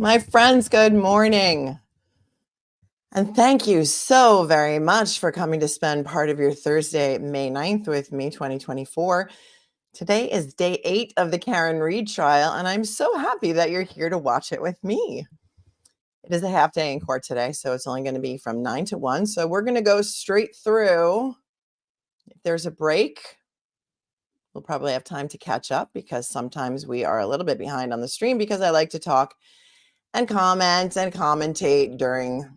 My friends, good morning. And thank you so very much for coming to spend part of your Thursday, May 9th with me, 2024. Today is day 8 of the Karen Reed trial, and I'm so happy that you're here to watch it with me. It is a half day in court today, so it's only going to be from 9 to 1. So we're going to go straight through. If there's a break, we'll probably have time to catch up because sometimes we are a little bit behind on the stream because I like to talk and comment and commentate during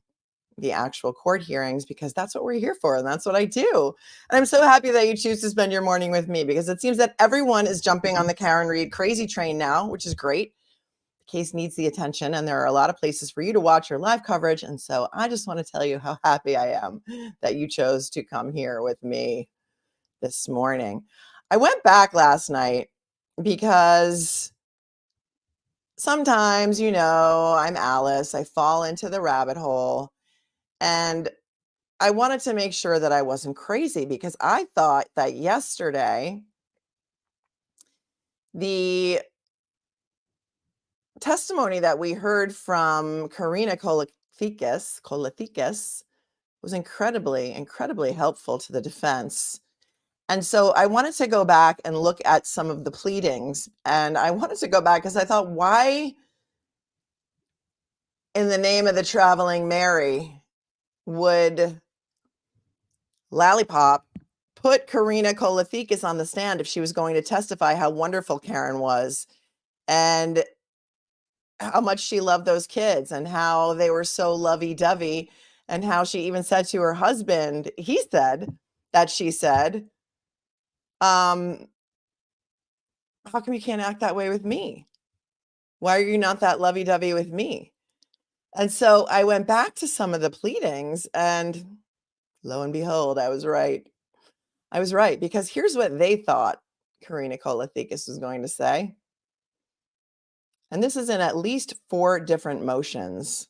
the actual court hearings because that's what we're here for and that's what I do. And I'm so happy that you choose to spend your morning with me because it seems that everyone is jumping on the Karen Reed crazy train now, which is great. The case needs the attention and there are a lot of places for you to watch your live coverage. And so I just want to tell you how happy I am that you chose to come here with me this morning. I went back last night because sometimes, I'm Alice. I fall into the rabbit hole. And I wanted to make sure that I wasn't crazy because I thought that yesterday the testimony that we heard from Karina Kolathikis was incredibly helpful to the defense. And so I wanted to go back and look at some of the pleadings. And I wanted to go back because I thought, why in the name of the traveling Mary would Lollipop put Karina Kolathikis on the stand if she was going to testify how wonderful Karen was and how much she loved those kids and how they were so lovey-dovey and how she even said to her husband, he said that she said, how come you can't act that way with me? Why are you not that lovey-dovey with me? And so I went back to some of the pleadings and lo and behold, I was right. I was right because here's what they thought Karina Kolathikis was going to say. And this is in at least 4 different motions.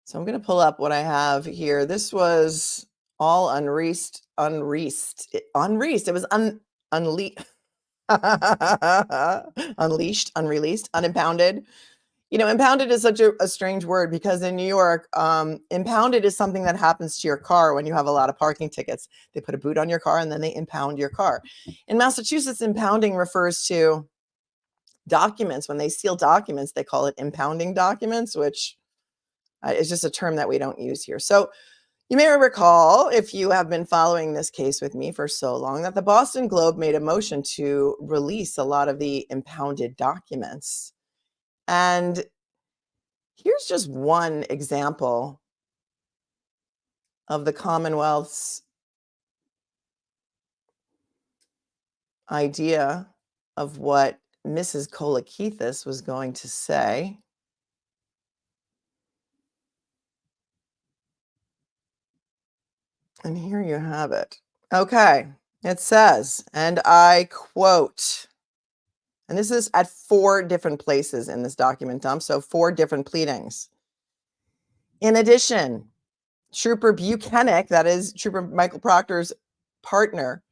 So I'm going to pull up what I have here. This was all unreleased. It was unleashed, unreleased, unimpounded. Impounded is such a strange word because in New York, impounded is something that happens to your car when you have a lot of parking tickets. They put a boot on your car and then they impound your car. In Massachusetts, impounding refers to documents. When they seal documents, they call it impounding documents, which is just a term that we don't use here. So you may recall, if you have been following this case with me for so long, that the Boston Globe made a motion to release a lot of the impounded documents. And here's just one example of the Commonwealth's idea of what Mrs. Kolathikis was going to say. And here you have it. Okay, it says, and I quote, and this is at 4 different places in this document dump, so 4 different pleadings. In addition, Trooper Buchanan, that is Trooper Michael Proctor's partner,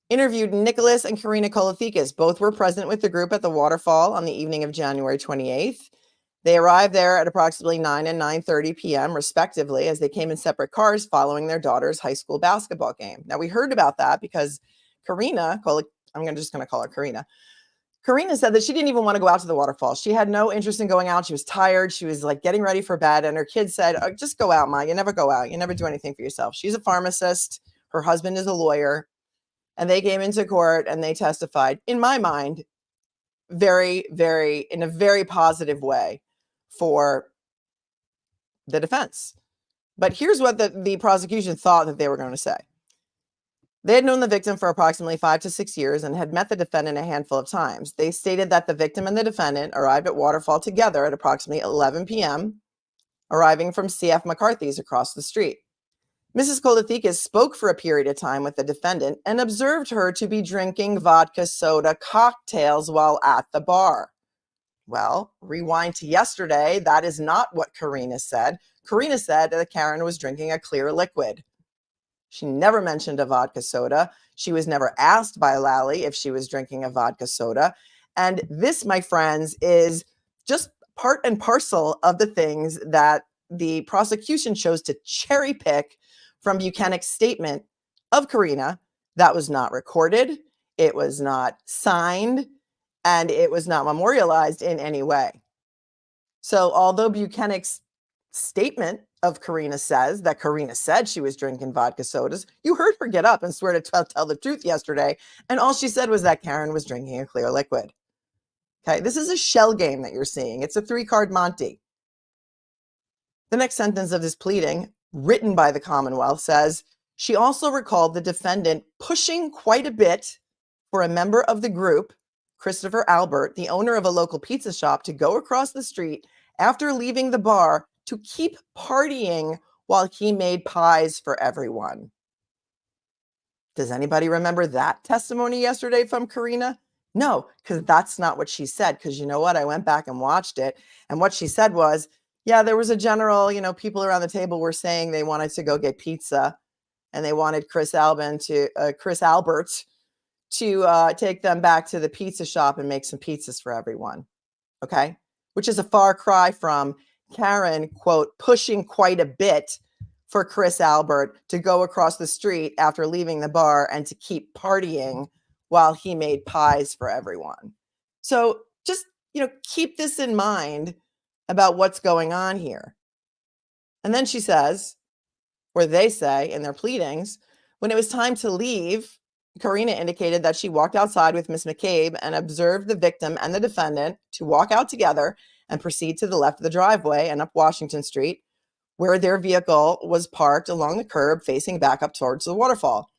interviewed Nicholas and Karina Kolathikis. Both were present with the group at the waterfall on the evening of January 28th. They arrived there at approximately 9 and 9:30 p.m. respectively as they came in separate cars following their daughter's high school basketball game. Now, we heard about that because Karina, I'm just going to call her Karina. Karina said that she didn't even want to go out to the waterfall. She had no interest in going out. She was tired. She was like getting ready for bed. And her kids said, oh, just go out, Ma. You never go out. You never do anything for yourself. She's a pharmacist. Her husband is a lawyer. And they came into court and they testified, in my mind, in a very positive way for the defense. But here's what the prosecution thought that they were going to say. They had known the victim for approximately 5 to 6 years and had met the defendant a handful of times. They stated that the victim and the defendant arrived at Waterfall together at approximately 11 p.m., arriving from C.F. McCarthy's across the street. Mrs. Kolathikis spoke for a period of time with the defendant and observed her to be drinking vodka soda cocktails while at the bar. Well, rewind to yesterday. That is not what Karina said. Karina said that Karen was drinking a clear liquid. She never mentioned a vodka soda. She was never asked by Lally if she was drinking a vodka soda. And this, my friends, is just part and parcel of the things that the prosecution chose to cherry pick from Buchanan's statement of Karina that was not recorded, it was not signed, and it was not memorialized in any way. So although Buchanan's statement of Karina says that Karina said she was drinking vodka sodas, you heard her get up and swear to tell the truth yesterday, and all she said was that Karen was drinking a clear liquid. Okay, this is a shell game that you're seeing. It's a 3-card Monty. The next sentence of this pleading, written by the Commonwealth, says, she also recalled the defendant pushing quite a bit for a member of the group, Christopher Albert, the owner of a local pizza shop, to go across the street after leaving the bar to keep partying while he made pies for everyone. Does anybody remember that testimony yesterday from Karina? No, because that's not what she said. Because you know what? I went back and watched it. And what she said was, yeah, there was a general, people around the table were saying they wanted to go get pizza and they wanted Chris Albert to take them back to the pizza shop and make some pizzas for everyone. Okay. Which is a far cry from Karen, quote, pushing quite a bit for Chris Albert to go across the street after leaving the bar and to keep partying while he made pies for everyone. So just, keep this in mind about what's going on here. And then she says, or they say in their pleadings, when it was time to leave, Karina indicated that she walked outside with Miss McCabe and observed the victim and the defendant to walk out together and proceed to the left of the driveway and up Washington Street, where their vehicle was parked along the curb facing back up towards the waterfall.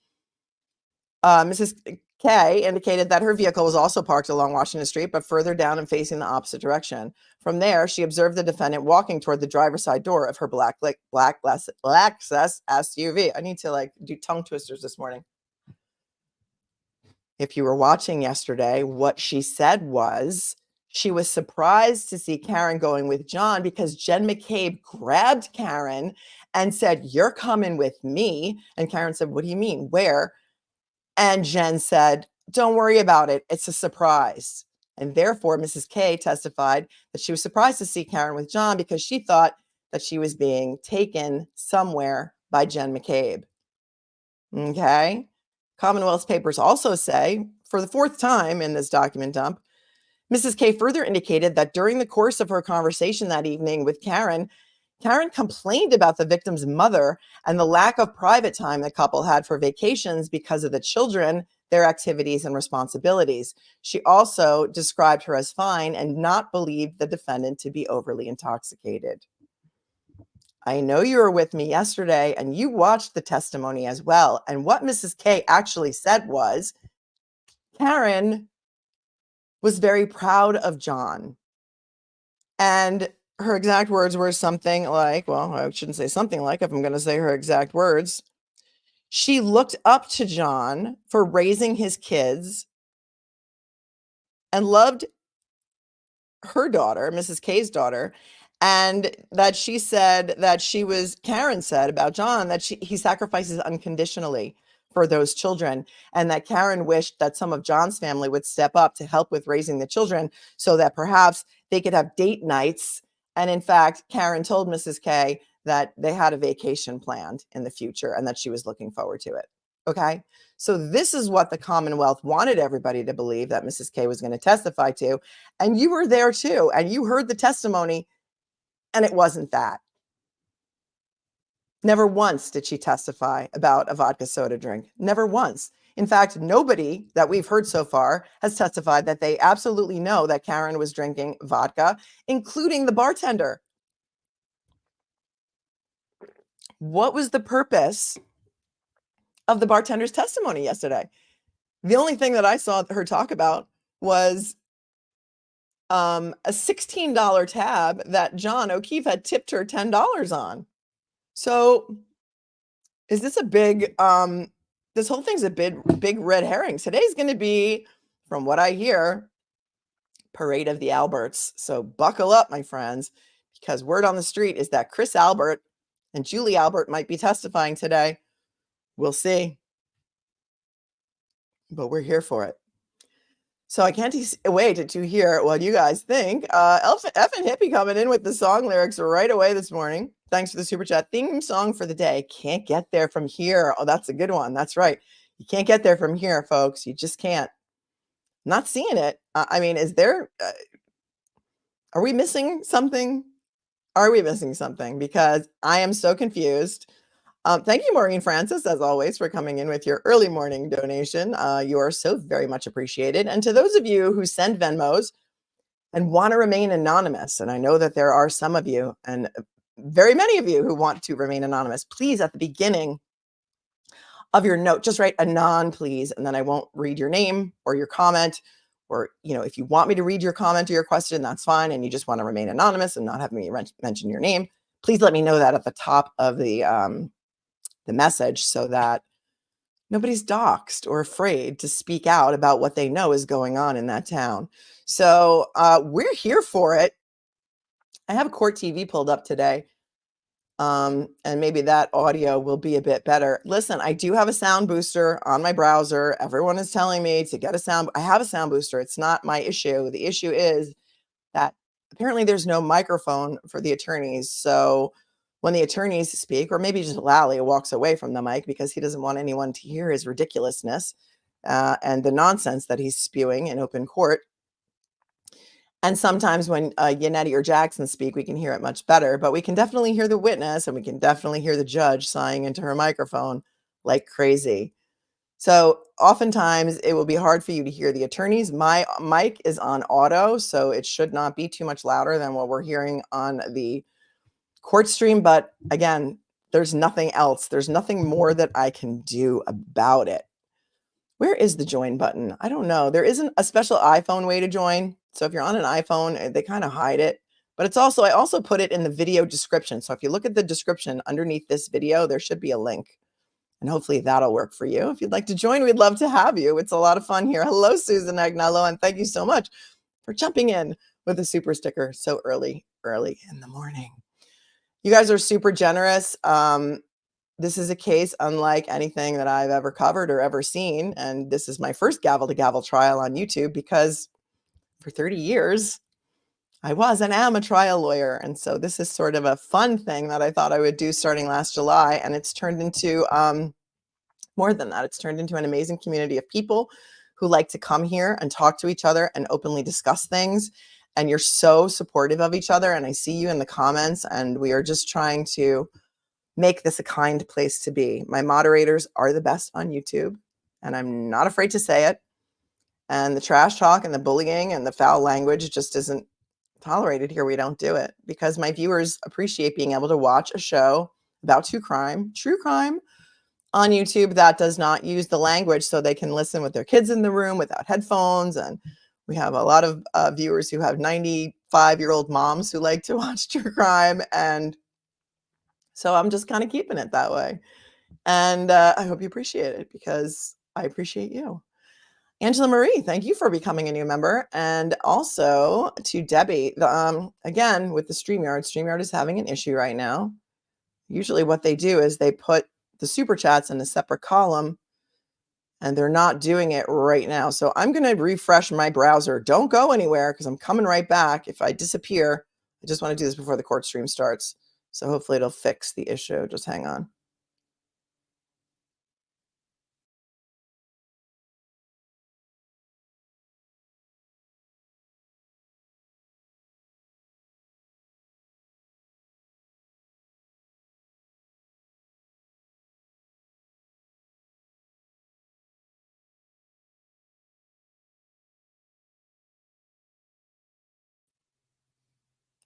Mrs. K indicated that her vehicle was also parked along Washington Street, but further down and facing the opposite direction. From there, she observed the defendant walking toward the driver's side door of her black Lexus SUV. I need to do tongue twisters this morning. If you were watching yesterday, what she said was she was surprised to see Karen going with John because Jen McCabe grabbed Karen and said, "You're coming with me." And Karen said, "What do you mean? Where?" And Jen said, "Don't worry about it. It's a surprise." And therefore, Mrs. K testified that she was surprised to see Karen with John because she thought that she was being taken somewhere by Jen McCabe. Okay. Commonwealth's papers also say, for the 4th time in this document dump, Mrs. K further indicated that during the course of her conversation that evening with Karen, Karen complained about the victim's mother and the lack of private time the couple had for vacations because of the children, their activities, and responsibilities. She also described her as fine and not believed the defendant to be overly intoxicated. I know you were with me yesterday and you watched the testimony as well. And what Mrs. K actually said was, Karen was very proud of John. And her exact words were something like, well, I shouldn't say something like, if I'm going to say her exact words. She looked up to John for raising his kids and loved her daughter, Mrs. K's daughter, and that she said that Karen said about John that he sacrifices unconditionally for those children, and that Karen wished that some of John's family would step up to help with raising the children so that perhaps they could have date nights. And in fact, Karen told Mrs. K that they had a vacation planned in the future and that she was looking forward to it. Okay. So this is what the Commonwealth wanted everybody to believe that Mrs. K was going to testify to. And you were there too. And you heard the testimony and it wasn't that. Never once did she testify about a vodka soda drink. Never once. In fact, nobody that we've heard so far has testified that they absolutely know that Karen was drinking vodka, including the bartender. What was the purpose of the bartender's testimony yesterday? The only thing that I saw her talk about was a $16 tab that John O'Keefe had tipped her $10 on. So is this a big, this whole thing's a big red herring. Today's going to be, from what I hear, Parade of the Alberts. So buckle up, my friends, because word on the street is that Chris Albert and Julie Albert might be testifying today. We'll see. But we're here for it. So I can't wait to hear what you guys think. Effin' Hippie coming in with the song lyrics right away this morning. Thanks for the super chat. Theme song for the day. Can't get there from here. Oh, that's a good one. That's right. You can't get there from here, folks. You just can't. Not seeing it. I mean, is there? Are we missing something? Are we missing something? Because I am so confused. Thank you, Maureen Francis, as always, for coming in with your early morning donation. You are so very much appreciated. And to those of you who send Venmos and want to remain anonymous, and I know that there are some of you and very many of you who want to remain anonymous, please, at the beginning of your note, just write anon, please, and then I won't read your name or your comment. Or, if you want me to read your comment or your question, that's fine. And you just want to remain anonymous and not have me mention your name, please let me know that at the top of the message so that nobody's doxxed or afraid to speak out about what they know is going on in that town. So we're here for it. I have a Court TV pulled up today, and maybe that audio will be a bit better. Listen, I do have a sound booster on my browser. Everyone is telling me to get a sound. I have a sound booster. It's not my issue. The issue is that apparently there's no microphone for the attorneys. So when the attorneys speak, or maybe just Lally walks away from the mic because he doesn't want anyone to hear his ridiculousness and the nonsense that he's spewing in open court. And sometimes when Yannetti or Jackson speak, we can hear it much better, but we can definitely hear the witness and we can definitely hear the judge sighing into her microphone like crazy. So oftentimes it will be hard for you to hear the attorneys. My mic is on auto, so it should not be too much louder than what we're hearing on the court stream. But again, there's nothing else. There's nothing more that I can do about it. Where is the join button? I don't know. There isn't a special iPhone way to join. So if you're on an iPhone, they kind of hide it. But I also put it in the video description. So if you look at the description underneath this video, there should be a link. And hopefully that'll work for you. If you'd like to join, we'd love to have you. It's a lot of fun here. Hello, Susan Agnello, and thank you so much for jumping in with a super sticker so early in the morning. You guys are super generous. This is a case unlike anything that I've ever covered or ever seen. And this is my first gavel to gavel trial on YouTube because for 30 years, I was and am a trial lawyer. And so this is sort of a fun thing that I thought I would do starting last July. And it's turned into more than that. It's turned into an amazing community of people who like to come here and talk to each other and openly discuss things. And you're so supportive of each other. And I see you in the comments, and we are just trying to make this a kind place to be. My moderators are the best on YouTube, and I'm not afraid to say it. And the trash talk and the bullying and the foul language just isn't tolerated here. We don't do it because my viewers appreciate being able to watch a show about true crime on YouTube that does not use the language, so they can listen with their kids in the room without headphones. And we have a lot of viewers who have 95-year-old moms who like to watch true crime. And so I'm just kind of keeping it that way. And I hope you appreciate it because I appreciate you. Angela Marie, thank you for becoming a new member. And also to Debbie, again, with the StreamYard is having an issue right now. Usually what they do is they put the super chats in a separate column, and they're not doing it right now. So I'm going to refresh my browser. Don't go anywhere because I'm coming right back. If I disappear, I just want to do this before the court stream starts. So hopefully it'll fix the issue. Just hang on.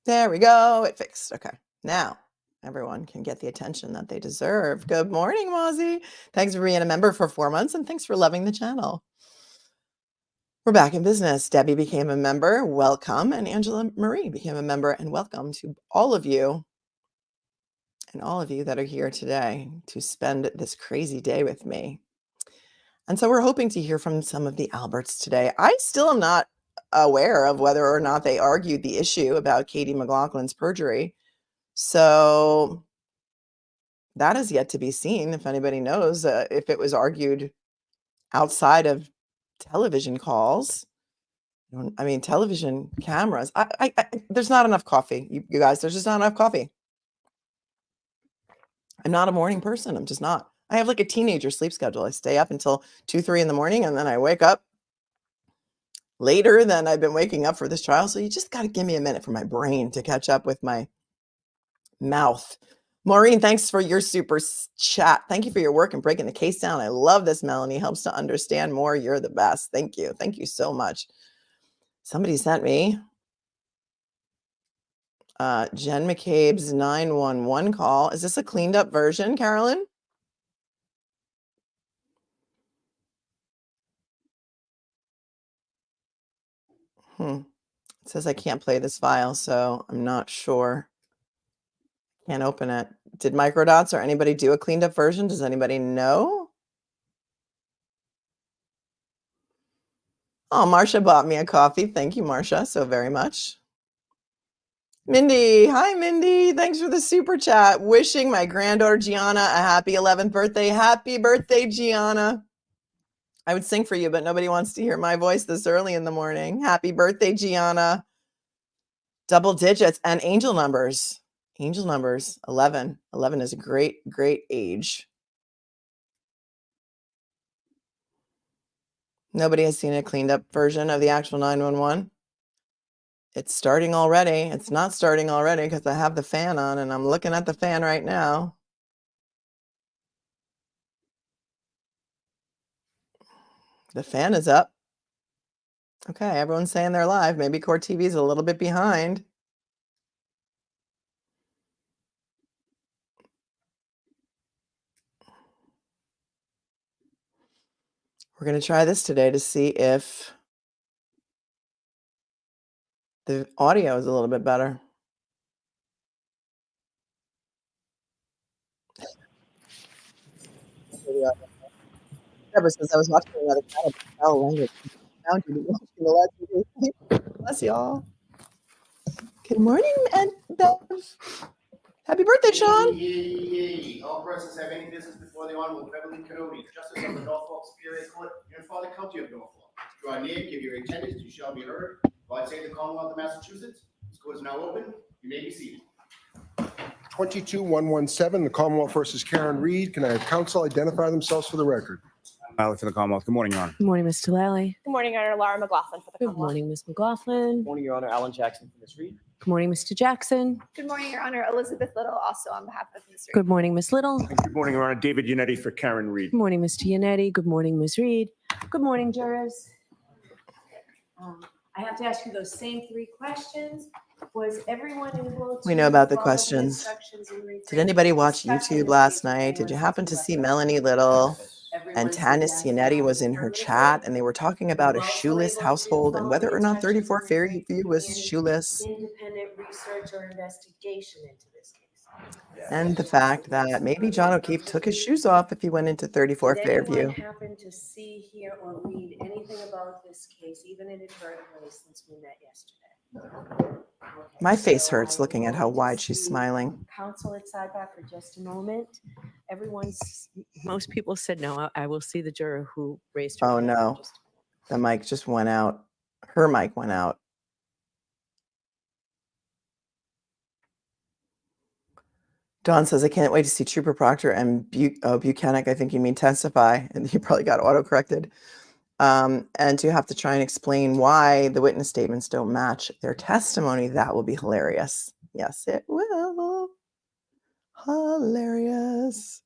There we go. It fixed. Okay. Now everyone can get the attention that they deserve. Good morning, Mozzie. Thanks for being a member for 4 months, and thanks for loving the channel. We're back in business. Debbie became a member. Welcome. And Angela Marie became a member. And welcome to all of you and all of you that are here today to spend this crazy day with me. And so we're hoping to hear from some of the Alberts today. I still am not aware of whether or not they argued the issue about Katie McLaughlin's perjury. So that is yet to be seen. If anybody knows if it was argued outside of television calls. I mean, television cameras. There's not enough coffee, you guys. There's just not enough coffee. I'm not a morning person. I'm just not. I have like a teenager sleep schedule. I stay up until 2, 3 in the morning, and then I wake up later than I've been waking up for this trial. So you just got to give me a minute for my brain to catch up with my mouth. Maureen, thanks for your chat. Thank you for your work and breaking the case down. I love this, Melanie. Helps to understand more. You're the best. Thank you. Thank you so much. Somebody sent me Jen McCabe's 911 call. Is this a cleaned up version, Carolyn? It says I can't play this file, so I'm not sure. Can't open it. Did Microdots or anybody do a cleaned up version? Does anybody know? Oh, Marcia bought me a coffee. Thank you, Marcia, so very much. Mindy. Hi, Mindy. Thanks for the super chat. Wishing my granddaughter Gianna a happy 11th birthday. Happy birthday, Gianna. I would sing for you, but nobody wants to hear my voice this early in the morning. Happy birthday, Gianna. Double digits and angel numbers. Angel numbers, 11. 11 is a great, great age. Nobody has seen a cleaned up version of the actual 911. It's starting already. It's not starting already because I have the fan on and I'm looking at the fan right now. The fan is up. Okay, everyone's saying they're live. Maybe Core TV is a little bit behind. We're going to try this today to see if the audio is a little bit better. Deborah says I was watching another channel, foul language. Found you to watch the last video. Bless y'all. Good morning, and Bev. Happy birthday, Sean. Yay. All persons have any business before the Honorable Beverly Cannoli, Justice of the Norfolk Superior Court, in for the County of Norfolk. Draw near, give your attendance, you shall be heard. God save the Commonwealth of Massachusetts. This court is now open. You may be seated. 22-117, the Commonwealth versus Karen Reed. Can I have counsel identify themselves for the record? Lally for the Commonwealth. Good morning, Your Honor. Good morning, Mr. Lally. Good morning, Your Honor. Laura McLaughlin for the Good Commonwealth. morning, Ms. McLaughlin. Good morning, Your Honor. Alan Jackson for Ms. Reed. Good morning, Mr. Jackson. Good morning, Your Honor. Elizabeth Little, also on behalf of Ms. Reed. Good morning, Ms. Little. Good morning, Your Honor. David Yannetti for Karen Reed. Good morning, Mr. Yannetti. Good morning, Ms. Reed. Good morning, jurors. I have to ask you those same 3 questions. Was everyone able to We know about the follow questions. instructions and read Did anybody watch Discussion YouTube last is night? Did you everyone's happen to see election. Melanie Little Everyone and said Tanis yes, Cianetti was in her affirmative. chat, and they were talking about a We're also shoeless able to household and follow whether the or not instructions 34 and Fairview was any shoeless, independent research or investigation into this case. and the fact that maybe John O'Keefe took his shoes off if he went into 34 Did Fairview. anyone happen to see, hear, or read anything about this case, even inadvertently, since we met yesterday? Okay, My face so hurts I looking at will how just wide she's see smiling. Counsel at sidebar for just a moment. Most people said no. I will see the juror who raised her Oh, hand. no. Just- The mic just went out. Her mic went out. Don says, I can't wait to see Trooper Proctor and Buchanan. I think you mean testify. And he probably got auto-corrected. And to have to try and explain why the witness statements don't match their testimony. That will be hilarious. Yes, it will. Hilarious.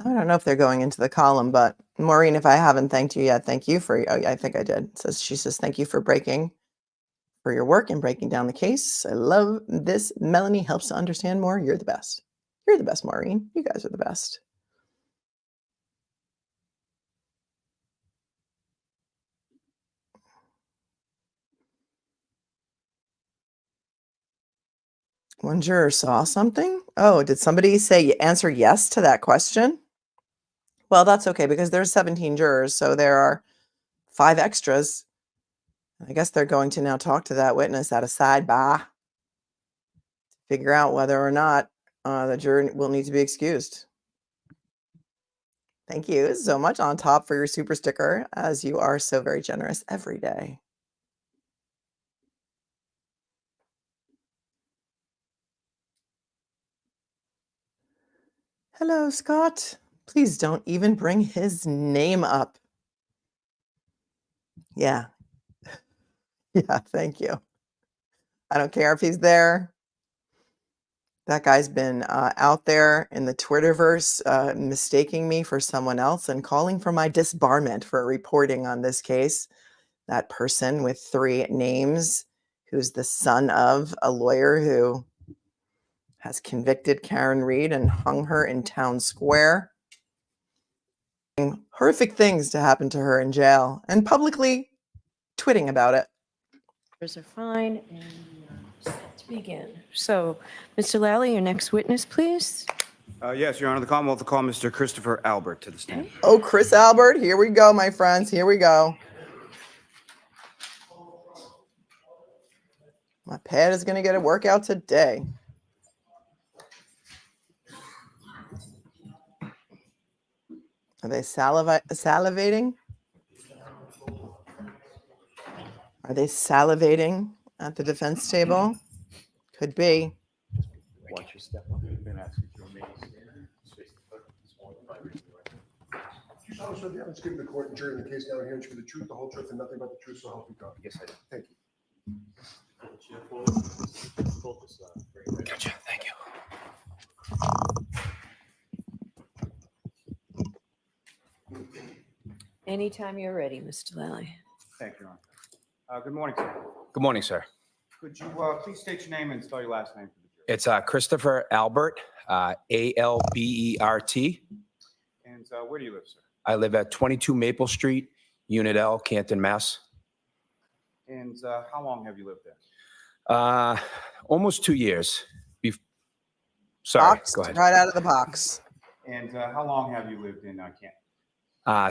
I don't know if they're going into the column, but Maureen, if I haven't thanked you yet, thank you for, I think I did. She says, thank you for your work and breaking down the case. I love this. Melanie helps to understand more. You're the best. You're the best, Maureen. You guys are the best. One juror saw something. Oh, did somebody say answer yes to that question? Well, that's okay because there's 17 jurors, so there are 5 extras. I guess they're going to now talk to that witness at a sidebar to figure out whether or not the juror will need to be excused. Thank you so much on top for your super sticker, as you are so very generous every day. Hello, Scott. Please don't even bring his name up. Yeah. Yeah, thank you. I don't care if he's there. That guy's been out there in the Twitterverse mistaking me for someone else and calling for my disbarment for reporting on this case. That person with 3 names, who's the son of a lawyer who has convicted Karen Reed and hung her in town square. Horrific things to happen to her in jail and publicly twitting about it. Are fine, and we are set to begin. So, Mr. Lally, your next witness, please. Yes, Your Honor, the Commonwealth will call Mr. Christopher Albert to the stand. Oh, Chris Albert, here we go, my friends. Here we go. My pad is going to get a workout today. Are they salivating? Are they salivating at the defense table? Could be. Watch your step up. I'm going to ask you to remain standing. You solemnly swear the evidence given to the court and jury in the case now hearing for the truth, the whole truth, and nothing but the truth, so help you God. Yes, I do. Thank you. Gotcha. Thank you. Anytime you're ready, Mr. Lally. Thank you, Your Honor. Good morning, sir. Good morning, sir. Could you please state your name and spell your last name for the jury? It's Christopher Albert, Albert. And where do you live, sir? I live at 22 Maple Street, Unit L, Canton, Mass. And how long have you lived there? Almost 2 years. Sorry, Boxed go ahead. right out of the box. And how long have you lived in Canton?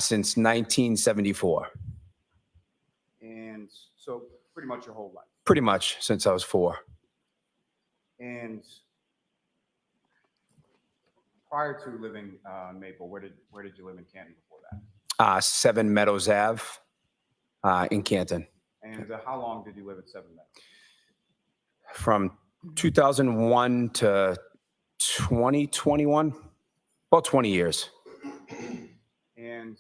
Since 1974. And so pretty much your whole life. Pretty much since I was 4. And prior to living in Maple, where did you live in Canton before that? 7 Meadows Ave in Canton. And how long did you live at 7 Meadows? From 2001 to 2021, about 20 years. And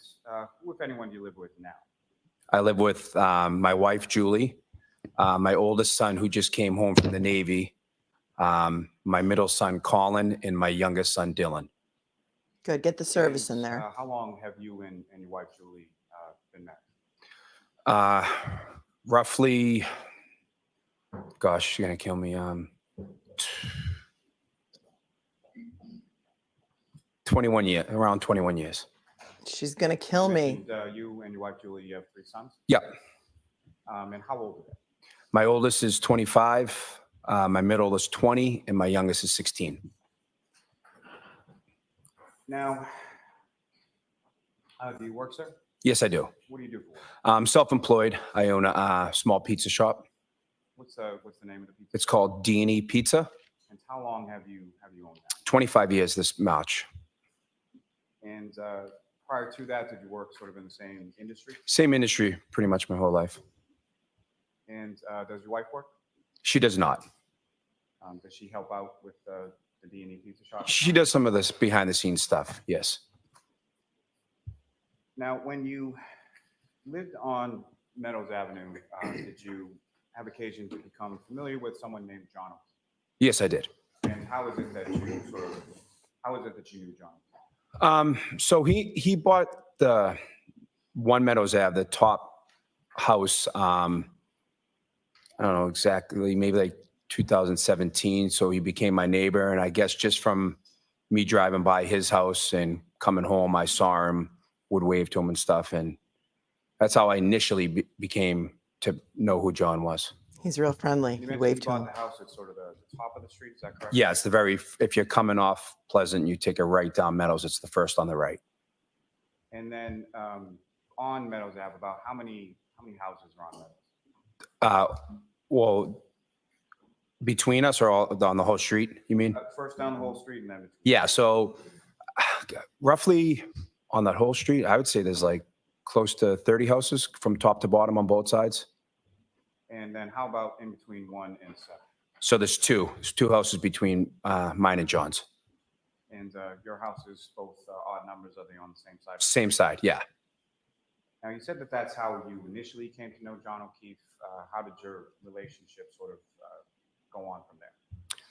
who, if anyone, do you live with now? I live with my wife, Julie, my oldest son, who just came home from the Navy, my middle son, Colin, and my youngest son, Dylan. Good. Get the service And, in there. How long have you and your wife, Julie, been married? Roughly, gosh, you're going to kill me. 21 years, around 21 years. She's going to kill me. And, you and your wife, Julie, you have 3 sons? Yep. And how old are they? My oldest is 25, my middle is 20, and my youngest is 16. Now, do you work, sir? Yes, I do. What do you do for work? I'm self-employed. I own a small pizza shop. What's the name of the pizza? It's called D&E Pizza. And how long have you owned that? 25 years this March. And prior to that, did you work sort of in the same industry? Same industry pretty much my whole life. And does your wife work? She does not. Does she help out with the D&E Pizza Shop? She does some of this behind the scenes stuff. Yes. Now, when you lived on Meadows Avenue, did you have occasion to become familiar with someone named John? Yes, I did. And how is it that you knew John? So he bought the 1 Meadows Ave, the top house. I don't know exactly, maybe like 2017. So he became my neighbor. And I guess just from me driving by his house and coming home, I saw him, would wave to him and stuff. And that's how I initially became to know who John was. He's real friendly. You He mentioned waved you to him. bought the house at sort of the top of the street, is that correct? Yeah, it's if you're coming off Pleasant, you take a right down Meadows, it's the first on the right. And then on Meadows Ave, about how many houses are on Meadows? Well, between us or all, on the whole street, you mean? First down the whole street and then between. Yeah, so roughly on that whole street, I would say there's like close to 30 houses from top to bottom on both sides. And then how about in between 1 and 7? So there's two houses between mine and John's. And your house is both odd numbers, are they on the same side? Same side, yeah. Now, you said that that's how you initially came to know John O'Keefe. How did your relationship sort of go on from there?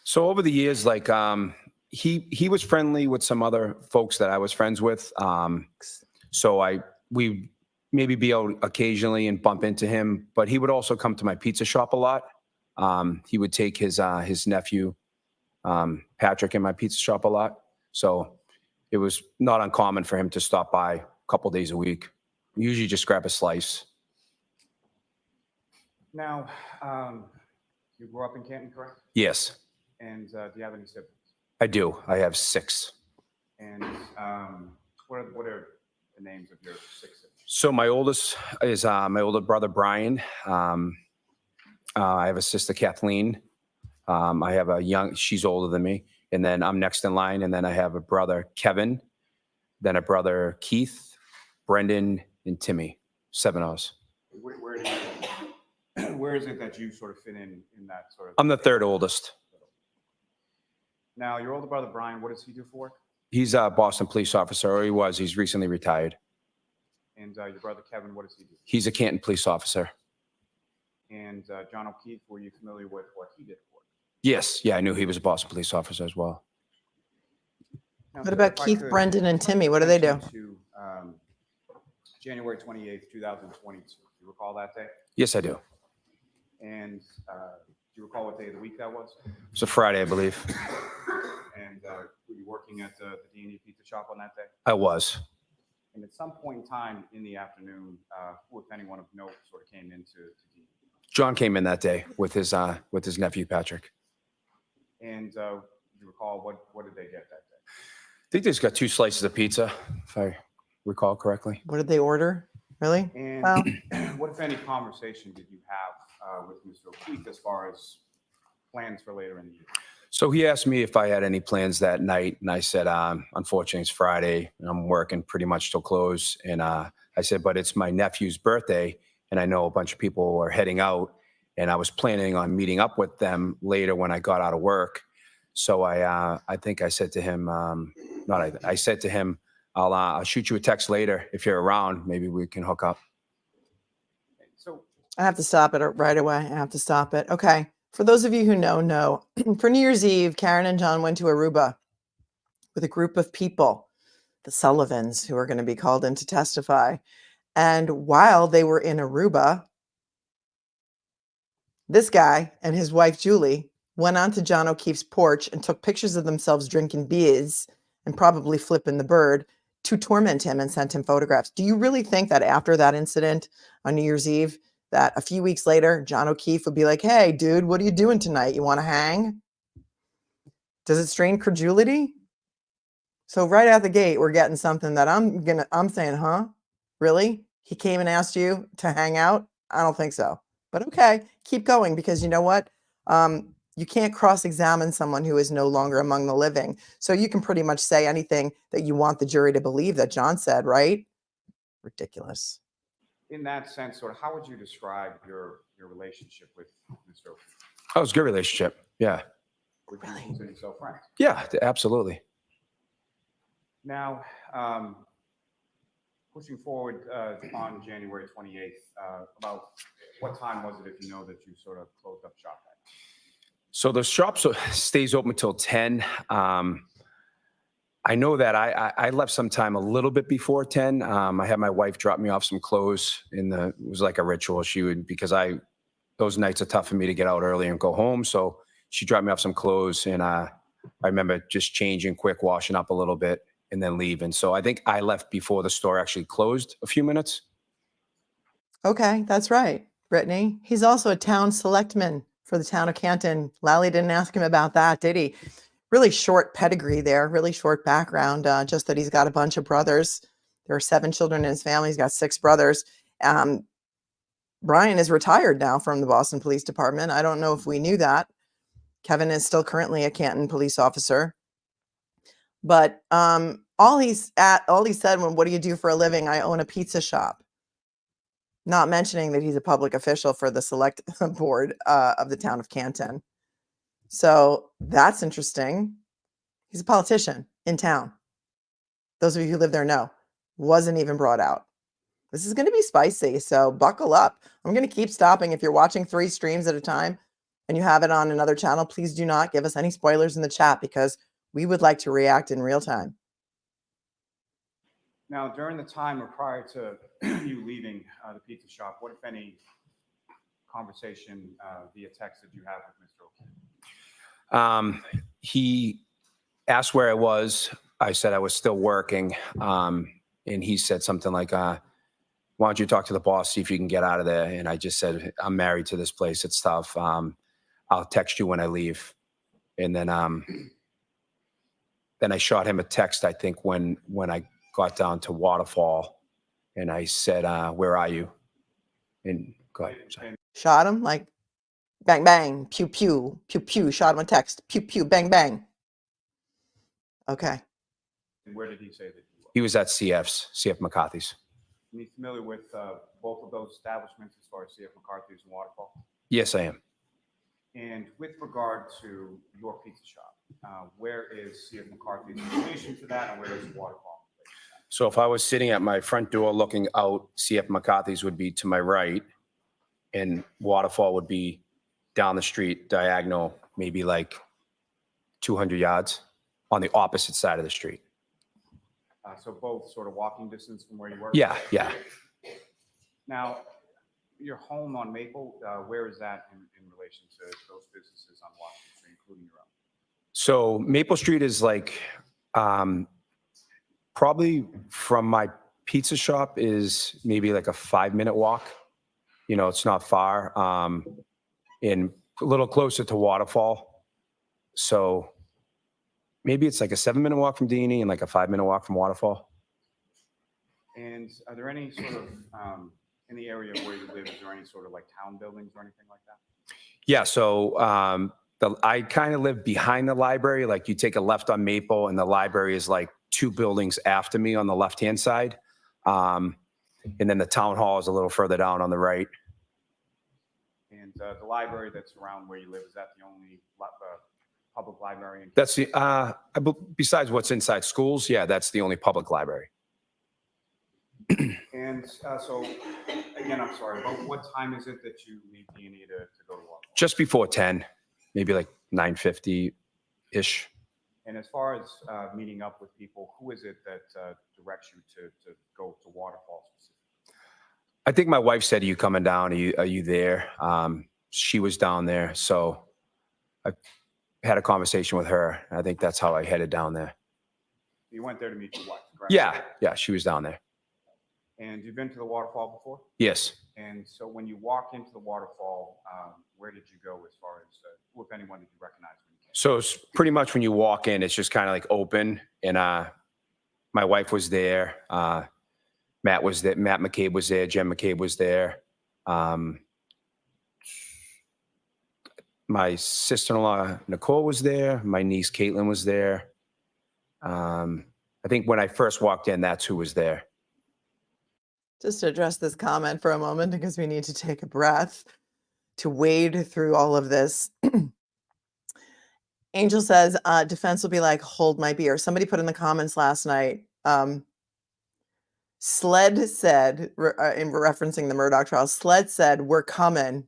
So over the years, like he was friendly with some other folks that I was friends with. So we maybe be out occasionally and bump into him, but he would also come to my pizza shop a lot. He would take his nephew Patrick in my pizza shop a lot. So it was not uncommon for him to stop by a couple days a week. Usually just grab a slice. Now, you grew up in Canton, correct? Yes, And do you have any siblings? I do. I have 6. And what are the names of your 6 siblings? So my oldest is my older brother, Brian. I have a sister, Kathleen. I have she's older than me. And then I'm next in line. And then I have a brother, Kevin, then a brother, Keith, Brendan, and Timmy. 7 of us. Where is it that you sort of fit in that sort of? I'm the 3rd oldest. Now, your older brother, Brian, what does he do for work? He's a Boston police officer, or he was. He's recently retired. And your brother, Kevin, what does he do? He's a Canton police officer. And John O'Keefe, were you familiar with what he did for work? Yes. Yeah, I knew he was a Boston police officer as well. Now, What sir, about if I Keith, could Brendan, and Timmy? What do they do? take you To January 28th, 2022. Do you recall that day? Yes, I do. And do you recall what day of the week that was? It's a Friday, I believe. And were you working at the D&E Pizza Shop on that day? I was. And at some point in time in the afternoon, who, if anyone of note, sort of came into D&E? John came in that day with his nephew, Patrick. And do you recall what did they get that day? I think they just got 2 slices of pizza, if I recall correctly. What did they order? Really? And Wow. what, if any, conversation did you have with Mr. O'Keefe as far as plans for later in the year? So he asked me if I had any plans that night, and I said, unfortunately, it's Friday, and I'm working pretty much till close. And I said, but it's my nephew's birthday, and I know a bunch of people are heading out, and I was planning on meeting up with them later when I got out of work. So I think I said to him, I said to him, I'll shoot you a text later if you're around. Maybe we can hook up. So I have to stop it right away. I have to stop it. Okay. For those of you who know, for New Year's Eve, Karen and John went to Aruba with a group of people, the Sullivans, who are going to be called in to testify. And while they were in Aruba, this guy and his wife, Julie, went onto John O'Keefe's porch and took pictures of themselves drinking beers and probably flipping the bird to torment him and sent him photographs. Do you really think that after that incident on New Year's Eve, that a few weeks later, John O'Keefe would be like, hey, dude, what are you doing tonight? You want to hang? Does it strain credulity? So right out the gate, we're getting something that I'm saying, huh? Really? He came and asked you to hang out? I don't think so. But okay, keep going, because you know what? You can't cross-examine someone who is no longer among the living. So you can pretty much say anything that you want the jury to believe that John said, right? Ridiculous. in that sense, sort of, how would you describe your relationship with Mr. O'Keefe? Oh, it was a good relationship. Yeah. Would you consider yourself friends? Yeah, absolutely. Now, pushing forward on January 28th, about what time was it, if you know, that you sort of closed up shop at? So the shop stays open until 10. I know that I left sometime a little bit before 10. I had my wife drop me off some clothes it was like a ritual. She would, because those nights are tough for me to get out early and go home. So she dropped me off some clothes, and I remember just changing quick, washing up a little bit, and then leaving. So I think I left before the store actually closed a few minutes. Okay, that's right, Brittany. He's also a town selectman for the town of Canton. Lally didn't ask him about that, did he? Really short pedigree there, really short background, just that he's got a bunch of brothers There are 7 children in his family. He's got 6 brothers. Brian is retired now from the Boston Police Department. I don't know if we knew that. Kevin is still currently a Canton police officer. But all he said when, what do you do for a living? I own a pizza shop. Not mentioning that he's a public official for the select board of the town of Canton. So that's interesting. He's a politician in town. Those of you who live there know. Wasn't even brought out. This is going to be spicy, so buckle up. I'm going to keep stopping. If you're watching 3 streams at a time and you have it on another channel, please do not give us any spoilers in the chat because we would like to react in real time. Now, during the time or prior to you leaving the pizza shop, what, if any, conversation via text did you have with Mr. O'Keefe? He asked where I was. I said I was still working. And he said something like, why don't you talk to the boss, see if you can get out of there? And I just said, I'm married to this place. It's tough. I'll text you when I leave. And then I shot him a text, I think, when I got down to Waterfall. And I said, where are you? And go ahead. Sorry. Shot him like bang, bang, pew, pew, pew, pew. Shot him a text, pew, pew, bang, bang. Okay. And where did he say that you were? He was at CF McCarthy's. Are you familiar with both of those establishments as far as CF McCarthy's and Waterfall? Yes, I am. And with regard to your pizza shop, where is CF McCarthy's in relation to that, and where is Waterfall? So if I was sitting at my front door looking out, CF McCarthy's would be to my right, and Waterfall would be down the street, diagonal, maybe like 200 yards on the opposite side of the street. So both sort of walking distance from where you work? Yeah. Now, your home on Maple, where is that in relation to those businesses on Washington Street, including your own? So Maple Street is like, probably from my pizza shop is maybe like a 5-minute walk. You know, it's not far. And a little closer to Waterfall. So maybe it's like a 7-minute walk from D&E and like a 5-minute walk from Waterfall. And are there any sort of, in the area where you live, is there any sort of like town buildings or anything like that? Yeah, so I kind of live behind the library. Like you take a left on Maple and the library is like 2 buildings after me on the left-hand side. And then the town hall is a little further down on the right. And the library that's around where you live, is that the only public library? That's the, besides what's inside schools, yeah, that's the only public library. And so, again, I'm sorry, but what time is it that you leave D&E to go to Waterfall? Just before 10, maybe like 9:50-ish. And as far as meeting up with people, who is it that directs you to go to Waterfall specifically? I think my wife said, are you coming down? Are you there? She was down there. So I had a conversation with her. I think that's how I headed down there. You went there to meet your wife, correct? Yeah, she was down there. And you've been to the waterfall before? Yes. And so when you walk into the waterfall, where did you go as far as, who, if anyone, did you recognize when you came? So it's pretty much when you walk in, it's just kind of like open. And my wife was there. Matt was there. Matt McCabe was there. Jen McCabe was there. My sister-in-law, Nicole, was there. My niece, Caitlin, was there. I think when I first walked in, that's who was there. Just to address this comment for a moment, because we need to take a breath to wade through all of this. Angel says, defense will be like, hold my beer. Somebody put in the comments last night, Sled said, in referencing the Murdoch trial, Sled said, we're coming.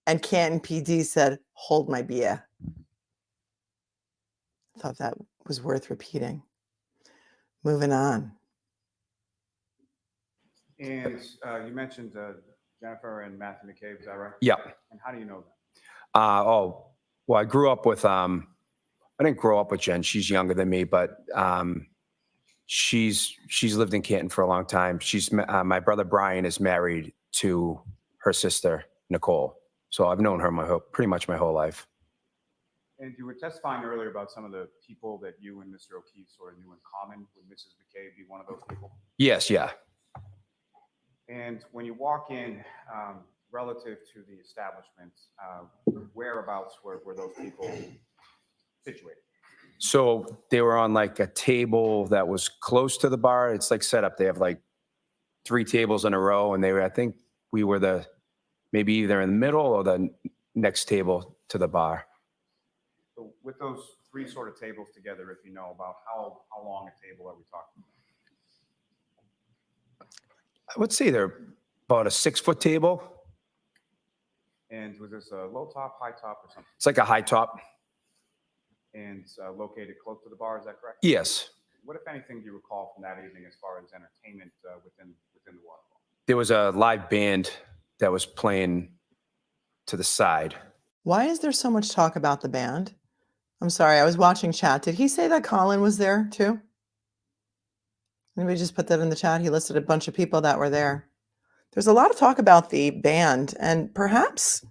And Canton PD said, hold my beer. I thought that was worth repeating. Moving on. And you mentioned Jennifer and Matthew McCabe, is that right? Yeah. And how do you know them? Well, I grew up with, I didn't grow up with Jen. She's younger than me, but she's lived in Canton for a long time. My brother Brian is married to her sister, Nicole. So I've known her pretty much my whole life. And you were testifying earlier about some of the people that you and Mr. O'Keefe sort of knew in common. Would Mrs. McCabe be one of those people? Yes, yeah. And when you walk in, relative to the establishment, whereabouts were those people situated? So they were on like a table that was close to the bar. It's like set up. They have like 3 tables in a row, and I think we were maybe either in the middle or the next table to the bar. So with those 3 sort of tables together, if you know about how long a table are we talking about? I would say they're about a 6-foot table. And was this a low top, high top, or something? It's like a high top. And located close to the bar, is that correct? Yes. What, if anything, do you recall from that evening as far as entertainment within the waterfall? There was a live band that was playing to the side. Why is there so much talk about the band? I'm sorry, I was watching chat. Did he say that Colin was there too? Anybody just put that in the chat? He listed a bunch of people that were there. There's a lot of talk about the band, and perhaps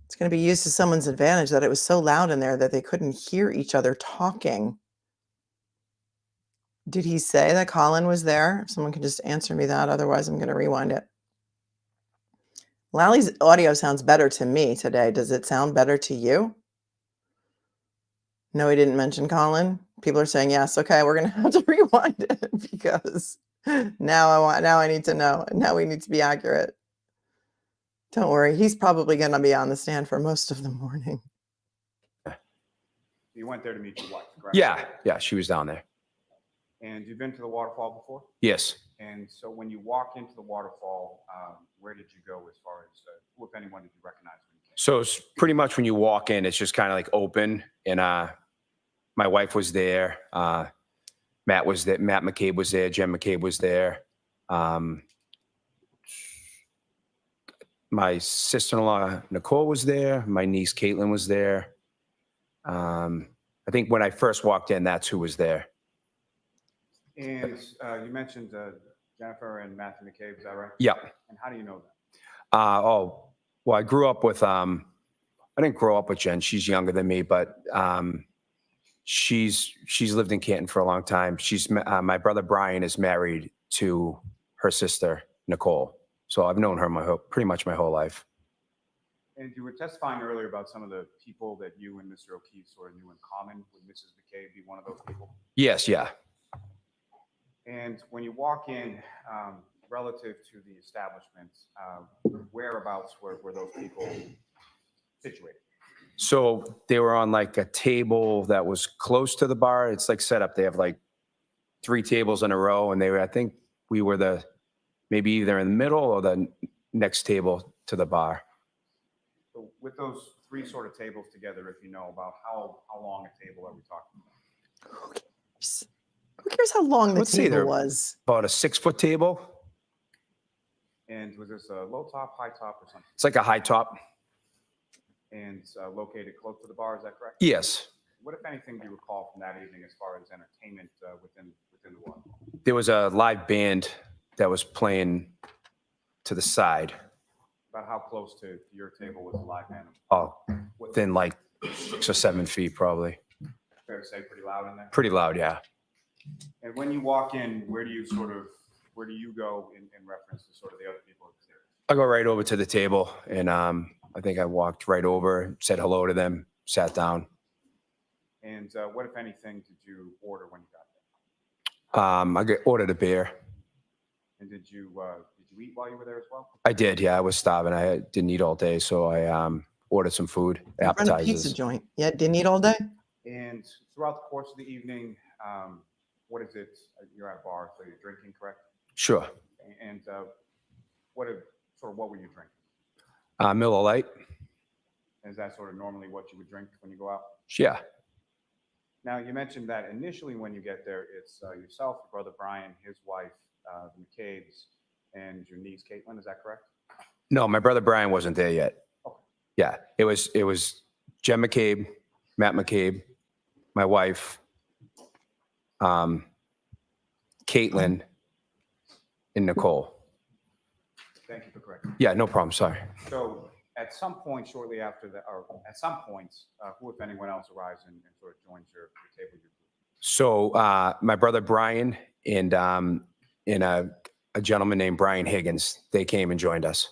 it's going to be used to someone's advantage that it was so loud in there that they couldn't hear each other talking. Did he say that Colin was there? If someone can just answer me that. Otherwise, I'm going to rewind it. Lally's audio sounds better to me today. Does it sound better to you? No, he didn't mention Colin. People are saying yes. Okay, we're going to have to rewind it because now I need to know. Now we need to be accurate. Don't worry. He's probably going to be on the stand for most of the morning. You went there to meet your wife, correct? Yeah, she was down there. And you've been to the waterfall before? Yes. And so when you walk into the waterfall, where did you go as far as, who, if anyone, did you recognize when you came? So it's pretty much when you walk in, it's just kind of like open. And my wife was there. Matt was there. Matt McCabe was there. Jen McCabe was there. My sister-in-law, Nicole, was there. My niece, Caitlin, was there. I think when I first walked in, that's who was there. And you mentioned Jennifer and Matthew McCabe, is that right? Yeah. And how do you know that? Well, I grew up with, I didn't grow up with Jen. She's younger than me, but she's lived in Canton for a long time. My brother Brian is married to her sister, Nicole. So I've known her pretty much my whole life. And you were testifying earlier about some of the people that you and Mr. O'Keefe sort of knew in common. Would Mrs. McCabe be one of those people? Yes, yeah. And when you walk in, relative to the establishment, whereabouts were those people situated? So they were on like a table that was close to the bar. It's like set up. They have like 3 tables in a row, and I think we were maybe either in the middle or the next table to the bar. So with those 3 sort of tables together, if you know about how long a table are we talking about? Who cares? Who cares how long the Let's see, table they're was? About a 6-foot table. And was this a low top, high top, or something? It's like a high top. And located close to the bar, is that correct? Yes. What, if anything, do you recall from that evening as far as entertainment within the waterfall? There was a live band that was playing to the side. About how close to your table was the live band? Oh, within like 6 or 7 feet, probably. Fair to say, pretty loud in there? Pretty loud, yeah. And when you walk in, where do you go in reference to sort of the other people there? I go right over to the table, and I think I walked right over, said hello to them, sat down. And what, if anything, did you order when you got there? I ordered a beer. And did you eat while you were there as well? I did, yeah. I was starving. I didn't eat all day, so I ordered some food, Run a pizza appetizers. joint. Yeah, didn't eat all day? And throughout the course of the evening, what is it? You're at a bar, so you're drinking, correct? Sure. And what were you drinking? Miller Lite. Is that sort of normally what you would drink when you go out? Yeah. Now, you mentioned that initially when you get there, it's yourself, your brother Brian, his wife, the McCabe's, and your niece Caitlin. Is that correct? No, my brother Brian wasn't there yet. Okay. Yeah, it was Jen McCabe, Matt McCabe, my wife, Caitlin, and Nicole. Thank you for correcting. Yeah, no problem. Sorry. So At some point shortly after that, or at some points, who, if anyone else, arrives and sort of joins your table? Your group? So my brother Brian and a gentleman named Brian Higgins, they came and joined us.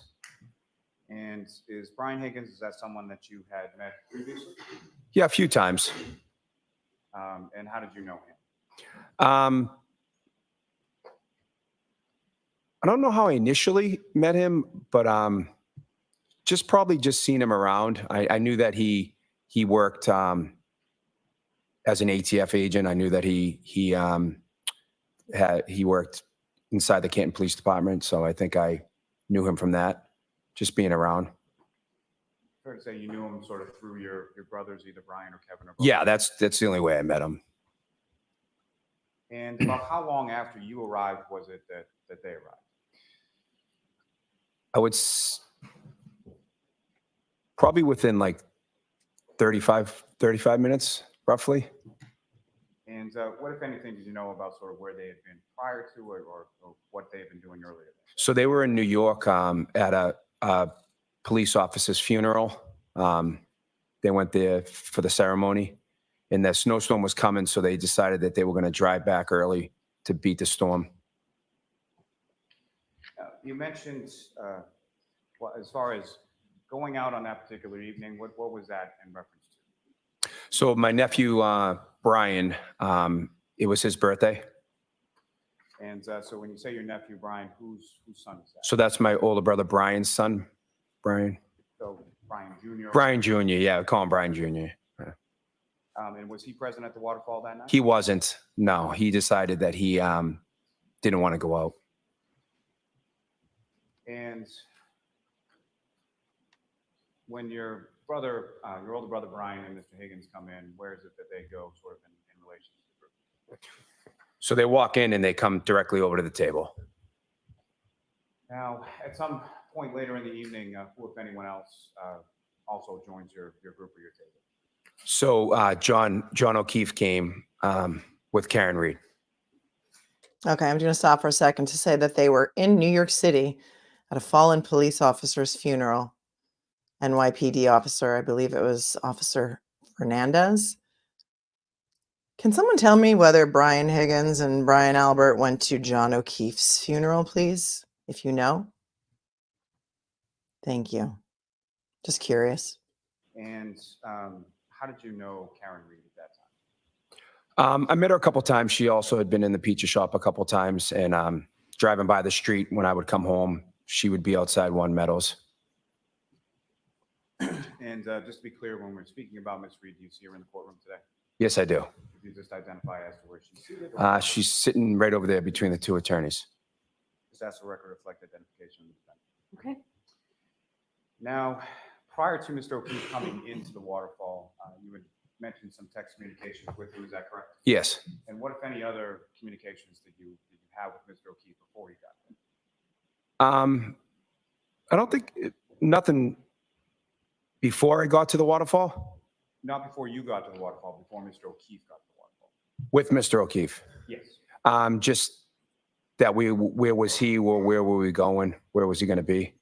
And is Brian Higgins, is that someone that you had met previously? Yeah, a few times. And how did you know him? I don't know how I initially met him, but probably just seen him around. I knew that he worked as an ATF agent. I knew that he worked inside the Canton Police Department, so I think I knew him from that, just being around. Fair to say you knew him sort of through your brothers, either Brian or Kevin or both? Yeah, that's the only way I met him. And about how long after you arrived was it that they arrived? I would probably within like 35 minutes, roughly. And what, if anything, did you know about sort of where they had been prior to it, or what they had been doing earlier? So they were in New York at a police officer's funeral. They went there for the ceremony, and the snowstorm was coming, so they decided that they were going to drive back early to beat the storm. You mentioned, as far as going out on that particular evening, what was that in reference to? So my nephew, Brian, it was his birthday. And so when you say your nephew, Brian, whose son is that? So that's my older brother, Brian's son, Brian. So Brian Jr.? Brian Jr., yeah, call him Brian Jr. Yeah. And was he present at the waterfall that night? He wasn't. No, he decided that he didn't want to go out. And when your brother, your older brother Brian and Mr. Higgins come in, where is it that they go sort of in relation to the group? So they walk in and they come directly over to the table. Now, at some point later in the evening, who, if anyone else, also joins your group or your table? So John O'Keefe came with Karen Reed. Okay, I'm going to stop for a second to say that they were in New York City at a fallen police officer's funeral. NYPD officer, I believe it was Officer Fernandez. Can someone tell me whether Brian Higgins and Brian Albert went to John O'Keefe's funeral, please? If you know. Thank you. Just curious. And how did you know Karen Reed at that time? I met her a couple times. She also had been in the pizza shop a couple times, and driving by the street when I would come home, she would be outside One Meadows. And just to be clear, when we're speaking about Ms. Reed, do you see her in the courtroom today? Yes, I do. Could you just identify as to where she's seated? She's sitting right over there between the two attorneys. Just ask the record reflect identification of the defendant. Okay. Now, prior to Mr. O'Keefe coming into the waterfall, you had mentioned some text communications with him, is that correct? Yes. And what, if any, other communications did you have with Mr. O'Keefe before he got there? I don't think nothing before I got to the waterfall. Not before you got to the waterfall, before Mr. O'Keefe got to the waterfall. With Mr. O'Keefe. Yes. Just that where was he, or where were we going? Where was he going to be?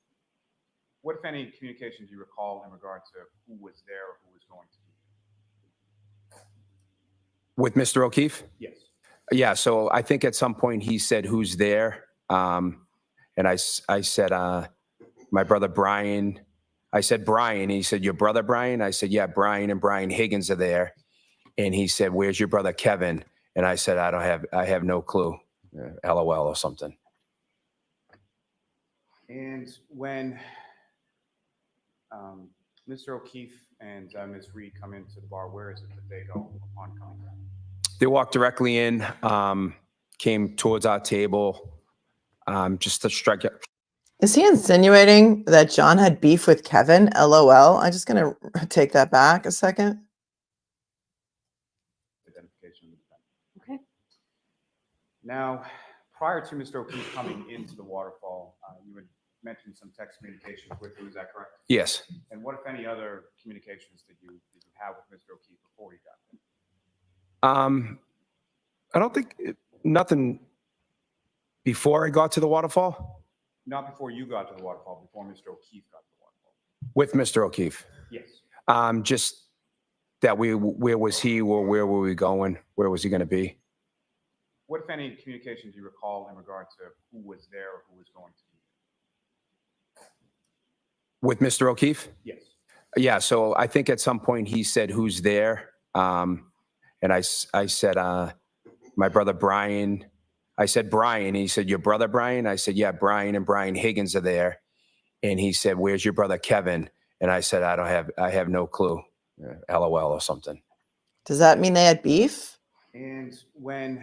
What, if any, communications do you recall in regard to who was there or who was going to be there? With Mr. O'Keefe? Yes. Yeah, so I think at some point he said, "Who's there?" And I said, "My brother Brian." I said, "Brian." And he said, "Your brother Brian?" I said, "Yeah, Brian and Brian Higgins are there." And he said, "Where's your brother Kevin?" And I said, I have no clue. LOL or something. And when Mr. O'Keefe and Ms. Reed come into the bar, where is it that they go upon coming back? They walked directly in, came towards our table, just to strike it. Is he insinuating that John had beef with Kevin? LOL. I'm just going to take that back a second. Identification of the defendant. Okay. Now, prior to Mr. O'Keefe coming into the waterfall, you had mentioned some text communications with him, is that correct? Yes. And what, if any, other communications did you have with Mr. O'Keefe before he got there? I don't think nothing before I got to the waterfall. Not before you got to the waterfall, before Mr. O'Keefe got to the waterfall. With Mr. O'Keefe. Yes. Just that where was he, or where were we going? Where was he going to be? What, if any, communications do you recall in regard to who was there or who was going to be? With Mr. O'Keefe? Yes. Yeah, so I think at some point he said, who's there? And I said, my brother Brian. I said, Brian. And he said, your brother Brian? I said, yeah, Brian and Brian Higgins are there. And he said, where's your brother Kevin? And I said, I have no clue. LOL or something. Does that mean they had beef? And when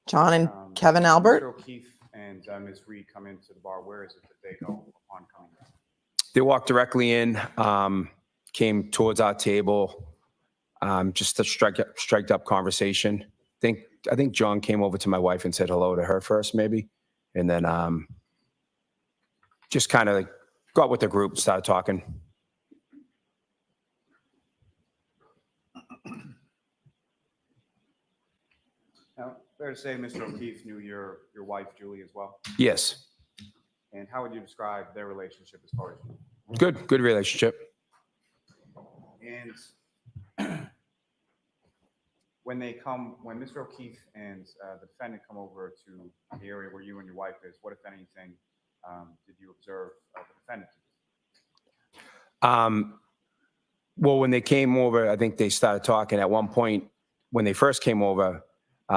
John and Kevin Albert? Mr. O'Keefe and Ms. Reed come into the bar, where is it that they go upon coming in? They walked directly in, came towards our table, just a striked up conversation. I think John came over to my wife and said hello to her first, maybe. And then just kind of got with the group, started talking. Now, fair to say Mr. O'Keefe knew your wife, Julie, as well? Yes. And how would you describe their relationship as far as? Good relationship. And when Mr. O'Keefe and the defendant come over to the area where you and your wife is, what, if anything, did you observe the defendant to do? Well, when they came over, I think they started talking. At one point, when they first came over,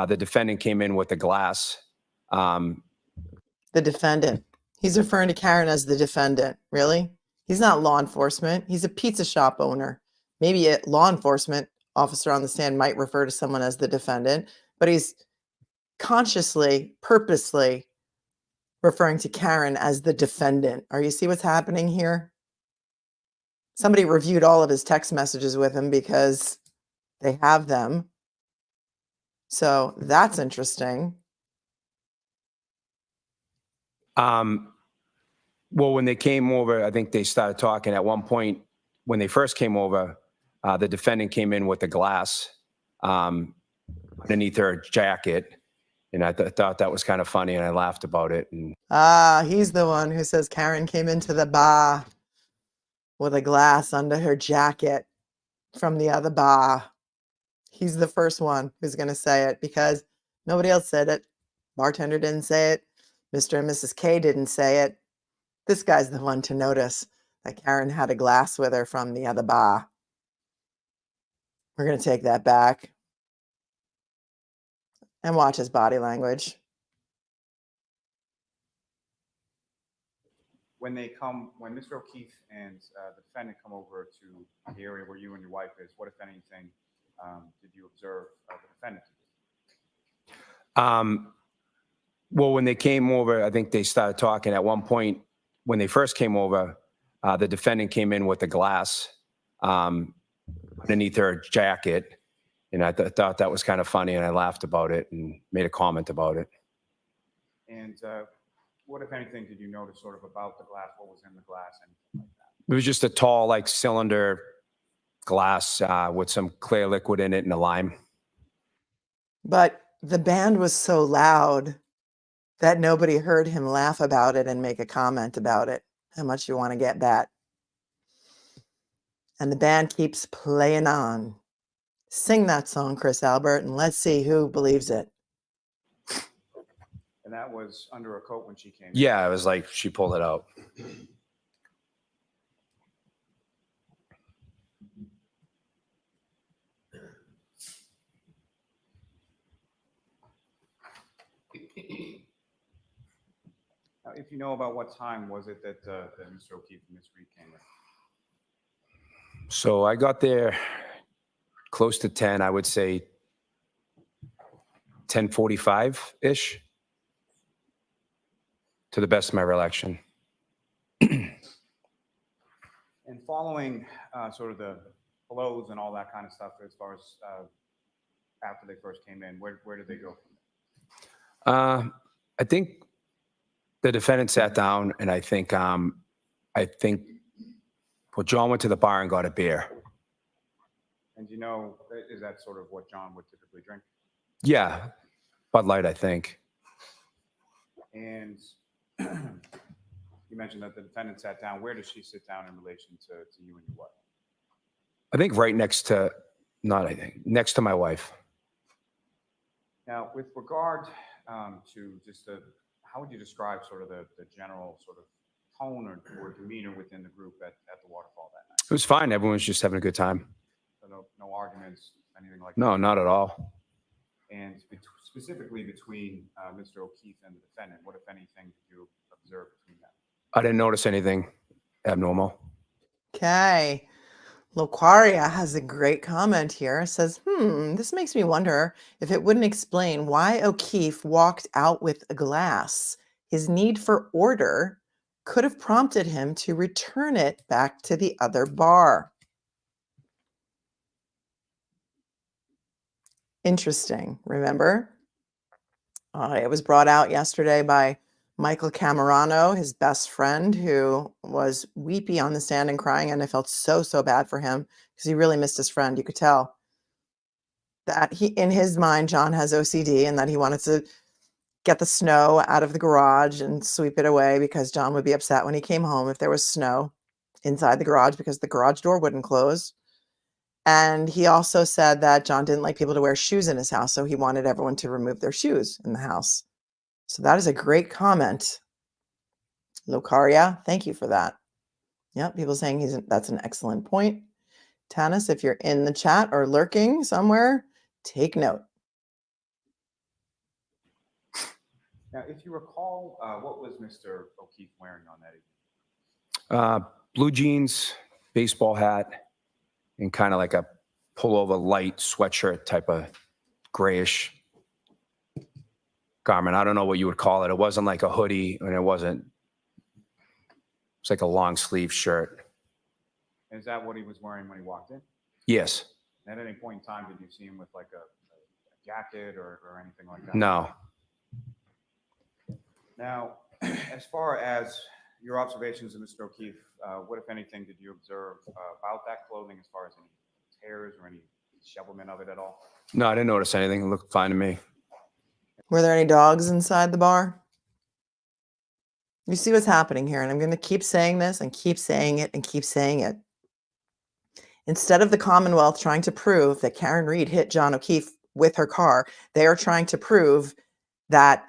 the defendant came in with a glass. The defendant. He's referring to Karen as the defendant. Really? He's not law enforcement. He's a pizza shop owner. Maybe a law enforcement officer on the stand might refer to someone as the defendant, but he's consciously, purposely referring to Karen as the defendant. Are you see what's happening here? Somebody reviewed all of his text messages with him because they have them. So that's interesting. Well, when they came over, I think they started talking. At one point, when they first came over, the defendant came in with a glass underneath her jacket. And I thought that was kind of funny, and I laughed about it. And He's the one who says Karen came into the bar with a glass under her jacket from the other bar. He's the first one who's going to say it because nobody else said it. Bartender didn't say it. Mr. and Mrs. K didn't say it. This guy's the one to notice that Karen had a glass with her from the other bar. We're going to take that back and watch his body language. When Mr. O'Keefe and the defendant come over to the area where you and your wife is, what, if anything, did you observe the defendant to do? well, when they came over, I think they started talking. At one point, when they first came over, the defendant came in with a glass underneath her jacket. And I thought that was kind of funny, and I laughed about it and made a comment about it. And what, if anything, did you notice sort of about the glass? What was in the glass? Anything like that? It was just a tall, like, cylinder glass with some clear liquid in it and a lime. But the band was so loud that nobody heard him laugh about it and make a comment about it. How much you want to get that? And the band keeps playing on. Sing that song, Chris Albert, and let's see who believes it. And that was under a coat when she came in? Yeah, it was like she pulled it out. Now, if you know about what time was it that Mr. O'Keefe and Ms. Reed came in? So I got there close to 10, I would say 10:45-ish, to the best of my recollection. And following sort of the hellos and all that kind of stuff, as far as after they first came in, where did they go from there? I think the defendant sat down, and I think well, John went to the bar and got a beer. And you know, is that sort of what John would typically drink? Yeah, Bud Light, I think. And You mentioned that the defendant sat down. Where does she sit down in relation to you and your wife? I think right next to, next to my wife. Now, with regard to just how would you describe sort of the general sort of tone or demeanor within the group at the waterfall that night? It was fine. Everyone was just having a good time. So no arguments, anything like that? No, not at all. And specifically between Mr. O'Keefe and the defendant, what, if anything, did you observe between them? I didn't notice anything abnormal. Okay. Loquaria has a great comment here. It says, this makes me wonder if it wouldn't explain why O'Keefe walked out with a glass. His need for order could have prompted him to return it back to the other bar. Interesting. Remember? It was brought out yesterday by Michael Camerano, his best friend, who was weepy on the stand and crying. And I felt so bad for him because he really missed his friend. You could tell that in his mind, John has OCD and that he wanted to get the snow out of the garage and sweep it away because John would be upset when he came home if there was snow inside the garage because the garage door wouldn't close. And he also said that John didn't like people to wear shoes in his house, so he wanted everyone to remove their shoes in the house. So that is a great comment. Locaria, thank you for that. Yep, people saying that's an excellent point. Tanis, if you're in the chat or lurking somewhere, take note. Now, if you recall, what was Mr. O'Keefe wearing on that evening? Blue jeans, baseball hat, and kind of like a pullover light sweatshirt type of grayish garment. I don't know what you would call it. It wasn't like a hoodie, and it's like a long sleeve shirt. Is that what he was wearing when he walked in? Yes. At any point in time, did you see him with like a jacket or anything like that? No. Now, as far as your observations of Mr. O'Keefe, what, if anything, did you observe about that clothing as far as any tears or any dishevelment of it at all? No, I didn't notice anything. It looked fine to me. Were there any dogs inside the bar? You see what's happening here, and I'm going to keep saying this and keep saying it and keep saying it. Instead of the Commonwealth trying to prove that Karen Reed hit John O'Keefe with her car, they are trying to prove that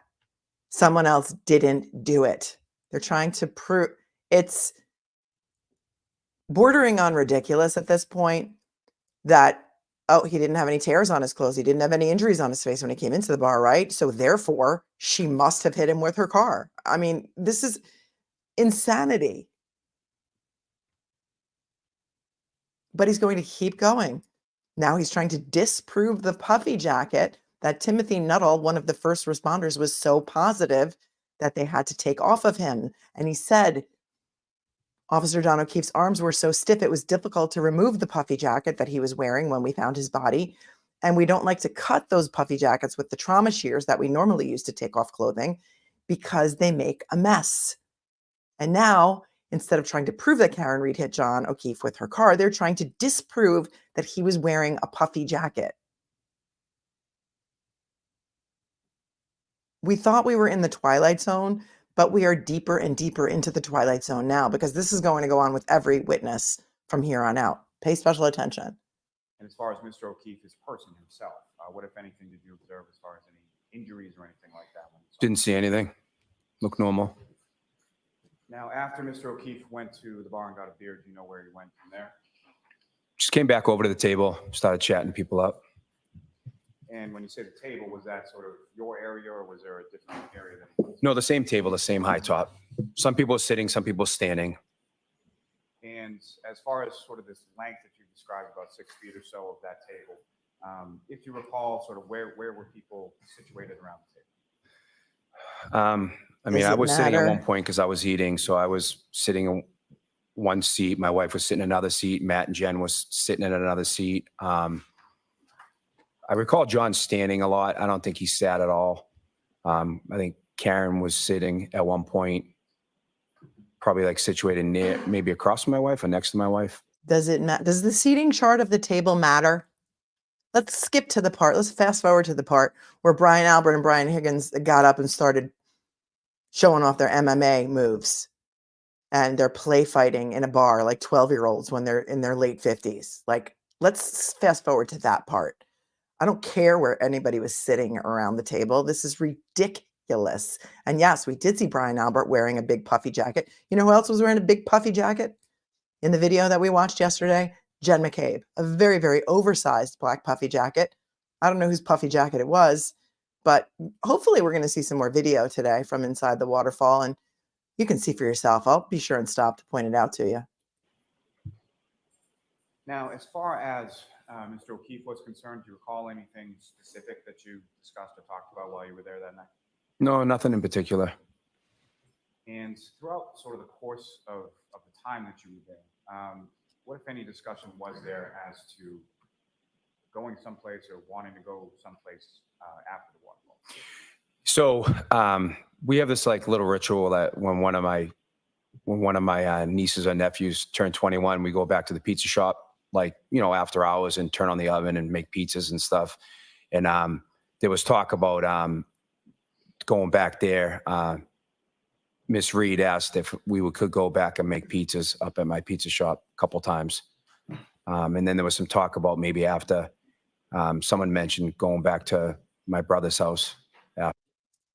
someone else didn't do it. They're trying to prove it's bordering on ridiculous at this point that, oh, he didn't have any tears on his clothes. He didn't have any injuries on his face when he came into the bar, right? So therefore, she must have hit him with her car. I mean, this is insanity. But he's going to keep going. Now he's trying to disprove the puffy jacket that Timothy Nuttall, one of the first responders, was so positive that they had to take off of him. And he said, Officer John O'Keefe's arms were so stiff, it was difficult to remove the puffy jacket that he was wearing when we found his body. And we don't like to cut those puffy jackets with the trauma shears that we normally use to take off clothing because they make a mess. And now, instead of trying to prove that Karen Reed hit John O'Keefe with her car, they're trying to disprove that he was wearing a puffy jacket. We thought we were in the twilight zone, but we are deeper and deeper into the twilight zone now because this is going to go on with every witness from here on out. Pay special attention. And as far as Mr. O'Keefe, his person himself, what, if anything, did you observe as far as any injuries or anything like that? Didn't see anything. Looked normal. Now, after Mr. O'Keefe went to the bar and got a beer, do you know where he went from there? Just came back over to the table, started chatting people up. And when you say the table, was that sort of your area or was there a different area that he was? No, the same table, the same high top. Some people are sitting, some people are standing. And as far as sort of this length that you described, about 6 feet or so of that table, if you recall, sort of where were people situated around the table? I mean, Does I it was sitting at matter? one point because I was eating. So I was sitting in one seat. My wife was sitting in another seat. Matt and Jen was sitting in another seat. I recall John standing a lot. I don't think he sat at all. I think Karen was sitting at one point, probably like situated near, maybe across from my wife or next to my wife. Does it matter? Does the seating chart of the table matter? Let's skip to the part. Let's fast forward to the part where Brian Albert and Brian Higgins got up and started showing off their MMA moves. and they're play fighting in a bar like 12-year-olds when they're in their late 50s. Like, let's fast forward to that part. I don't care where anybody was sitting around the table. This is ridiculous. And yes, we did see Brian Albert wearing a big puffy jacket. You know who else was wearing a big puffy jacket in the video that we watched yesterday? Jen McCabe, a very, very oversized black puffy jacket. I don't know whose puffy jacket it was, but hopefully we're going to see some more video today from inside the waterfall, and you can see for yourself. I'll be sure and stop to point it out to you. Now, as far as Mr. O'Keefe was concerned, do you recall anything specific that you discussed or talked about while you were there that night? No, nothing in particular. And throughout sort of the course of the time that you were there, what, if any, discussion was there as to going someplace or wanting to go someplace after the waterfall? So we have this like little ritual that when one of my nieces or nephews turn 21, we go back to the pizza shop, like, you know, after hours, and turn on the oven and make pizzas and stuff. And there was talk about going back there. Miss Reed asked if we could go back and make pizzas up at my pizza shop a couple times. And then there was some talk about maybe after someone mentioned going back to my brother's house.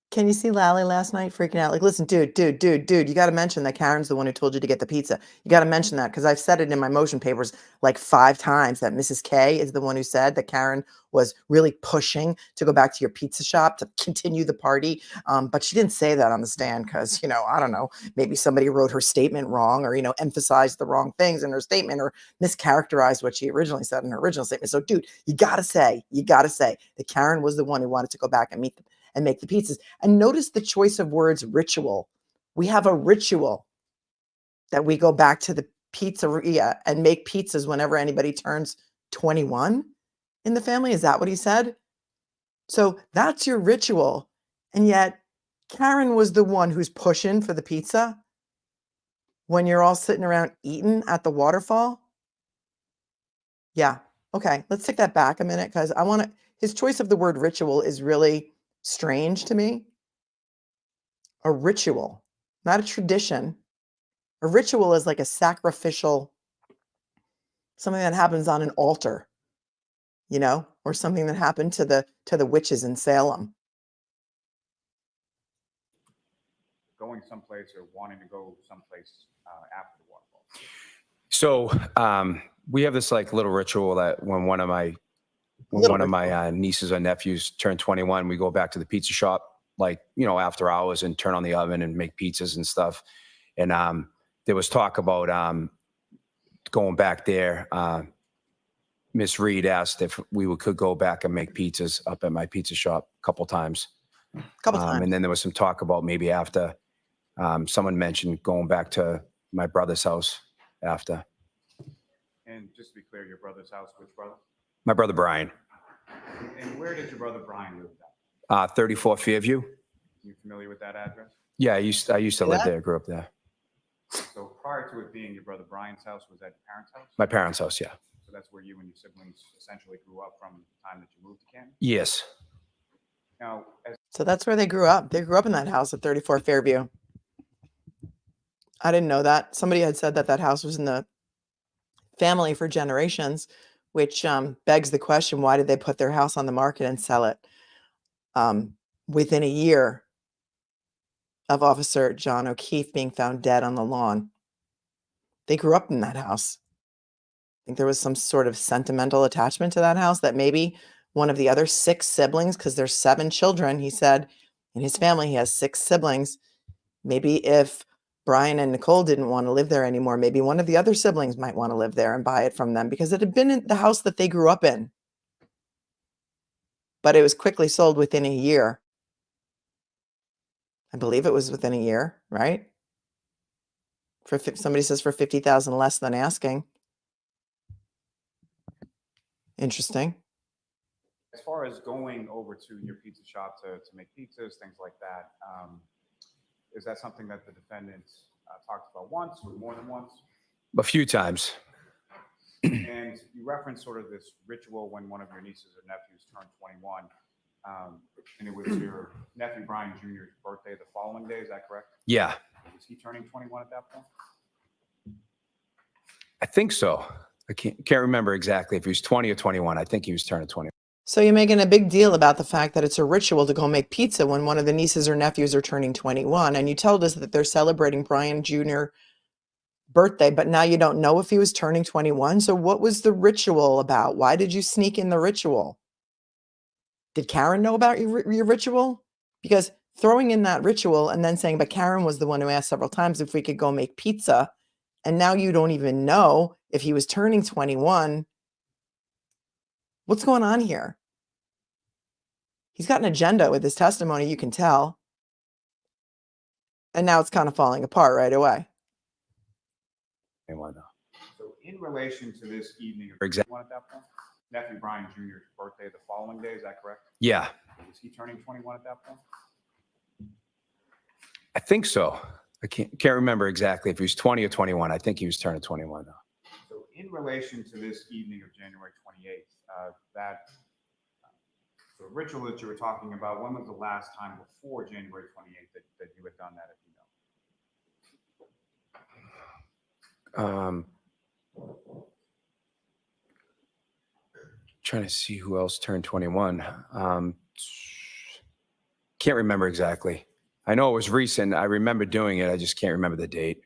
Can you see Lally last night freaking out? Like, listen, dude, you got to mention that Karen's the one who told you to get the pizza. You got to mention that, because I've said it in my motion papers like 5 times that Mrs. K is the one who said that Karen was really pushing to go back to your pizza shop to continue the party. But she didn't say that on the stand because, you know, I don't know, maybe somebody wrote her statement wrong, or, you know, emphasized the wrong things in her statement, or mischaracterized what she originally said in her original statement. So, dude, you got to say that Karen was the one who wanted to go back and meet them and make the pizzas. And notice the choice of words, ritual. We have a ritual that we go back to the pizzeria and make pizzas whenever anybody turns 21 in the family. Is that what he said? So that's your ritual. And yet Karen was the one who's pushing for the pizza when you're all sitting around eating at the waterfall. Yeah. Okay. Let's take that back a minute, because his choice of the word ritual is really strange to me. A ritual, not a tradition. A ritual is like a sacrificial, something that happens on an altar, you know, or something that happened to the witches in Salem. Going someplace or wanting to go someplace after the waterfall? So we have this like little ritual that when one of my nieces or nephews turn 21, we go back to the pizza shop, like, you know, after hours, and turn on the oven and make pizzas and stuff. And there was talk about going back there. Miss Reed asked if we could go back and make pizzas up at my pizza shop a couple times. And then there was some talk about maybe after someone mentioned going back to my brother's house after. And just to be clear, your brother's house, which brother? My brother Brian. And where did your brother Brian live at? 34 Fairview. You familiar with that address? Yeah, I used to live there, grew up there. So prior to it being your brother Brian's house, was that your parents' house? My parents' house, yeah. So that's where you and your siblings essentially grew up from the time that you moved to Canton? Yes. Now, So that's where they grew up. They grew up in that house at 34 Fairview. I didn't know that. Somebody had said that house was in the family for generations, which begs the question, why did they put their house on the market and sell it within a year of Officer John O'Keefe being found dead on the lawn? They grew up in that house. I think there was some sort of sentimental attachment to that house, that maybe one of the other 6 siblings, because there's 7 children, he said in his family he has 6 siblings. Maybe if Brian and Nicole didn't want to live there anymore, maybe one of the other siblings might want to live there and buy it from them, because it had been in the house that they grew up in. But it was quickly sold within a year. I believe it was within a year, right? Somebody says for $50,000 less than asking. Interesting. as far as going over to your pizza shop to make pizzas, things like that, is that something that the defendant talked about once or more than once? A few times. And you referenced sort of this ritual when one of your nieces or nephews turned 21, and it was your nephew Brian Jr.'s birthday the following day. Is that correct? Yeah. Was he turning 21 at that point? I think so. I can't remember exactly if he was 20 or 21. I think he was turning 20. So you're making a big deal about the fact that it's a ritual to go make pizza when one of the nieces or nephews are turning 21. And you told us that they're celebrating Brian Jr. birthday, but now you don't know if he was turning 21. So what was the ritual about? Why did you sneak in the ritual? Did Karen know about your ritual? Because throwing in that ritual and then saying, but Karen was the one who asked several times if we could go make pizza. And now you don't even know if he was turning 21. What's going on here? He's got an agenda with his testimony, you can tell. And now it's kind of falling apart right away. Anyone know? So in relation to this evening of Exactly. 21 at that point, nephew Brian Jr.'s birthday the following day, is that correct? Yeah, Was he turning 21 at that point? I think so. I can't remember exactly if he was 20 or 21. I think he was turning 21 though. So in relation to this evening of January 28th, the ritual that you were talking about, when was the last time before January 28th that you had done that, if you know? Trying to see who else turned 21. Can't remember exactly. I know it was recent. I remember doing it. I just can't remember the date.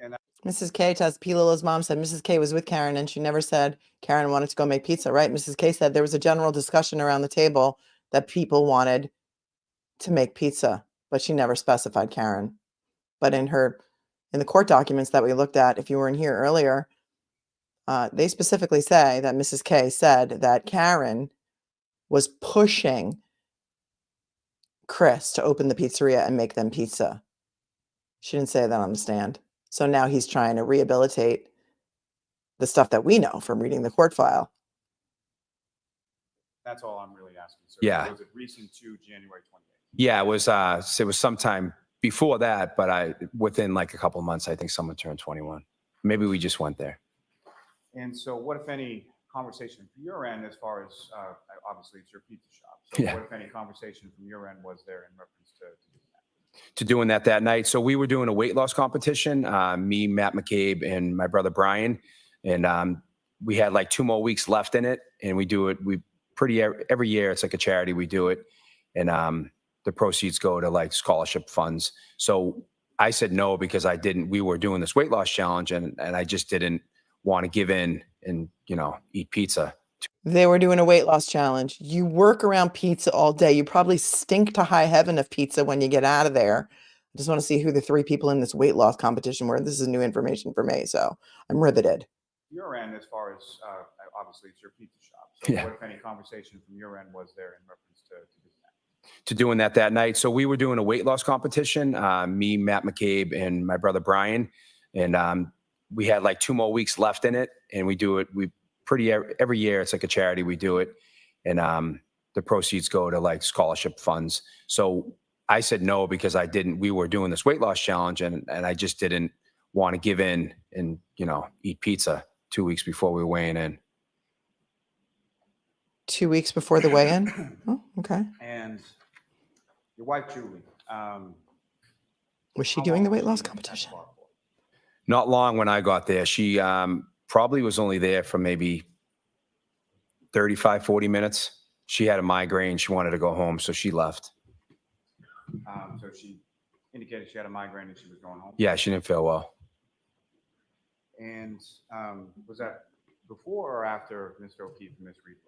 And Mrs. K tells P. Lila's mom said Mrs. K was with Karen and she never said Karen wanted to go make pizza, right? Mrs. K said there was a general discussion around the table that people wanted to make pizza, but she never specified Karen. But in the court documents that we looked at, if you were in here earlier, they specifically say that Mrs. K said that Karen was pushing Chris to open the pizzeria and make them pizza. She didn't say that on the stand. So now he's trying to rehabilitate the stuff that we know from reading the court file. that's all I'm really asking, sir. Yeah. Was it recent to January 28th? Yeah, it was sometime before that, but within like a couple of months, I think someone turned 21. Maybe we just went there. And so what, if any, conversation from your end as far as, obviously it's your pizza shop. So Yeah. what, if any, conversation from your end was there in reference to Doing that night. So we were doing a weight loss competition, me, Matt McCabe, and my brother Brian. And we had like 2 more weeks left in it. And we do it, every year, it's like a charity, we do it. And the proceeds go to like scholarship funds. So I said no, because we were doing this weight loss challenge and I just didn't want to give in and, eat pizza. They were doing a weight loss challenge. You work around pizza all day. You probably stink to high heaven of pizza when you get out of there. I just want to see who the 3 people in this weight loss competition were. This is new information for me, so I'm riveted. your end as far as, obviously it's your pizza shop. So Yeah. what, if any, conversation from your end was there in reference to Doing that night. So we were doing a weight loss competition, me, Matt McCabe, and my brother Brian. And we had like 2 more weeks left in it. And we do it, every year, it's like a charity, we do it. And the proceeds go to like scholarship funds. So I said no, because we were doing this weight loss challenge and I just didn't want to give in and, eat pizza 2 weeks before we were weighing in. 2 weeks before the weigh-in? Oh, okay. And your wife, Julie. Was she how doing long the weight was loss she at that competition? bar for? Not long when I got there. She probably was only there for maybe 35, 40 minutes. She had a migraine. She wanted to go home, so she left. So she indicated she had a migraine and she was going home. Yeah, she didn't feel well. And was that before or after Mr. O'Keefe and Ms. Reed arrived?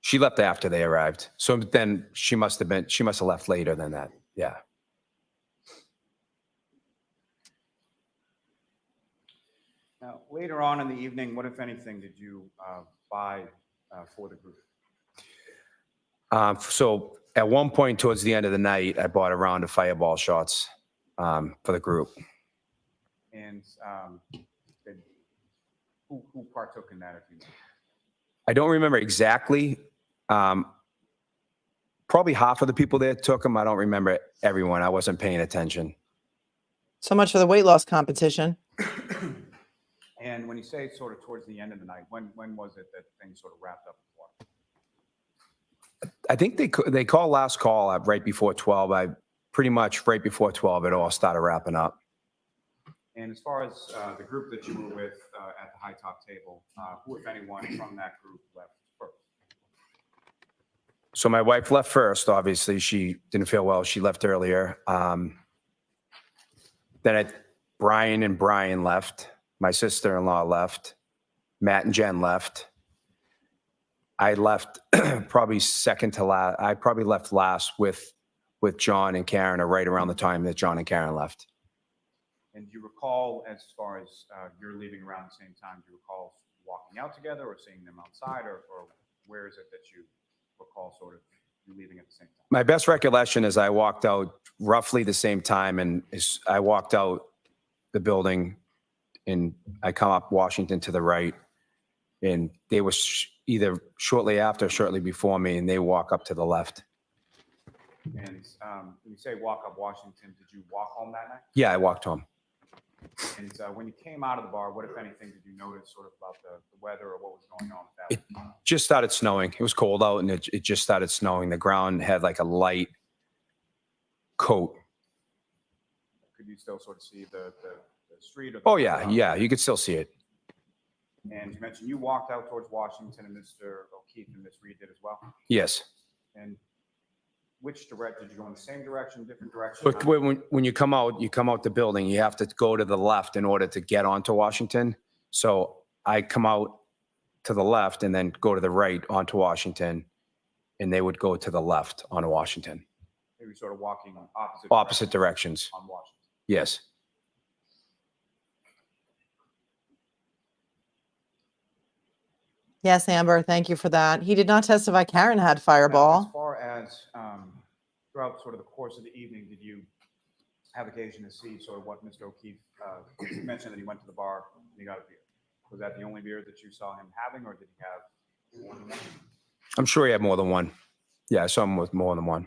She left after they arrived. So then she must have left later than that. Yeah. Now, later on in the evening, what, if anything, did you buy for the group? So at one point towards the end of the night, I bought a round of fireball shots for the group. And who partook in that, if you know? I don't remember exactly. Probably half of the people there took them. I don't remember everyone. I wasn't paying attention. So much for the weight loss competition. And when you say sort of towards the end of the night, when was it that things sort of wrapped up? I think they called last call right before 12. Pretty much right before 12, it all started wrapping up. And as far as the group that you were with at the high top table, who, if anyone, from that group left first? So my wife left first, obviously. She didn't feel well. She left earlier. Brian and Brian left. My sister-in-law left. Matt and Jen left. I left probably second to last. I probably left last with John and Karen, or right around the time that John and Karen left. And do you recall, as far as you're leaving around the same time, do you recall walking out together or seeing them outside, or where is it that you recall sort of you leaving at the same time? My best recollection is I walked out roughly the same time, and I walked out the building, and I come up Washington to the right, and they were either shortly after or shortly before me, and they walk up to the left. And when you say walk up Washington, did you walk home that night? Yeah, I walked home. And when you came out of the bar, what, if anything, did you notice sort of about the weather or what was going on at that time? Just started snowing. It was cold out, and it just started snowing. The ground had like a light coat. Could you still sort of see the street? Or the Oh, yeah, you could still see it. And you mentioned you walked out towards Washington, and Mr. O'Keefe and Ms. Reed did as well. Yes. And which direction? Did you go in the same direction, different direction? But when you come out the building, you have to go to the left in order to get onto Washington. So I come out to the left and then go to the right onto Washington, and they would go to the left onto Washington. They were sort of walking Opposite directions. on Washington. Yes. Yes, Amber, thank you for that. He did not testify Karen had Now, as Fireball. far as throughout sort of the course of the evening, did you have occasion to see sort of what Mr. O'Keefe mentioned, that he went to the bar and he got a beer? Was that the only beer that you saw him having, or did he have more than one? I'm sure he had more than one. Yeah, I saw him with more than one.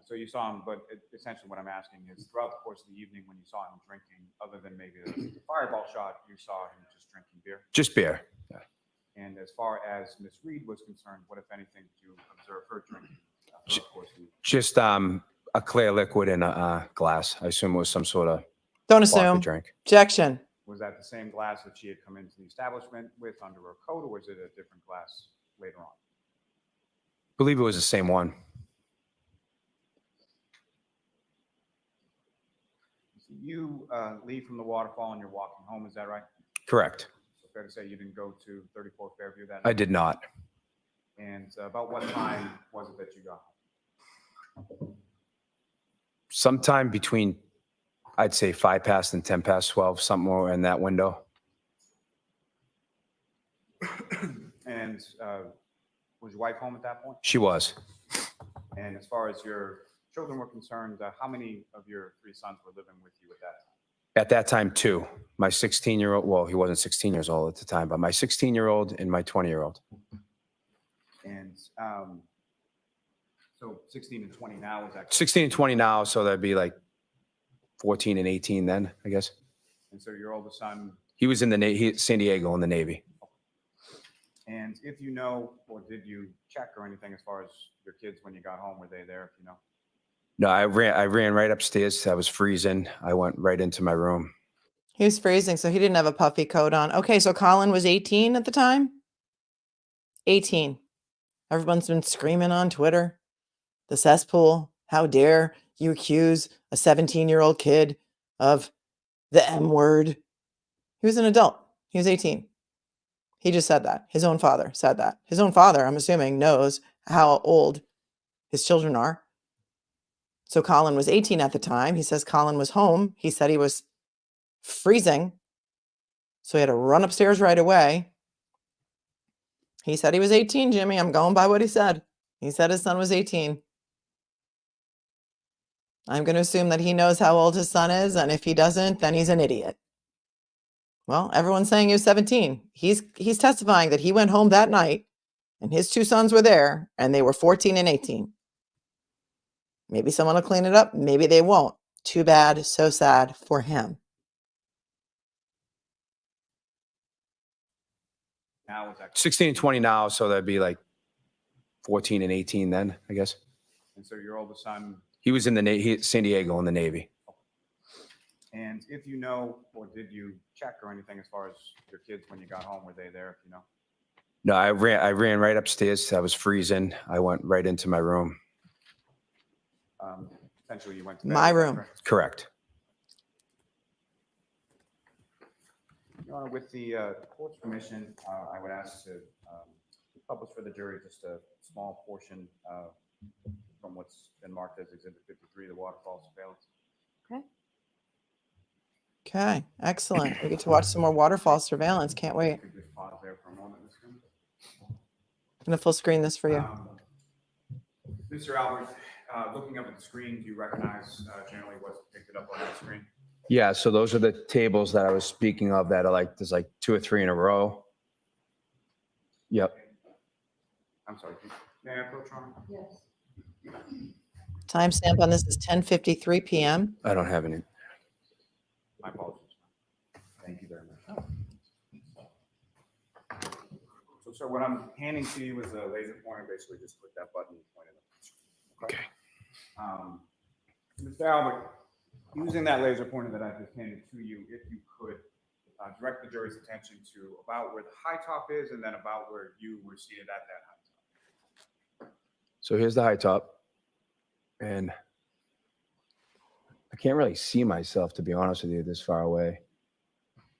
So you saw him, but essentially what I'm asking is throughout the course of the evening when you saw him drinking, other than maybe the Fireball shot, you saw him just drinking beer? Just beer. Yeah. And as far as Miss Reed was concerned, what, if anything, did you observe her drinking? Throughout the course of the evening? Just a clear liquid in a glass. I assume it was some sort of Don't vodka assume. drink. Objection. Was that the same glass that she had come into the establishment with under her coat, or was it a different glass later on? I believe it was the same one. So you leave from the waterfall and you're walking home, is that right? Correct. So fair to say you didn't go to 34 Fairview that I night? did not. And about what time was it that you got home? Sometime between, I'd say 5 past and 10 past 12, somewhere in that window. And was your wife home at that point? She was. And as far as your children were concerned, how many of your 3 sons were living with you at that time? At that time, 2. My 16-year-old, well, he wasn't 16 years old at the time, but my 16-year-old and my 20-year-old. And so 16 and 20 now is that? 16 and 20 now, so that'd be like 14 and 18 then, I guess. And so your oldest son, He was in the San Diego in the Navy. and if you know, or did you check or anything as far as your kids when you got home, were they there, if you know? No, I ran right upstairs. I was freezing. I went right into my room. He was freezing, so he didn't have a puffy coat on. Okay, so Colin was 18 at the time? 18. Everyone's been screaming on Twitter. The cesspool. How dare you accuse a 17-year-old kid of the M word? He was an adult. He was 18. He just said that. His own father said that. His own father, I'm assuming, knows how old his children are. So Colin was 18 at the time. He says Colin was home. He said he was freezing. So he had to run upstairs right away. He said he was 18, Jimmy. I'm going by what he said. He said his son was 18. I'm going to assume that he knows how old his son is, and if he doesn't, then he's an idiot. Well, everyone's saying he was 17. He's testifying that he went home that night, and his 2 sons were there, and they were 14 and 18. Maybe someone will clean it up. Maybe they won't. Too bad, so sad for him. Now is that? 16 and 20 now, so that'd be like 14 and 18 then, I guess. And so your oldest son, He was in the San Diego in the Navy. And if you know, or did you check or anything as far as your kids when you got home? Were they there, if you know? No, I ran right upstairs. I was freezing. I went right into my room. Essentially, you went to bed. My is that room. correct? Correct. Your Honor, with the court's permission, I would ask to publish for the jury just a small portion from what's been marked as Exhibit 53, the waterfall surveillance. Okay, excellent. We get to watch some more waterfall surveillance. Can't wait. Could you just pause there for a moment, Ms. Kim? I'm gonna full screen this for you. Mr. Albert, looking up at the screen, do you recognize generally what's depicted up on that screen? Yeah, so those are the tables that I was speaking of that are like, there's like 2 or 3 in a row. Yep. I'm sorry, may I approach, Your Honor? Yes. Timestamp on this is 10:53 p.m. I don't have any. My apologies. Thank you very much. So, sir, what I'm handing to you is a laser pointer. Basically, just click that button and point it up. Okay. Mr. Albert, using that laser pointer that I just handed to you, if you could direct the jury's attention to about where the high top is and then about where you were seated at that high top. So here's the high top. And I can't really see myself, to be honest with you, this far away.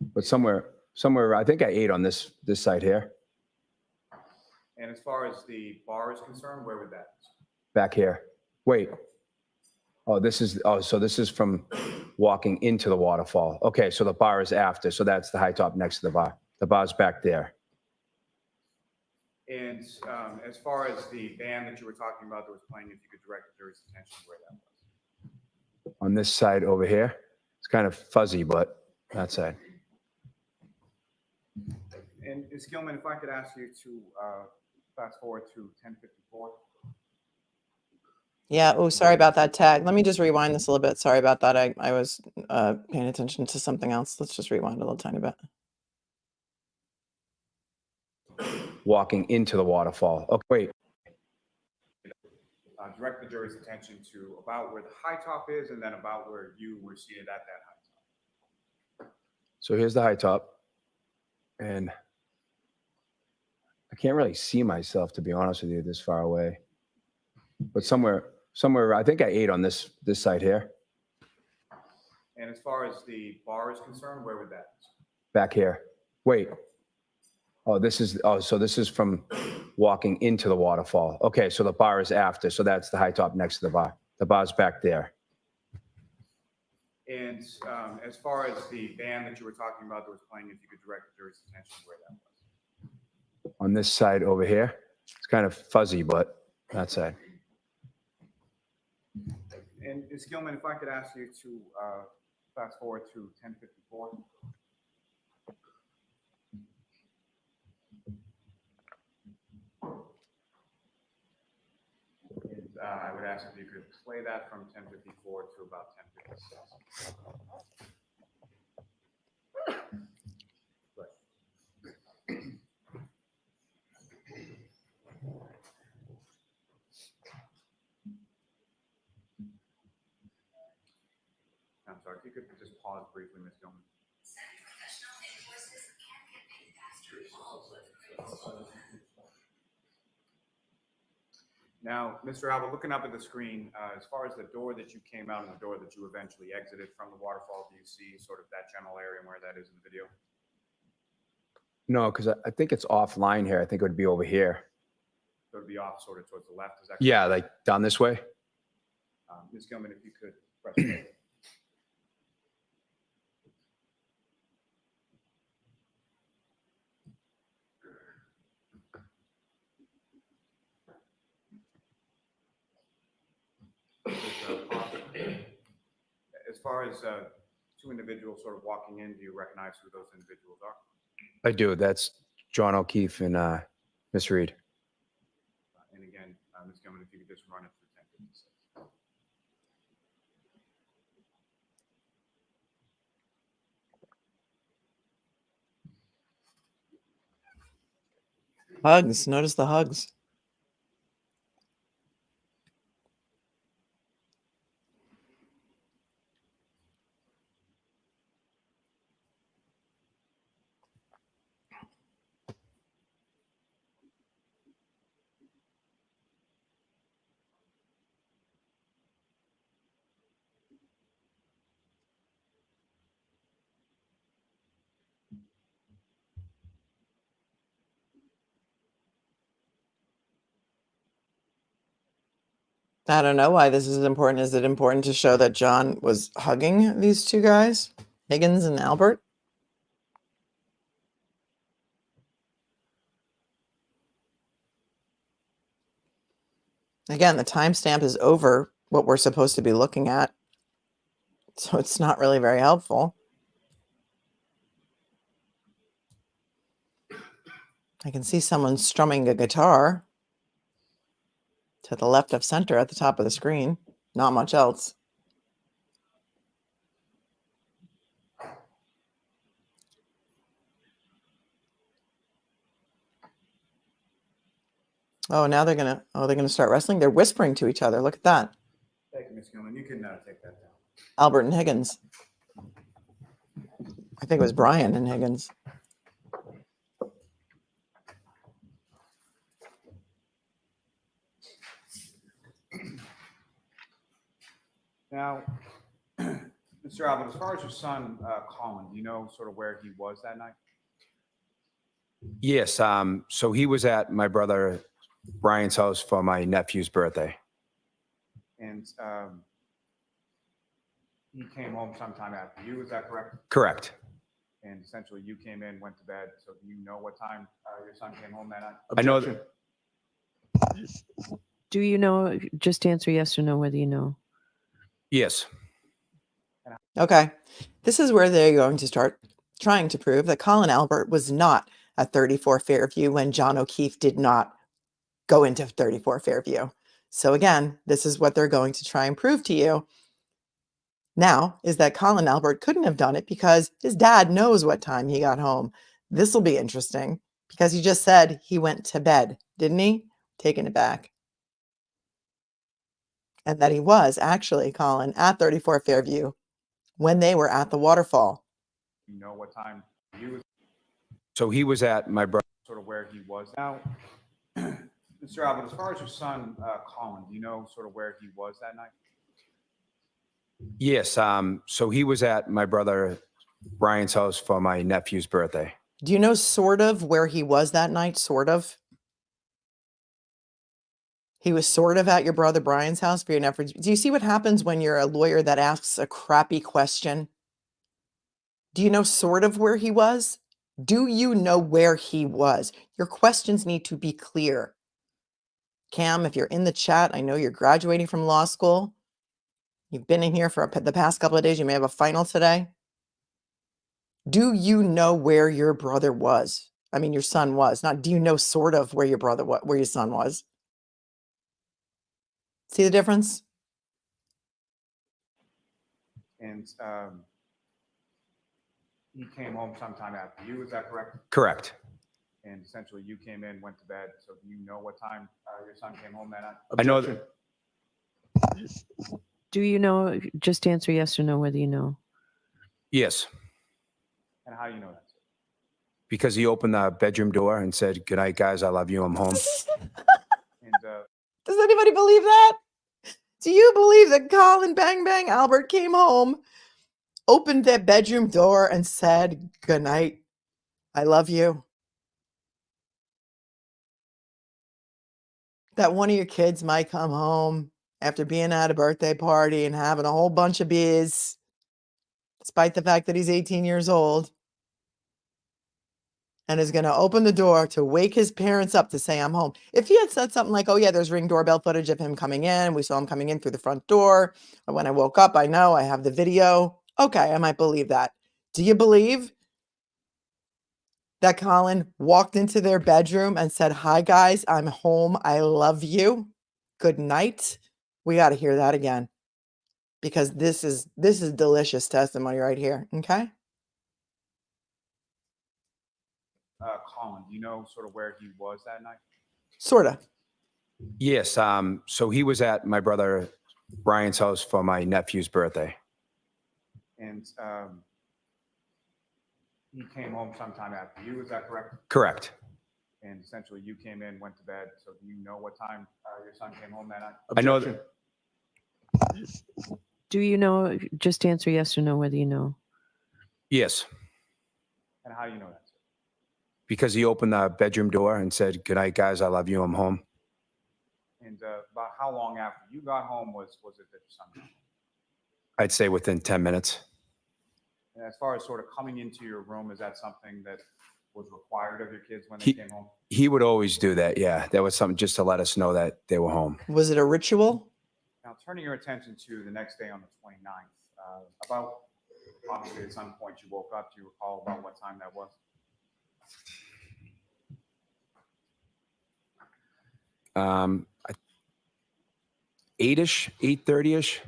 But somewhere, I think I ate on this side here, And as far as the bar is concerned, where would that be? back here. Wait. Oh, so this is from walking into the waterfall. Okay, so the bar is after. So that's the high top next to the bar. The bar's back there. And as far as the band that you were talking about that was playing, if you could direct the jury's attention to where that was. On this side over here. It's kind of fuzzy, but that side. And Ms. Gilman, if I could ask you to fast forward to 10:54. Yeah. Oh, sorry about that tag. Let me just rewind this a little bit. Sorry about that. I was paying attention to something else. Let's just rewind a little tiny bit. Walking into the waterfall. Okay, wait. Direct the jury's attention to about where the high top is and then about where you were seated at that high top. So here's the high top. And I can't really see myself, to be honest with you, this far away. But somewhere, I think I ate on this side here, And as far as the bar is concerned, where would that be? back here. Wait. Oh, so this is from walking into the waterfall. Okay, so the bar is after. So that's the high top next to the bar. The bar's back there. And as far as the band that you were talking about that was playing, if you could direct the jury's attention to where that was. On this side over here. It's kind of fuzzy, but that side. And Ms. Gilman, if I could ask you to fast forward to 10:54. And, I would ask if you could play that from 10:54 to about 10:56. I'm sorry, if you could just pause briefly, Ms. Gilman. Now, Mr. Albert, looking up at the screen, as far as the door that you came out and the door that you eventually exited from the waterfall, do you see sort of that general area and where that is in the video? No, because I think it's offline here. I think it would be over here. So it would be off sort of towards the left, is that correct? Yeah, like down this way. Ms. Gilman, if you could press play. As far as two individuals sort of walking in, do you recognize who those individuals are? I do. That's John O'Keefe and Miss Reed. And again, Ms. Gilman, if you could just run it through 10:56. Hugs. Notice the hugs. I don't know why this is important. Is it important to show that John was hugging these two guys, Higgins and Albert? Again, the timestamp is over what we're supposed to be looking at, so it's not really very helpful. I can see someone strumming a guitar to the left of center at the top of the screen. Not much else. Oh, now they're gonna start wrestling. They're whispering to each other. Look at that. Thank you, Ms. Gilman. You can take that down. Albert and Higgins. I think it was Brian and Higgins. Now, Mr. Albert, as far as your son, Colin, do you know sort of where he was that night? Yes. So he was at my brother Brian's house for my nephew's birthday. And he came home sometime after you, is that correct? Correct. And essentially you came in, went to bed, so do you know what time your son came home that night? I know that. Do you know, just answer yes or no whether you know. Yes. Okay. This is where they're going to start trying to prove that Colin Albert was not at 34 Fairview when John O'Keefe did not go into 34 Fairview. So again, this is what they're going to try and prove to you now, is that Colin Albert couldn't have done it because his dad knows what time he got home. This will be interesting because he just said he went to bed, didn't he? Taking it back. And that he was actually, Colin, at 34 Fairview when they were at the waterfall. You know what time he was, So he was at my brother. sort of where he was. Now, Mr. Albert, as far as your son, Colin, do you know sort of where he was that night? Yes. So he was at my brother Brian's house for my nephew's birthday. Do you know sort of where he was that night? Sort of. He was sort of at your brother Brian's house for your nephew. Do you see what happens when you're a lawyer that asks a crappy question? Do you know sort of where he was? Do you know where he was? Your questions need to be clear. Cam, if you're in the chat, I know you're graduating from law school. You've been in here for the past couple of days. You may have a final today. Do you know where your brother was? I mean, your son was. Not do you know sort of where your brother, where your son was? See the difference? And he came home sometime after you, is that correct? Correct. And essentially you came in, went to bed, so do you know what time your son came home that night? I know that. Do you know, just answer yes or no whether you know. Yes. And how do you know that? Because he opened the bedroom door and said, "Good night, guys. I love you. I'm home." And Does anybody believe that? Do you believe that Colin Bang Bang Albert came home, opened their bedroom door and said, "Good night. I love you"? That one of your kids might come home after being at a birthday party and having a whole bunch of beers, despite the fact that he's 18 years old, and is going to open the door to wake his parents up to say, "I'm home." If he had said something like, "Oh yeah, there's Ring doorbell footage of him coming in. We saw him coming in through the front door. Or when I woke up, I know I have the video." Okay, I might believe that. Do you believe that Colin walked into their bedroom and said, "Hi guys, I'm home. I love you. Good night"? We got to hear that again, because this is delicious testimony right here. Okay. Colin, do you know sort of where he was that night? Sort of. Yes. So he was at my brother Brian's house for my nephew's birthday. And he came home sometime after you, is that correct? Correct. And essentially you came in, went to bed, so do you know what time your son came home that night? I know that. Do you know, just answer yes or no whether you know. Yes. And how do you know that? Because he opened the bedroom door and said, "Good night, guys. I love you. I'm home." And about how long after you got home was it that your son got home? I'd say within 10 minutes. And as far as sort of coming into your room, is that something that was required of your kids when they came home? He would always do that. Yeah, that was something just to let us know that they were home. Was it a ritual? Now, turning your attention to the next day on the 29th, about obviously at some point you woke up. Do you recall about what time that was? Um, 8-ish, 8:30-ish.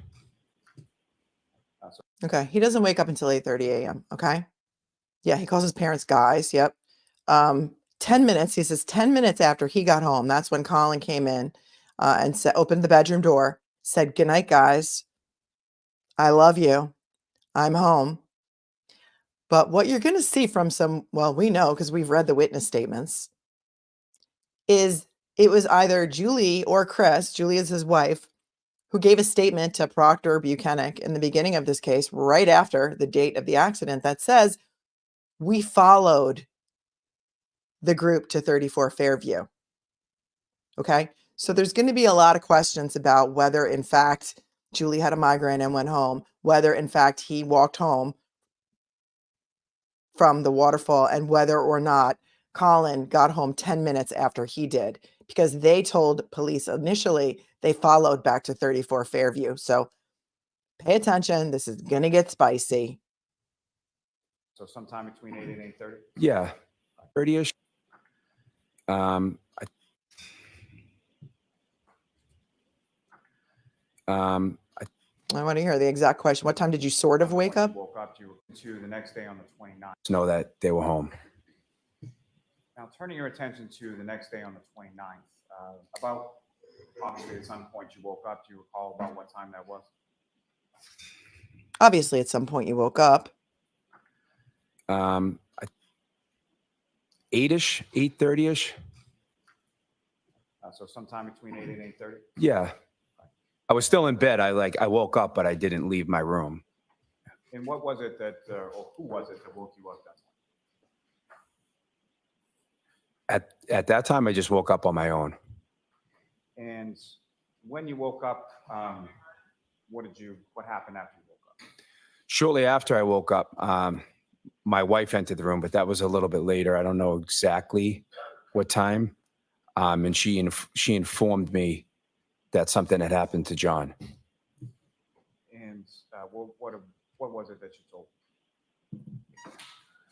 Okay. He doesn't wake up until 8:30 a.m. Okay. Yeah. He calls his parents guys. Yep. 10 minutes. He says 10 minutes after he got home. That's when Colin came in and opened the bedroom door, said, "Good night, guys. I love you. I'm home." But what you're going to see from we know because we've read the witness statements, is it was either Julie or Chris, Julie is his wife, who gave a statement to Proctor Buchanan in the beginning of this case, right after the date of the accident, that says, "We followed the group to 34 Fairview." Okay. So there's going to be a lot of questions about whether, in fact, Julie had a migraine and went home, whether, in fact, he walked home from the waterfall, and whether or not Colin got home 10 minutes after he did, because they told police initially they followed back to 34 Fairview. So pay attention. This is going to get spicy. So sometime between 8 and 8:30? Yeah, 30-ish. I want to hear the exact question. What time did you sort of wake up? Woke up to the next day on the 29th. Know that they were home. Now, turning your attention to the next day on the 29th, about obviously at some point you woke up. Do you recall about what time that was? Obviously, at some point you woke up. 8-ish, 8:30-ish. So sometime between 8 and 8:30? Yeah. I was still in bed. I woke up, but I didn't leave my room. And what was it that, or who was it that woke you up that time? At that time, I just woke up on my own. And when you woke up, what happened after you woke up? Shortly after I woke up, my wife entered the room, but that was a little bit later. I don't know exactly what time. And she informed me that something had happened to John. And what was it that you told?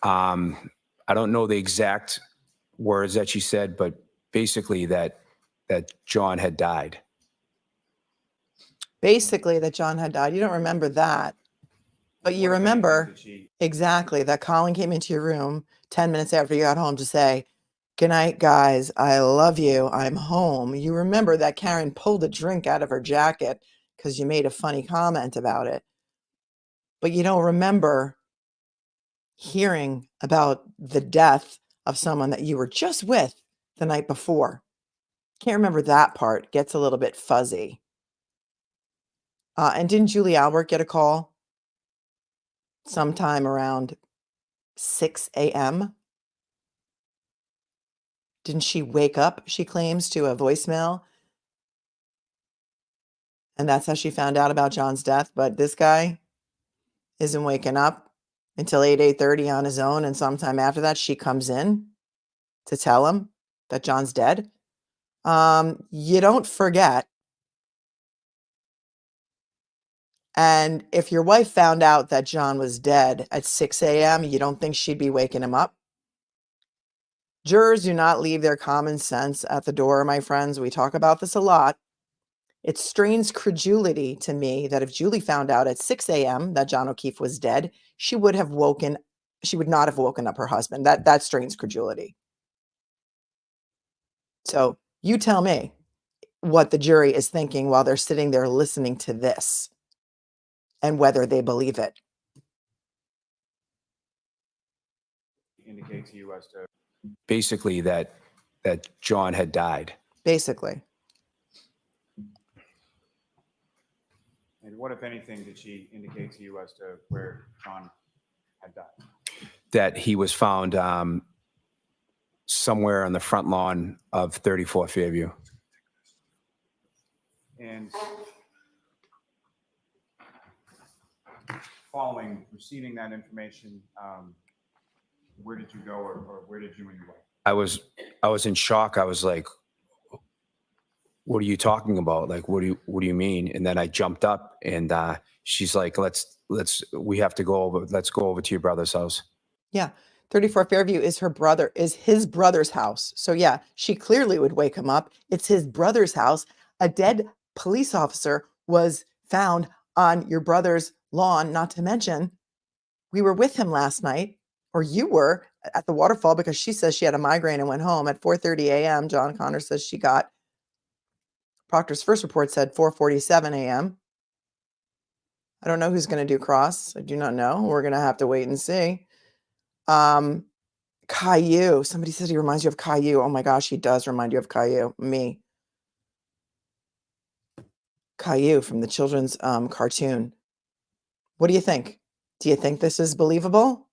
I don't know the exact words that she said, but basically that John had died. Basically, that John had died. You don't remember that. But you What, if remember anything, did she- exactly that Colin came into your room 10 minutes after you got home to say, "Good night, guys. I love you. I'm home." You remember that Karen pulled a drink out of her jacket because you made a funny comment about it. But you don't remember hearing about the death of someone that you were just with the night before. Can't remember that part. Gets a little bit fuzzy. And didn't Julie Albert get a call sometime around 6 a.m.? Didn't she wake up, she claims, to a voicemail? And that's how she found out about John's death. But this guy isn't waking up until 8:30 on his own. And sometime after that, she comes in to tell him that John's dead. You don't forget. And if your wife found out that John was dead at 6 a.m., you don't think she'd be waking him up? Jurors do not leave their common sense at the door, my friends. We talk about this a lot. It strains credulity to me that if Julie found out at 6 a.m. that John O'Keefe was dead, she would not have woken up her husband. That strains credulity. So you tell me what the jury is thinking while they're sitting there listening to this and whether they believe it. Indicate to you as to Basically that John had died. Basically. and what, if anything, did she indicate to you as to where John had died? That he was found somewhere on the front lawn of 34 Fairview. And following, receiving that information, where did you go, or where did you and your wife? I was in shock. I was like, what are you talking about? Like, what do you mean? And then I jumped up and she's like, we have to go over. Let's go over to your brother's house. Yeah. 34 Fairview is his brother's house. So yeah, she clearly would wake him up. It's his brother's house. A dead police officer was found on your brother's lawn, not to mention we were with him last night, or you were at the waterfall, because she says she had a migraine and went home at 4:30 a.m. John Connor says she got, Proctor's first report said 4:47 a.m. I don't know who's going to do cross. I do not know. We're going to have to wait and see. Caillou. Somebody said he reminds you of Caillou. Oh my gosh, he does remind you of Caillou. Me. Caillou from the children's cartoon. What do you think? Do you think this is believable?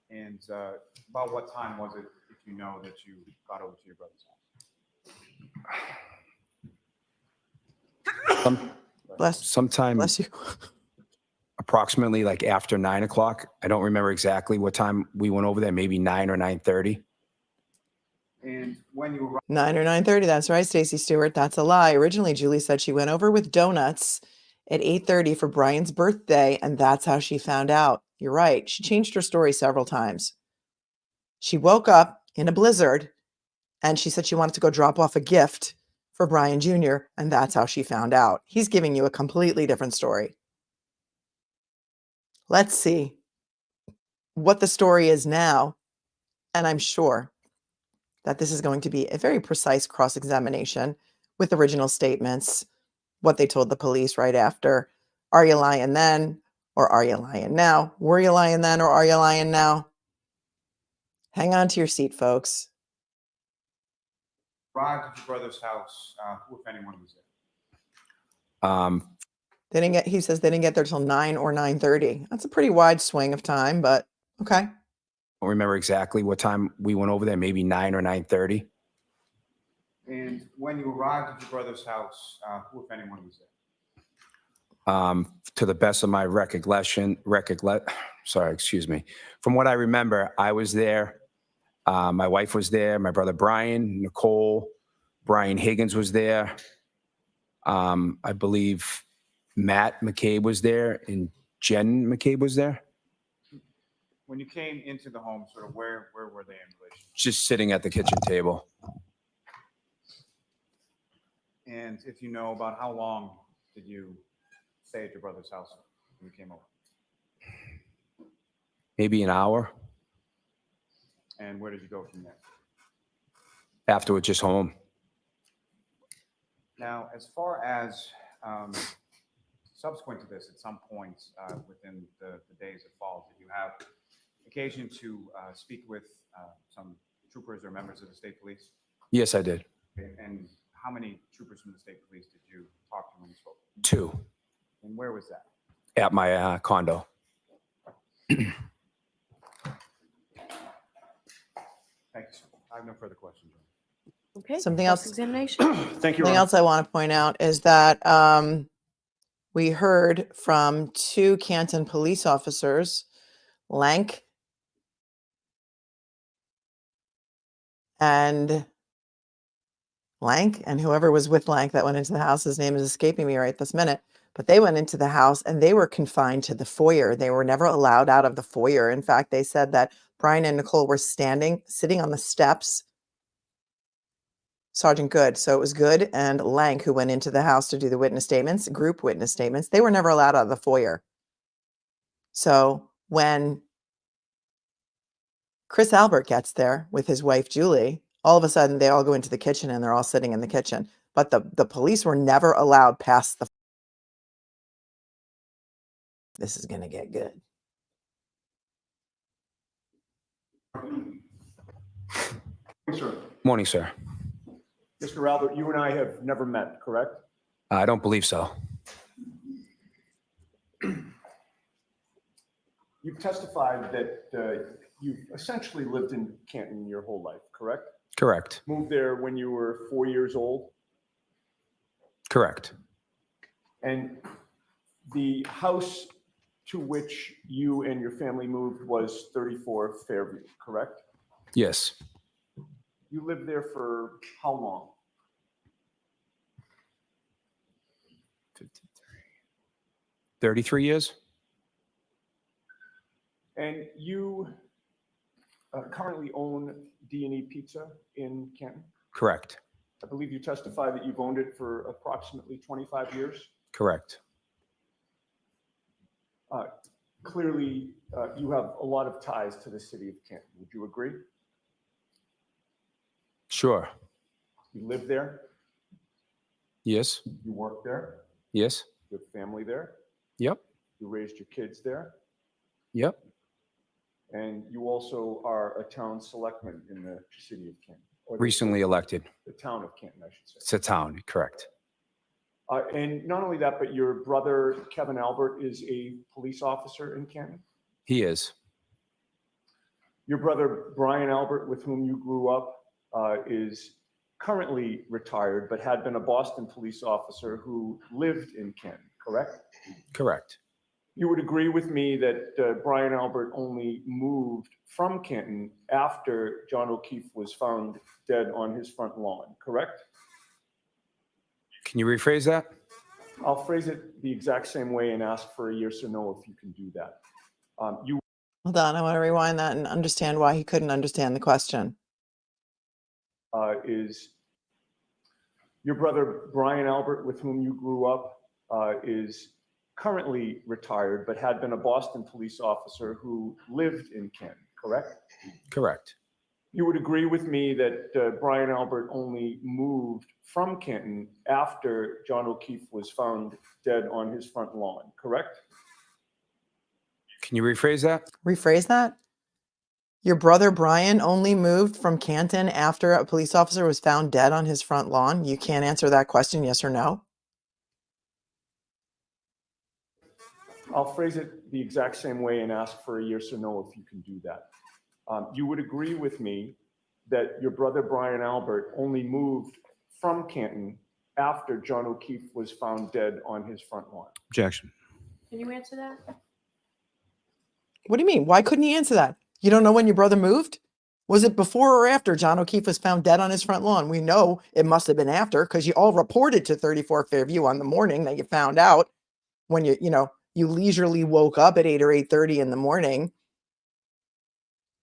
And about what time was it, if you know, that you got over to your brother's house? Sometime Bless you. approximately like after 9 o'clock. I don't remember exactly what time we went over there, maybe 9 or 9:30. And when you arrived, 9 or 9:30. That's right, Stacey Stewart. That's a lie. Originally, Julie said she went over with donuts at 8:30 for Brian's birthday, and that's how she found out. You're right. She changed her story several times. She woke up in a blizzard, and she said she wanted to go drop off a gift for Brian Jr., and that's how she found out. He's giving you a completely different story. Let's see what the story is now, and I'm sure that this is going to be a very precise cross-examination with original statements, what they told the police right after. Are you lying then, or are you lying now? Were you lying then, or are you lying now? Hang on to your seat, folks. arrived at your brother's house, who, if anyone, was there? He says they didn't get there till 9 or 9:30. That's a pretty wide swing of time, but okay. I don't remember exactly what time we went over there, maybe 9 or 9:30. And when you arrived at your brother's house, who, if anyone, was there? To the best of my excuse me. From what I remember, I was there. My wife was there. My brother Brian, Nicole, Brian Higgins was there. I believe Matt McCabe was there and Jen McCabe was there. When you came into the home, sort of where were they in relation? Just sitting at the kitchen table. And if you know, about how long did you stay at your brother's house when you came over? Maybe an hour. And where did you go from there? Afterwards, just home. Now, as far as subsequent to this, at some point within the days that followed, did you have occasion to speak with some troopers or members of the state police? Yes, I did. Okay, and how many troopers from the state police did you talk to when you spoke? 2 And where was that? at my condo. Thank you, sir. I have no further questions. Okay. Something else- Examination. Thank you, Something else I want to point out is that we heard from 2 Canton police officers, Lank and whoever was with Lank that went into the house. His name is escaping me right this minute. But they went into the house and they were confined to the foyer. They were never allowed out of the foyer. In fact, they said that Brian and Nicole were sitting on the steps. Sergeant Good. So it was Good and Lank who went into the house to do the witness statements, group witness statements. They were never allowed out of the foyer. So when Chris Albert gets there with his wife, Julie, all of a sudden they all go into the kitchen and they're all sitting in the kitchen. But the police were never allowed past the. This is going to get good. Sir. Morning, sir. Mr. Albert, you and I have never met, correct? I don't believe so. You've testified that you've essentially lived in Canton your whole life, correct? Correct. Moved there when you were 4 years old? Correct. And the house to which you and your family moved was 34 Fairview, correct? Yes. You lived there for how long? 33 years? And you currently own D&E Pizza in Canton? Correct. I believe you testified that you've owned it for approximately 25 years? Correct. Clearly, you have a lot of ties to the city of Canton. Would you agree? Sure. You live there? Yes. You work there? Yes. You have family there? Yep. You raised your kids there? Yep. And you also are a town selectman in the city of Canton? Or the- Recently elected. The town of Canton, I should say. It's a town. Correct. And not only that, but your brother, Kevin Albert, is a police officer in Canton? He is. Your brother, Brian Albert, with whom you grew up, is currently retired, but had been a Boston police officer who lived in Canton, correct? Correct. You would agree with me that Brian Albert only moved from Canton after John O'Keefe was found dead on his front lawn, correct? Can you rephrase that? I'll phrase it the exact same way and ask for a yes or no if you can do that. You Hold on, I want to rewind that and understand why he couldn't understand the question. is your brother, Brian Albert, with whom you grew up, is currently retired, but had been a Boston police officer who lived in Canton, correct? Correct. You would agree with me that Brian Albert only moved from Canton after John O'Keefe was found dead on his front lawn, correct? Can you rephrase that? Rephrase that? Your brother Brian only moved from Canton after a police officer was found dead on his front lawn? You can't answer that question, yes or no? I'll phrase it the exact same way and ask for a yes or no if you can do that. You would agree with me that your brother Brian Albert only moved from Canton after John O'Keefe was found dead on his front lawn. Objection. Can you answer that? What do you mean? Why couldn't he answer that? You don't know when your brother moved? Was it before or after John O'Keefe was found dead on his front lawn? We know it must have been after because you all reported to 34 Fairview on the morning that you found out when you leisurely woke up at 8 or 8:30 in the morning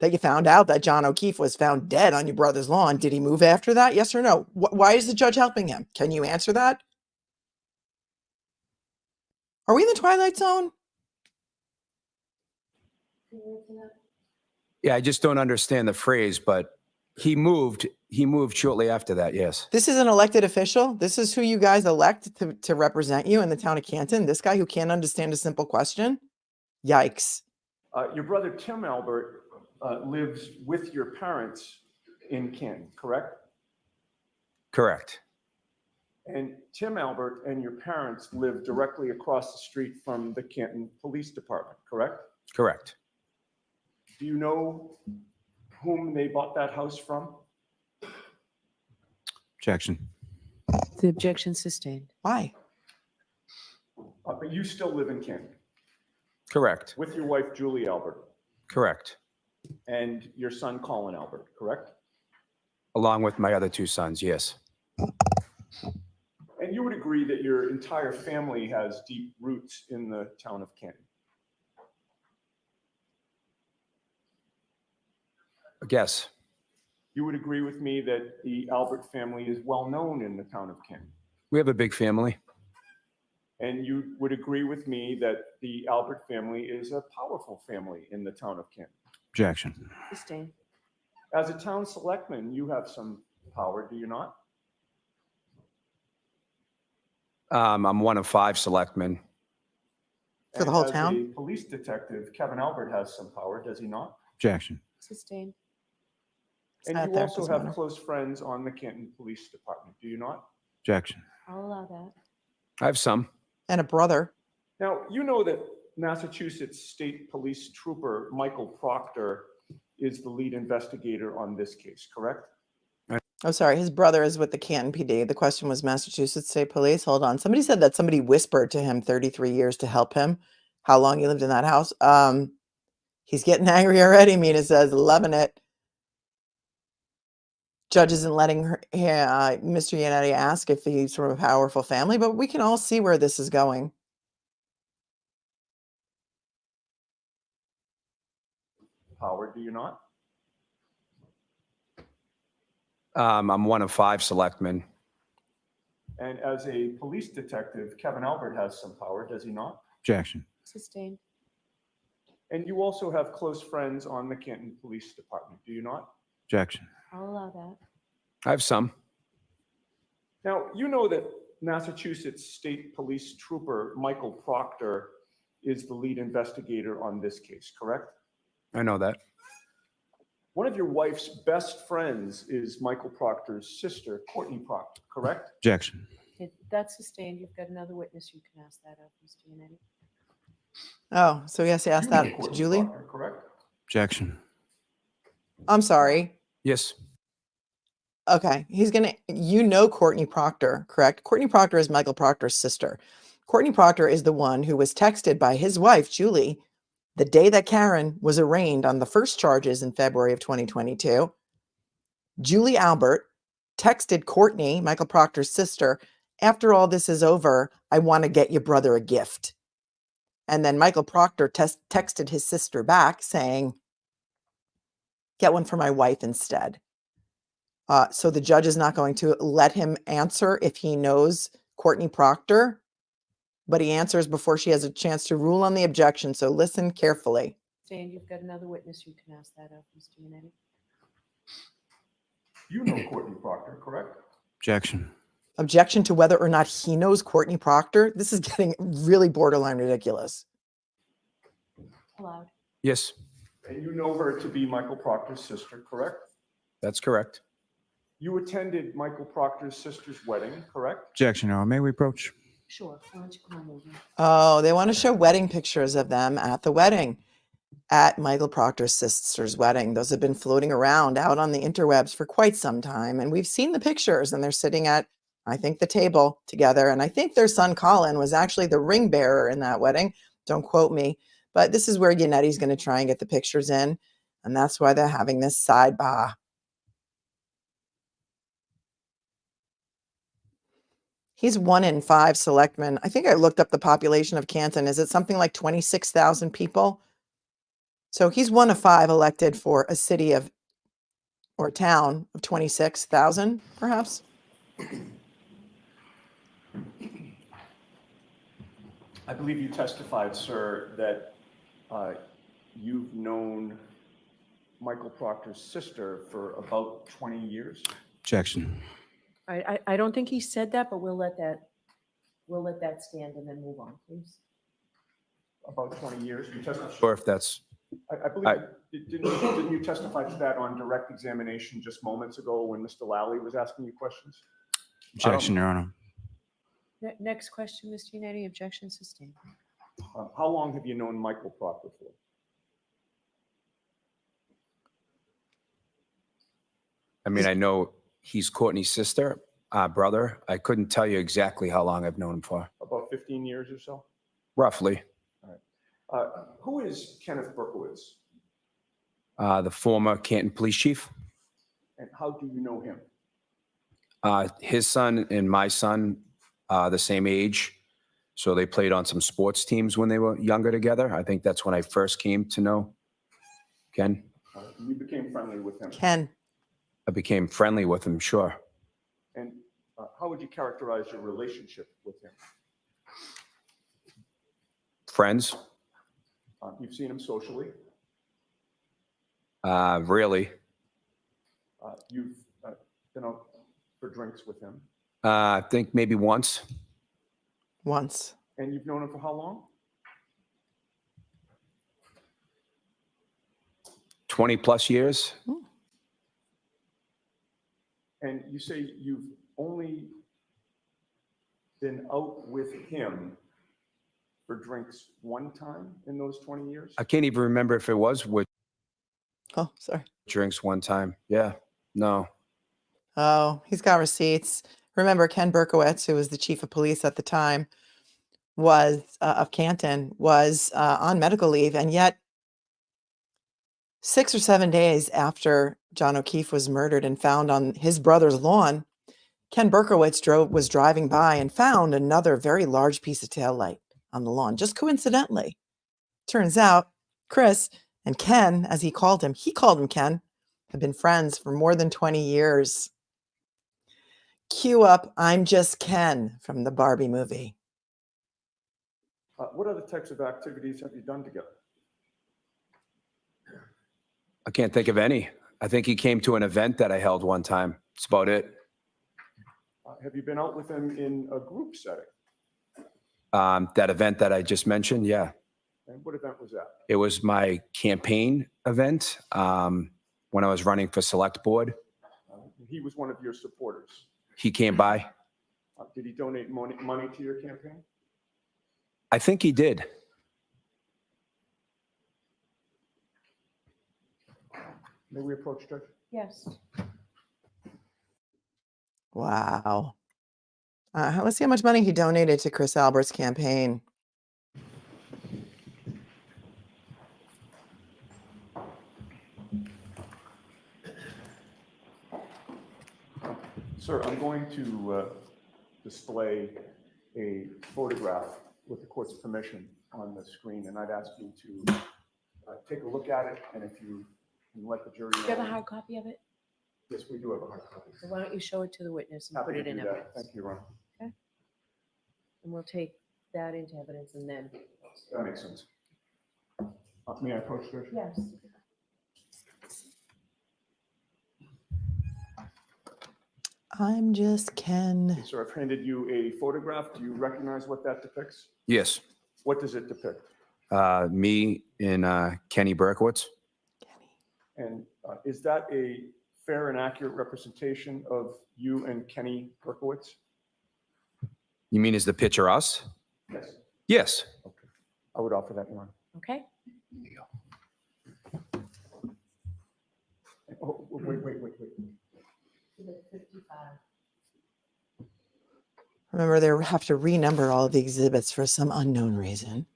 that you found out that John O'Keefe was found dead on your brother's lawn. Did he move after that? Yes or no? Why is the judge helping him? Can you answer that? Are we in the Twilight Zone? Can you answer that? Yeah, I just don't understand the phrase, but he moved shortly after that, yes. This is an elected official. This is who you guys elect to represent you in the town of Canton. This guy who can't understand a simple question. Yikes. Your brother Tim Albert lives with your parents in Canton, correct? Correct. And Tim Albert and your parents live directly across the street from the Canton Police Department, correct? Correct. Do you know whom they bought that house from? Objection. The objection sustained. Why? But you still live in Canton Correct. with your wife, Julie Albert, Correct. and your son, Colin Albert, correct? Along with my other two sons, yes. And you would agree that your entire family has deep roots in the town of Canton? I guess. You would agree with me that the Albert family is well known in the town of Canton? We have a big family. And you would agree with me that the Albert family is a powerful family in the town of Canton? Objection. Sustained. As a town selectman, you have some power, do you not? I'm one of 5 selectmen. For the whole And town? As a police detective, Kevin Albert has some power, does he not? Objection. Sustained. It's And not you there, also doesn't have matter. close friends on the Canton Police Department, do you not? Objection. I'll allow that. I have some. And a brother. Now, you know that Massachusetts State Police Trooper Michael Proctor is the lead investigator on this case, correct? I Oh, sorry. His brother is with the Canton PD. The question was Massachusetts State Police. Hold on. Somebody said that somebody whispered to him 33 years to help him. How long he lived in that house? He's getting angry already. Mina says, loving it. Judge isn't letting Mr. Yannetti ask if he's from a powerful family, but we can all see where this is going. Howard, do you not? I'm one of 5 selectmen. And as a police detective, Kevin Albert has some power, does he not? Objection. Sustained. And you also have close friends on the Canton Police Department, do you not? Objection. I'll allow that. I have some. Now, you know that Massachusetts State Police Trooper Michael Proctor is the lead investigator on this case, correct? I know that. One of your wife's best friends is Michael Proctor's sister, Courtney Proctor, correct? Objection. That's sustained. You've got another witness you can ask that of, Mr. Yannetti. Oh, so he has to ask You know that to Courtney Julie? Proctor, correct? Objection. I'm sorry. Yes. Okay, you know Courtney Proctor, correct? Courtney Proctor is Michael Proctor's sister. Courtney Proctor is the one who was texted by his wife, Julie, the day that Karen was arraigned on the first charges in February of 2022. Julie Albert texted Courtney, Michael Proctor's sister, after all this is over, I want to get your brother a gift. And then Michael Proctor texted his sister back saying, get one for my wife instead. So the judge is not going to let him answer if he knows Courtney Proctor, but he answers before she has a chance to rule on the objection. So listen carefully. Sustained. You've got another witness you can ask that of, Mr. Yannetti. You know Courtney Proctor, correct? Objection. Objection to whether or not he knows Courtney Proctor. This is getting really borderline ridiculous. Allowed. Yes, And you know her to be Michael Proctor's sister, correct? that's correct. You attended Michael Proctor's sister's wedding, correct? Objection, Your Honor. May we approach? Sure. Why don't you come on over? Oh, they want to show wedding pictures of them at the wedding, at Michael Proctor's sister's wedding. Those have been floating around out on the interwebs for quite some time. And we've seen the pictures, and they're sitting at, I think, the table together. And I think their son, Colin, was actually the ring bearer in that wedding. Don't quote me. But this is where Yannetti's going to try and get the pictures in. And that's why they're having this sidebar. He's 1 in 5 selectmen. I think I looked up the population of Canton. Is it something like 26,000 people? So he's 1 of 5 elected for a city of, or a town of 26,000, perhaps. I believe you testified, sir, that you've known Michael Proctor's sister for about 20 years. Objection. I don't think he said that, but we'll let that stand and then move on, please. About 20 years. You testified. Or if that's, I believe, didn't you testify to that on direct examination just moments ago when Mr. Lally was asking you questions? Objection, Your Honor. Next question, Mr. Yannetti. Objection sustained. How long have you known Michael Proctor for? I mean, I know he's Courtney's sister, brother. I couldn't tell you exactly how long I've known him for. About 15 years or so? Roughly. Who is Kenneth Berkowitz? The former Canton police chief. And how do you know him? His son and my son, the same age. So they played on some sports teams when they were younger together. I think that's when I first came to know Ken. You became friendly with him. Ken. I became friendly with him, sure. And how would you characterize your relationship with him? Friends, You've seen him socially. really. You've been out for drinks with him. I think maybe once. Once. And you've known him for how long? 20 plus years. And you say you've only been out with him for drinks one time in those 20 years? I can't even remember if it was with Oh, sorry. drinks one time. Yeah, no. Oh, he's got receipts. Remember, Ken Berkowitz, who was the chief of police at the time, was of Canton, was on medical leave, and yet 6 or 7 days after John O'Keefe was murdered and found on his brother's lawn, Ken Berkowitz was driving by and found another very large piece of tail light on the lawn, just coincidentally. Turns out Chris and Ken, as he called him Ken, have been friends for more than 20 years. Cue up I'm Just Ken from the Barbie movie. What other types of activities have you done together? I can't think of any. I think he came to an event that I held one time. That's about it. Have you been out with him in a group setting? That event that I just mentioned, yeah. And what event was that? It was my campaign event when I was running for select board. He was one of your supporters. He came by. Did he donate money to your campaign? I think he did. May we approach, Judge? Yes. Wow. Let's see how much money he donated to Chris Albert's campaign. Sir, I'm going to display a photograph with the court's permission on the screen, and I'd ask you to take a look at it, and if you can let the jury know. Do you have a hard copy of it? Yes, we do have a hard copy. So why don't you show it to the witness and Happy put to it in do that. evidence? Thank you, Your Honor. And we'll take that into evidence and then. That makes sense. May I approach, Judge? Yes. I'm Just Ken. Okay, sir, I've handed you a photograph. Do you recognize what that depicts? Yes. What does it depict? Me and Kenny Berkowitz. And is that a fair and accurate representation of you and Kenny Berkowitz? You mean is the picture us? Yes. Yes. Okay. I would offer that, Your Honor. Okay. Oh, wait. Remember, they have to renumber all of the exhibits for some unknown reason.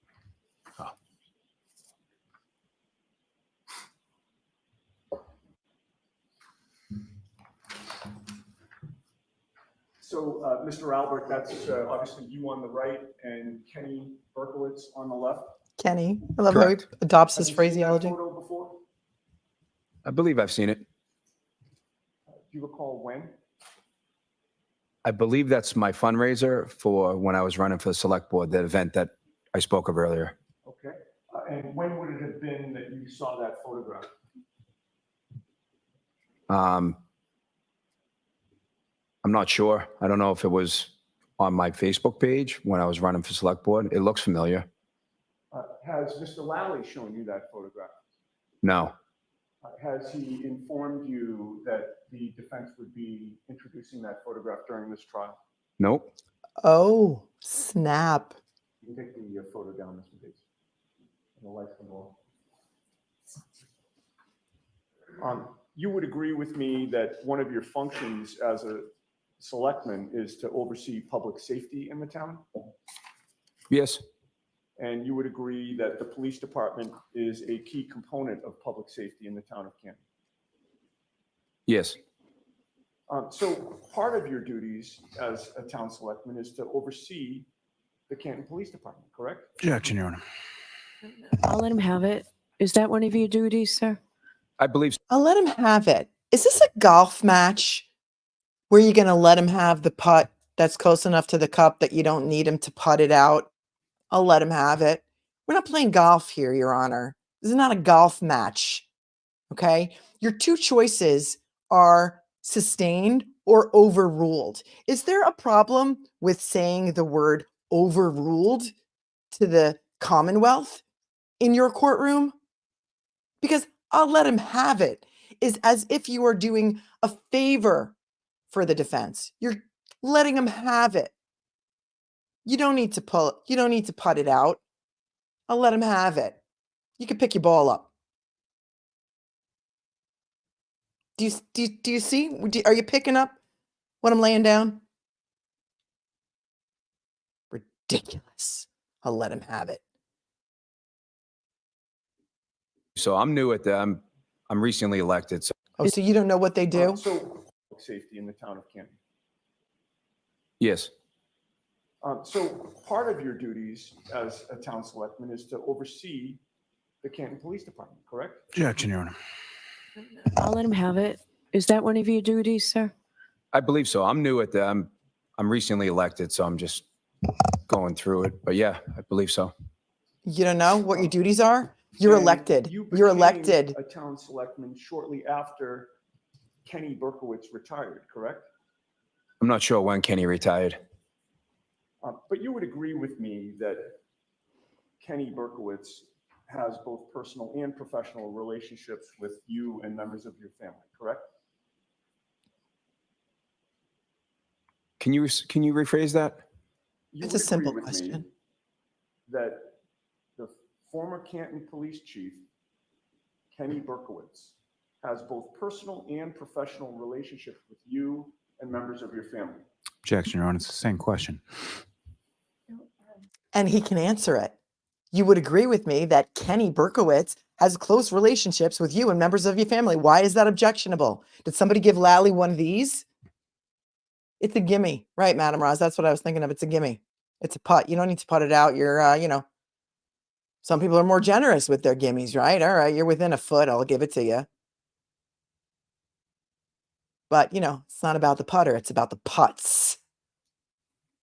So, Mr. Albert, that's obviously you on the right and Kenny Berkowitz on the left. Kenny, I love how he adopts his Have you seen that phraseology. photo before? I believe I've seen it. Do you recall when? I believe that's my fundraiser for when I was running for the select board, the event that I spoke of earlier. Okay. And when would it have been that you saw that photograph? I'm not sure. I don't know if it was on my Facebook page when I was running for select board. It looks familiar. Has Mr. Lally shown you that photograph? No. Has he informed you that the defense would be introducing that photograph during this trial? Nope. Oh, snap. You can take the photo down, Mr. Bates. And the lights come on. You would agree with me that one of your functions as a selectman is to oversee public safety in the town? Yes. And you would agree that the police department is a key component of public safety in the town of Canton? Yes. So part of your duties as a town selectman is to oversee the Canton Police Department, correct? Objection, Your Honor. I'll let him have it. Is that one of your duties, sir? I believe so. I'll let him have it. Is this a golf match where you're going to let him have the putt that's close enough to the cup that you don't need him to putt it out? I'll let him have it. We're not playing golf here, Your Honor. This is not a golf match. Okay? Your two choices are sustained or overruled. Is there a problem with saying the word overruled to the Commonwealth in your courtroom? Because I'll let him have it is as if you are doing a favor for the defense. You're letting him have it. You don't need to putt it out. I'll let him have it. You can pick your ball up. Do you see? Are you picking up what I'm laying down? Ridiculous. I'll let him have it. So I'm new at the, I'm recently elected. So Oh, so you don't know what they do? So, public safety in the town of Canton. yes, So part of your duties as a town selectman is to oversee the Canton Police Department, correct? Objection, Your Honor. I'll let him have it. Is that one of your duties, sir? I believe so. I'm new at the, I'm recently elected, so I'm just going through it. But yeah, I believe so. You don't know what your duties are? You're And elected. you You're became elected. a town selectman shortly after Kenny Berkowitz retired, correct? I'm not sure when Kenny retired. But you would agree with me that Kenny Berkowitz has both personal and professional relationships with you and members of your family, correct? Can you rephrase that? You It's a would agree simple with me question. that the former Canton Police Chief, Kenny Berkowitz, has both personal and professional relationships with you and members of your family. Objection, Your Honor. It's the same question. And he can answer it. You would agree with me that Kenny Berkowitz has close relationships with you and members of your family. Why is that objectionable? Did somebody give Lally one of these? It's a gimme, right, Madam Roz? That's what I was thinking of. It's a gimme. It's a putt. You don't need to putt it out. You're, some people are more generous with their gimmies, right? All right, you're within a foot. I'll give it to you. But, it's not about the putter. It's about the putts.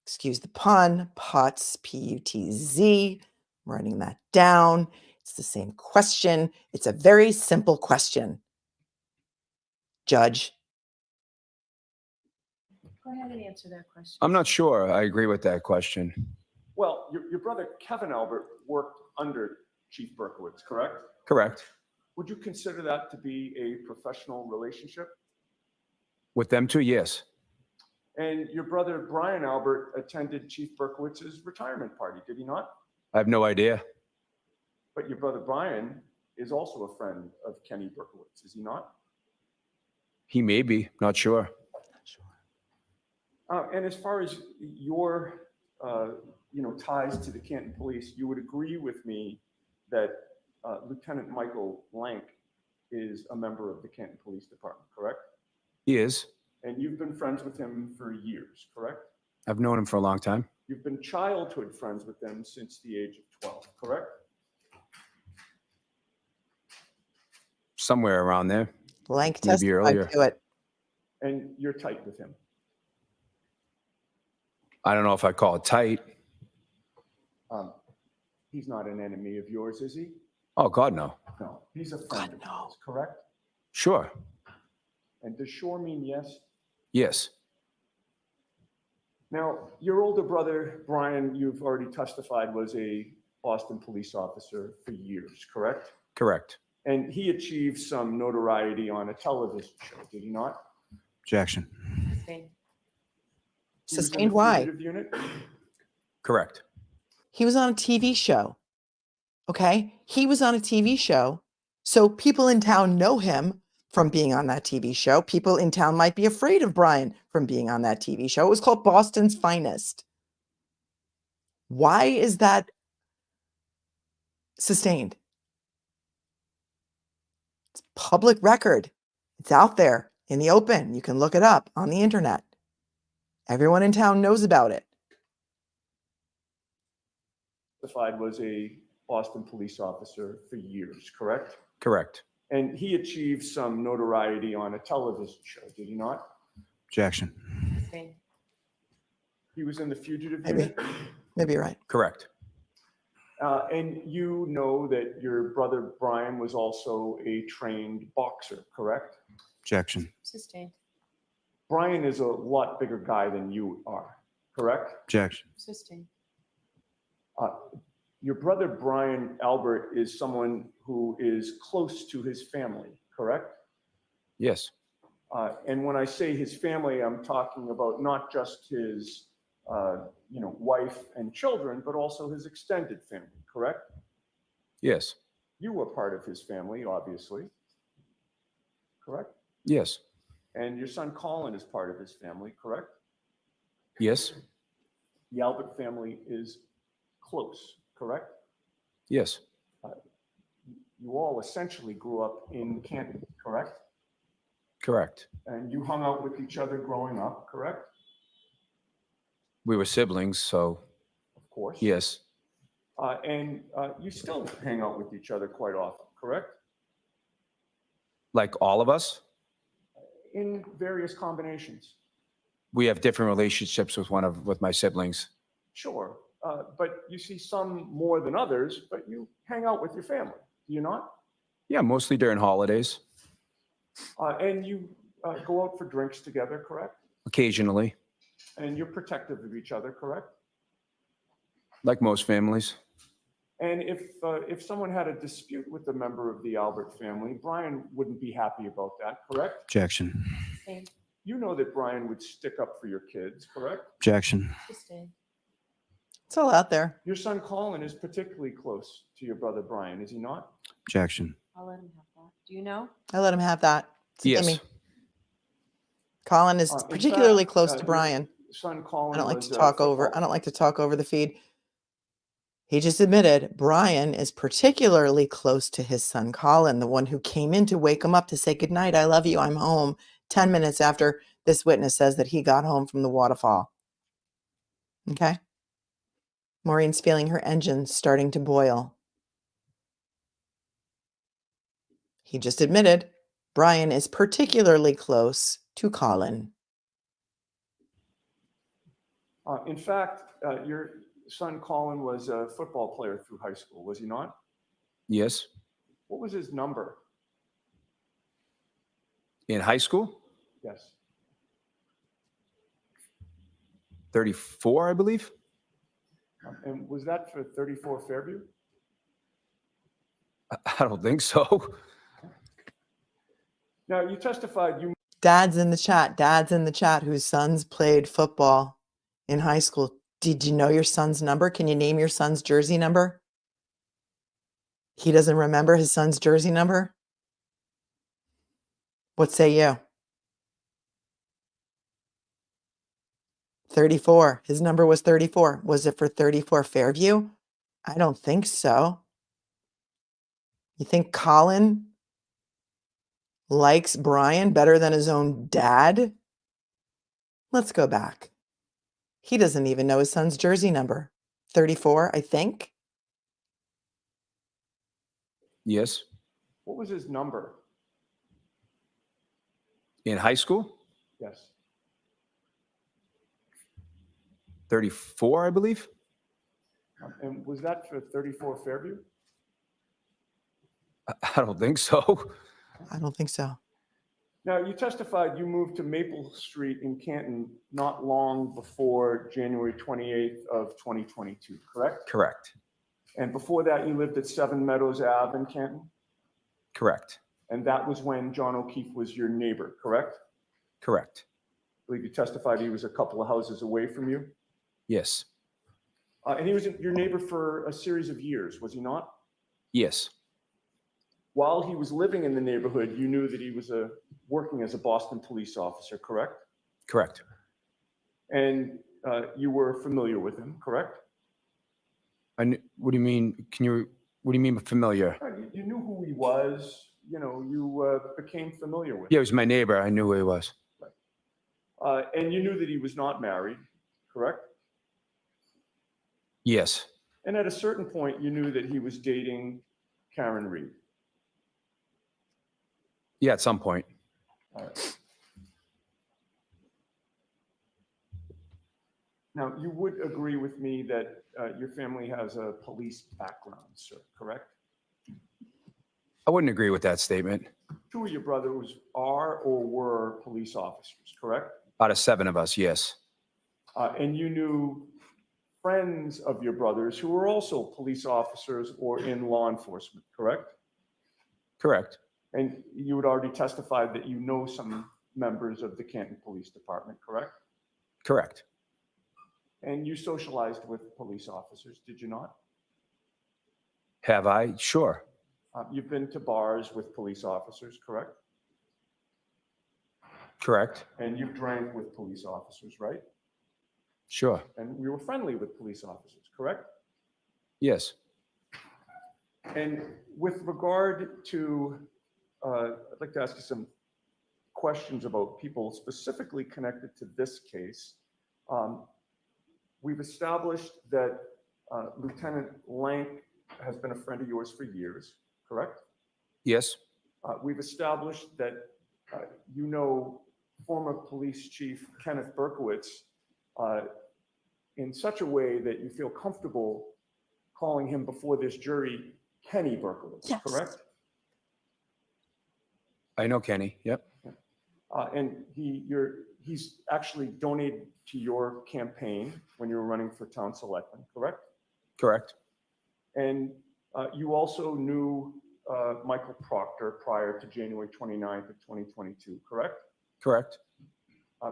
Excuse the pun. Putts, P-U-T-Z. I'm writing that down. It's the same question. It's a very simple question. Judge. Go ahead and answer that question. I'm not sure. I agree with that question. Well, your brother Kevin Albert worked under Chief Berkowitz, correct? Correct. Would you consider that to be a professional relationship? With them too, yes. And your brother Brian Albert attended Chief Berkowitz's retirement party, did he not? I have no idea. But your brother Brian is also a friend of Kenny Berkowitz, is he not? He may be, not sure. And as far as your, ties to the Canton Police, you would agree with me that Lieutenant Michael Blank is a member of the Canton Police Department, correct? He is. And you've been friends with him for years, correct? I've known him for a long time. You've been childhood friends with him since the age of 12, correct? Somewhere around there. Blank Maybe testified earlier. to it. And you're tight with him. I don't know if I call it tight. He's not an enemy of yours, is he? Oh, God, no. No, he's a friend God, of no. yours, correct? Sure. And does sure mean yes? Yes. Now, your older brother, Brian, you've already testified, was a Boston police officer for years, correct? Correct. And he achieved some notoriety on a television show, did he not? Objection. Okay. He was in Sustained the why? fugitive unit? Correct. He was on a TV show. Okay? He was on a TV show. So people in town know him from being on that TV show. People in town might be afraid of Brian from being on that TV show. It was called Boston's Finest. Why is that sustained? It's public record. It's out there in the open. You can look it up on the internet. Everyone in town knows about it. Testified was a Boston police officer for years, correct? Correct. And he achieved some notoriety on a television show, did he not? Objection. Okay. He was in the fugitive Maybe. unit? Maybe you're right. Correct. And you know that your brother Brian was also a trained boxer, correct? Objection. Sustained. Brian is a lot bigger guy than you are, correct? Objection. Sustained. Your brother Brian Albert is someone who is close to his family, correct? Yes. And when I say his family, I'm talking about not just his, wife and children, but also his extended family, correct? Yes. You were part of his family, obviously, correct? Yes. And your son Colin is part of his family, correct? Yes. The Albert family is close, correct? Yes. You all essentially grew up in Canton, correct? Correct. And you hung out with each other growing up, correct? We were siblings, so Of course. yes. And you still hang out with each other quite often, correct? Like all of us, In various combinations. we have different relationships with my siblings. Sure. But you see some more than others, but you hang out with your family, do you not? Yeah, mostly during holidays, And you go out for drinks together, correct? occasionally, And you're protective of each other, correct? like most families. And if someone had a dispute with a member of the Albert family, Brian wouldn't be happy about that, correct? Objection. Stay, You know that Brian would stick up for your kids, correct? Objection. just stay. It's all out there. Your son Colin is particularly close to your brother Brian, is he not? Objection. I'll let him have that. Do you know? I let him have that. It's a Yes. gimme. Colin is In particularly fact, close to your Brian. Son Colin I don't like was to a talk over. football I don't like to talk over the feed. He just admitted Brian is particularly close to his son Colin, the one who came in to wake him up to say goodnight. I love you. I'm home. 10 minutes after this witness says that he got home from the waterfall. Okay. Maureen's feeling her engine starting to boil. He just admitted Brian is particularly close to Colin. In fact, your son Colin was a football player through high school, was he not? Yes. What was his number? In high school, Yes. 34, I believe. And was that for 34 Fairview? I don't think so. Now, you testified you Dad's in the chat. Dad's in the chat whose sons played football in high school. Did you know your son's number? Can you name your son's jersey number? He doesn't remember his son's jersey number? What say you? 34. His number was 34. Was it for 34 Fairview? I don't think so. You think Colin likes Brian better than his own dad? Let's go back. He doesn't even know his son's jersey number. 34, I think. Yes. what was his number? In high school, Yes. 34, I believe. And was that for 34 Fairview? I don't think so. I don't think so. Now, you testified you moved to Maple Street in Canton not long before January 28th of 2022, correct? Correct. And before that, you lived at 7 Meadows Ave in Canton? Correct. And that was when John O'Keefe was your neighbor, correct? Correct. I believe you testified he was a couple of houses away from you. Yes. And he was your neighbor for a series of years, was he not? Yes. While he was living in the neighborhood, you knew that he was working as a Boston police officer, correct? Correct. And you were familiar with him, correct? What do you mean? What do you mean familiar? You knew who he was, you became familiar with him. Yeah, he was my neighbor. I knew who he was. And you knew that he was not married, correct? Yes. And at a certain point, you knew that he was dating Karen Reed. Yeah, at some point. All right. Now, you would agree with me that your family has a police background, sir, correct? I wouldn't agree with that statement. 2 of your brothers are or were police officers, correct? Out of 7 of us, yes. And you knew friends of your brothers who were also police officers or in law enforcement, correct? Correct. And you had already testified that you know some members of the Canton Police Department, correct? Correct. And you socialized with police officers, did you not? Have I? Sure. You've been to bars with police officers, correct? Correct. And you've drank with police officers, right? Sure. And we were friendly with police officers, correct? Yes. And with regard to, I'd like to ask you some questions about people specifically connected to this case. We've established that Lieutenant Lank has been a friend of yours for years, correct? Yes. We've established that you know former police chief Kenneth Berkowitz in such a way that you feel comfortable calling him before this jury Kenny Berkowitz, Yes. correct? I know Kenny. Yep. And he's actually donated to your campaign when you were running for town selectman, correct? Correct. And you also knew Michael Proctor prior to January 29th of 2022, correct? Correct.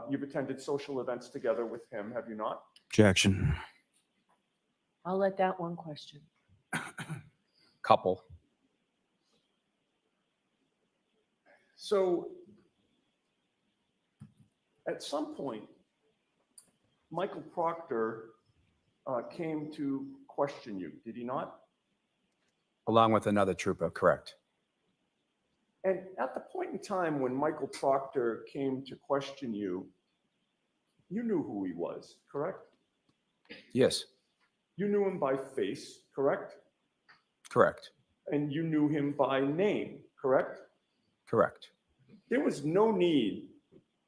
You've attended social events together with him, have you not? Objection. I'll let that one question. Couple. So at some point, Michael Proctor came to question you, did he not? Along with another trooper. Correct. And at the point in time when Michael Proctor came to question you, you knew who he was, correct? Yes. You knew him by face, correct? Correct. And you knew him by name, correct? Correct. There was no need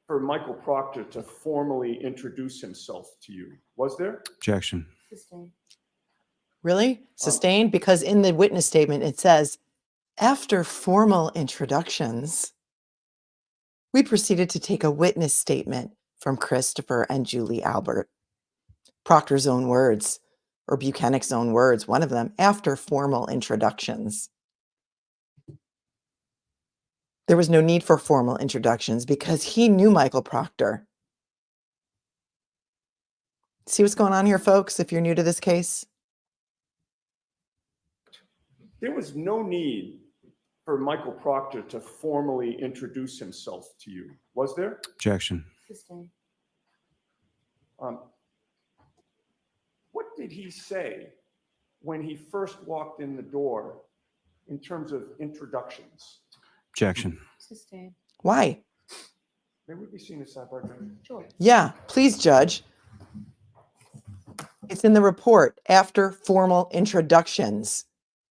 for Michael Proctor to formally introduce himself to you, was there? Objection. Sustained. Really? Sustained? Because in the witness statement, it says, after formal introductions, we proceeded to take a witness statement from Christopher and Julie Albert. Proctor's own words, or Buchanan's own words, one of them, after formal introductions. There was no need for formal introductions because he knew Michael Proctor. See what's going on here, folks, if you're new to this case? There was no need for Michael Proctor to formally introduce himself to you, was there? Objection. Sustained. What did he say when he first walked in the door in terms of introductions? Objection. Sustained. Why? May we be seen as sidebar judge? Sure. Yeah, please, Judge. It's in the report. After formal introductions,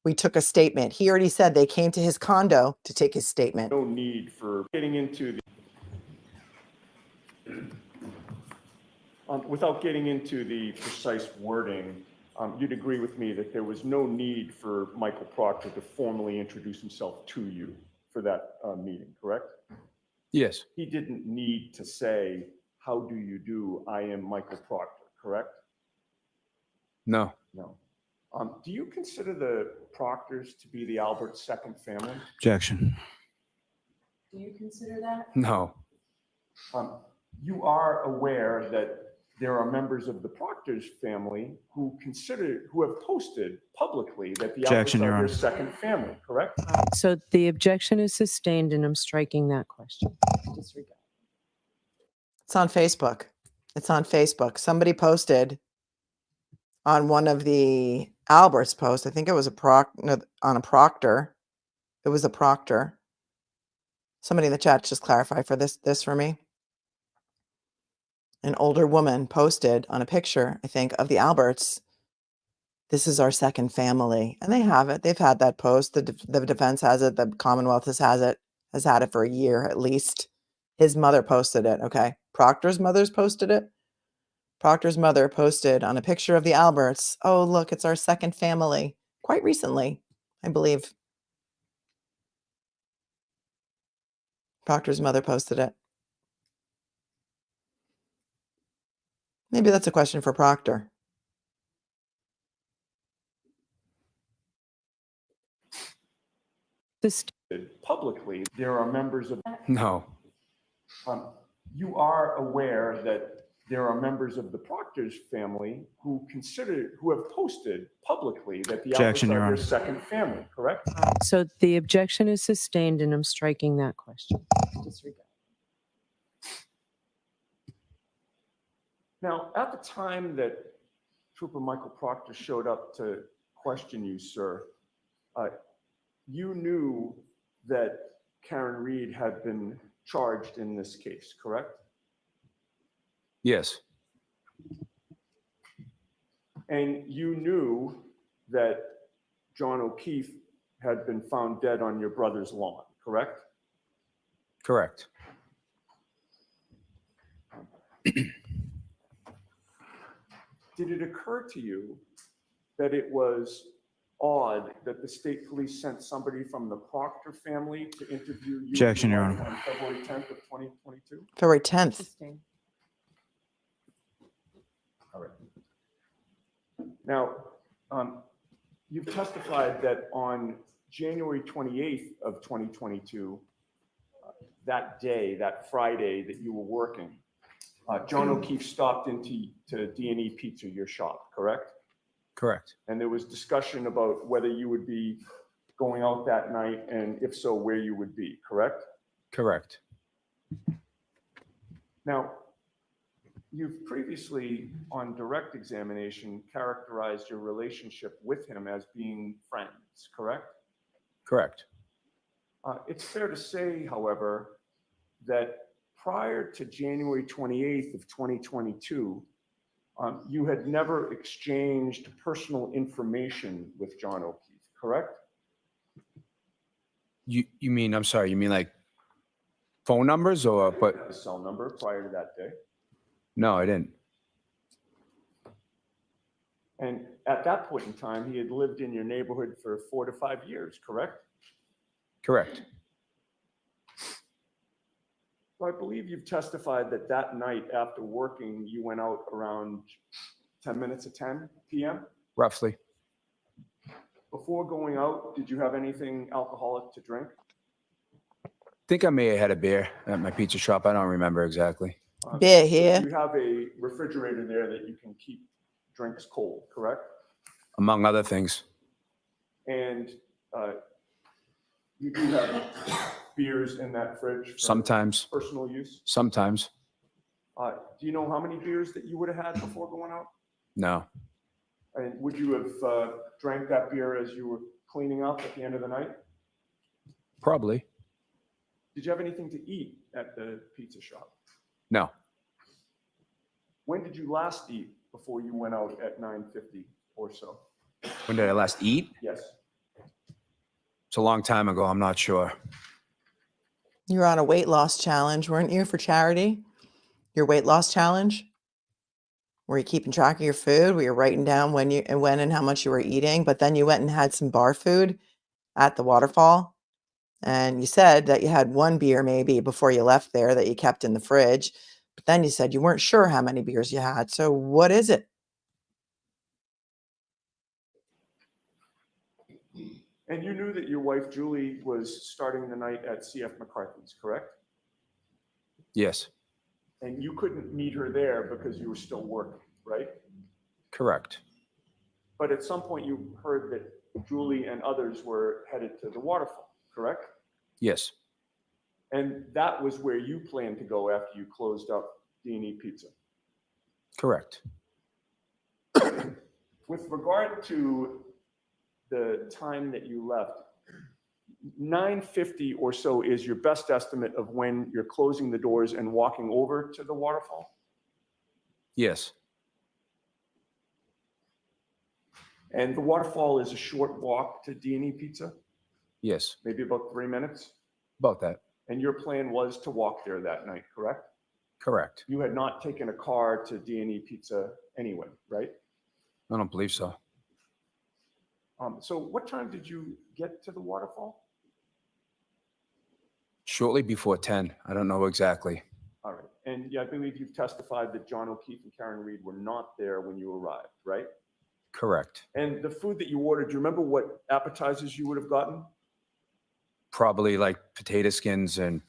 we took a statement. He already said they came to his condo to take his statement. No need for getting into the, without getting into the precise wording, you'd agree with me that there was no need for Michael Proctor to formally introduce himself to you for that meeting, correct? Yes. He didn't need to say, how do you do? I am Michael Proctor, correct? No. No. Do you consider the Proctors to be the Albert's second family? Objection. Do you consider that? No. You are aware that there are members of the Proctors family who have posted publicly that the Alberts Objection, are Your their Honor. second family, correct? So the objection is sustained and I'm striking that question. Disregard. It's on Facebook. It's on Facebook. Somebody posted on one of the Alberts posts. I think it was on a Proctor. It was a Proctor. Somebody in the chat just clarify for this for me. An older woman posted on a picture, I think, of the Alberts. This is our second family. And they have it. They've had that post. The defense has it. The Commonwealth has had it for a year at least. His mother posted it. Okay. Proctor's mother's posted it. Proctor's mother posted on a picture of the Alberts. Oh, look, it's our second family. Quite recently, I believe. Proctor's mother posted it. Maybe that's a question for Proctor. Publicly, there are members of, No. you are aware that there are members of the Proctors family who have posted publicly that the Alberts Objection, are Your their Honor. second family, correct? So the objection is sustained and I'm striking that question. Disregard. Now, at the time that Trooper Michael Proctor showed up to question you, sir, you knew that Karen Reed had been charged in this case, correct? Yes. And you knew that John O'Keefe had been found dead on your brother's lawn, correct? Correct. Did it occur to you that it was odd that the state police sent somebody from the Proctor family to interview you Objection, Your on Honor. February 10th of 2022? February 10th. Interesting. All right. Now, you've testified that on January 28th of 2022, that day, that Friday that you were working, John O'Keefe stopped into D&E Pizza, your shop, correct? Correct. And there was discussion about whether you would be going out that night, and if so, where you would be, correct? Correct. Now, you've previously, on direct examination, characterized your relationship with him as being friends, correct? Correct. It's fair to say, however, that prior to January 28th of 2022, you had never exchanged personal information with John O'Keefe, correct? You mean, I'm sorry, you mean like phone numbers or, but The cell number prior to that day. no, I didn't. And at that point in time, he had lived in your neighborhood for 4 to 5 years, correct? Correct. So I believe you've testified that that night after working, you went out around 10 minutes to 10 p.m. Roughly. Before going out, did you have anything alcoholic to drink? Think I may have had a beer at my pizza shop. I don't remember exactly. Beer here. You have a refrigerator there that you can keep drinks cold, correct? Among other things. And you do have beers in that fridge for Sometimes. personal use. Sometimes. Do you know how many beers that you would have had before going out? No. And would you have drank that beer as you were cleaning up at the end of the night? Probably. Did you have anything to eat at the pizza shop? No. When did you last eat before you went out at 9:50 or so? When did I last eat? Yes. It's a long time ago. I'm not sure. You were on a weight loss challenge, weren't you, for charity? Your weight loss challenge? Were you keeping track of your food? Were you writing down when and how much you were eating? But then you went and had some bar food at the waterfall. And you said that you had one beer maybe before you left there that you kept in the fridge. But then you said you weren't sure how many beers you had. So what is it? And you knew that your wife, Julie, was starting the night at CF McCarthy's, correct? Yes. And you couldn't meet her there because you were still working, right? Correct. But at some point you heard that Julie and others were headed to the waterfall, correct? Yes. And that was where you planned to go after you closed up D&E Pizza. Correct. With regard to the time that you left, 9:50 or so is your best estimate of when you're closing the doors and walking over to the waterfall? Yes. And the waterfall is a short walk to D&E Pizza, Yes. maybe about 3 minutes? About that. And your plan was to walk there that night, correct? Correct. You had not taken a car to D&E Pizza anyway, right? I don't believe so. So what time did you get to the waterfall? Shortly before 10. I don't know exactly. All right. And yeah, I believe you've testified that John O'Keefe and Karen Reed were not there when you arrived, right? Correct. And the food that you ordered, do you remember what appetizers you would have gotten? Probably like potato skins and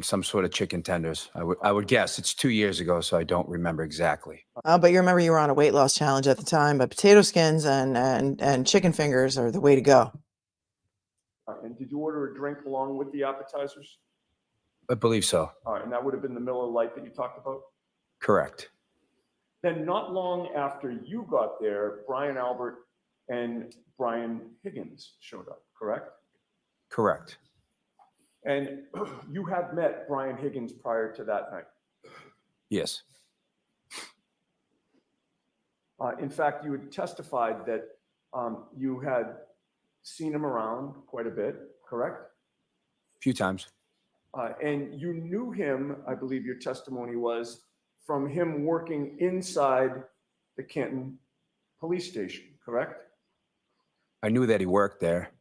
some sort of chicken tenders. I would guess. It's 2 years ago, so I don't remember exactly. But you remember you were on a weight loss challenge at the time, but potato skins and chicken fingers are the way to go. And did you order a drink along with the appetizers? I believe so. All right, and that would have been the Miller Lite that you talked about? Correct. Then not long after you got there, Brian Albert and Brian Higgins showed up, correct? Correct. And you had met Brian Higgins prior to that night. Yes. In fact, you had testified that you had seen him around quite a bit, correct? A few times. And you knew him, I believe your testimony was, from him working inside the Canton Police Station, correct? I knew that he worked there.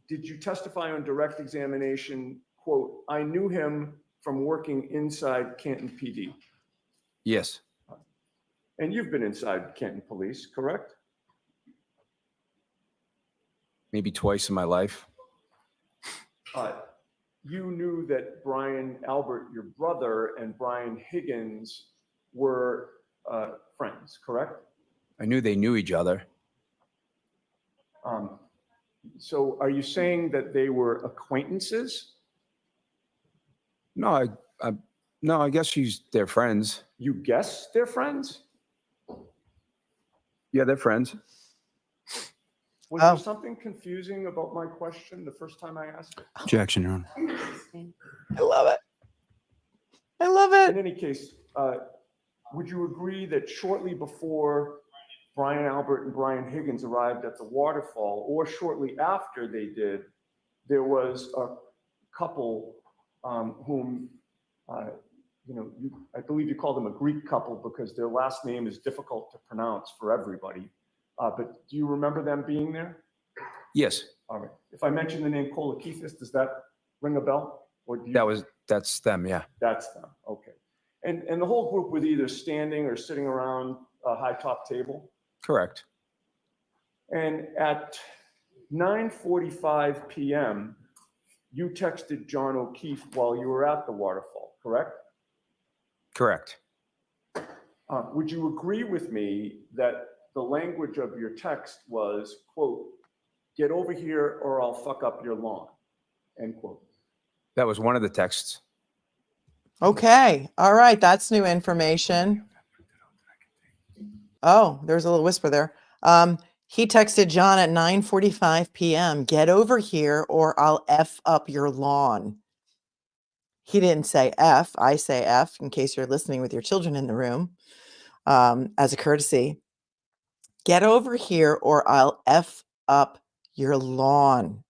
Did you testify on direct examination, quote, I knew him from working inside Canton PD? Yes. And you've been inside Canton Police, correct? Maybe twice in my life. You knew that Brian Albert, your brother, and Brian Higgins were friends, correct? I knew they knew each other. So are you saying that they were acquaintances? No, I guess they're friends. You guess they're friends? Yeah, they're friends. Was there something confusing about my question the first time I asked it? Objection, Your Honor. I love it. I love it. In any case, would you agree that shortly before Brian Albert and Brian Higgins arrived at the waterfall, or shortly after they did, there was a couple whom, I believe you call them a Greek couple because their last name is difficult to pronounce for everybody. But do you remember them being there? Yes. All right. If I mention the name Kolakithis, does that ring a bell? Or do you... That's them, yeah. That's them. Okay. And the whole group was either standing or sitting around a high top table? Correct. And at 9:45 p.m., you texted John O'Keefe while you were at the waterfall, correct? Correct. Would you agree with me that the language of your text was, quote, get over here or I'll fuck up your lawn, end quote? That was one of the texts. Okay. All right. That's new information. Oh, there's a little whisper there. He texted John at 9:45 p.m. Get over here or I'll F up your lawn. He didn't say F. I say F in case you're listening with your children in the room, as a courtesy. Get over here or I'll F up your lawn.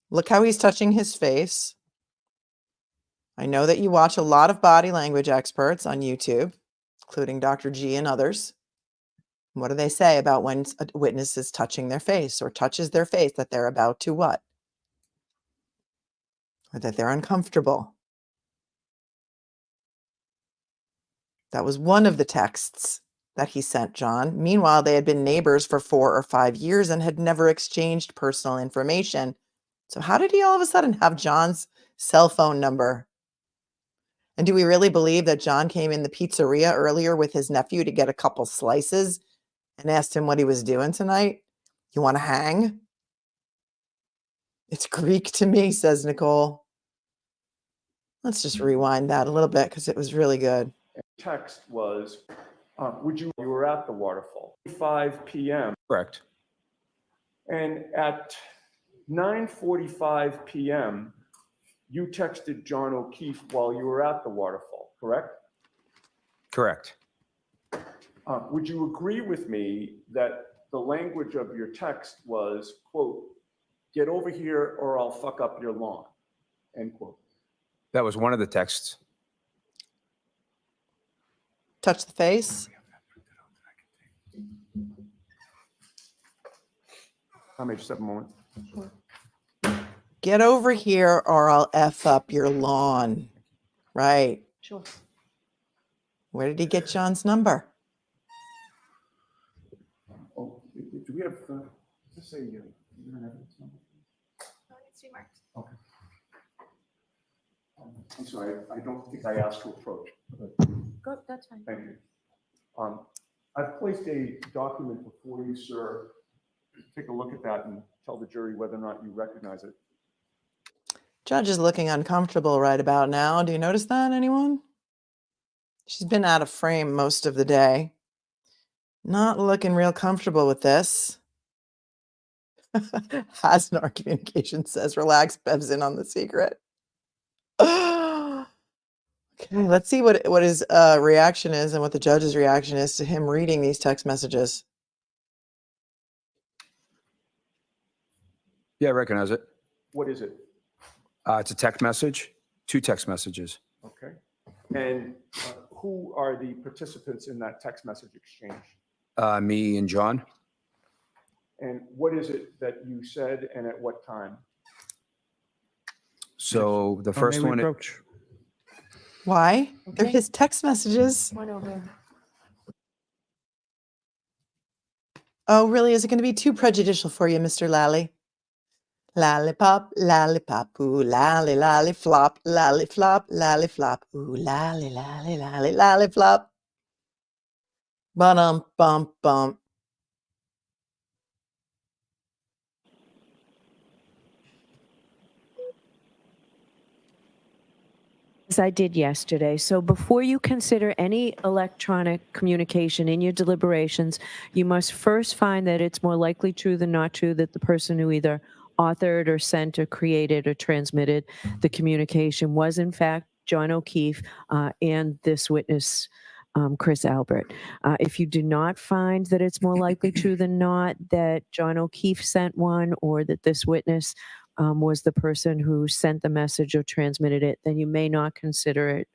Look how he's touching his face. I know that you watch a lot of body language experts on YouTube, including Dr. G and others. What do they say about when a witness is touching their face or touches their face, that they're about to what? Or that they're uncomfortable. That was one of the texts that he sent John. Meanwhile, they had been neighbors for 4 or 5 years and had never exchanged personal information. So how did he all of a sudden have John's cell phone number? And do we really believe that John came in the pizzeria earlier with his nephew to get a couple slices and asked him what he was doing tonight? You want to hang? It's Greek to me, says Nicole. Let's just rewind that a little bit because it was really good. Text was, you were at the waterfall, 5 p.m. Correct. And at 9:45 p.m., you texted John O'Keefe while you were at the waterfall, correct? Correct. Would you agree with me that the language of your text was, quote, get over here or I'll fuck up your lawn, end quote? That was one of the texts. Touch the face. I'll make just a moment. Get over here or I'll F up your lawn. Right. Sure. Where did he get John's number? Oh, do we have, just say, you're gonna have this number? Oh, it needs to be marked. Okay. I'm sorry, I don't think I asked to approach. Go, that's fine. Thank you. I've placed a document before you, sir. Take a look at that and tell the jury whether or not you recognize it. Judge is looking uncomfortable right about now. Do you notice that, anyone? She's been out of frame most of the day. Not looking real comfortable with this. Hasnar Communication says, relax, Bev's in on the secret. Okay, let's see what his reaction is and what the judge's reaction is to him reading these text messages. Yeah, I recognize it. What is it? It's a text message, 2 text messages. Okay. And who are the participants in that text message exchange? Me and John. And what is it that you said and at what time? So the Or first may we one, approach? Why? They're Okay. his text messages. Come on over. Oh, really? Is it going to be too prejudicial for you, Mr. Lally? Lollipop, lollipop, ooh, lolly, lolly, flop, lolly, flop, ooh, lolly, lolly, lolly, lolly, flop. Bum, bum, bum. As I did yesterday. So before you consider any electronic communication in your deliberations, you must first find that it's more likely true than not true that the person who either authored or sent or created or transmitted the communication was in fact John O'Keefe and this witness, Chris Albert. If you do not find that it's more likely true than not that John O'Keefe sent one or that this witness was the person who sent the message or transmitted it, then you may not consider it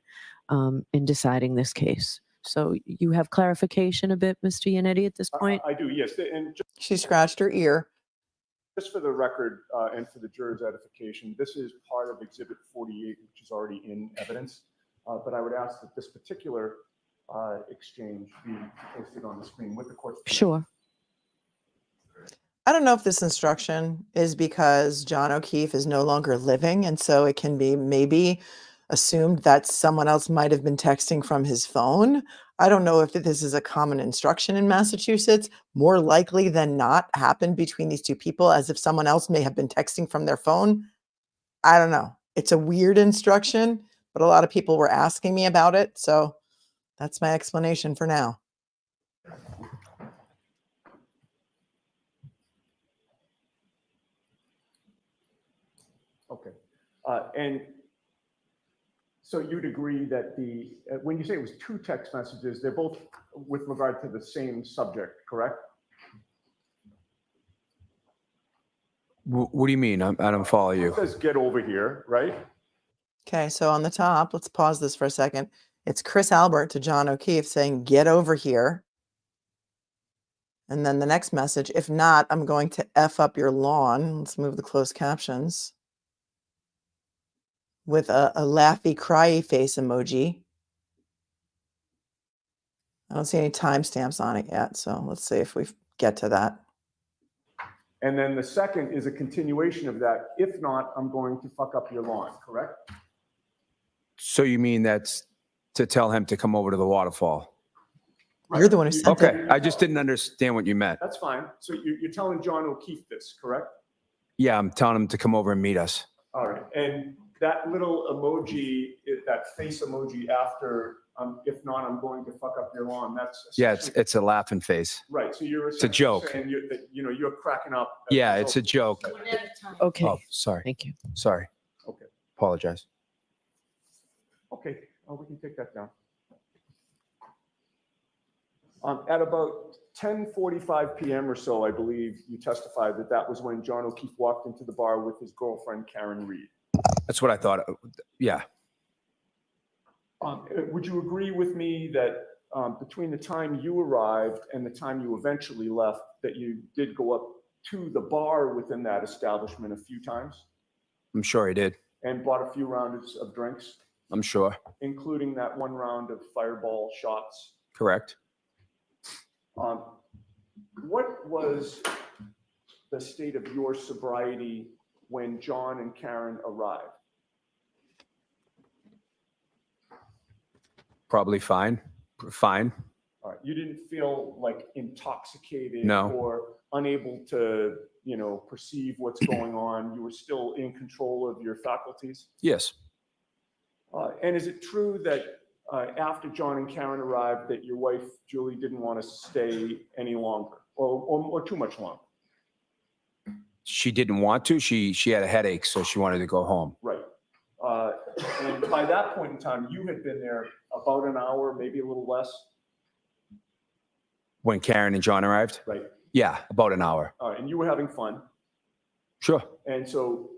in deciding this case. So you have clarification a bit, Mr. Yannetti, at this point? I do, yes. And She scratched her ear. just for the record and for the juror's edification, this is part of Exhibit 48, which is already in evidence. But I would ask that this particular exchange be posted on the screen with the court's permission. Sure. I don't know if this instruction is because John O'Keefe is no longer living, and so it can be maybe assumed that someone else might have been texting from his phone. I don't know if this is a common instruction in Massachusetts. More likely than not happened between these two people, as if someone else may have been texting from their phone. I don't know. It's a weird instruction, but a lot of people were asking me about it, so that's my explanation for now. Okay. And so you'd agree that when you say it was 2 text messages, they're both with regard to the same subject, correct? What do you mean? I don't follow It you. says get over here, right? Okay, so on the top, let's pause this for a second. It's Chris Albert to John O'Keefe saying, get over here. And then the next message, if not, I'm going to F up your lawn. Let's move the closed captions. With a laughy, cryy face emoji. I don't see any timestamps on it yet, so let's see if we get to that. And then the second is a continuation of that. If not, I'm going to fuck up your lawn, correct? So you mean that's to tell him to come over to the waterfall? You're the one who sent it. Okay, I just didn't understand what you meant. That's fine. So you're telling John O'Keefe this, correct? Yeah, I'm telling him to come over and meet us. All right. And that little emoji, that face emoji after, if not, I'm going to fuck up your lawn. That's Yeah, essentially- it's a laughing face. right. So you're a joke. saying you're cracking up. as Yeah, a it's a result. joke. One at a time. Okay. Oh, sorry, Thank you. sorry. Okay. Apologize. Okay. We can take that down. At about 10:45 p.m. or so, I believe you testified that was when John O'Keefe walked into the bar with his girlfriend, Karen Reed. That's what I thought. Yeah, Would you agree with me that between the time you arrived and the time you eventually left, that you did go up to the bar within that establishment a few times I'm sure he did. and bought a few rounds of drinks, I'm sure. including that one round of fireball shots? Correct. What was the state of your sobriety when John and Karen arrived? Probably fine. Fine. All right. You didn't feel like intoxicated No. or unable to, perceive what's going on. You were still in control of your faculties. Yes. And is it true that after John and Karen arrived that your wife, Julie, didn't want to stay any longer or too much longer? She didn't want to. She had a headache, so she wanted to go home. Right. And by that point in time, you had been there about an hour, maybe a little less. When Karen and John arrived? Right. Yeah, about an hour. And you were having fun. Sure. And so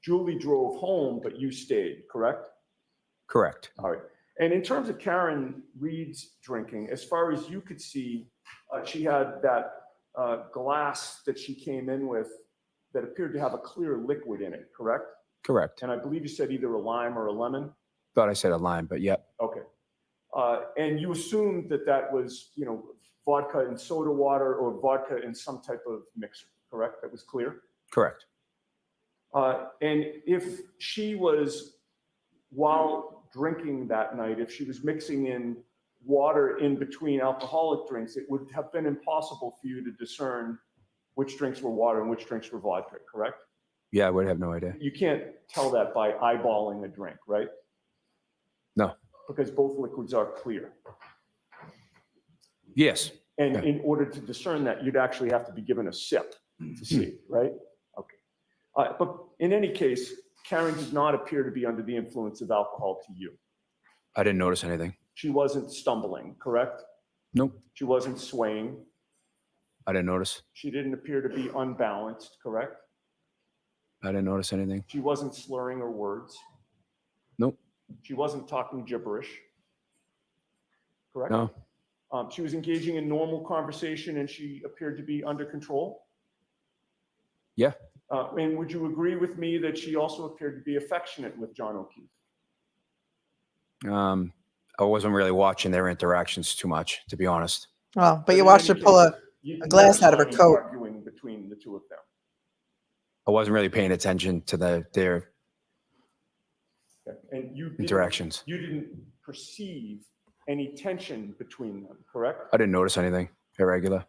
Julie drove home, but you stayed, correct? Correct. All right. And in terms of Karen Reed's drinking, as far as you could see, she had that glass that she came in with that appeared to have a clear liquid in it, correct? Correct. And I believe you said either a lime or a lemon. Thought I said a lime, but yep. Okay. And you assumed that that was, vodka and soda water or vodka in some type of mixer, correct? That was clear? Correct. And if she was, while drinking that night, if she was mixing in water in between alcoholic drinks, it would have been impossible for you to discern which drinks were water and which drinks were vodka, correct? Yeah, I would have no idea. You can't tell that by eyeballing a drink, right? No. Because both liquids are clear. Yes. And Yeah. in order to discern that, you'd actually have to be given a sip to see, right? Okay. But in any case, Karen did not appear to be under the influence of alcohol to you. I didn't notice anything. She wasn't stumbling, correct? Nope. She wasn't swaying. I didn't notice. She didn't appear to be unbalanced, correct? I didn't notice anything. She wasn't slurring her words. Nope. She wasn't talking gibberish, correct? No. She was engaging in normal conversation and she appeared to be under control. Yeah. And would you agree with me that she also appeared to be affectionate with John O'Keefe? I wasn't really watching their interactions too much, to be honest. Well, but you in watched her any pull case, you a glass never out of saw her any coat. Arguing between the two of them. I wasn't really paying attention to their Okay. And you interactions. You didn't perceive any tension between them, correct? I didn't notice anything irregular.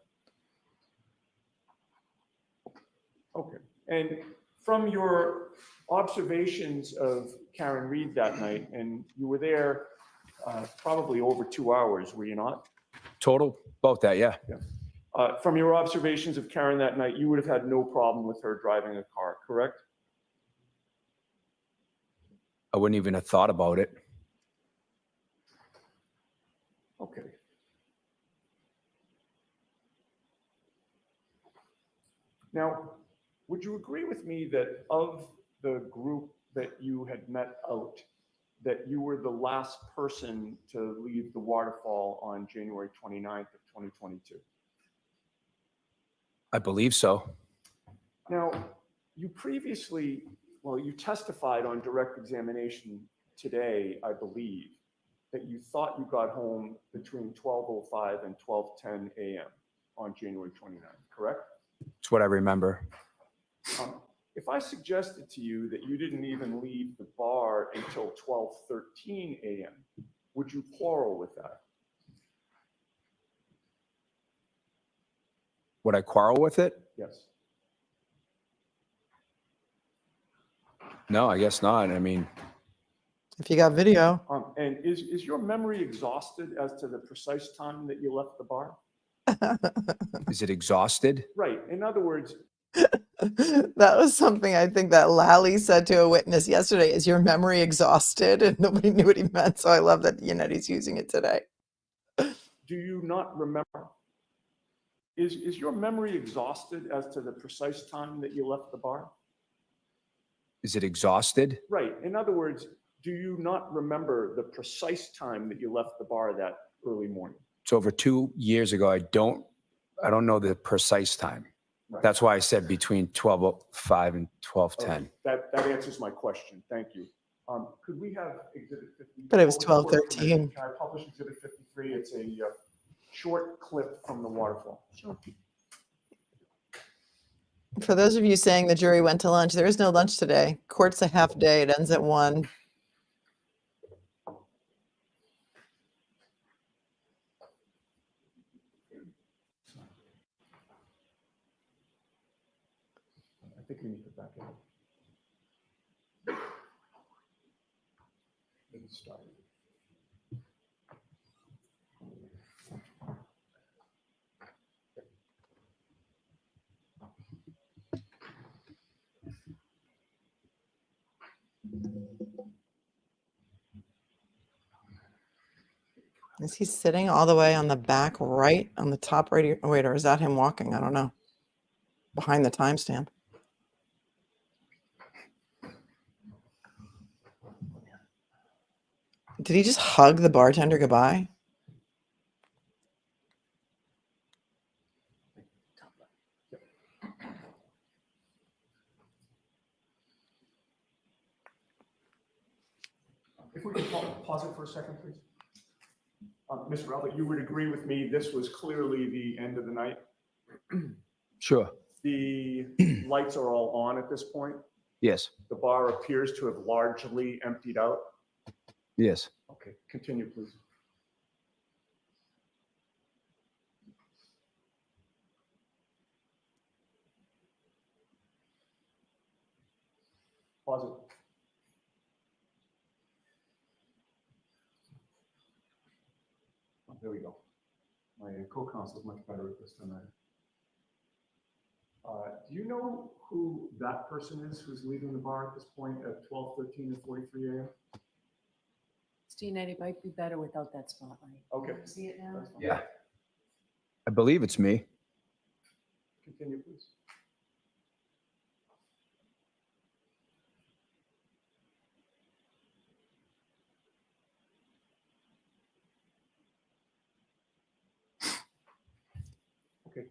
Okay. And from your observations of Karen Reed that night, and you were there probably over 2 hours, were you not? Total? About that, yeah. From your observations of Karen that night, you would have had no problem with her driving a car, correct? I wouldn't even have thought about it. Okay. Now, would you agree with me that of the group that you had met out, that you were the last person to leave the waterfall on January 29th of 2022? I believe so. Now, you previously, you testified on direct examination today, I believe, that you thought you got home between 12:05 and 12:10 a.m. on January 29th, correct? It's what I remember. If I suggested to you that you didn't even leave the bar until 12:13 a.m., would you quarrel with that? Would I quarrel with it? Yes. No, I guess not. I mean, If you got video. And is your memory exhausted as to the precise time that you left the bar? is it exhausted? Right. In other words, That was something I think that Lally said to a witness yesterday. Is your memory exhausted? And nobody knew what he meant. So I love that Yanetti's using it today. do you not remember? Is your memory exhausted as to the precise time that you left the bar? Is it exhausted? Right. In other words, do you not remember the precise time that you left the bar that early morning? It's over 2 years ago. I don't know the precise time. Right. That's why I said between 12:05 and 12:10. Okay. That answers my question. Thank you. Could we have Exhibit 50? But it was Can 12:13. I publish Exhibit 53? It's a short clip from the waterfall. Sure. For those of you saying the jury went to lunch, there is no lunch today. Court's a half day. It ends at 1. I think we need to back up. Get it started. Is he sitting all the way on the back right, on the top right? Wait, or is that him walking? I don't know. Behind the timestamp. Did he just hug the bartender goodbye? If we could pause it for a second, please. Mr. Albert, you would agree with me, this was clearly the end of the night? Sure. The lights are all on at this point. Yes. The bar appears to have largely emptied out. Yes. Okay, continue, please. Pause it. Oh, there we go. My co-counsel is much better at this than I am. Do you know who that person is who's leaving the bar at this point at 12:13 and 43 a.m.? Steve, it might be better without that spotlight. Okay. See it now? That's fine. Yeah. I believe it's me. Continue, please. Okay.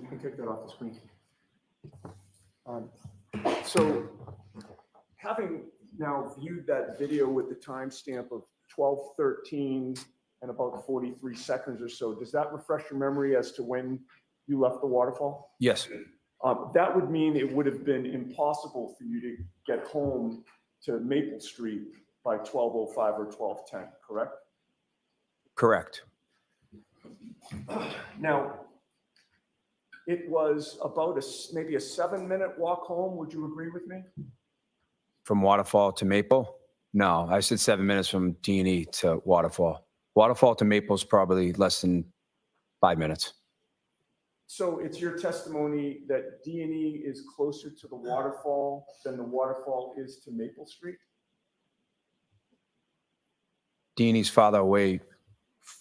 You can take that off the screen. So having now viewed that video with the timestamp of 12:13 and about 43 seconds or so, does that refresh your memory as to when you left the waterfall? Yes. That would mean it would have been impossible for you to get home to Maple Street by 12:05 or 12:10, correct? Correct. Now, it was about maybe a 7-minute walk home. Would you agree with me? From Waterfall to Maple? No, I said 7 minutes from D&E to Waterfall. Waterfall to Maple's probably less than 5 minutes. So it's your testimony that D&E is closer to the waterfall than the waterfall is to Maple Street? D&E's farther away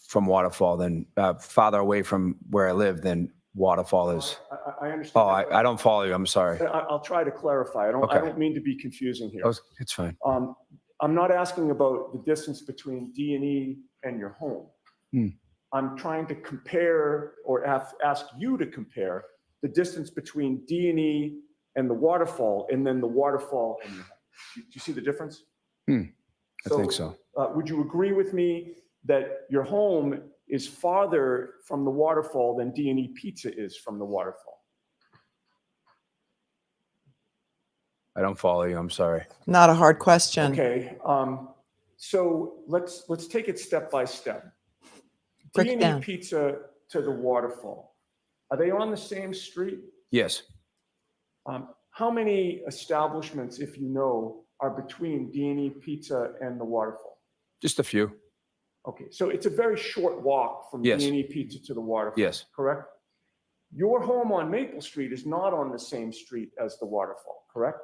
from Waterfall than, farther away from where I live than Waterfall is. I understand. Oh, I don't follow you. I'm sorry. I'll try to clarify. I Okay. don't mean to be confusing here. It's fine. I'm not asking about the distance between D&E and your home. I'm trying to compare or ask you to compare the distance between D&E and the waterfall and then the waterfall and your home. Do you see the difference? I think so. Would you agree with me that your home is farther from the waterfall than D&E Pizza is from the waterfall? I don't follow you. I'm sorry. Not a hard question. Okay, so let's take it step by step. Break it D&E down. Pizza to the waterfall, are they on the same street? Yes. How many establishments, if you know, are between D&E Pizza and the waterfall? Just a few. Okay, so it's a very short walk from Yes. D&E Pizza to the waterfall. Yes. Correct? Your home on Maple Street is not on the same street as the waterfall, correct?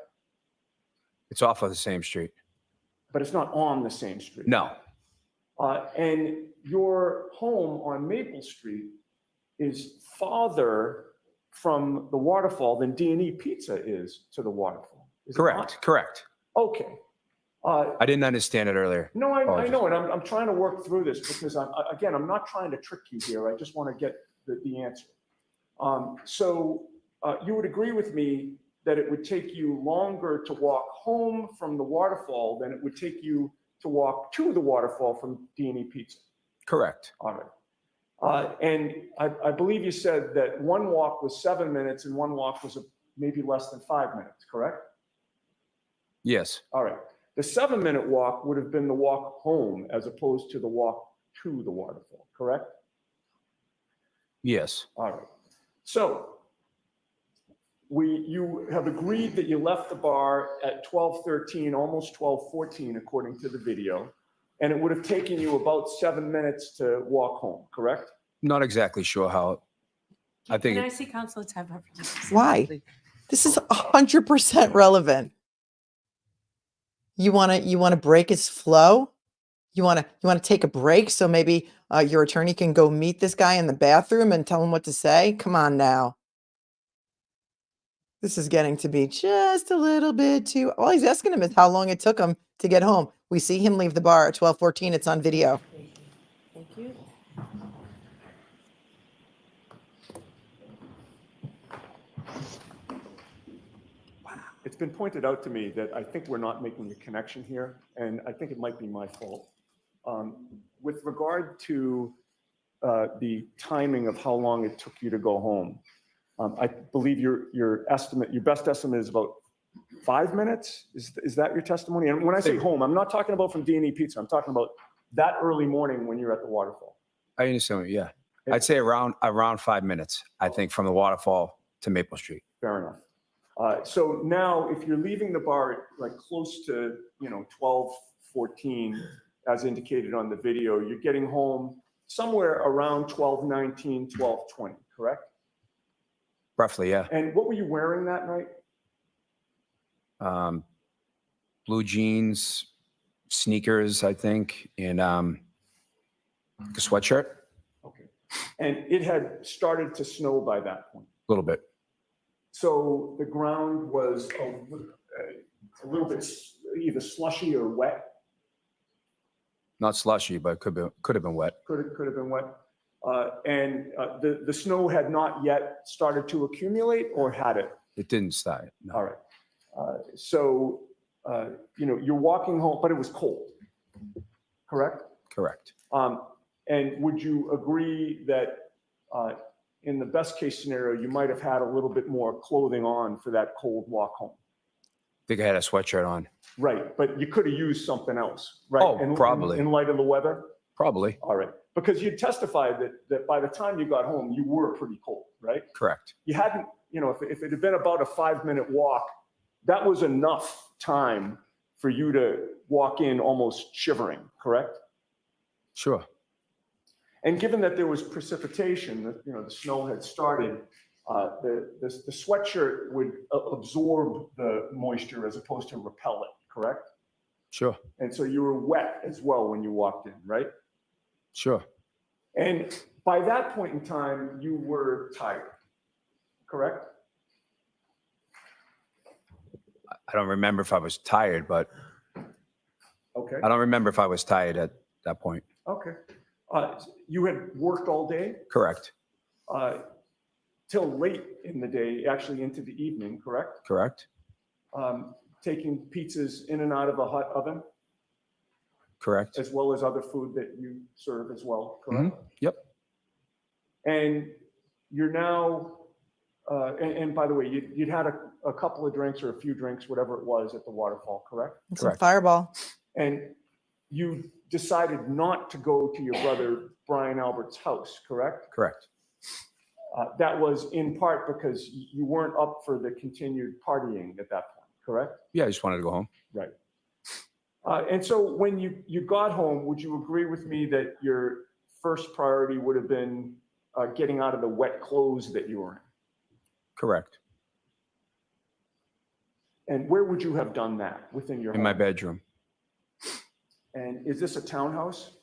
It's off of the same street. But it's not on the same street. No. And your home on Maple Street is farther from the waterfall than D&E Pizza is to the waterfall. Is it Correct. not? Correct. Okay. I didn't understand it earlier. No, I Apologies. know, and I'm trying to work through this because I'm not trying to trick you here. I just want to get the answer. So you would agree with me that it would take you longer to walk home from the waterfall than it would take you to walk to the waterfall from D&E Pizza? Correct. All right. And I believe you said that one walk was 7 minutes and one walk was maybe less than 5 minutes, correct? Yes. All right. The 7-minute walk would have been the walk home as opposed to the walk to the waterfall, correct? Yes. All right. So you have agreed that you left the bar at 12:13, almost 12:14, according to the video, and it would have taken you about 7 minutes to walk home, correct? Not exactly sure how. I think Can I it- see Councilor Teva? Why? This is 100% relevant. You want to break his flow? You want to take a break so maybe your attorney can go meet this guy in the bathroom and tell him what to say? Come on now. This is getting to be just a little bit too. All he's asking him is how long it took him to get home. We see him leave the bar at 12:14. It's on video. Thank you. It's been pointed out to me that I think we're not making a connection here, and I think it might be my fault. With regard to the timing of how long it took you to go home, I believe your best estimate is about 5 minutes? Is that your testimony? And when I say home, I'm not talking about from D&E Pizza. I'm talking about that early morning when you're at the waterfall. I understand. Yeah. I'd say around 5 minutes, I think, from the waterfall to Maple Street. Fair enough. So now if you're leaving the bar like close to, 12:14, as indicated on the video, you're getting home somewhere around 12:19, 12:20, correct? Roughly, yeah. And what were you wearing that night? Blue jeans, sneakers, I think, and a sweatshirt, Okay. And it had started to snow by that point. a little bit. So the ground was a little bit either slushy or wet. Not slushy, but could have been wet. Could have been wet. And the snow had not yet started to accumulate, or had it? It didn't start. No. All right. So you're walking home, but it was cold, correct? Correct. And would you agree that in the best case scenario, you might have had a little bit more clothing on for that cold walk home? I think I had a sweatshirt on. Right, but you could have used something else, right? Oh, probably. In light of the weather? Probably. All right, because you testified that by the time you got home, you were pretty cold, right? Correct. You hadn't, if it had been about a 5-minute walk, that was enough time for you to walk in almost shivering, correct? Sure. And given that there was precipitation, the snow had started, the sweatshirt would absorb the moisture as opposed to repel it, correct? Sure. And so you were wet as well when you walked in, right? Sure. And by that point in time, you were tired, correct? I don't remember if I was tired, but Okay. I don't remember if I was tired at that point. Okay. You had worked all day Correct. till late in the day, actually into the evening, correct? Correct. Taking pizzas in and out of a hot oven, Correct. as well as other food that you serve as well, correct? Yep. And you're now, and by the way, you'd had a couple of drinks or a few drinks, whatever it was, at the waterfall, correct? It's a Correct. fireball. And you decided not to go to your brother Brian Albert's house, correct? Correct. That was in part because you weren't up for the continued partying at that point, correct? Yeah, I just wanted to go home. Right. And so when you got home, would you agree with me that your first priority would have been getting out of the wet clothes that you were in? Correct. And where would you have done that within your In home? my bedroom. And is this a townhouse?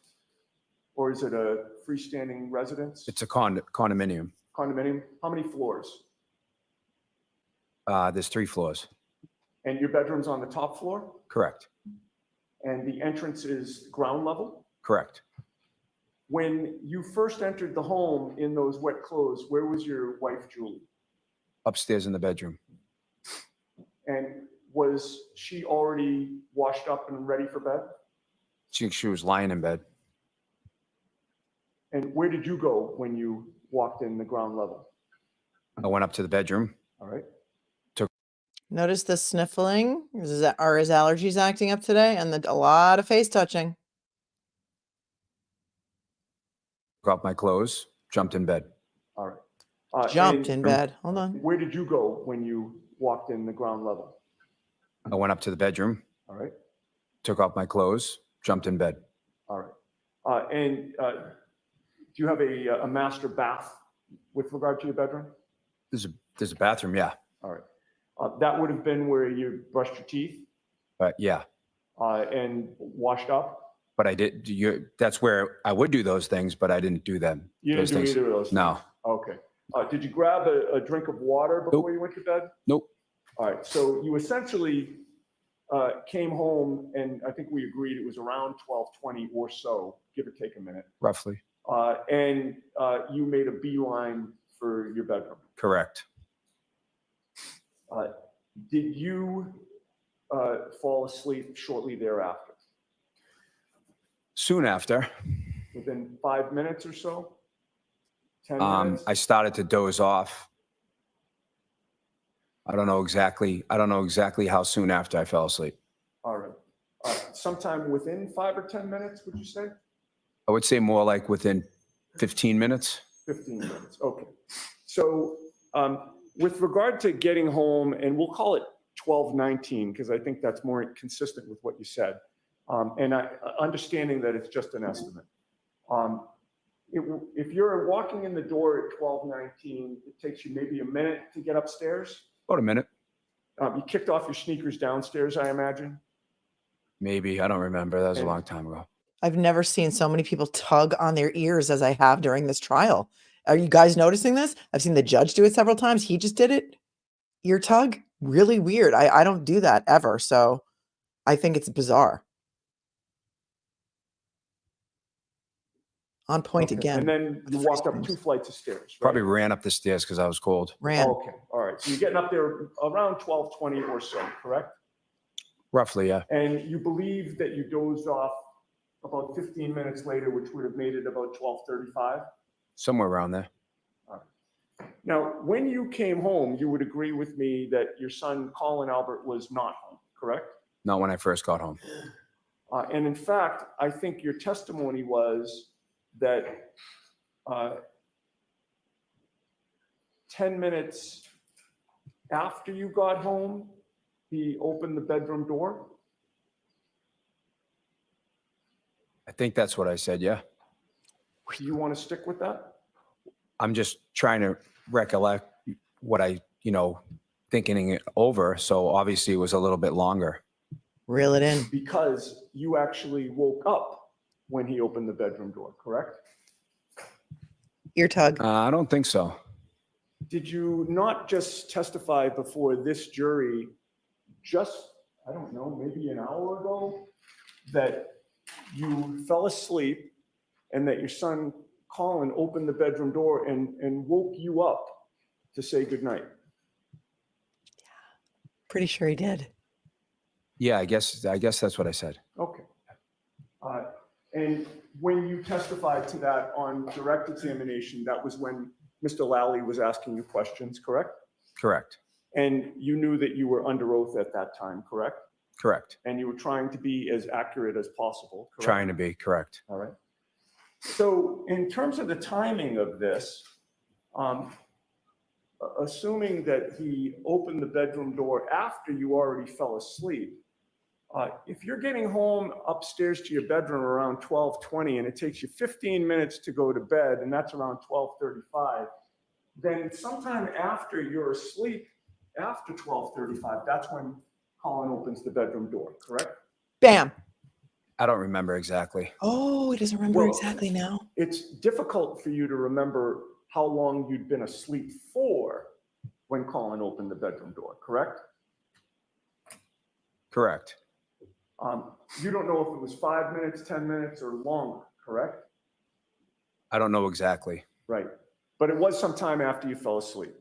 Or is it a freestanding residence? It's a condominium. Condominium? How many floors? There's 3 floors. And your bedroom's on the top floor? Correct. And the entrance is ground level? Correct. When you first entered the home in those wet clothes, where was your wife, Julie? Upstairs in the bedroom. And was she already washed up and ready for bed? She was lying in bed. And where did you go when you walked in the ground level? I went up to the bedroom. All right. Notice the sniffling. Are his allergies acting up today? And a lot of face touching. Took off my clothes, jumped in bed. All right. Jumped and in bed. Hold on. Where did you go when you walked in the ground level? I went up to the bedroom, All right. took off my clothes, jumped in bed. All right. And do you have a master bath with regard to your bedroom? There's a bathroom, yeah. All right. That would have been where you brushed your teeth But yeah, and washed up? But I did, that's where I would do those things, but I didn't do them. You didn't those do things. either of those? No. things? Okay. Did you grab a drink of water before you went to bed? Nope. All right, so you essentially came home, and I think we agreed it was around 12:20 or so, give or take a minute. Roughly. And you made a beeline for your bedroom. Correct. Did you fall asleep shortly thereafter? Soon after, Within 5 minutes or so? 10 minutes? I started to doze off. I don't know exactly how soon after I fell asleep. All right. Sometime within 5 or 10 minutes, would you say? I would say more like within 15 minutes. 15 minutes, okay. So with regard to getting home, and we'll call it 12:19, because I think that's more consistent with what you said. And understanding that it's just an estimate. If you're walking in the door at 12:19, it takes you maybe a minute to get upstairs. About a minute. You kicked off your sneakers downstairs, I imagine. Maybe. I don't remember. That was a long time ago. I've never seen so many people tug on their ears as I have during this trial. Are you guys noticing this? I've seen the judge do it several times. He just did it. Ear tug? Really weird. I don't do that ever. So I think it's bizarre. On point Okay. again. And then you walked up 2 flights of stairs, right? Probably ran up the stairs because I was cold. Ran. Okay, all right. So you're getting up there around 12:20 or so, correct? Roughly, yeah. And you believe that you dozed off about 15 minutes later, which would have made it about 12:35? Somewhere around there. Now, when you came home, you would agree with me that your son, Colin Albert, was not home, correct? Not when I first got home. And in fact, I think your testimony was that 10 minutes after you got home, he opened the bedroom door? I think that's what I said, yeah. Do you want to stick with that? I'm just trying to recollect what I, thinking it over. So obviously it was a little bit longer. Reel it in. Because you actually woke up when he opened the bedroom door, correct? Ear tug. I don't think so. Did you not just testify before this jury just, I don't know, maybe an hour ago, that you fell asleep and that your son Colin opened the bedroom door and woke you up to say goodnight? Pretty sure he did. Yeah, I guess that's what I said. Okay. And when you testified to that on direct examination, that was when Mr. Lally was asking you questions, correct? Correct. And you knew that you were under oath at that time, correct? Correct. And you were trying to be as accurate as possible, correct? Trying to be, correct. All right. So in terms of the timing of this, assuming that he opened the bedroom door after you already fell asleep, if you're getting home upstairs to your bedroom around 12:20 and it takes you 15 minutes to go to bed, and that's around 12:35, then sometime after you're asleep, after 12:35, that's when Colin opens the bedroom door, correct? Bam. I don't remember exactly. Oh, he doesn't remember Well, exactly now. It's difficult for you to remember how long you'd been asleep for when Colin opened the bedroom door, correct? Correct. You don't know if it was 5 minutes, 10 minutes, or longer, correct? I don't know exactly. Right. But it was some time after you fell asleep.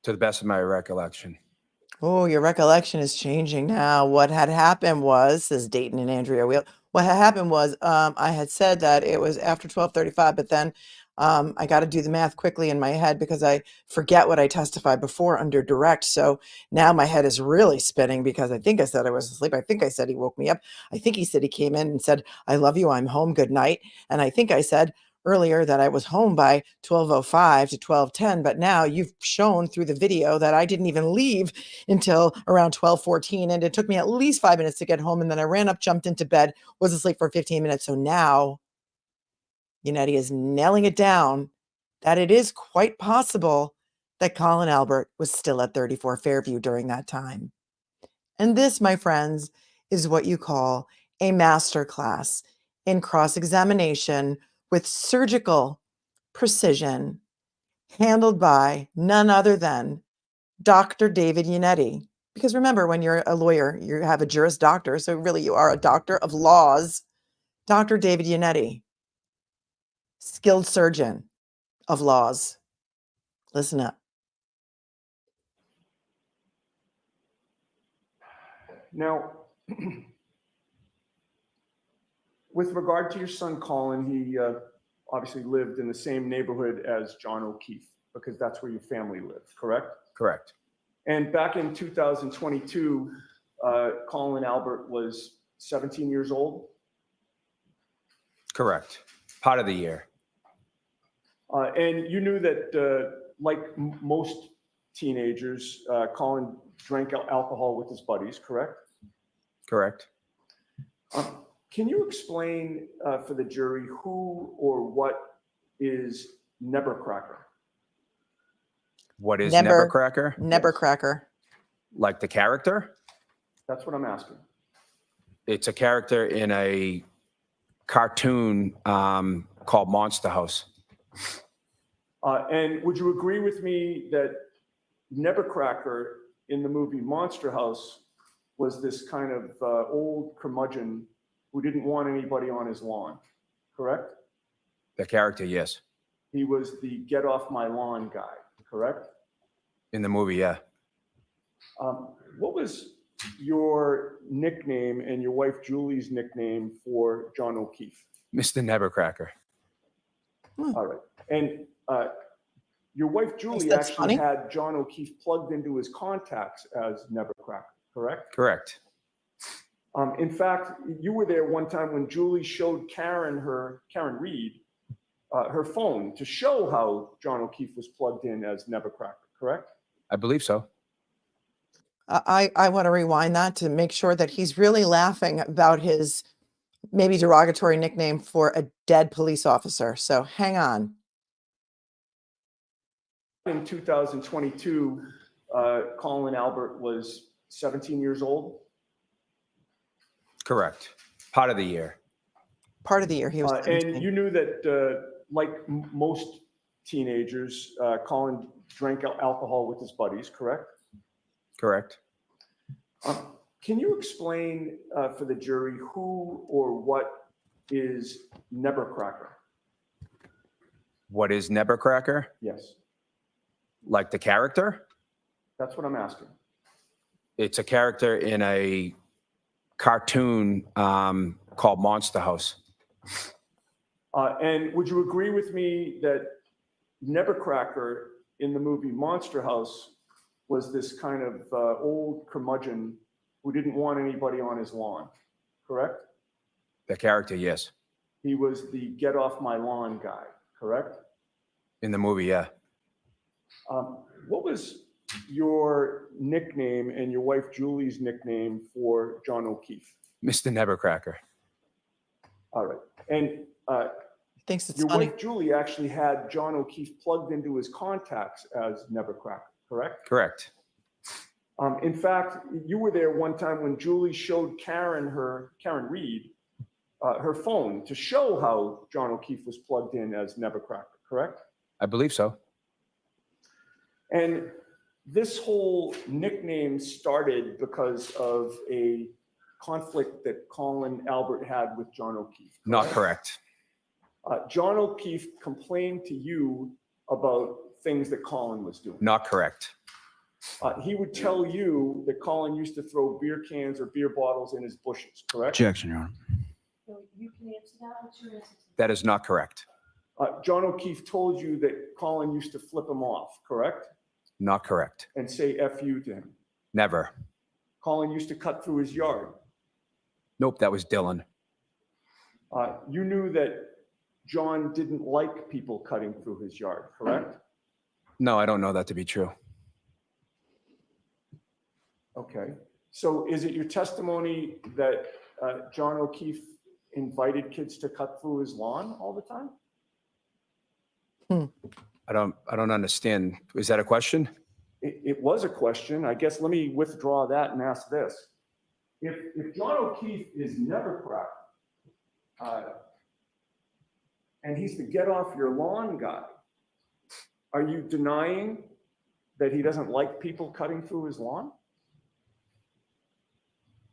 To the best of my recollection. Oh, your recollection is changing now. What had happened was, says Dayton and Andrea Wheel, what had happened was I had said that it was after 12:35, but then I got to do the math quickly in my head because I forget what I testified before under direct. So now my head is really spinning because I think I said I was asleep. I think I said he woke me up. I think he said he came in and said, "I love you. I'm home. Good night." And I think I said earlier that I was home by 12:05 to 12:10, but now you've shown through the video that I didn't even leave until around 12:14, and it took me at least 5 minutes to get home, and then I ran up, jumped into bed, was asleep for 15 minutes. So now Yannetti is nailing it down that it is quite possible that Colin Albert was still at 34 Fairview during that time. And this, my friends, is what you call a masterclass in cross-examination with surgical precision, handled by none other than Dr. David Yannetti. Because remember, when you're a lawyer, you have a Juris Doctor, so really you are a doctor of laws. Dr. David Yannetti, skilled surgeon of laws. Listen up. Now, with regard to your son, Colin, he obviously lived in the same neighborhood as John O'Keefe because that's where your family lived, correct? Correct. And back in 2022, Colin Albert was 17 years old. Correct. Part of the year. And you knew that, like most teenagers, Colin drank alcohol with his buddies, correct? Correct. Can you explain for the jury who or what is Nebbercracker? What is Never- Nebbercracker? Nebbercracker. Like the character? That's what I'm asking. It's a character in a cartoon called Monster House. And would you agree with me that Nebbercracker in the movie Monster House was this kind of old curmudgeon who didn't want anybody on his lawn, correct? The character, yes. He was the get off my lawn guy, correct? In the movie, yeah. What was your nickname and your wife Julie's nickname for John O'Keefe? Mr. Nebbercracker. All right. And your wife Julie that's actually funny. had John O'Keefe plugged into his contacts as Nebbercracker, correct? Correct. In fact, you were there one time when Julie showed Karen Reed, her phone to show how John O'Keefe was plugged in as Nebbercracker, correct? I believe so. I want to rewind that to make sure that he's really laughing about his maybe derogatory nickname for a dead police officer. So hang on. In 2022, Colin Albert was 17 years old. Correct. Part of the year. Part of the year he was. And 17. you knew that, like most teenagers, Colin drank alcohol with his buddies, correct? Correct. Can you explain for the jury who or what is Nebbercracker? What is Nebbercracker? Yes, Like the character? that's what I'm asking. It's a character in a cartoon called Monster House. And would you agree with me that Nebbercracker in the movie Monster House was this kind of old curmudgeon who didn't want anybody on his lawn, correct? The character, yes. He was the get off my lawn guy, correct? In the movie, yeah. What was your nickname and your wife Julie's nickname for John O'Keefe? Mr. Nebbercracker. All right. And Thinks it's your funny. wife Julie actually had John O'Keefe plugged into his contacts as Nebbercracker, correct? Correct. In fact, you were there one time when Julie showed Karen Reed, her phone to show how John O'Keefe was plugged in as Nebbercracker, correct? I believe so. And this whole nickname started because of a conflict that Colin Albert had with John O'Keefe. Not correct. John O'Keefe complained to you about things that Colin was doing. Not correct. He would tell you that Colin used to throw beer cans or beer bottles in his bushes, correct? Objection, Your Honor. No, you can answer that. What's your answer to That is not correct. John O'Keefe told you that Colin used to flip him off, correct? Not correct. And say F you to him. Never. Colin used to cut through his yard. Nope, that was Dylan. You knew that John didn't like people cutting through his yard, correct? No, I don't know that to be true. Okay. So is it your testimony that John O'Keefe invited kids to cut through his lawn all the time? I don't understand. Is that a question? It was a question. I guess let me withdraw that and ask this. if John O'Keefe is Nebbercracker, and he's the get off your lawn guy, are you denying that he doesn't like people cutting through his lawn?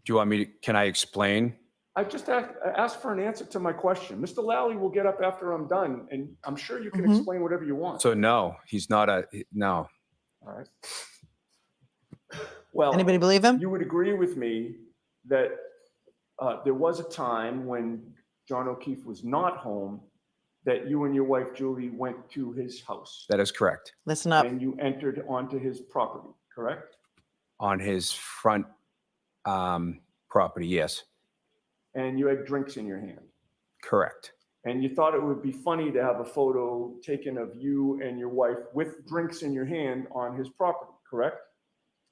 Do you want me to, can I explain? I just asked for an answer to my question. Mr. Lally will get up after I'm done, and I'm sure you can explain whatever you want. So no, he's not no. All right. Well, Anybody believe him? you would agree with me that there was a time when John O'Keefe was not home, that you and your wife Julie went to his house That is correct. Listen up. and you entered onto his property, correct? On his front property, yes, And you had drinks in your hand. correct. And you thought it would be funny to have a photo taken of you and your wife with drinks in your hand on his property, correct?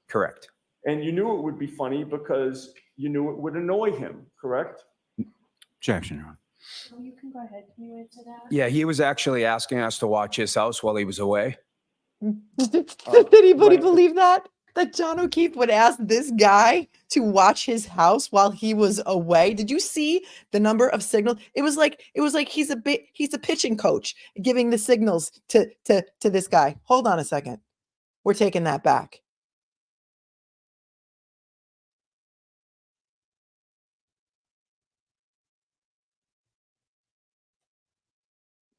Correct. And you knew it would be funny because you knew it would annoy him, correct? Objection, Your Honor. Oh, you can go ahead. Can you answer that? Yeah, he was actually asking us to watch his house while he was away. Did anybody right. believe that? That John O'Keefe would ask this guy to watch his house while he was away? Did you see the number of signals? It was like he's a pitching coach giving the signals to this guy. Hold on a second. We're taking that back.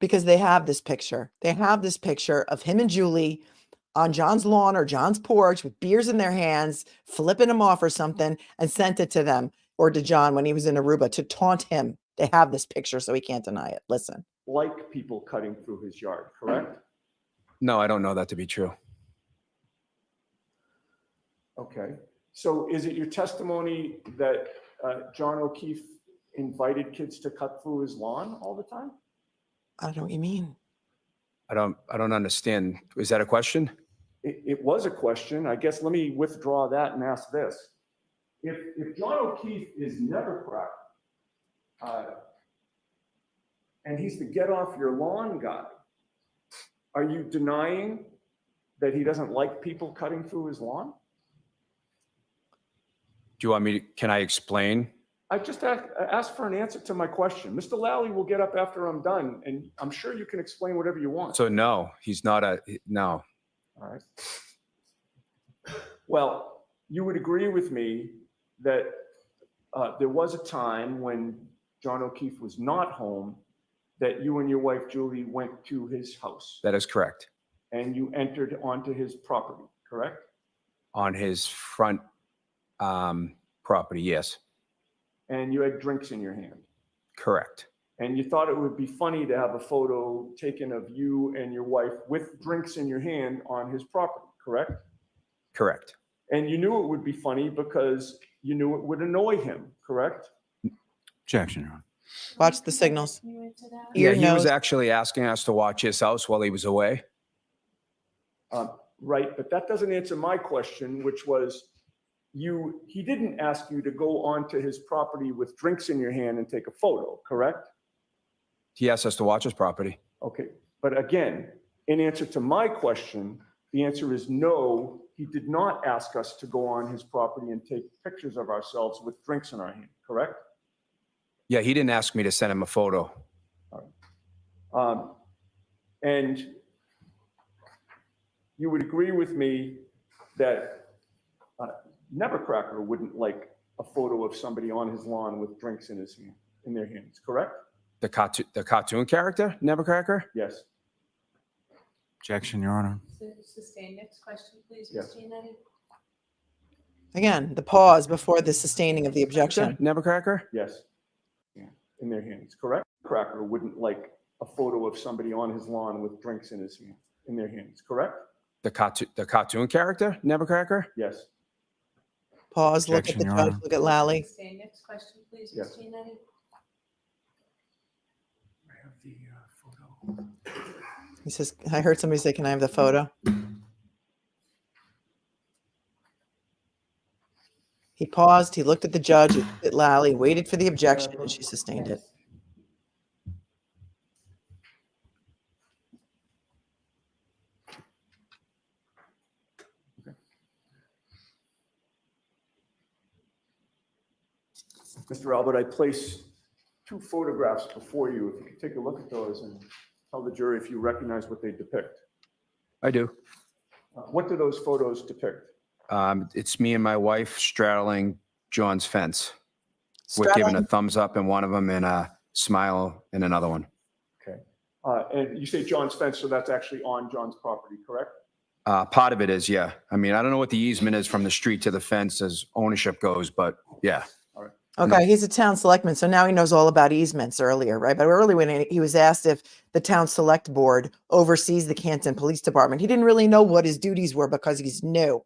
Because they have this picture. They have this picture of him and Julie on John's lawn or John's porch with beers in their hands, flipping him off or something, and sent it to them or to John when he was in Aruba to taunt him. They have this picture, so he can't deny it. Listen. Like people cutting through his yard, correct? No, I don't know that to be true. Okay. So is it your testimony that John O'Keefe invited kids to cut through his lawn all the time? I don't know what you mean. I don't understand. Is that a question? It was a question. I guess let me withdraw that and ask this. If John O'Keefe is Nebbercracker, and he's the get off your lawn guy, are you denying that he doesn't like people cutting through his lawn? Do you want me to, can I explain? I just asked for an answer to my question. Mr. Lally will get up after I'm done, and I'm sure you can explain whatever you want. So no, he's not no. All right. Well, you would agree with me that there was a time when John O'Keefe was not home, that you and your wife Julie went to his house That is correct. and you entered onto his property, correct? On his front property, yes, And you had drinks in your hand. correct. And you thought it would be funny to have a photo taken of you and your wife with drinks in your hand on his property, correct? Correct. And you knew it would be funny because you knew it would annoy him, correct? Objection, Your Honor. Watch the signals. Can you answer that? Yeah, Ear, he was nose. actually asking us to watch his house while he was away. Right, but that doesn't answer my question, which was he didn't ask you to go onto his property with drinks in your hand and take a photo, correct? He asked us to watch his property. Okay, but again, in answer to my question, the answer is no, he did not ask us to go on his property and take pictures of ourselves with drinks in our hand, correct? Yeah, he didn't ask me to send him a photo. And you would agree with me that Nebbercracker wouldn't like a photo of somebody on his lawn with drinks in their hands, correct? The cartoon character, Nebbercracker? Yes. Objection, Your Honor. Sustain. Next question, please, Yes. Ms. Giannetti. Again, the pause before the sustaining of the objection. Nebbercracker? Yes. Yeah, in their hands, correct? Cracker wouldn't like a photo of somebody on his lawn with drinks in their hands, correct? The cartoon character, Nebbercracker? Yes. Pause, look at Objection, the Your judge, Honor. look at Lally. Sustain. Next question, please, Yes. Ms. Giannetti. I have the photo. He says, I heard somebody say, can I have the photo? He paused, he looked at the judge, he looked at Lally, waited for the objection, and she sustained it. Mr. Albert, I place two photographs before you. If you could take a look at those and tell the jury if you recognize what they depict. I do. What do those photos depict? It's me and my wife straddling John's fence. We're giving a Straddling, thumbs up in one of them and a smile in another one. Okay. And you say John's fence, so that's actually on John's property, correct? Part of it is, yeah. I mean, I don't know what the easement is from the street to the fence as ownership goes, but yeah. okay, he's a town selectman, so now he knows all about easements earlier, right? But earlier when he was asked if the town select board oversees the Canton Police Department, he didn't really know what his duties were because he's new.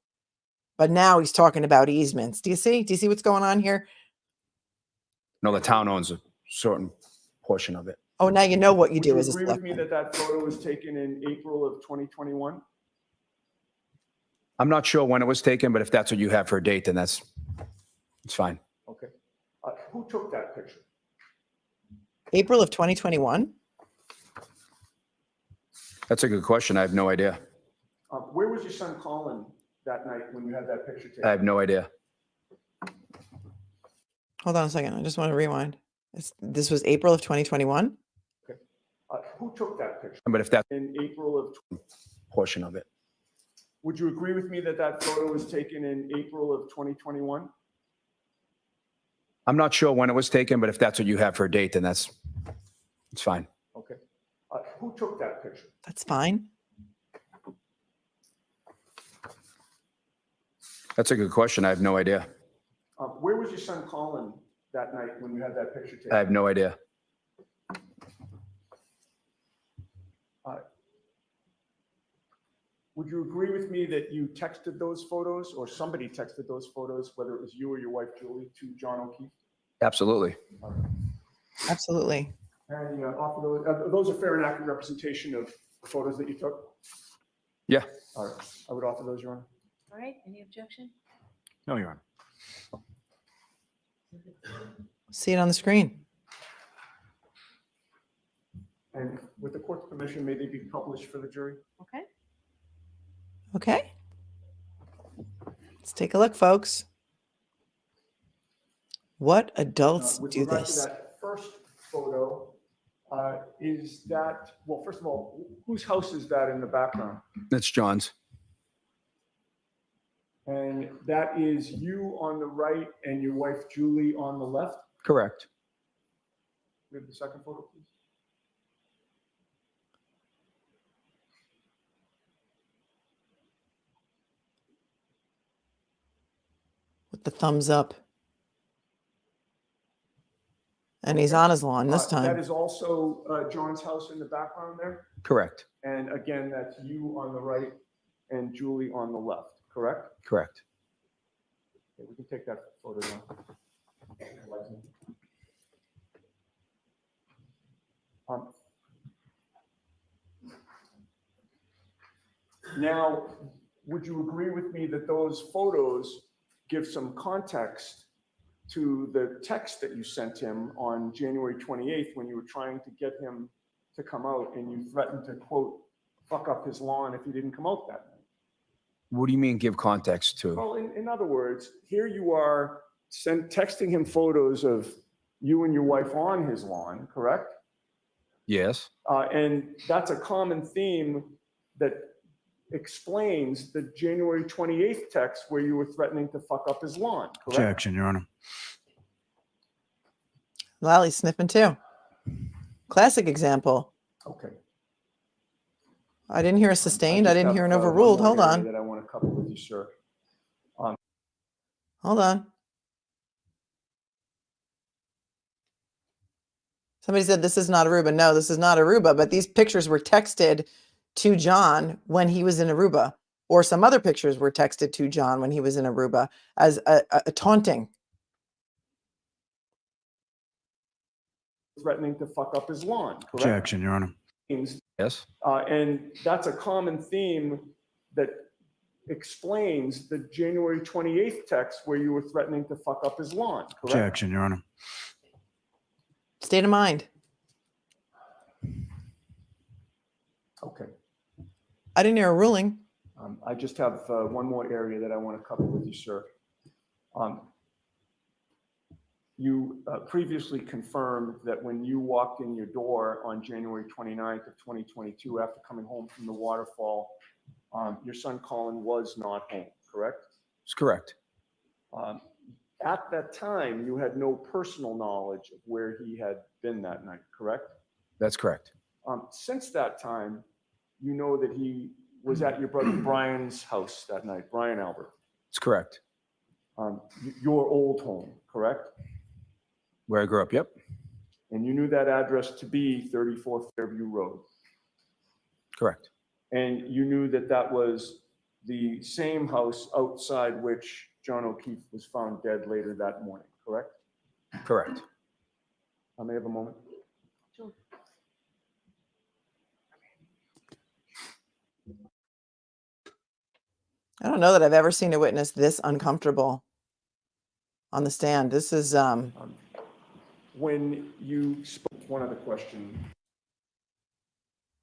But now he's talking about easements. Do you see? Do you see what's going on here? No, the town owns a certain portion of it. Oh, now you know what you Would do you as a agree with me selectman. that that photo was taken in April of 2021? I'm not sure when it was taken, but if that's what you have for a date, then it's fine. Okay. Who took that picture? April of 2021? That's a good question. I have no idea. Where was your son Colin that night when you had that picture taken? I have no idea. Hold on a second. I just want to rewind. This was April of 2021? Who took that picture But if that's in April of? a portion of it. Would you agree with me that that photo was taken in April of 2021? I'm not sure when it was taken, but if that's what you have for a date, then it's fine. Okay. Who took that picture? That's fine. That's a good question. I have no idea. Where was your son Colin that night when you had that picture taken? I have no idea. Would you agree with me that you texted those photos or somebody texted those photos, whether it was you or your wife Julie, to John O'Keefe? Absolutely. Absolutely. And those are fair and accurate representation of the photos that you took? Yeah. All right. I would offer those, Your Honor. All right, any objection? No, Your Honor. See it on the screen. And with the court's permission, may they be published for the jury? Okay. Okay. Let's take a look, folks. What adults With do regard to this? that first photo, is that, well, first of all, whose house is that in the background? That's John's. And that is you on the right and your wife Julie on the left? Correct. We have the second photo, please. With the thumbs up. And he's on his lawn this That time. is also John's house in the background there. Correct. And again, that's you on the right and Julie on the left, correct? Correct. Okay, we can take that photo now. Now, would you agree with me that those photos give some context to the text that you sent him on January 28th when you were trying to get him to come out and you threatened to, quote, fuck up his lawn if he didn't come out that night? What do you mean give context to? Well, in other words, here you are texting him photos of you and your wife on his lawn, correct? Yes. And that's a common theme that explains the January 28th text where you were threatening to fuck up his lawn, correct? Objection, Your Honor. Well, he's sniffing too. Classic example. Okay. I didn't hear a sustained. I just didn't have, hear an one overruled. more Hold area on. That I want to cover with you, sir. Hold on. Somebody said this is not Aruba. No, this is not Aruba, but these pictures were texted to John when he was in Aruba, or some other pictures were texted to John when he was in Aruba as a taunting. Threatening to fuck up his lawn, correct? Objection, Your Honor. Yes. And that's a common theme that explains the January 28th text where you were threatening to fuck up his lawn, correct? Objection, Your Honor. State of mind. Okay. I didn't hear a ruling. I just have one more area that I want to cover with you, sir. You previously confirmed that when you walked in your door on January 29th of 2022, after coming home from the waterfall, your son Colin was not home, correct? It's correct. At that time, you had no personal knowledge of where he had been that night, correct? That's correct. Since that time, you know that he was at your brother Brian's house that night, Brian Albert, It's correct. your old home, correct? Where I grew up, yep. And you knew that address to be 34 Fairview Road. Correct. And you knew that that was the same house outside which John O'Keefe was found dead later that morning, correct? Correct. I may have a moment. I don't know that I've ever seen a witness this uncomfortable on the stand. This is, When you spoke, one other question.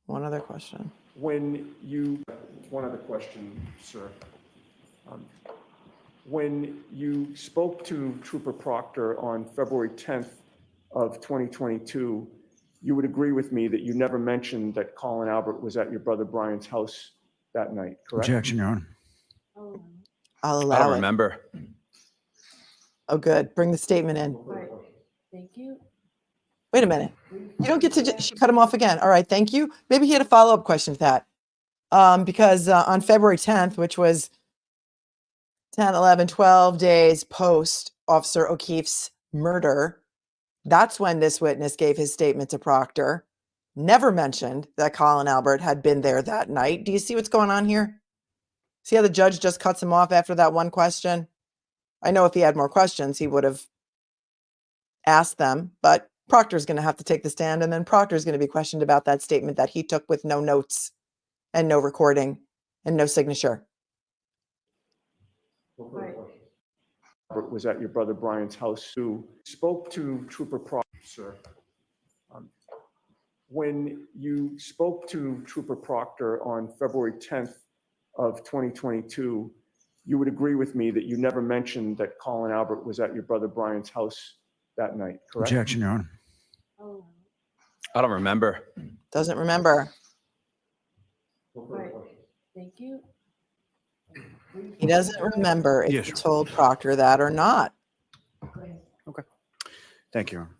one other question. One other question, sir. When you spoke to Trooper Proctor on February 10th of 2022, you would agree with me that you never mentioned that Colin Albert was at your brother Brian's house that night, correct? Objection, Your Honor. I'll I allow don't it. remember. Oh, good. Bring the statement in. Right. Thank you. Wait a minute. You don't get to, she cut him off again. All right, thank you. Maybe he had a follow-up question to that. Because on February 10th, which was 10, 11, 12 days post Officer O'Keefe's murder, that's when this witness gave his statement to Proctor. Never mentioned that Colin Albert had been there that night. Do you see what's going on here? See how the judge just cuts him off after that one question? I know if he had more questions, he would have asked them, but Proctor's going to have to take the stand, and then Proctor's going to be questioned about that statement that he took with no notes and no recording and no signature. Right. Albert was at your brother Brian's house, who spoke to Trooper Proctor, sir. When you spoke to Trooper Proctor on February 10th of 2022, you would agree with me that you never mentioned that Colin Albert was at your brother Brian's house that night, correct? Objection, Your Honor. I don't remember. Doesn't remember. Right. Thank you. He doesn't remember if Yes, he sir. told Proctor that or not. Thank you, Your Honor.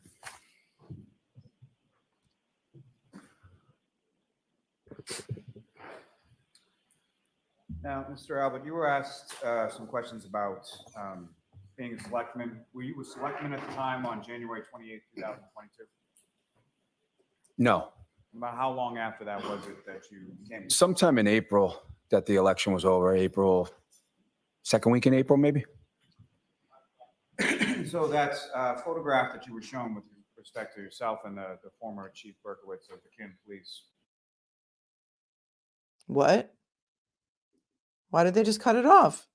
Now, Mr. Albert, you were asked some questions about being a selectman. Were you a selectman at the time on January 28th, 2022? No. About how long after that was it that you became? Sometime in April that the election was over. April, second week in April, maybe? So that's a photograph that you were shown with respect to yourself and the former Chief Berkowitz of the Canton Police. What? Why did they just cut it off?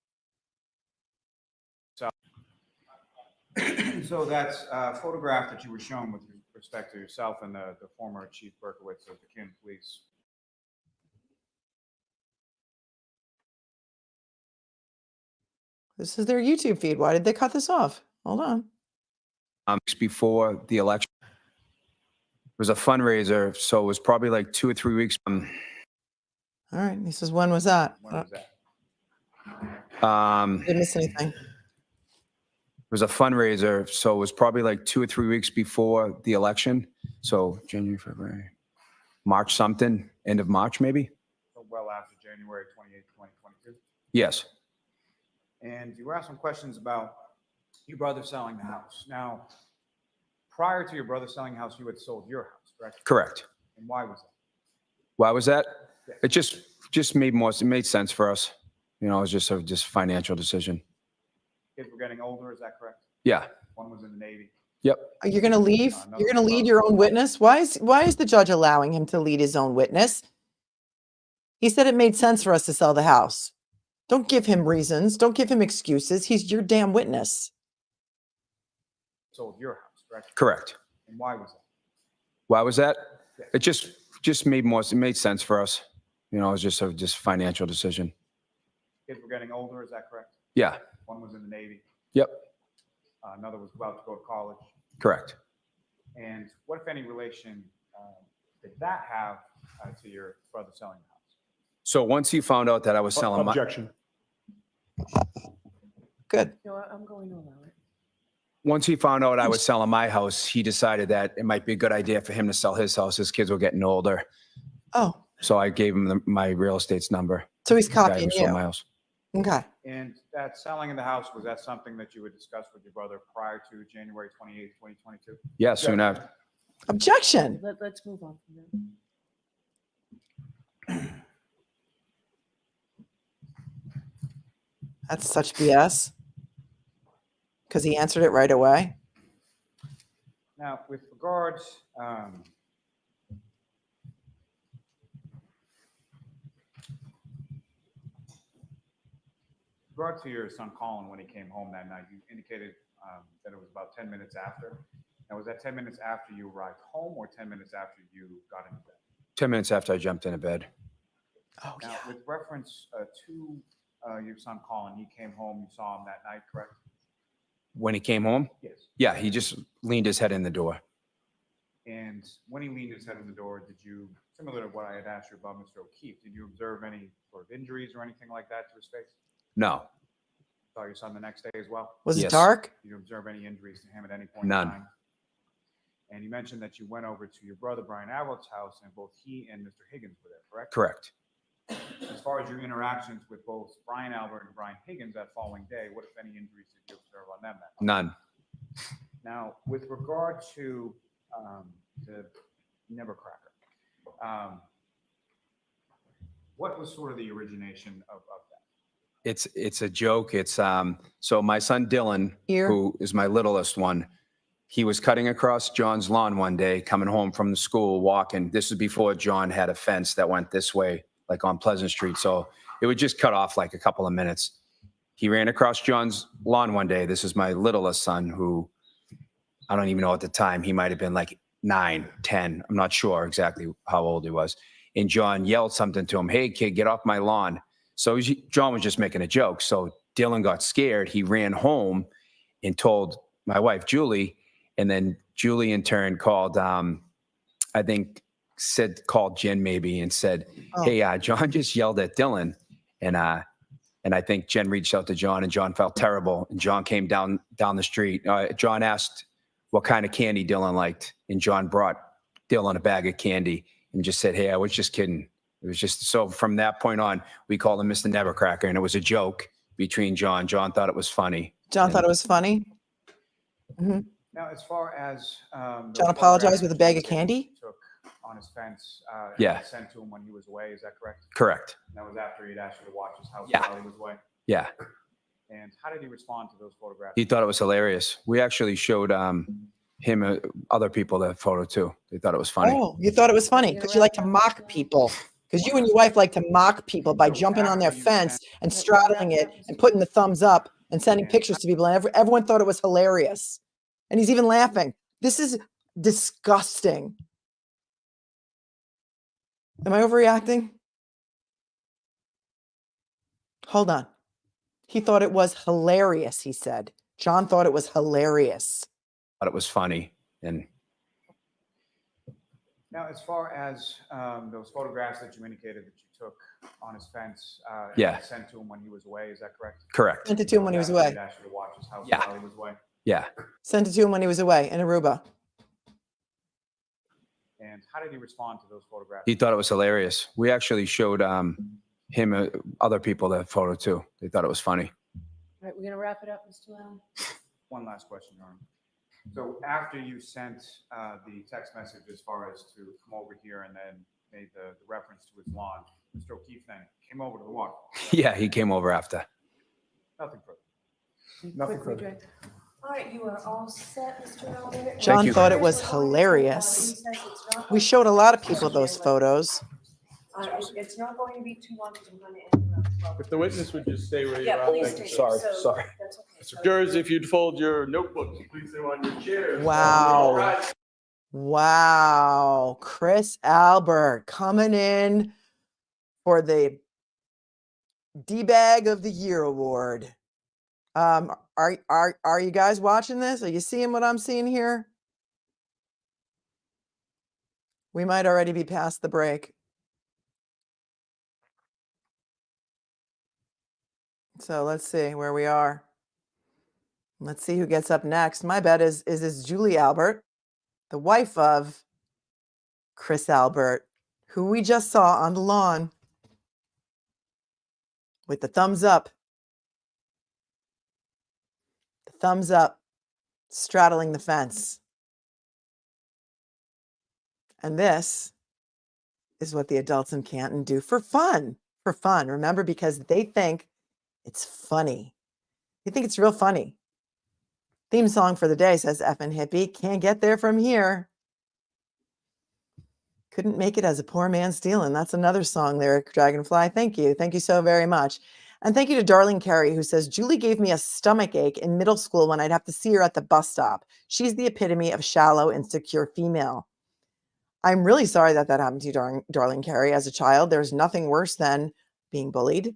So that's a photograph that you were shown with respect to yourself and the former Chief Berkowitz of the Canton Police. This is their YouTube feed. Why did they cut this off? Hold on. Before the election. It was a fundraiser, so it was probably like 2 or 3 weeks. All right. He says, when was that? When was that? Didn't miss anything. It was a fundraiser, so it was probably like 2 or 3 weeks before the election. So January, February, March something, end of March maybe? So well after January 28th, 2022. Yes. And you were asked some questions about your brother selling the house. Now, prior to your brother selling the house, you had sold your house, correct? Correct. And why was that? Why was that? It just made sense for us. You know, it was just a financial decision. Kids were getting older, is that correct? Yeah. One was in the Navy. Yep. You're going to leave? You're going to lead your own witness? Why is the judge allowing him to lead his own witness? He said it made sense for us to sell the house. Don't give him reasons. Don't give him excuses. He's your damn witness. Sold your house, correct? Correct. And why was that? Why was that? It just made sense for us. You know, it was just a financial decision. Kids were getting older, is that correct? Yeah. One was in the Navy. Yep. another was about to go to college. Correct. And what, if any, relation did that have to your brother selling the house? So once he found out that I was selling my, Objection. Good. No, I'm going to allow it. once he found out I was selling my house, he decided that it might be a good idea for him to sell his house. His kids were getting older. Oh, So I gave him my real estate's number. so he's The guy copying who sold my you. house. Okay. And that selling of the house, was that something that you would discuss with your brother prior to January 28th, 2022? Yeah, soon after. Objection. Let's move on from that. That's such BS. Because he answered it right away. Now, with regards, regard to your son Colin when he came home that night, you indicated that it was about 10 minutes after. Now, was that 10 minutes after you arrived home or 10 minutes after you got into bed? 10 minutes after I jumped into bed. Oh, Now, yeah. with reference to your son Colin, he came home, you saw him that night, correct? When he came home, Yes. yeah, he just leaned his head in the door. And when he leaned his head in the door, did you, similar to what I had asked you about Mr. O'Keefe, did you observe any sort of injuries or anything like that to his face? No, Saw your son the next day as well? Was it Yes. dark? Did you observe any injuries to him at any point in None. time? And you mentioned that you went over to your brother Brian Albert's house and both he and Mr. Higgins were there, correct? correct. As far as your interactions with both Brian Albert and Brian Higgins that following day, what, if any, injuries did you observe on them that night? None. Now, with regard to the Nebbercracker, what was sort of the origination of that? It's a joke. It's so my son Dylan, Here. who is my littlest one, he was cutting across John's lawn one day, coming home from the school, walking. This is before John had a fence that went this way, like on Pleasant Street. So it would just cut off like a couple of minutes. He ran across John's lawn one day. This is my littlest son, who I don't even know at the time. He might have been like 9, 10. I'm not sure exactly how old he was. And John yelled something to him. "Hey, kid, get off my lawn." So John was just making a joke. So Dylan got scared. He ran home and told my wife, Julie. And then Julie in turn called, I think called Jen maybe and said, "Hey, John just yelled at Dylan." And I think Jen reached out to John and John felt terrible. And John came down the street. John asked what kind of candy Dylan liked. And John brought Dylan a bag of candy and just said, "Hey, I was just kidding." It was just, so from that point on, we called him Mr. Nebbercracker, and it was a joke between John. John thought it was funny. John thought it was funny. Now, as far as John apologized with a bag of candy? Took on his fence, Yeah. sent to him when he was away. Is that correct? Correct. And that was after he'd asked you to watch his house Yeah. while he was away. Yeah. And how did he respond to those photographs? He thought it was hilarious. We actually showed him, other people that photo too. They thought it was funny. Oh, you thought it was funny because you like to mock people. Because you and your wife like to mock people by jumping on their fence and straddling it and putting the thumbs up and sending pictures to people. And everyone thought it was hilarious. And he's even laughing. This is disgusting. Am I overreacting? Hold on. He thought it was hilarious, he said. John thought it was hilarious. Thought it was funny. And Now, as far as those photographs that you indicated that you took on his fence, and Yeah. sent to him when he was away, is that correct? correct. Sent it to him when he was away. He'd asked you to watch his house Yeah. while he was away. Yeah. Sent it to him when he was away in Aruba. And how did he respond to those photographs? He thought it was hilarious. We actually showed him, other people that photo too. They thought it was funny. All right, we're going to wrap it up, Mr. Allen. One last question, Your Honor. So after you sent the text message as far as to come over here and then made the reference to his lawn, Mr. O'Keefe then came over to the lawn. Yeah, he came over after. Nothing further. Nothing Quick further. redirect. All right, you are all set, Mr. Albert. John you. thought it was hilarious. We showed a lot of people those photos. It's not going to be too long because I'm going to interrupt. If the witness would just stay where you Yeah, are. please thank you. stay. Sorry, So sorry. That's okay. So- Jurors, if you'd fold your notebooks, please do on your chairs. Wow. All right. Wow. Chris Albert coming in for the D-Bag of the Year award. Are you guys watching this? Are you seeing what I'm seeing here? We might already be past the break. So let's see where we are. Let's see who gets up next. My bet is this Julie Albert, the wife of Chris Albert, who we just saw on the lawn with the thumbs up. The thumbs up, straddling the fence. And this is what the adults in Canton do for fun. For fun. Remember, because they think it's funny. They think it's real funny. Theme song for the day says Effin' Hippie. Can't get there from here. Couldn't make it as a poor man stealing. That's another song there, Dragonfly. Thank you. Thank you so very much. And thank you to Darling Carey, who says, Julie gave me a stomach ache in middle school when I'd have to see her at the bus stop. She's the epitome of shallow, insecure female. I'm really sorry that happened to you, Darling Carey, as a child. There's nothing worse than being bullied.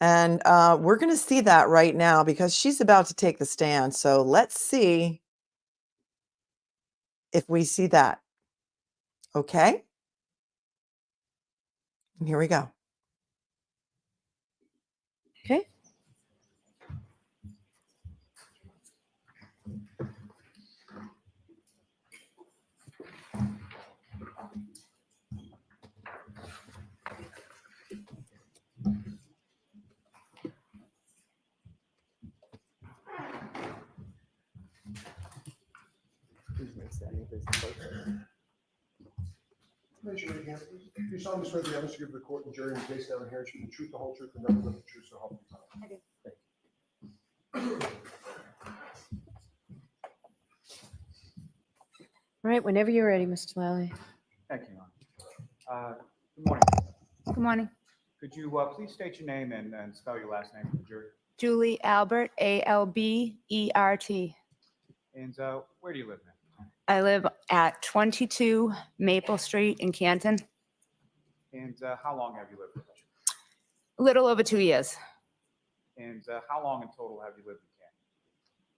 And we're going to see that right now because she's about to take the stand. So let's see if we see that. Okay? And here we go. Okay. Raise your right hand, please. Do you solemnly swear the evidence you give to the court and jury in the case now here should be the truth, the whole truth, and nothing but the truth, so help you God? I do. All right, whenever you're ready, Mr. Lally. Thank you, Your Honor. Good morning. Good morning. Could you please state your name and spell your last name for the jury? Julie Albert, Albert. And where do you live now? I live at 22 Maple Street in Canton. And how long have you lived with us? A little over 2 years, And how long in total have you lived in Canton?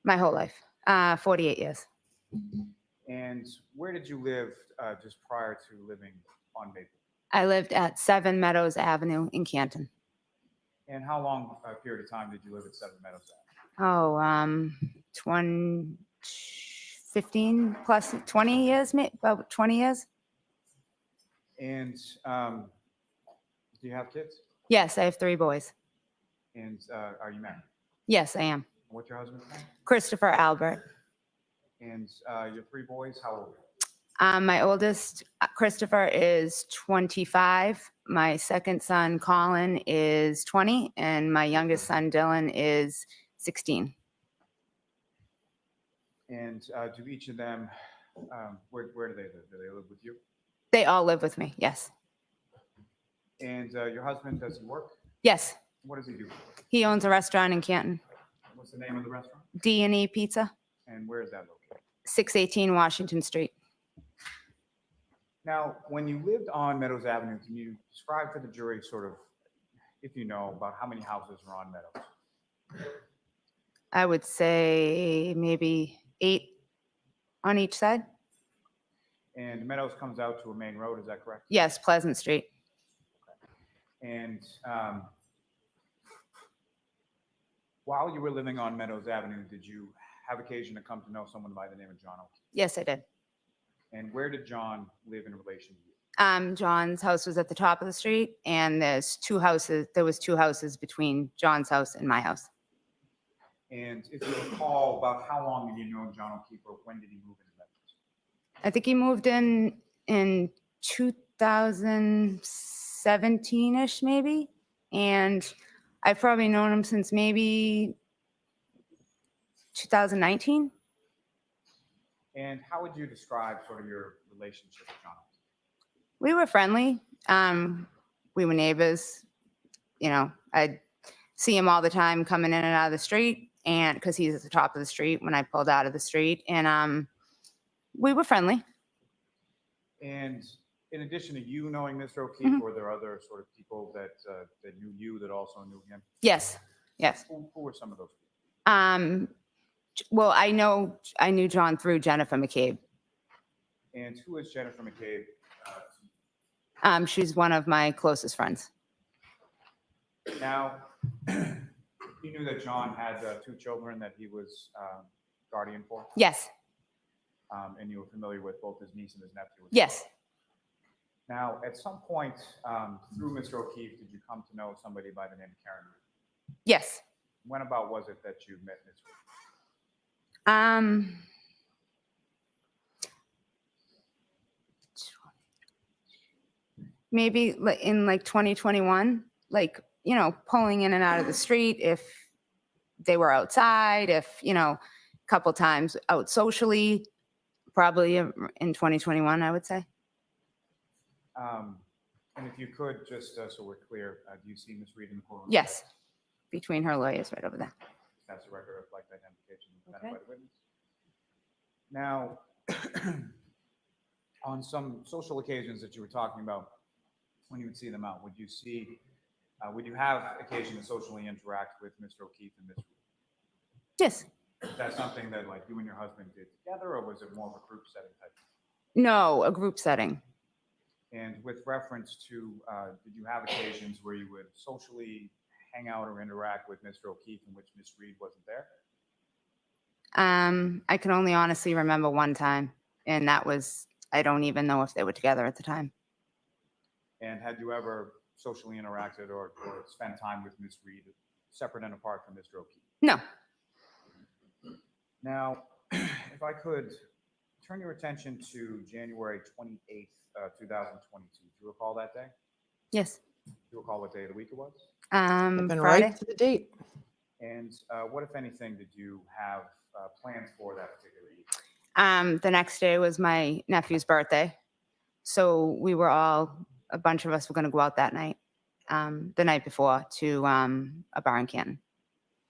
my whole life, 48 years. And where did you live just prior to living on Maple? I lived at 7 Meadows Avenue in Canton. And how long a period of time did you live at 7 Meadows Oh, Avenue? 15 plus 20 years, about 20 years. And do you have kids? Yes, I have 3 boys. And are you married? Yes, I am. What's your husband's name? Christopher Albert. And your 3 boys, how old? My oldest, Christopher, is 25. My second son, Colin, is 20. And my youngest son, Dylan, is 16. And do each of them, where do they live? Do they live with you? They all live with me, yes. And your husband, does he work? Yes, What does he do? he owns a restaurant in Canton, What's the name of the restaurant? D&E Pizza, And where is that located? 618 Washington Street. Now, when you lived on Meadows Avenue, can you describe for the jury sort of, if you know, about how many houses are on Meadows? I would say maybe 8 on each side. And Meadows comes out to a main road, is that correct? Yes, Pleasant Street. And while you were living on Meadows Avenue, did you have occasion to come to know someone by the name of John O'Keefe? Yes, I did. And where did John live in relation to you? John's house was at the top of the street, and there's 2 houses. There was 2 houses between John's house and my house. And if you recall, about how long did you know John O'Keefe, or when did he move into Meadows? I think he moved in 2017-ish, maybe. And I've probably known him since maybe 2019. And how would you describe sort of your relationship with John O'Keefe? We were friendly. We were neighbors. You know, I'd see him all the time coming in and out of the street, and because he's at the top of the street when I pulled out of the street. And we were friendly. And in addition to you knowing Mr. O'Keefe, were there other sort of people that knew you that also knew him? Yes. Yes. Who were some of those people? Well, I knew John through Jennifer McCabe. And who is Jennifer McCabe? She's one of my closest friends. Now, you knew that John had 2 children that he was guardian for, Yes. and you were familiar with both his niece and his nephew. Yes. Now, at some point through Mr. O'Keefe, did you come to know somebody by the name of Karen? Yes. When about was it that you met Ms. Reed? Maybe in like 2021, like, pulling in and out of the street if they were outside, if, a couple times out socially, probably in 2021, I would say. And if you could, just so we're clear, do you see Ms. Reed in the courtroom? Yes. Between her lawyers right over there. That's a record of like identification presented Okay. by the witness. Now, on some social occasions that you were talking about, when you would see them out, would you have occasion to socially interact with Mr. O'Keefe and Ms. Reed? Yes. Is that something that like you and your husband did together, or was it more of a group setting type? No, a group setting. And with reference to, did you have occasions where you would socially hang out or interact with Mr. O'Keefe in which Ms. Reed wasn't there? I can only honestly remember one time, and that was, I don't even know if they were together at the time. And had you ever socially interacted or spent time with Ms. Reed separate and apart from Mr. O'Keefe? No. Now, if I could turn your attention to January 28th, 2022. Do you recall that day? Yes. Do you recall what day of the week it was? Been Friday. right to the date. And what, if anything, did you have plans for that particular evening? The next day was my nephew's birthday. So a bunch of us were going to go out that night, the night before, to a bar in Canton.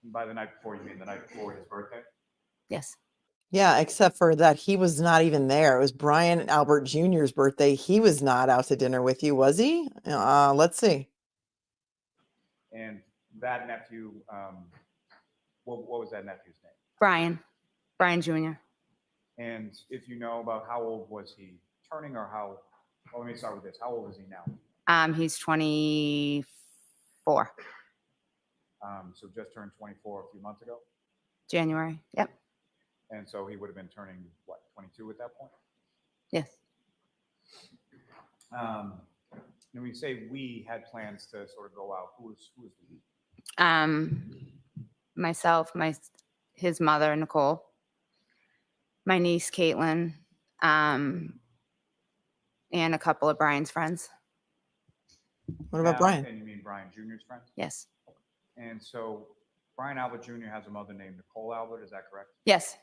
And by the night before, you mean the night before his birthday? Yes. Yeah, except for that he was not even there. It was Brian Albert Jr.'s birthday. He was not out to dinner with you, was he? Let's see. And that nephew, what was that nephew's name? Brian Jr. And if you know about how old was he turning, or well, let me start with this. How old is he now? He's 24. So just turned 24 a few months ago. January. Yep. And so he would have been turning, what, 22 at that point? Yes. And when you say we had plans to sort of go out, who was we? Myself, his mother, Nicole, my niece, Caitlin, and a couple of Brian's friends. What about Now, Brian? And you mean Brian Jr.'s friend? Yes. And so Brian Albert Jr. has a mother named Nicole Albert, is that correct? Yes.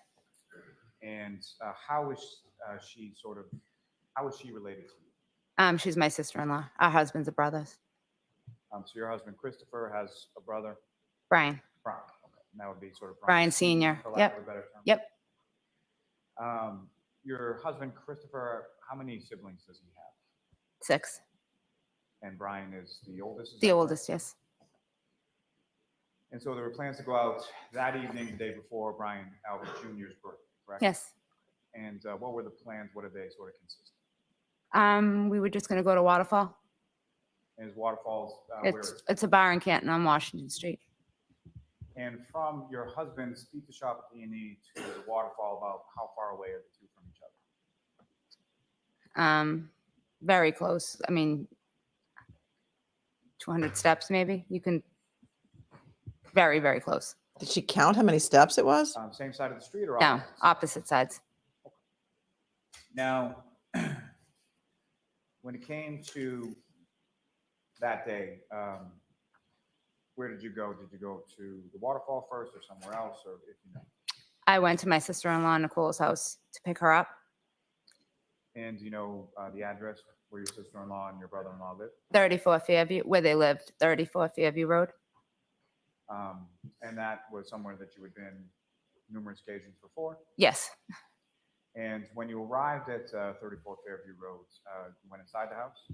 And how is she related to you? She's my sister-in-law. Our husbands are brothers. So your husband Christopher has a brother, Brian. Brian. Okay. And that would be sort of Brian Sr. for lack Yep. of a better term. Yep. Your husband Christopher, how many siblings does he have? 6. And Brian is the oldest? Is The that oldest, correct? yes. And so there were plans to go out that evening, the day before Brian Albert Jr.'s birthday, correct? Yes. And what were the plans? What did they sort of consist of? We were just going to go to Waterfall. And is Waterfalls where? It's a bar in Canton on Washington Street. And from your husband's pizza shop at D&E to the Waterfall, about how far away are the two from each other? Very close. I mean, 200 steps maybe. You can, very, very close. Did she count how many steps it was? Same side of the street or No, opposite? opposite sides. Now, when it came to that day, where did you go? Did you go to the Waterfall first or somewhere else, or if you know? I went to my sister-in-law Nicole's house to pick her up. And do you know the address where your sister-in-law and your brother-in-law live? 34 Fairview, where they lived, 34 Fairview Road. And that was somewhere that you had been numerous occasions before. Yes. And when you arrived at 34 Fairview Road, you went inside the house?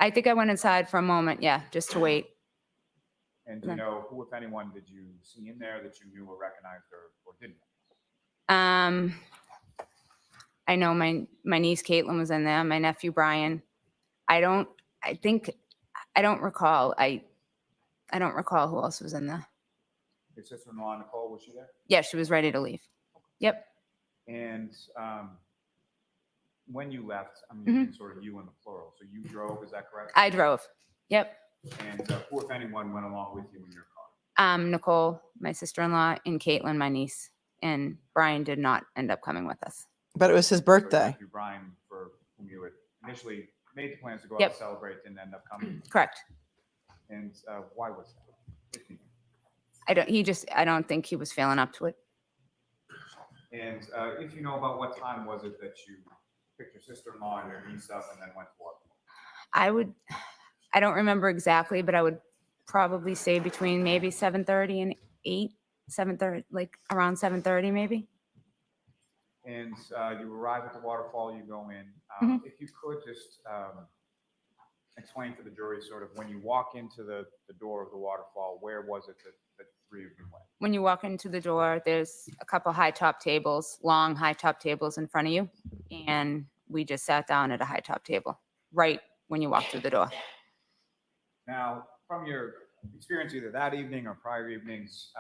I think I went inside for a moment, yeah, just to wait. And do you know who, if anyone, did you see in there that you knew or recognized or didn't? I know my niece Caitlin was in there, my nephew Brian. I don't recall. I don't recall who else was in there. Your sister-in-law, Nicole, was she there? Yeah, she was ready to leave. Yep. And when you left, I'm Mm-hmm. using sort of you in the plural. So you drove, is that correct? I drove. Yep. And who, if anyone, went along with you in your car? Nicole, my sister-in-law, and Caitlin, my niece. And Brian did not end up coming with us. But it was his So your birthday. nephew Brian, for whom you had initially made the plans to go out Yep. and celebrate, didn't end up coming. Correct. And why was that? I don't think he was feeling up to it. And if you know about what time was it that you picked your sister-in-law and your niece up and then went to work? I don't remember exactly, but I would probably say between maybe 7:30 and 7:30, like around 7:30 maybe. And you arrive at the waterfall, you go in. If you could just explain for the jury sort of when you walk into the door of the waterfall, where was it that the three of you went? When you walk into the door, there's a couple high top tables, long high top tables in front of you. And we just sat down at a high top table right when you walk through the door. Now, from your experience either that evening or prior evenings,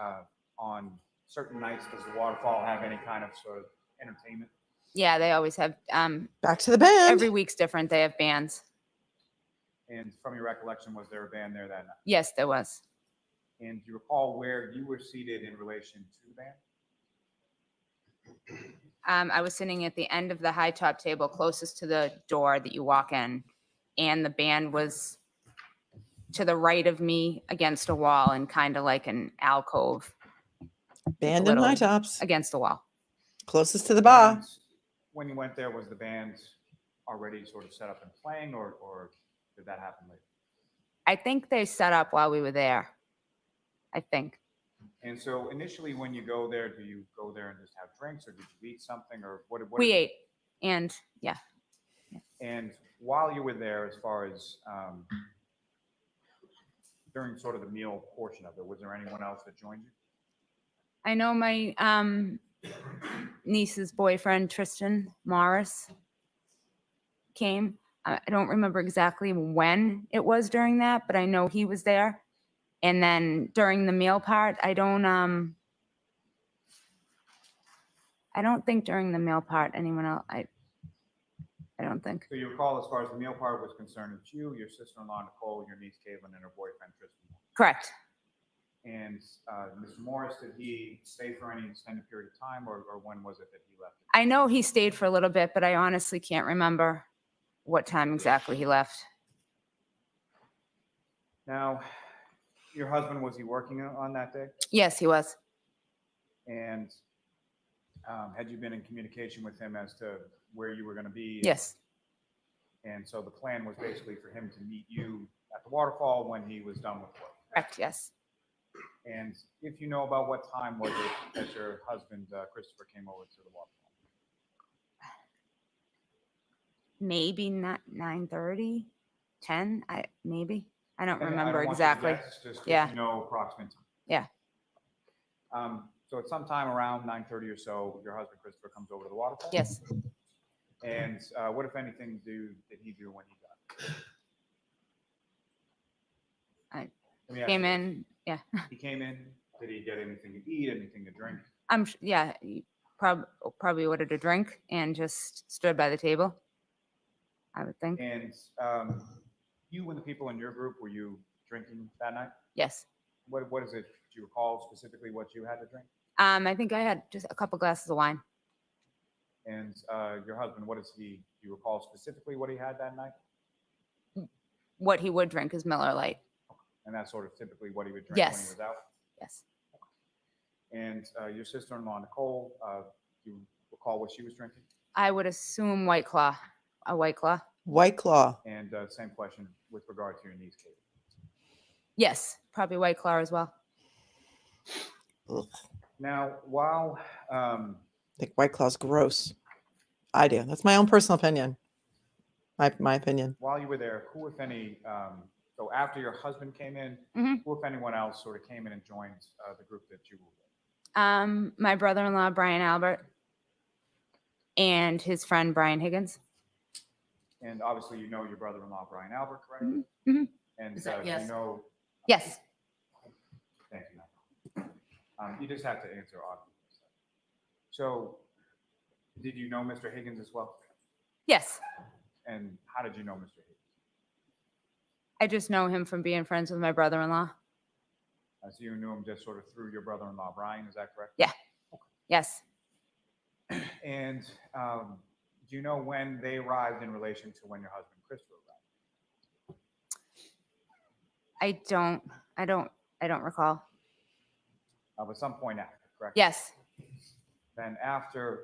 on certain nights, does the waterfall have any kind of sort of entertainment? Yeah, they always have, Back to the band. every week's different. They have bands. And from your recollection, was there a band there that night? Yes, there was. And do you recall where you were seated in relation to the band? I was sitting at the end of the high top table closest to the door that you walk in. And the band was to the right of me against a wall and kind of like an alcove Band and little- high tops. against the wall. Closest to the bar. And when you went there, was the band already sort of set up and playing, or did that happen later? I think they set up while we were there. I think. And so initially, when you go there, do you go there and just have drinks, or did you eat something, or what? We ate, and yeah. And while you were there, as far as during sort of the meal portion of it, was there anyone else that joined you? I know my niece's boyfriend, Tristan Morris, came. I don't remember exactly when it was during that, but I know he was there. And then during the meal part, I don't think during the meal part anyone else, I don't think. So you recall, as far as the meal part was concerned, it's you, your sister-in-law Nicole, your niece Caitlin, and her boyfriend Tristan. Correct. And Mr. Morris, did he stay for any extended period of time, or when was it that he left? I know he stayed for a little bit, but I honestly can't remember what time exactly he left. Now, your husband, was he working on that day? Yes, he was. And had you been in communication with him as to where you were going to be? Yes. And so the plan was basically for him to meet you at the waterfall when he was done with work. Correct, yes. And if you know about what time was it that your husband, Christopher, came over to the waterfall? Maybe not 9:30, 10, maybe. I don't And remember want you to exactly. guess, just 'cause Yeah. you know approximate time. Yeah. So at some time around 9:30 or so, your husband, Christopher, comes over to the waterfall? Yes. And what, if anything, did he do when he got? I Let me ask came you in, yeah. this. He came in, did he get anything to eat, anything to drink? Yeah, he probably ordered a drink and just stood by the table, I would think. And you and the people in your group, were you drinking that night? Yes. What is it, do you recall specifically what you had to drink? I think I had just a couple glasses of wine. And your husband, do you recall specifically what he had that night? What he would drink is Miller Lite. And that's sort of typically what he would drink when he Yes. was out? Yes. And your sister-in-law, Nicole, do you recall what she was drinking? I would assume White Claw, a White Claw. White Claw. And same question with regard to your niece, Kate. Yes, probably White Claw as well. Ugh. Now, while I think White Claw's gross. I do. That's my own personal opinion. My opinion. while you were there, who, if any, So after your husband came in, Mhm. who, if anyone else, sort of came in and joined the group that you were with? My brother-in-law, Brian Albert, and his friend, Brian Higgins. And obviously, you know your brother-in-law, Brian Albert, correct? Mhm. Mhm. And Is that you yes? know, Yes. thank you. You just have to answer obviously. So, did you know Mr. Higgins as well? Yes. And how did you know Mr. Higgins? I just know him from being friends with my brother-in-law. So you knew him just sort of through your brother-in-law, Brian, is that correct? Yeah. Yes. And do you know when they arrived in relation to when your husband, Christopher, arrived? I don't recall. But some point after, correct? Yes. Then after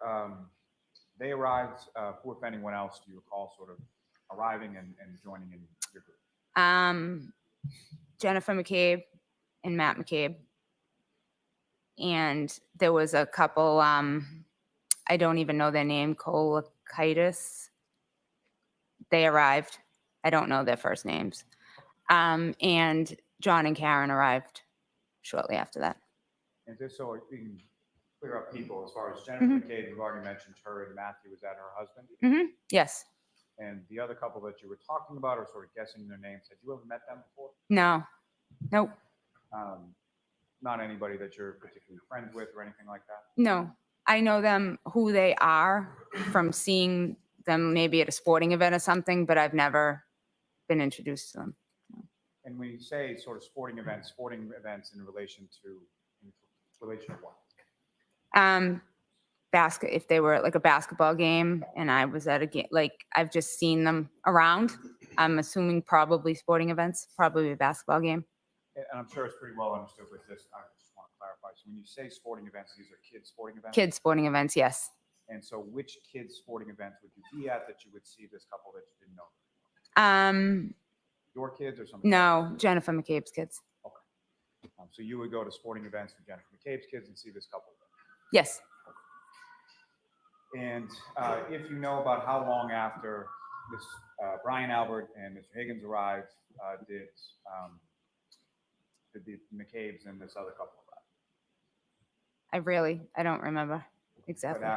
they arrived, who, if anyone else, do you recall sort of arriving and joining in your group? Jennifer McCabe and Matt McCabe. And there was a couple, I don't even know their name, Colakitis. They arrived. I don't know their first names. And John and Karen arrived shortly after that. And just so we can clear up people, as far as Jennifer McCabe, you've already mentioned her, and Matthew, was that her husband? Yes. And the other couple that you were talking about, or sort of guessing their names, had you ever met them before? No. Nope. Not anybody that you're particularly friends with or anything like that? No. I know them, who they are, from seeing them maybe at a sporting event or something, but I've never been introduced to them. And when you say sort of sporting events in relation to what? If they were at like a basketball game and I was at a game, like I've just seen them around. I'm assuming probably sporting events, probably a basketball game. And I'm sure it's pretty well understood with this. I just want to clarify. So when you say sporting events, these are kids' sporting events? Kids sporting events, yes. And so which kids' sporting events would you be at that you would see this couple that you didn't know? Your kids or something? No, Jennifer McCabe's kids. Okay. So you would go to sporting events for Jennifer McCabe's kids and see this couple? Yes. And if you know about how long after this Brian Albert and Mr. Higgins arrived, did the McCabe's and this other couple arrive? I don't remember exactly. But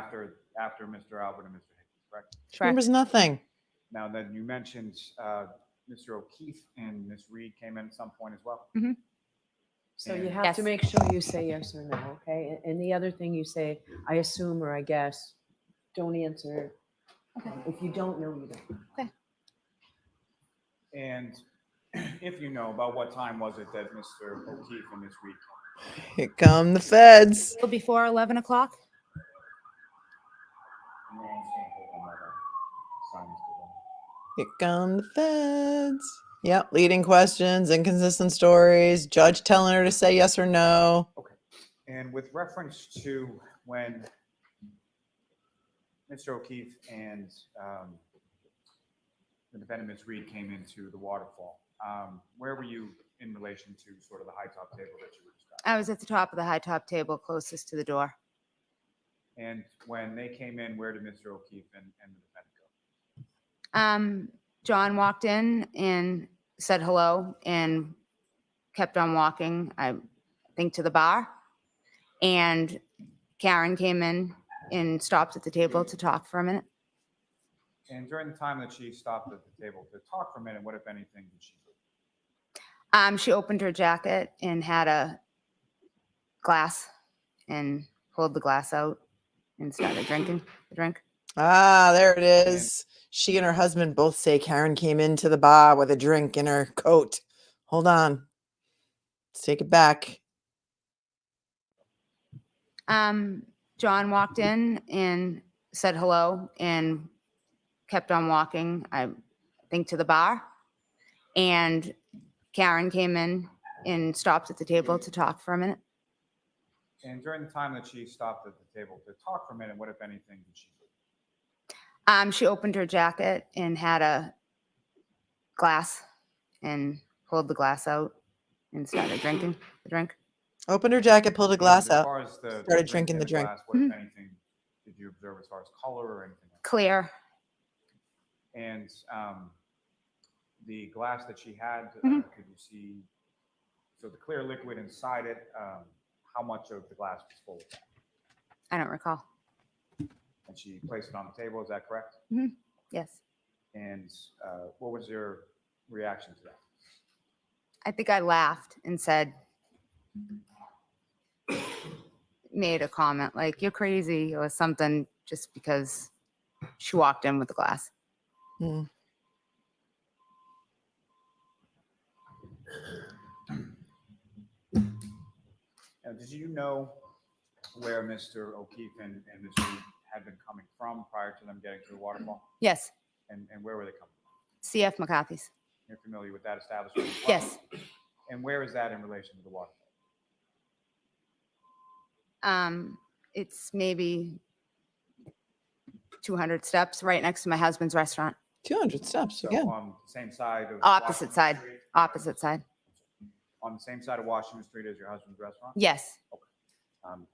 after Mr. Albert and Mr. Higgins, correct? Remembers nothing. Now then, you mentioned Mr. O'Keefe and Miss Reed came in at some point as well. So you And- have to Yes. make sure you say yes or no, okay? And the other thing you say, I assume or I guess, don't answer. If you don't know, you don't. And if you know, about what time was it that Mr. O'Keefe and Miss Reed came? Here come the feds. Before 11 o'clock? No one's gonna hold on that. Simon's good. Here come the feds. Yep, leading questions, inconsistent stories, judge telling her to say yes or no. Okay. And with reference to when Mr. O'Keefe and the defendant, Ms. Reed, came into the waterfall, where were you in relation to sort of the high top table that you were describing? I was at the top of the high top table closest to the door. And when they came in, where did Mr. O'Keefe and the defendant go? John walked in and said hello and kept on walking, I think, to the bar. And Karen came in and stopped at the table to talk for a minute. And during the time that she stopped at the table to talk for a minute, what, if anything, did she do? She opened her jacket and had a glass and pulled the glass out and started drinking the drink. Ah, there it is. She and her husband both say Karen came into the bar with a drink in her coat. Hold on. Let's take it back. John walked in and said hello and kept on walking, I think, to the bar. And Karen came in and stopped at the table to talk for a minute. And during the time that she stopped at the table to talk for a minute, what, if anything, did she do? She opened her jacket and had a glass and pulled the glass out and started drinking the drink. Opened her jacket, pulled a glass And as out. far as the started drink drinking in the drink. glass, what, if anything, did you observe as far as color or anything like Clear. that? And the glass that she had, Mhm. could you see, so the clear liquid inside it, how much of the glass was full of that? I don't recall. And she placed it on the table, is that correct? Yes. And what was your reaction to that? I think I laughed and said, made a comment like, you're crazy or something, just because she walked in with the glass. Hmm. Now, did you know where Mr. O'Keefe and Ms. Reed had been coming from prior to them getting to the waterfall? Yes. And where were they coming from? CF McCarthy's. You're familiar with that establishment as well? Yes. And where is that in relation to the waterfall? It's maybe 200 steps right next to my husband's restaurant. 200 steps, So again. on the same side of Opposite Washington side. Street? Opposite side. On the same side of Washington Street as your husband's restaurant? Yes.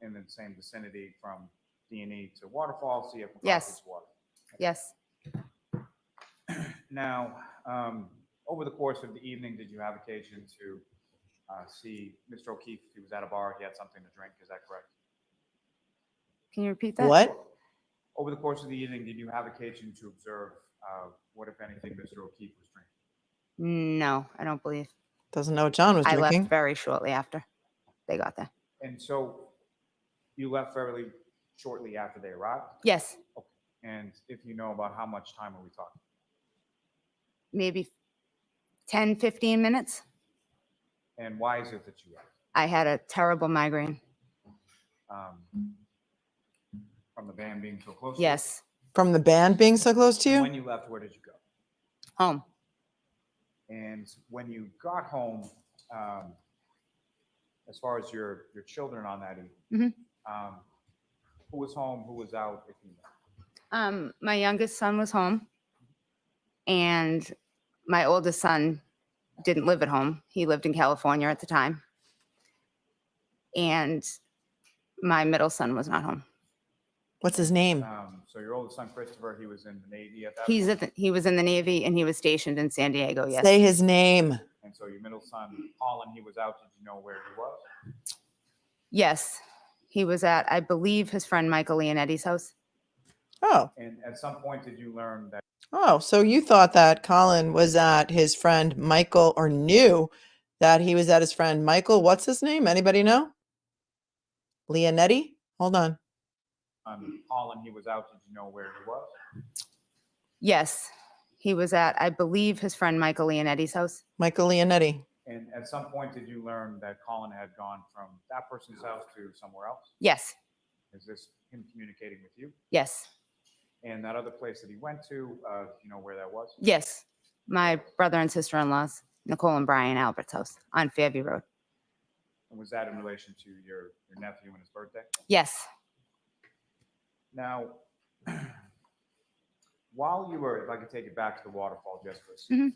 In the same vicinity from D&E to Waterfall, CF Yes. McCarthy's Water. Yes. Now, over the course of the evening, did you have occasion to see Mr. O'Keefe? He was at a bar, he had something to drink, is that correct? Can you repeat that? What? Over the course of the evening, did you have occasion to observe what, if anything, Mr. O'Keefe was drinking? No, I don't believe. Doesn't know what John was I drinking. left very shortly after they got there. And so you left fairly shortly after they arrived? Yes. And if you know, about how much time are we talking? Maybe 10, 15 minutes. And why is it that you left? I had a terrible migraine. From the band being so close? to Yes. From the band being so close to you? you? When you left, where did you go? Home. And when you got home, as far as your children on that evening, who was home, who was out, if you know? My youngest son was home, and my oldest son didn't live at home. He lived in California at the time. And my middle son was not home. What's his name? So your oldest son, Christopher, he was in the Navy at that He was in the Navy, and he was stationed in San Diego. Yes. Say his name. And so your middle son, Colin, he was out. Did you know where he was? Yes. He was at, I believe, his friend Michael Leonetti's house. Oh. And at some point, did you learn that? Oh, so you thought that Colin was at his friend Michael, or knew that he was at his friend Michael. What's his name? Anybody know? Leonetti? Hold on. Colin, he was out. Did you know where he was? Yes. He was at, I believe, his friend Michael Leonetti's house. Michael Leonetti. And at some point, did you learn that Colin had gone from that person's house to somewhere else? Yes. Is this him communicating with you? Yes. And that other place that he went to, do you know where that was? Yes. My brother and sister-in-laws, Nicole and Brian Albert's house on Fairview Road. And was that in relation to your nephew and his birthday? Yes. Now, while you were, if I could take it back to the waterfall just for a second.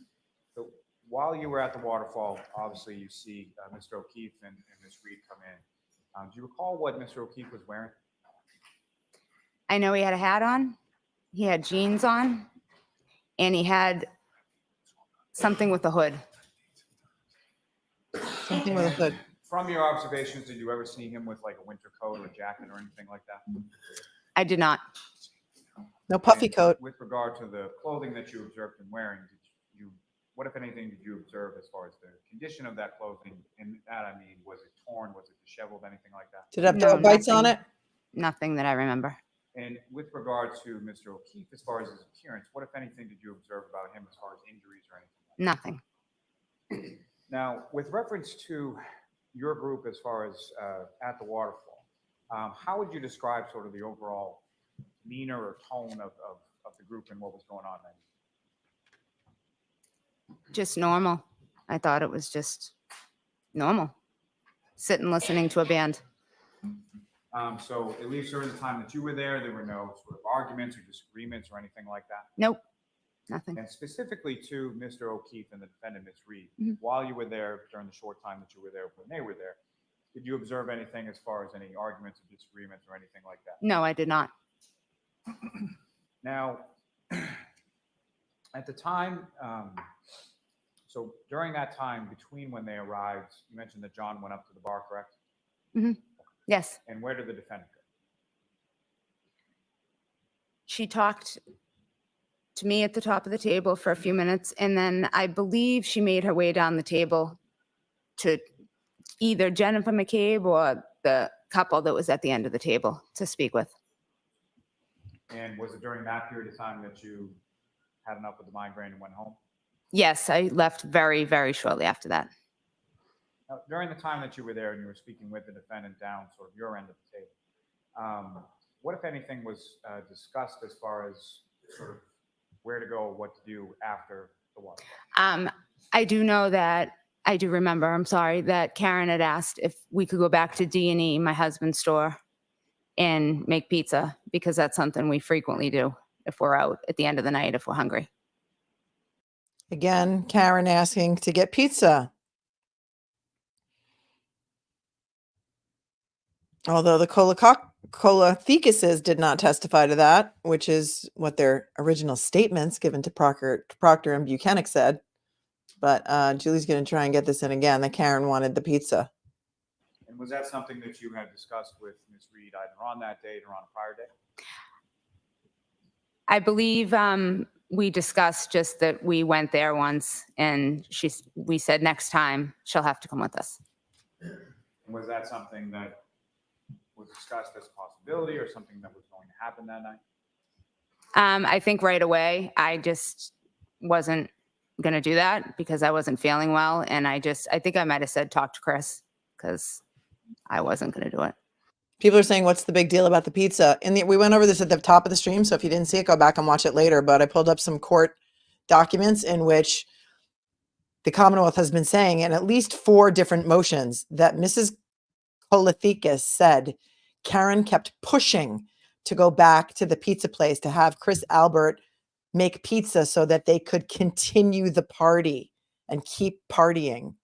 So while you were at the waterfall, obviously you see Mr. O'Keefe and Ms. Reed come in. Do you recall what Mr. O'Keefe was wearing? I know he had a hat on, he had jeans on, and he had something with a hood. Something with a hood. From your observations, did you ever see him with like a winter coat or jacket or anything like that? I did not. No puffy And coat. With regard to the clothing that you observed him wearing, what, if anything, did you observe as far as the condition of that clothing? And that, I mean, was it torn? Was it disheveled? Anything like that? Did it have No, dog bites on nothing. it? Nothing that I remember. And with regard to Mr. O'Keefe, as far as his appearance, what, if anything, did you observe about him as far as injuries or anything? Nothing. Now, with reference to your group as far as at the waterfall, how would you describe sort of the overall demeanor or tone of the group and what was going on then? Just normal. I thought it was just normal. Sitting listening to a band. So at least during the time that you were there were no sort of arguments or disagreements or anything like that? Nope. Nothing. And specifically to Mr. O'Keefe and the defendant, Ms. Reed, Mhm. while you were there, during the short time that you were there, when they were there, did you observe anything as far as any arguments or disagreements or anything like that? No, I did not. Now, at the time So during that time between when they arrived, you mentioned that John went up to the bar, correct? Yes. And where did the defendant go? She talked to me at the top of the table for a few minutes, and then I believe she made her way down the table to either Jennifer McCabe or the couple that was at the end of the table to speak with. And was it during that period of time that you had enough with the migraine and went home? Yes, I left very, very shortly after that. Now, during the time that you were there and you were speaking with the defendant down sort of your end of the table, what, if anything, was discussed as far as sort of where to go, what to do after the water? I do know that, I do remember, I'm sorry, that Karen had asked if we could go back to D&E, my husband's store, and make pizza, because that's something we frequently do if we're out at the end of the night, if we're hungry. Again, Karen asking to get pizza. Although the Colathecuses did not testify to that, which is what their original statements given to Proctor and Buchanan said. But Julie's going to try and get this in again, that Karen wanted the pizza. And was that something that you had discussed with Ms. Reed either on that date or on a prior date? I believe we discussed just that we went there once, and we said next time she'll have to come with us. Was that something that was discussed as a possibility or something that was going to happen that night? I think right away, I just wasn't going to do that because I wasn't feeling well. And I think I might have said, talk to Chris, because I wasn't going to do it. People are saying, what's the big deal about the pizza? And we went over this at the top of the stream. So if you didn't see it, go back and watch it later. But I pulled up some court documents in which the Commonwealth has been saying in at least 4 different motions that Mrs. Colathecus said Karen kept pushing to go back to the pizza place to have Chris Albert make pizza so that they could continue the party and keep partying.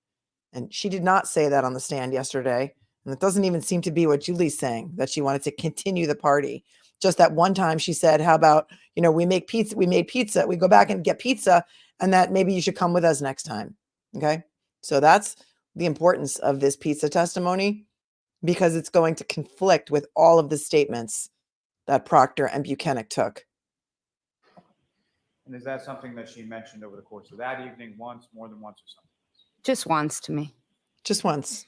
And she did not say that on the stand yesterday. And it doesn't even seem to be what Julie's saying, that she wanted to continue the party. Just that one time she said, how about, we made pizza, we go back and get pizza, and that maybe you should come with us next time. Okay. So that's the importance of this pizza testimony, because it's going to conflict with all of the statements that Proctor and Buchanan took. And is that something that she mentioned over the course of that evening once, more than once, or something? Just once to me. Just once.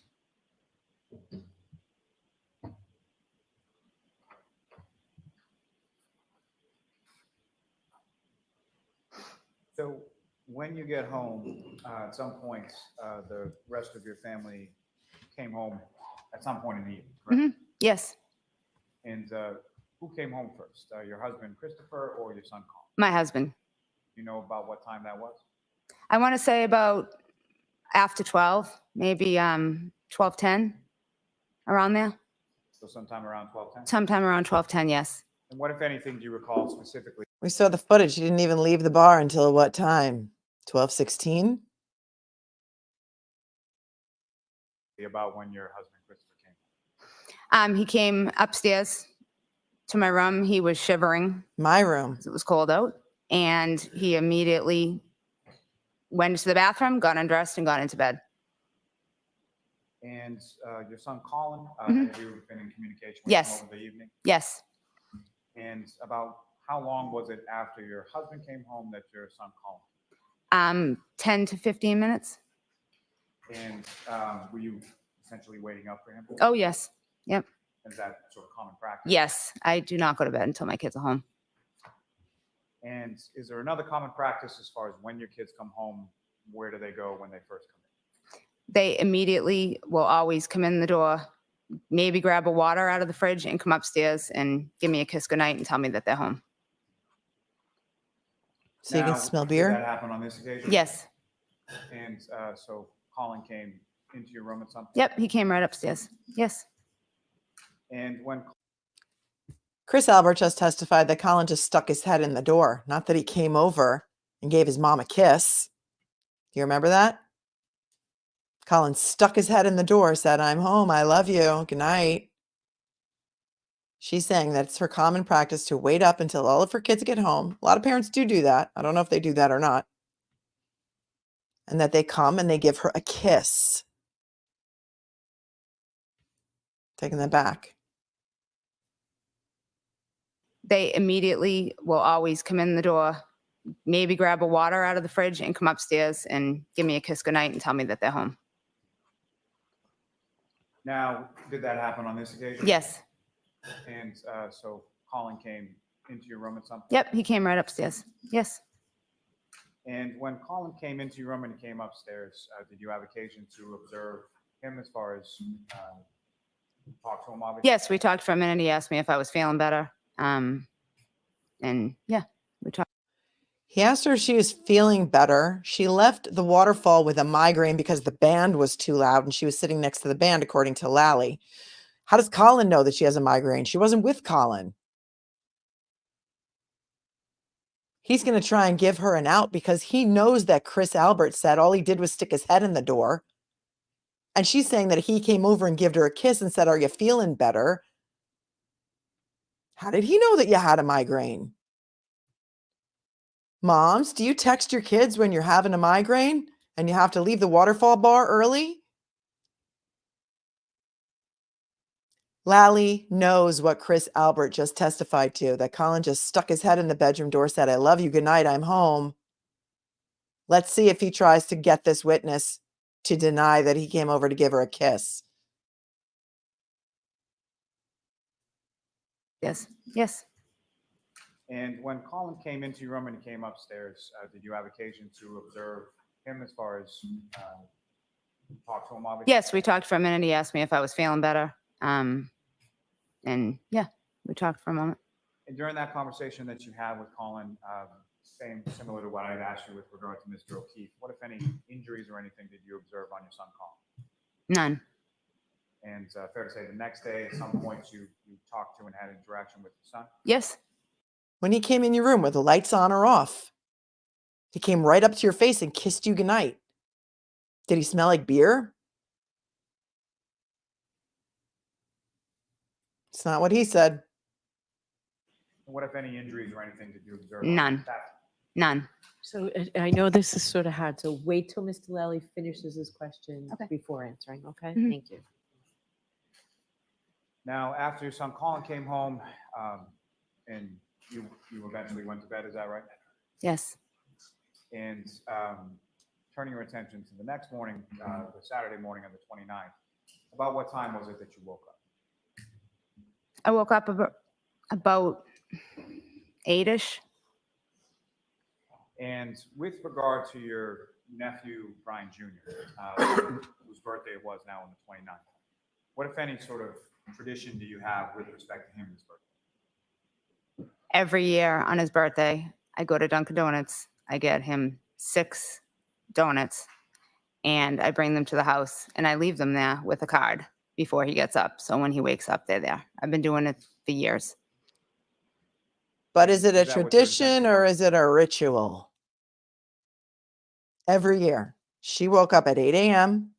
So when you get home, at some point, the rest of your family came home at some point in the evening, correct? Yes. And who came home first? Your husband, Christopher, or your son, Colin? My husband. You know about what time that was? I want to say about after 12, maybe 12:10, around there. So sometime around 12:10? Sometime around 12:10, yes. And what, if anything, do you recall specifically We saw the footage. She didn't even leave the bar until what time? 12:16? about when your husband, Christopher, came? He came upstairs to my room. He was shivering. My room. It was cold out. And he immediately went to the bathroom, got undressed, and got into bed. And your son, Colin, have you been in communication with Yes. him over the evening? Yes. And about how long was it after your husband came home that your son called? 10 to 15 minutes. And were you essentially waiting up for him? Oh, yes. Yep. Is that sort of common practice? Yes. I do not go to bed until my kids are home. And is there another common practice as far as when your kids come home, where do they go when they first come in? They immediately will always come in the door, maybe grab a water out of the fridge and come upstairs and give me a kiss goodnight and tell me that they're home. So you Now, can smell did beer? that happen on this occasion? Yes. And so Colin came into your room at some point? Yep. He came right upstairs. Yes. And when Chris Albert just testified that Colin just stuck his head in the door, not that he came over and gave his mom a kiss. Do you remember that? Colin stuck his head in the door, said, I'm home. I love you. Good night. She's saying that it's her common practice to wait up until all of her kids get home. A lot of parents do that. I don't know if they do that or not. and that they come and they give her a kiss. Taking that back. They immediately will always come in the door, maybe grab a water out of the fridge and come upstairs and give me a kiss goodnight and tell me that they're home. Now, did that happen on this occasion? Yes. And so Colin came into your room at some point? Yep, he came right upstairs. Yes. And when Colin came into your room and he came upstairs, did you have occasion to observe him as far as talk to him, obviously? Yes, we talked for a minute. He asked me if I was feeling better. And yeah, we talked. He asked her if she was feeling better. She left the waterfall with a migraine because the band was too loud and she was sitting next to the band, according to Lally. How does Colin know that she has a migraine? She wasn't with Colin. He's going to try and give her an out because he knows that Chris Albert said all he did was stick his head in the door. And she's saying that he came over and gave her a kiss and said, "Are you feeling better?" How did he know that you had a migraine? Moms, do you text your kids when you're having a migraine and you have to leave the waterfall bar early? Lally knows what Chris Albert just testified to, that Colin just stuck his head in the bedroom door, said, "I love you, good night, I'm home." Let's see if he tries to get this witness to deny that he came over to give her a kiss. Yes. Yes. And when Colin came into your room and he came upstairs, did you have occasion to observe him as far as talk to him, obviously? Yes, we talked for a minute. He asked me if I was feeling better. And yeah, we talked for a moment. And during that conversation that you had with Colin, similar to what I had asked you with regard to Mr. O'Keefe, what, if any, injuries or anything did you observe on your son Colin? None. And fair to say the next day at some point you talked to and had interaction with your son? Yes. When he came in your room, were the lights on or off? He came right up to your face and kissed you goodnight. Did he smell like beer? It's not what he said. And what, if any, injuries or anything did you observe? None. None. So I know this is sort of hard, so wait till Mr. Lally finishes his question Okay. before answering, okay? Mhm. Thank you. Now, after your son Colin came home, and you eventually went to bed, is that right? Yes. And turning your attention to the next morning, the Saturday morning of the 29th, about what time was it that you woke up? I woke up about 8-ish. And with regard to your nephew, Brian Jr., whose birthday it was now on the 29th, what, if any, sort of tradition do you have with respect to him this birthday? Every year on his birthday, I go to Dunkin' Donuts. I get him 6 donuts and I bring them to the house and I leave them there with a card before he gets up. So when he wakes up, they're there. I've been doing it for years. But is it a Is that what your tradition intention or was? is it a ritual? Every year. She woke up at 8 a.m.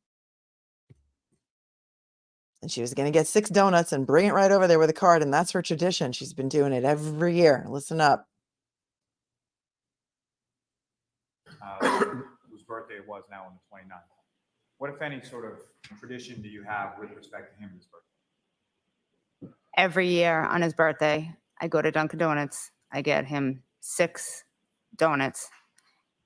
and she was going to get 6 donuts and bring it right over there with a card. And that's her tradition. She's been doing it every year. Listen up. Whose birthday it was now on the 29th. What, if any, sort of tradition do you have with respect to him this birthday? Every year on his birthday, I go to Dunkin' Donuts. I get him 6 donuts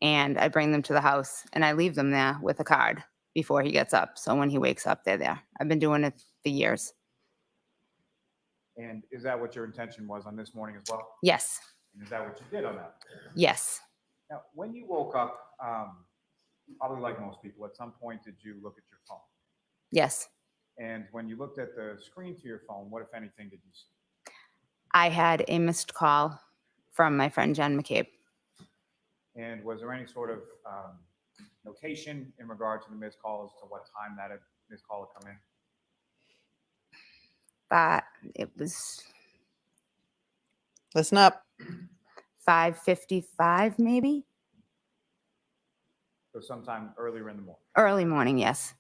and I bring them to the house and I leave them there with a card before he gets up. So when he wakes up, they're there. I've been doing it for years. And is that what your intention was on this morning as well? Yes. And is that what you did on that? Yes. Now, when you woke up, probably like most people, at some point did you look at your phone? Yes. And when you looked at the screen to your phone, what, if anything, did you see? I had a missed call from my friend Jen McCabe. And was there any sort of notation in regard to the missed call as to what time that missed call had come in? But it was Listen up. 5:55 maybe. So sometime earlier in the morning. Early morning, yes.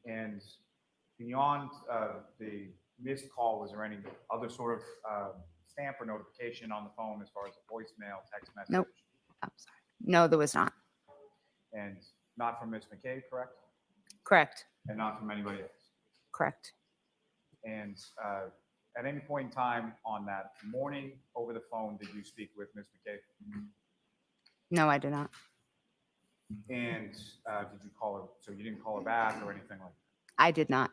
And beyond the missed call, was there any other sort of stamp or notification on the phone as far as a voicemail, text message? Nope. I'm sorry. No, there was not. And Not from Ms. McCabe, correct? Correct. And not from anybody else? Correct. And at any point in time on that morning over the phone, did you speak with Ms. McCabe? No, I did not. And did you call her? So you didn't call her back or anything like that? I did not.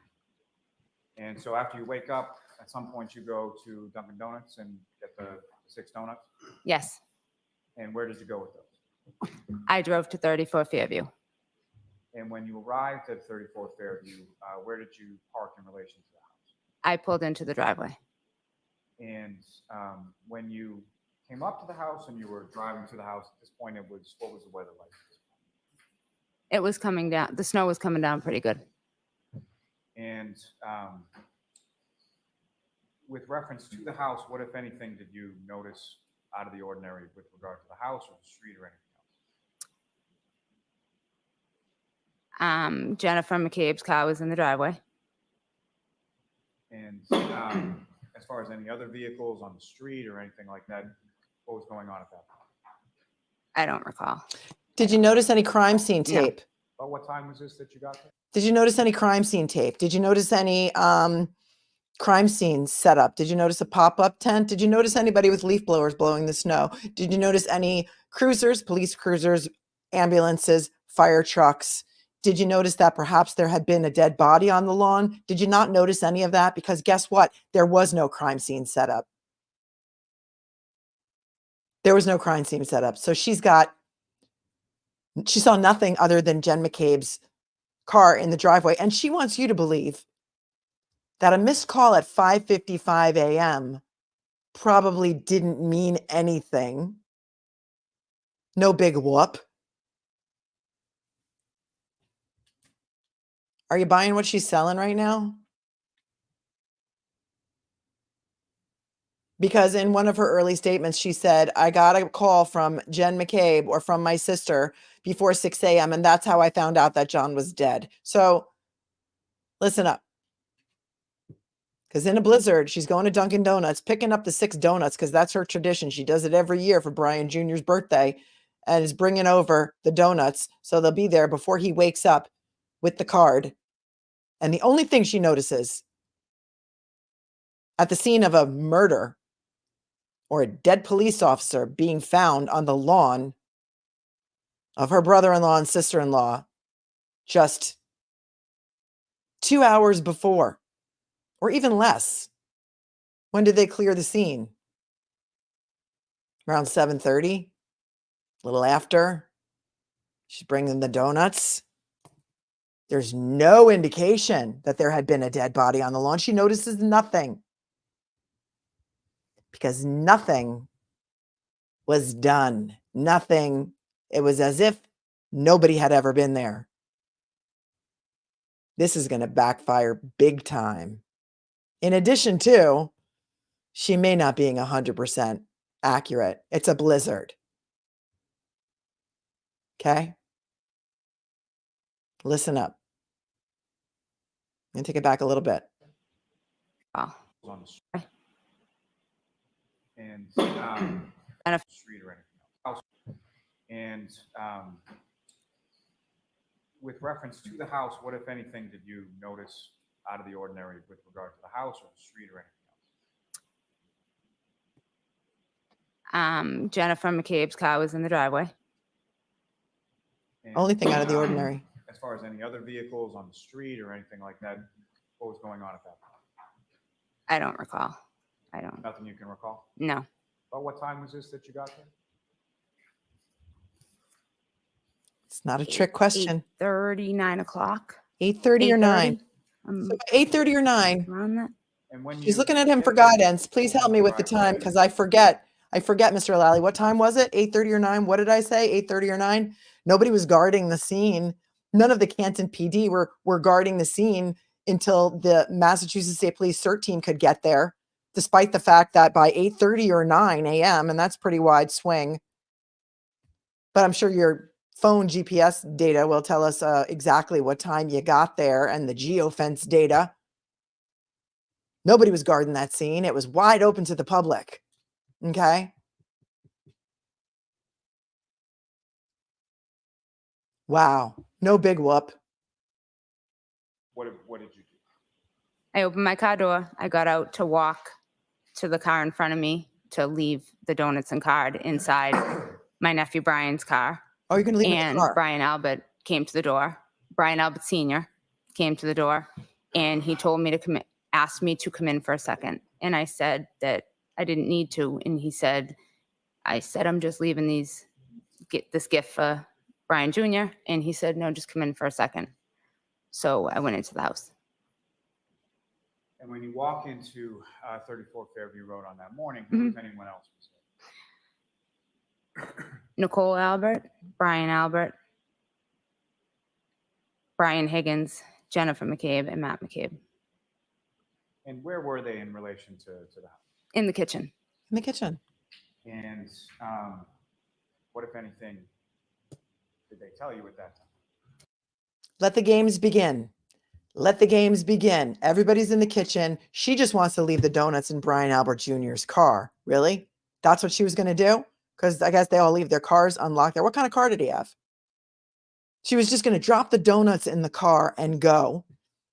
And so after you wake up, at some point you go to Dunkin' Donuts and get the 6 donuts? Yes. And where did you go with those? I drove to 34 Fairview. And when you arrived at 34 Fairview, where did you park in relation to the house? I pulled into the driveway. And when you came up to the house and you were driving to the house, at this point, what was the weather like? It was coming down. The snow was coming down pretty good. And with reference to the house, what, if anything, did you notice out of the ordinary with regard to the house or the street or anything else? Jennifer McCabe's car was in the driveway. And as far as any other vehicles on the street or anything like that, what was going on at that point? I don't recall. Did you notice any crime scene No. tape? About what time was this that you got there? Did you notice any crime scene tape? Did you notice any crime scene setup? Did you notice a pop-up tent? Did you notice anybody with leaf blowers blowing the snow? Did you notice any cruisers, police cruisers, ambulances, fire trucks? Did you notice that perhaps there had been a dead body on the lawn? Did you not notice any of that? Because guess what? There was no crime scene setup. There was no crime scene setup. So she saw nothing other than Jen McCabe's car in the driveway. And she wants you to believe that a missed call at 5:55 a.m. probably didn't mean anything. No big whoop. Are you buying what she's selling right now? Because in one of her early statements, she said, I got a call from Jen McCabe or from my sister before 6 a.m. And that's how I found out that John was dead. So listen up. Because in a blizzard, she's going to Dunkin' Donuts, picking up the 6 donuts because that's her tradition. She does it every year for Brian Jr.'s birthday and is bringing over the donuts. So they'll be there before he wakes up with the card. And the only thing she notices at the scene of a murder or a dead police officer being found on the lawn of her brother-in-law and sister-in-law just 2 hours before, or even less. When did they clear the scene? Around 7:30, a little after. She's bringing the donuts. There's no indication that there had been a dead body on the lawn. She notices nothing. Because nothing was done. Nothing. It was as if nobody had ever been there. This is going to backfire big time. In addition to, she may not being 100% accurate. It's a blizzard. Okay? Listen up. I'm going to take it back a little bit. Oh. On the street. And And if- street or anything else. And with reference to the house, what, if anything, did you notice out of the ordinary with regard to the house or the street or anything else? Jennifer McCabe's car was in the driveway. And, Only thing out of the ordinary. As far as any other vehicles on the street or anything like that, what was going on at that point? I don't recall. I don't. Nothing you can recall? No. About what time was this that you got there? It's not a trick question. 8:30, 9 o'clock. 8:30 or 9. 8:30? So 8:30 or 9. Around that. And when She's you looking at him for get there, guidance. Please help me with the time because I forget, Mr. Lally. What time was it? 8:30 or 9? What did I say? 8:30 or 9? Nobody was guarding the scene. None of the Canton PD were guarding the scene until the Massachusetts State Police CERT team could get there, despite the fact that by 8:30 or 9 a.m., and that's pretty wide swing. But I'm sure your phone GPS data will tell us exactly what time you got there and the geofence data. Nobody was guarding that scene. It was wide open to the public. Okay. Wow. No big whoop. What did you do? I opened my car door. I got out to walk to the car in front of me to leave the donuts and card inside my nephew Brian's car. Oh, you're going to leave him in the And car. Brian Albert came to the door. Brian Albert Sr. came to the door, and he told me to come in, asked me to come in for a second. And I said that I didn't need to. And he said, I'm just leaving this gift for Brian Jr. And he said, no, just come in for a second. So I went into the house. And when you walk into 34 Fairview Road on that morning, who, if anyone else, was there? Nicole Albert, Brian Albert, Brian Higgins, Jennifer McCabe, and Matt McCabe And where were they in relation to the house? in the kitchen. In the kitchen. And what, if anything, did they tell you at that time? Let the games begin. Let the games begin. Everybody's in the kitchen. She just wants to leave the donuts in Brian Albert Jr.'s car. Really? That's what she was going to do? Because I guess they all leave their cars unlocked there. What kind of car did he have? She was just going to drop the donuts in the car and go,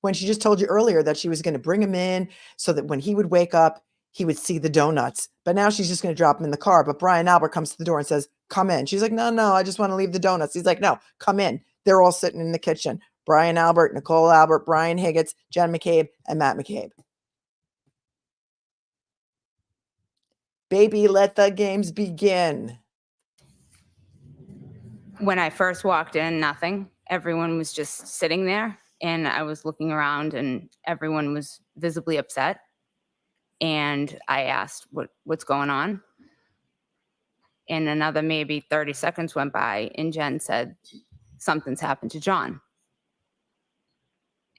when she just told you earlier that she was going to bring him in so that when he would wake up, he would see the donuts. But now she's just going to drop him in the car. But Brian Albert comes to the door and says, come in. She's like, no, I just want to leave the donuts. He's like, no, come in. They're all sitting in the kitchen. Brian Albert, Nicole Albert, Brian Higgins, Jen McCabe, and Matt McCabe. Baby, let the games begin. When I first walked in, nothing. Everyone was just sitting there, and I was looking around, and everyone was visibly upset. And I asked, what's going on? And another maybe 30 seconds went by, and Jen said, something's happened to John.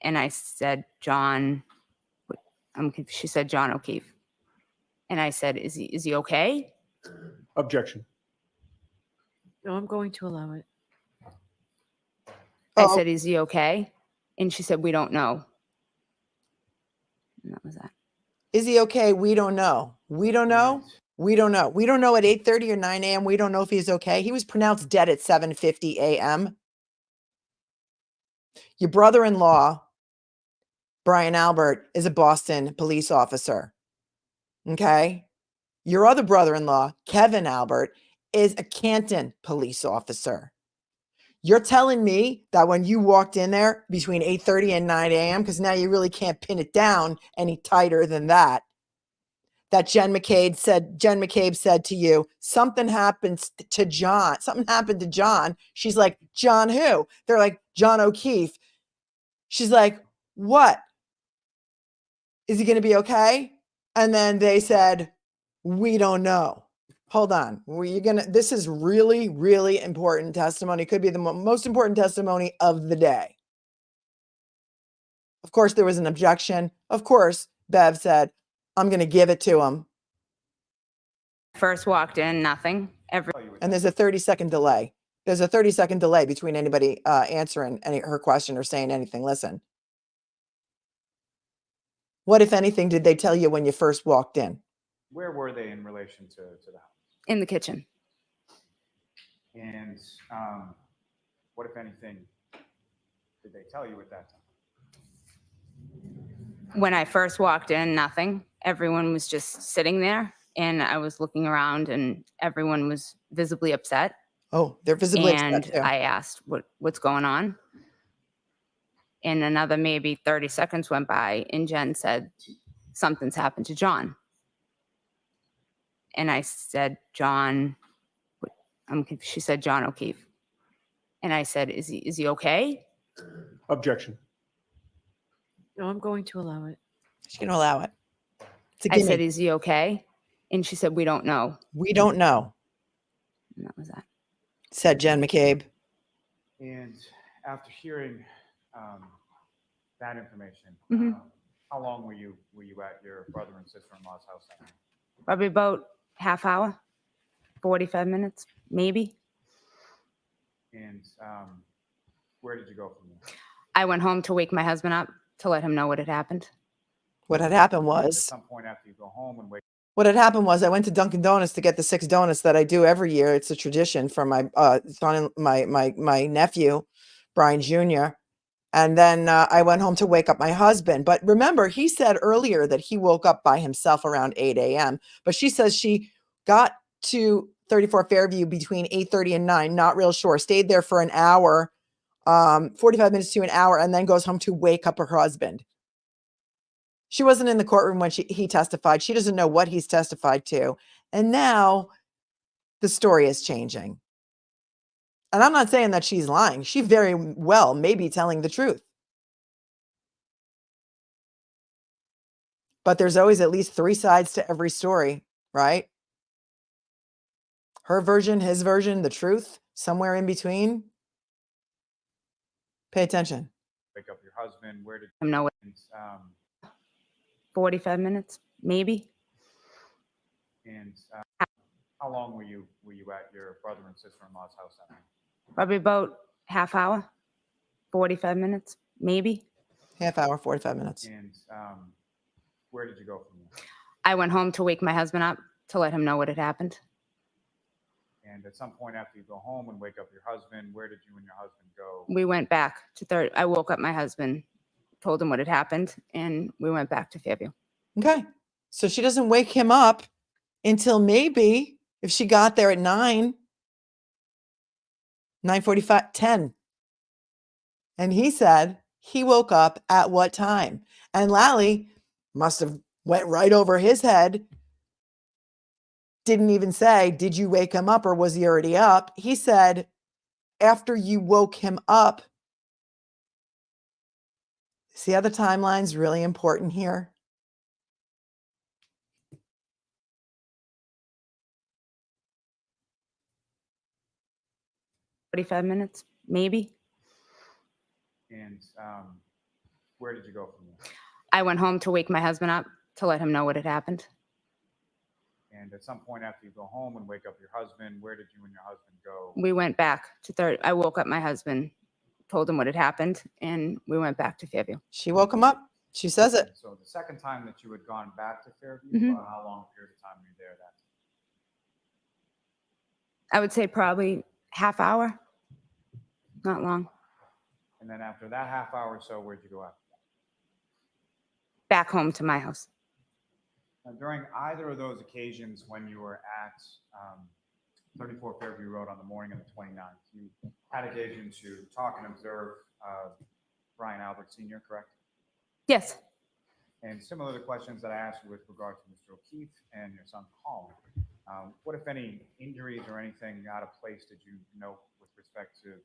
And I said, John, she said, John O'Keefe. And I said, is he okay? Objection. No, I'm going to allow it. I Oh. said, is he okay? And she said, we don't know. And that was that. Is he okay? We don't know. We don't know. We don't know. We don't know at 8:30 or 9 a.m. We don't know if he's okay. He was pronounced dead at 7:50 a.m. Your brother-in-law, Brian Albert, is a Boston police officer. Okay? Your other brother-in-law, Kevin Albert, is a Canton police officer. You're telling me that when you walked in there between 8:30 and 9 a.m., because now you really can't pin it down any tighter than that Jen McCabe said to you, something happens to John. Something happened to John. She's like, John who? They're like, John O'Keefe. She's like, what? Is he going to be okay? And then they said, we don't know. Hold on. This is really, really important testimony. Could be the most important testimony of the day. Of course, there was an objection. Of course, Bev said, I'm going to give it to him. First walked in, nothing. And there's a 30-second delay. There's a 30-second delay between anybody answering her question or saying anything. Listen. What, if anything, did they tell you when you first walked in? Where were they in relation to the house? In the kitchen. And what, if anything, did they tell you at that time? When I first walked in, nothing. Everyone was just sitting there, and I was looking around, and everyone was visibly upset. Oh, they're visibly and upset too. I asked, what's going on? And another maybe 30 seconds went by, and Jen said, something's happened to John. And I said, John, she said, John O'Keefe. And I said, is he okay? Objection. No, I'm going to allow it. She's going to allow it. I said, is he okay? And she said, we don't know. We don't know. And that was that. Said Jen McCabe. And after hearing that information, Mhm. how long were you at your brother and sister-in-law's house that night? Probably about half hour, 45 minutes, maybe. And where did you go from there? I went home to wake my husband up to let him know what had happened. What had happened At was, some point after you go home and wake I went to Dunkin' Donuts to get the 6 donuts that I do every year. It's a tradition for my son, my nephew, Brian Jr. And then I went home to wake up my husband. But remember, he said earlier that he woke up by himself around 8 a.m. But she says she got to 34 Fairview between 8:30 and 9, not real sure, stayed there for an hour, 45 minutes to an hour, and then goes home to wake up her husband. She wasn't in the courtroom when he testified. She doesn't know what he's testified to. And now the story is changing. And I'm not saying that she's lying. She very well may be telling the truth. But there's always at least 3 sides to every story, right? Her version, his version, the truth, somewhere in between. Pay attention. Wake up your husband. Where did I know it. 45 minutes, maybe. And how long were you at your brother and sister-in-law's house that night? Probably about half hour, 45 minutes, maybe. Half hour, 45 minutes. And where did you go from there? I went home to wake my husband up to let him know what had happened. And at some point after you go home and wake up your husband, where did you and your husband go? We went back to I woke up my husband, told him what had happened, and we went back to Fairview. Okay. So she doesn't wake him up until maybe if she got there at 9, 9:45, 10. And he said he woke up at what time? And Lally must have went right over his head. Didn't even say, did you wake him up or was he already up? He said, after you woke him up. See how the timeline's really important here? $45 minutes, maybe. And where did you go from there? I went home to wake my husband up to let him know what had happened. And at some point after you go home and wake up your husband, where did you and your husband go? We went back to I woke up my husband, told him what had happened, and we went back to Fairview. She woke him up. She says it. So the second time that you had gone back to Fairview, Mhm. about how long a period of time were you there that time? I would say probably half hour, not long. And then after that half hour or so, where'd you go after that? Back home to my house. Now, during either of those occasions when you were at 34 Fairview Road on the morning of the 29th, you had occasion to talk and observe Brian Albert Sr., correct? Yes. And similar to the questions that I asked you with regard to Mr. O'Keefe and your son Colin, what, if any, injuries or anything out of place did you note with respect to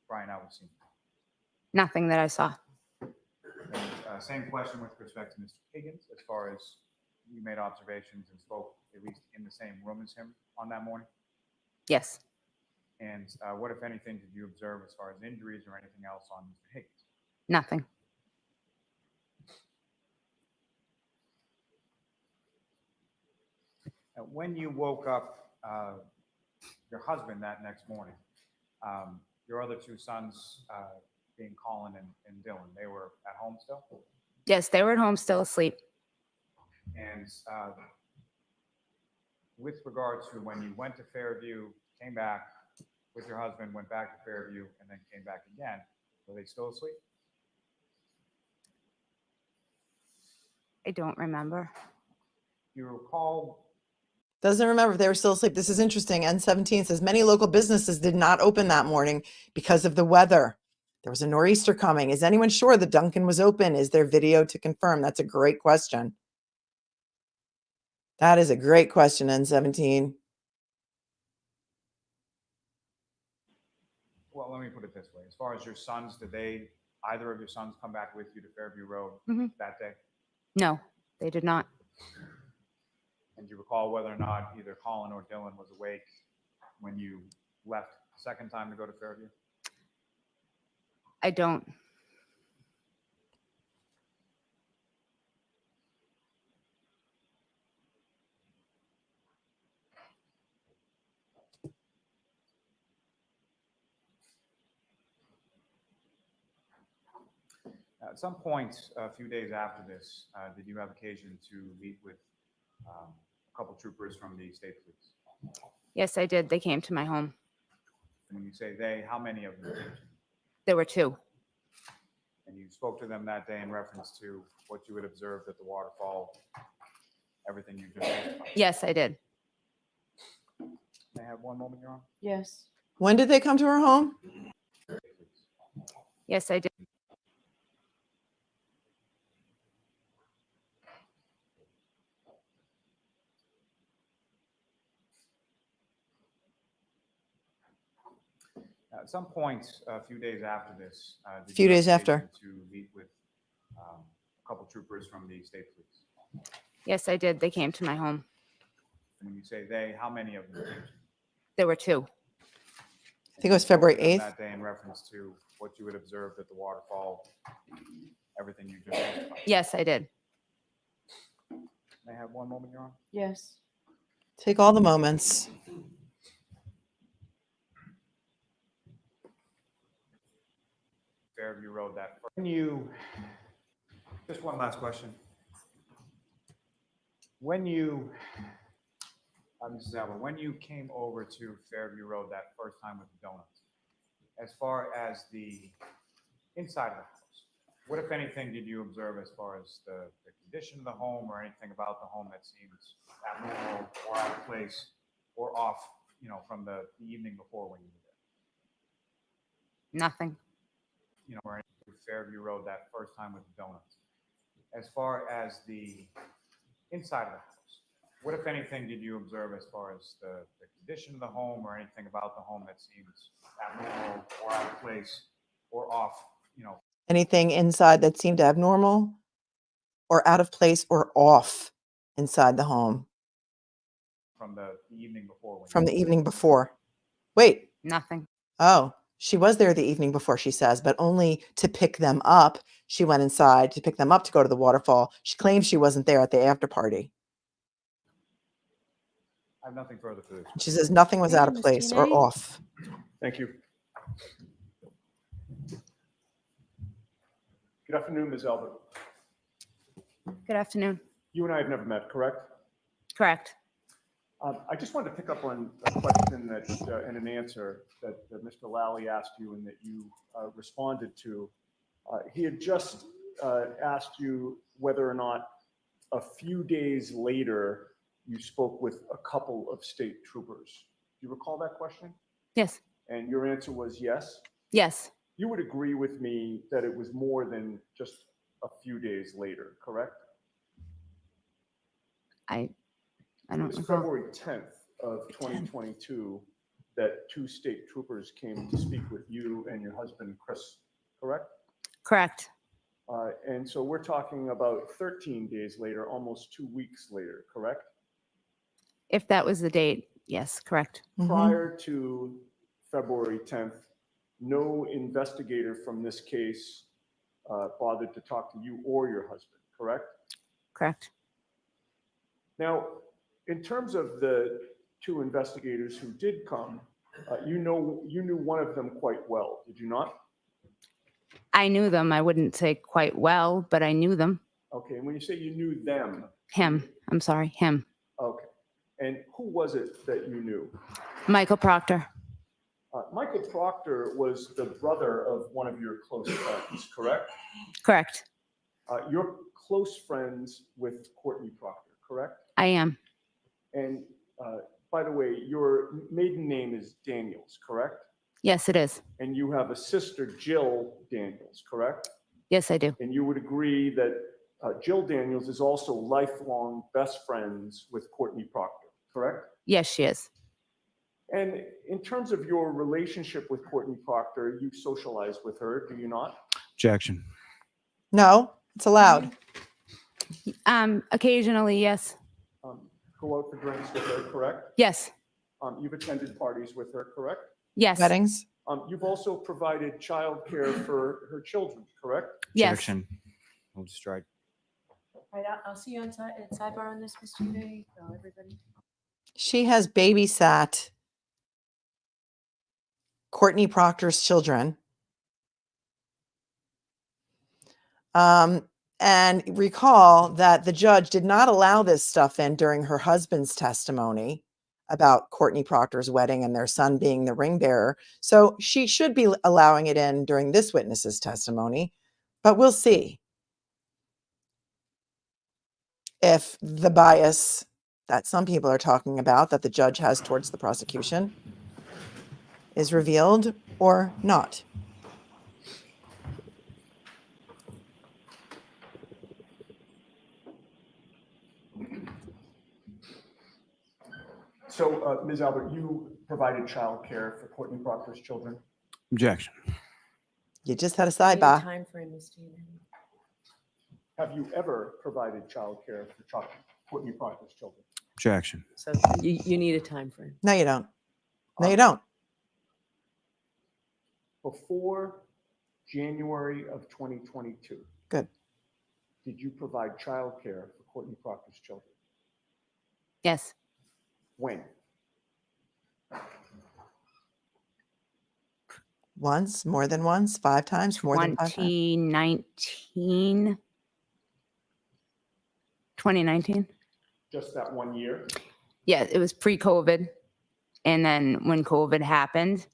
Brian Albert Sr.? Nothing that I saw. And, same question with respect to Mr. Higgins, as far as you made observations and spoke at least in the same room as him on that morning? Yes. And what, if anything, did you observe as far as injuries or anything else on Mr. Higgins? Nothing. When you woke up your husband that next morning, your other 2 sons, being Colin and Dylan, they were at home still? Yes, they were at home still asleep. And with regard to when you went to Fairview, came back with your husband, went back to Fairview, and then came back again, were they still asleep? I don't remember. You recall? Doesn't remember if they were still asleep. This is interesting. N17 says many local businesses did not open that morning because of the weather. There was a nor'easter coming. Is anyone sure the Dunkin' was open? Is there video to confirm? That's a great question. That is a great question, N17. Well, let me put it this way. As far as your sons, did either of your sons come back with you to Fairview Road that day? No, they did not. And do you recall whether or not either Colin or Dylan was awake when you left the second time to go to Fairview? I don't. At some point, a few days after this, did you have occasion to meet with a couple troopers from the state police? Yes, I did. They came to my home. And when you say they, how many of them came to you? There were 2. And you spoke to them that day in reference to what you had observed at the waterfall, everything you just testified. Yes, I did. May I have one moment, Your Honor? Yes. When did they come to her home? Yes, I did. At some point, a few days after this, did Few you have days after. occasion to meet with a couple troopers from the state police? Yes, I did. They came to my home. And when you say they, how many of them came? There were 2. I think it was You spoke to February them 8th. That day in reference to what you had observed at the waterfall, everything you just testified. Yes, I did. May I have one moment, Your Honor? Yes. Take all the moments. Fairview Road that. When you, just one last question. When you, Mrs. Albert, when you came over to Fairview Road that first time with the donuts, as far as the inside of the house, what, if anything, did you observe as far as the condition of the home or anything about the home that seems abnormal or out of place or off, from the evening before when you were there? Nothing. Or Fairview Road that first time with the donuts. As far as the inside of the house, what, if anything, did you observe as far as the condition of the home or anything about the home that seems abnormal or out of place or off, Anything inside that seemed abnormal or out of place or off inside the home from the evening before? from the evening before? Wait. Nothing. Oh, she was there the evening before, she says, but only to pick them up. She went inside to pick them up to go to the waterfall. She claims she wasn't there at the after party. I have nothing further for this. She says nothing was out of place or off. Thank you. Good afternoon, Ms. Albert. Good afternoon. You and I have never met, correct? Correct. I just wanted to pick up on a question and an answer that Mr. Lally asked you and that you responded to. He had just asked you whether or not a few days later you spoke with a couple of state troopers. Do you recall that question? Yes. And your answer was yes? Yes. You would agree with me that it was more than just a few days later, correct? I It don't was recall. February 10th of 2022 that 2 state troopers came to speak with you and your husband, Chris, correct? Correct. And so we're talking about 13 days later, almost 2 weeks later, correct? If that was the date, yes, correct. Prior to February 10th, no investigator from this case bothered to talk to you or your husband, correct? Correct. Now, in terms of the 2 investigators who did come, you knew one of them quite well, did you not? I knew them. I wouldn't say quite well, but I knew them. Okay, and when you say you knew them, Him. I'm sorry, him. okay. And who was it that you knew? Michael Proctor. Michael Proctor was the brother of one of your close friends, correct? Correct. You're close friends with Courtney Proctor, correct? I am. And by the way, your maiden name is Daniels, correct? Yes, it is. And you have a sister, Jill Daniels, correct? Yes, I do. And you would agree that Jill Daniels is also lifelong best friends with Courtney Proctor, correct? Yes, she is. And in terms of your relationship with Courtney Proctor, you socialize with her, do you not? Objection. No, it's allowed. Occasionally, yes. Go out for drinks with her, correct? Yes. You've attended parties with her, correct? Yes. Weddings. You've also provided childcare for her children, correct? Yes. Objection. We'll strike. All right, I'll see you on sidebar on this, Mr. May. Everybody. She has babysat Courtney Proctor's children. And recall that the judge did not allow this stuff in during her husband's testimony. about Courtney Proctor's wedding and their son being the ring bearer. So she should be allowing it in during this witness's testimony, but we'll see if the bias that some people are talking about that the judge has towards the prosecution is revealed or not. So, Ms. Albert, you provided childcare for Courtney Proctor's children? Objection. You just had a Need a sidebar. time frame, Mr. Unanue. Have you ever provided childcare for Courtney Proctor's children? Objection. So you need a time frame. No, you don't. No, you don't. Before January of 2022. Good. Did you provide childcare for Courtney Proctor's children? Yes. When? Once, more than once, 5 times, more than 5 times. 2019. 2019. Just that 1 year? Yeah, it was pre-COVID. And then when COVID happened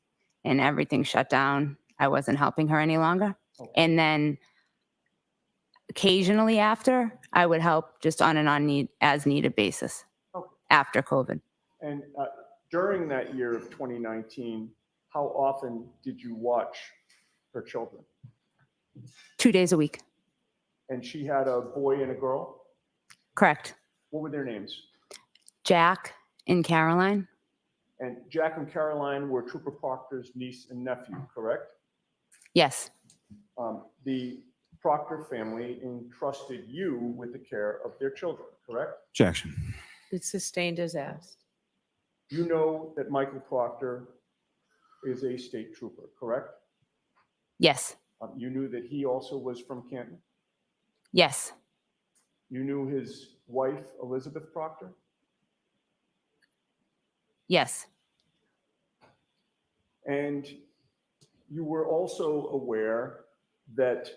and everything shut down, I wasn't helping her any longer. Okay. And then occasionally after, I would help just on an as needed basis Okay. after COVID. And during that year of 2019, how often did you watch her children? 2 days a week. And she had a boy and a girl? Correct. What were their names? Jack and Caroline. And Jack and Caroline were Trooper Proctor's niece and nephew, correct? Yes. The Proctor family entrusted you with the care of their children, correct? Objection. It's sustained as asked. You know that Michael Proctor is a state trooper, correct? Yes. You knew that he also was from Canton? Yes. You knew his wife, Elizabeth Proctor? Yes. And you were also aware that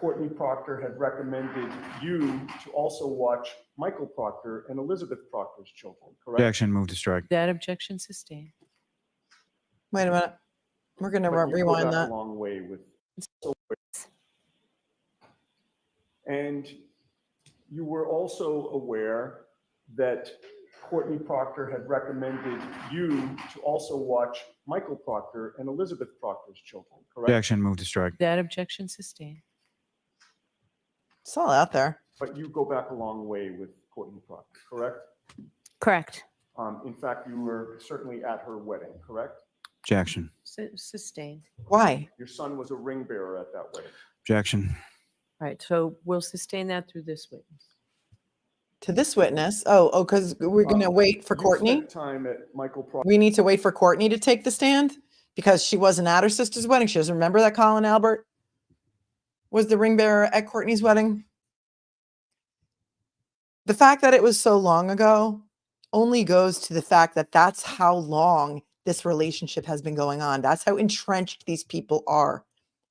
Courtney Proctor had recommended you to also watch Michael Proctor and Elizabeth Proctor's children, correct? Objection. Move to strike. That objection sustained. Wait a minute. We're going to But you go rewind back that. a long way with. And you were also aware that Courtney Proctor had recommended you to also watch Michael Proctor and Elizabeth Proctor's children, correct? Objection. Move to strike. That objection sustained. It's all out there. But you go back a long way with Courtney Proctor, correct? Correct. In fact, you were certainly at her wedding, correct? Objection. Sustained. Why? Your son was a ring bearer at that wedding. Objection. All right, so we'll sustain that through this witness. To this witness? Oh, because we're going to wait for You Courtney? spent time at Michael Proctor. We need to wait for Courtney to take the stand because she wasn't at her sister's wedding. She doesn't remember that Colin Albert was the ring bearer at Courtney's wedding. The fact that it was so long ago only goes to the fact that that's how long this relationship has been going on. That's how entrenched these people are.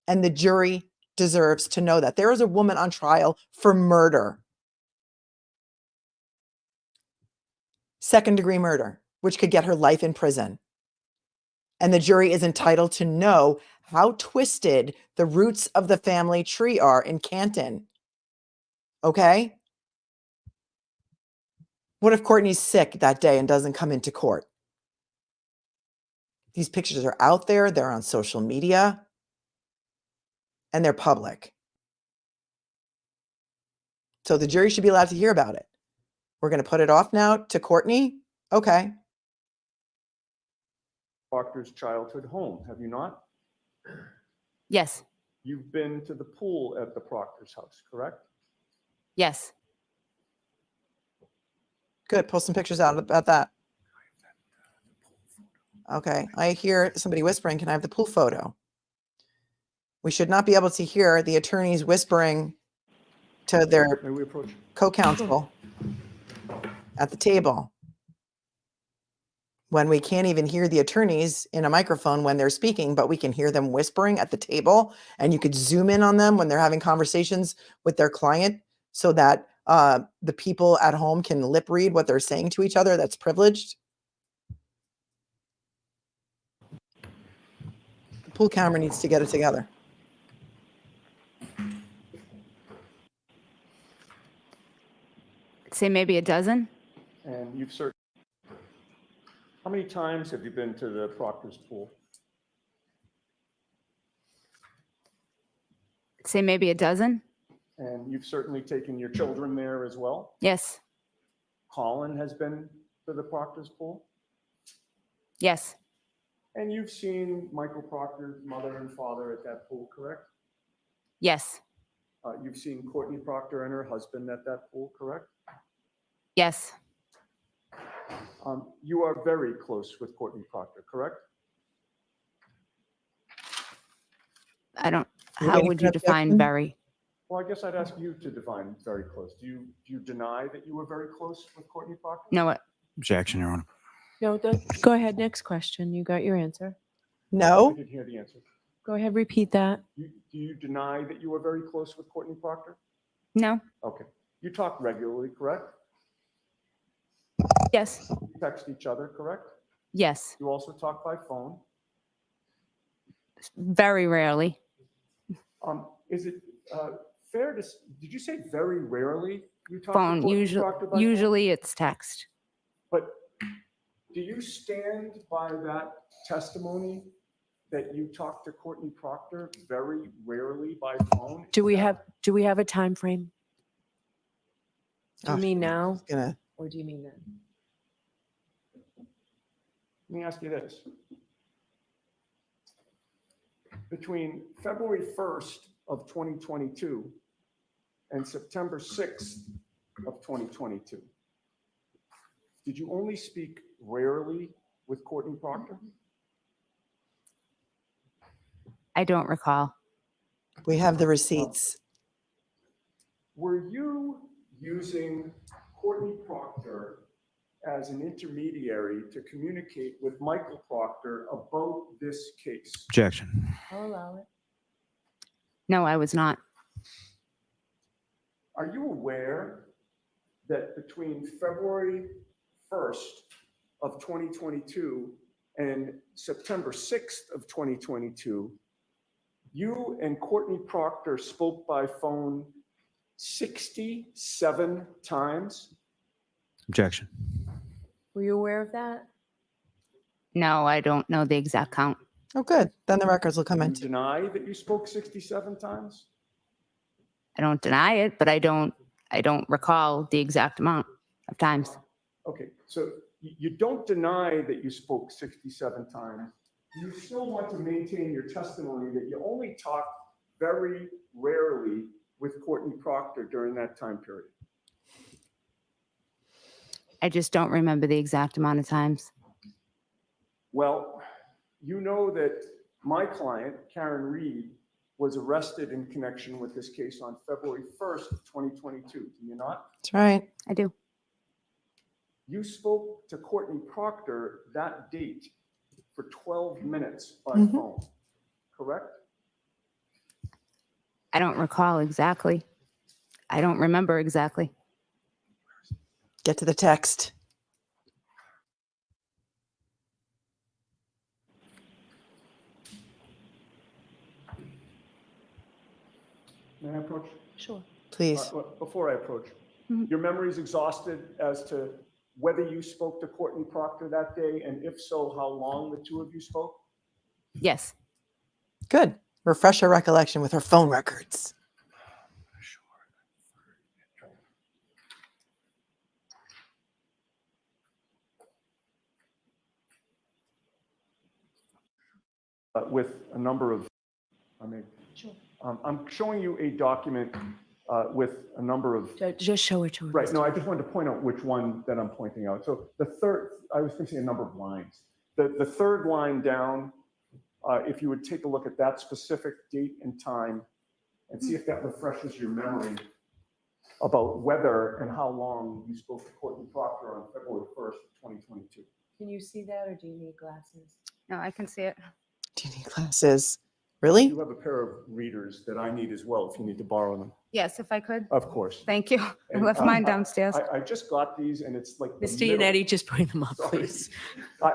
And the jury deserves to know that. There is a woman on trial for murder. Second-degree murder, which could get her life in prison. And the jury is entitled to know how twisted the roots of the family tree are in Canton. Okay? What if Courtney's sick that day and doesn't come into court? These pictures are out there, they're on social media, and they're public. So the jury should be allowed to hear about it. We're going to put it off now to Courtney? Okay. Proctor's childhood home, have you not? Yes. You've been to the pool at the Proctor's house, correct? Yes. Good. Pull some pictures out about that. Okay. I hear somebody whispering. Can I have the pool photo? We should not be able to hear the attorneys whispering to their May we approach? co-counsel at the table when we can't even hear the attorneys in a microphone when they're speaking, but we can hear them whispering at the table, and you could zoom in on them when they're having conversations with their client so that the people at home can lip read what they're saying to each other. That's privileged. The pool camera needs to get it together. Say maybe a dozen. And you've searched. How many times have you been to the Proctor's pool? Say maybe a dozen. And you've certainly taken your children there as well. Yes. Colin has been to the Proctor's pool. Yes. And you've seen Michael Proctor's mother and father at that pool, correct? Yes. You've seen Courtney Proctor and her husband at that pool, correct? Yes. You are very close with Courtney Proctor, correct? I don't, You how waiting would for you an define objection? very? Well, I guess I'd ask you to define very close. Do you deny that you were very close with Courtney Proctor? No, what? Objection, Your Honor. No, go ahead. Next question. You got your answer. I No, didn't hear the answer. Go ahead, repeat that. Do you deny that you were very close with Courtney Proctor? No. Okay. You talk regularly, correct? Yes. You text each other, correct? Yes. You also talk by phone. Very rarely. Is it fair to, did you say very rarely you talk to Phone, Courtney usually, Proctor by phone? usually it's text. But do you stand by that testimony that you talk to Courtney Proctor very rarely by phone? Do we have a time frame? Do you Oh, mean now gonna, or do you mean then? Let me ask you this. Between February 1st of 2022 and September 6th of 2022, did you only speak rarely with Courtney Proctor? I don't recall. we have the receipts. Were you using Courtney Proctor as an intermediary to communicate with Michael Proctor about this case? Objection. I'll allow it. No, I was not. Are you aware that between February 1st of 2022 and September 6th of 2022, you and Courtney Proctor spoke by phone 67 times? Objection. Were you aware of that? No, I don't know the exact count. Oh, good. Then the records will come Do you in. deny that you spoke 67 times? I don't deny it, but I don't recall the exact amount of times. Okay, so you don't deny that you spoke 67 times. You still want to maintain your testimony that you only talked very rarely with Courtney Proctor during that time period. I just don't remember the exact amount of times. Well, you know that my client, Karen Reed, was arrested in connection with this case on February 1st of 2022. Do you not? That's right. I do. You spoke to Courtney Proctor that date for 12 minutes by Mhm. phone, correct? I don't recall exactly. I don't remember exactly. Get to the text. May I approach? Sure. Please. Before I approach, Mhm. your memory is exhausted as to whether you spoke to Courtney Proctor that day, and if so, how long the two of you spoke? Yes. Good. Refresh her recollection with her phone records. With a number of, Sure. I'm showing you a document with a number of, Just show it to her. right, no, I just wanted to point out which one that I'm pointing out. So the third, I was thinking a number of lines. The third line down, if you would take a look at that specific date and time and see if that refreshes your memory about whether and how long you spoke to Courtney Proctor on February 1st, 2022. Can you see that or do you need glasses? No, I can see it. Do you need glasses? Really? You have a pair of readers that I need as well if you need to borrow them. Yes, if I could. Of course. Thank you. I And, left mine downstairs. I just got these and it's like. the Mr. middle- Yannetti, just bring them up, Sorry. please.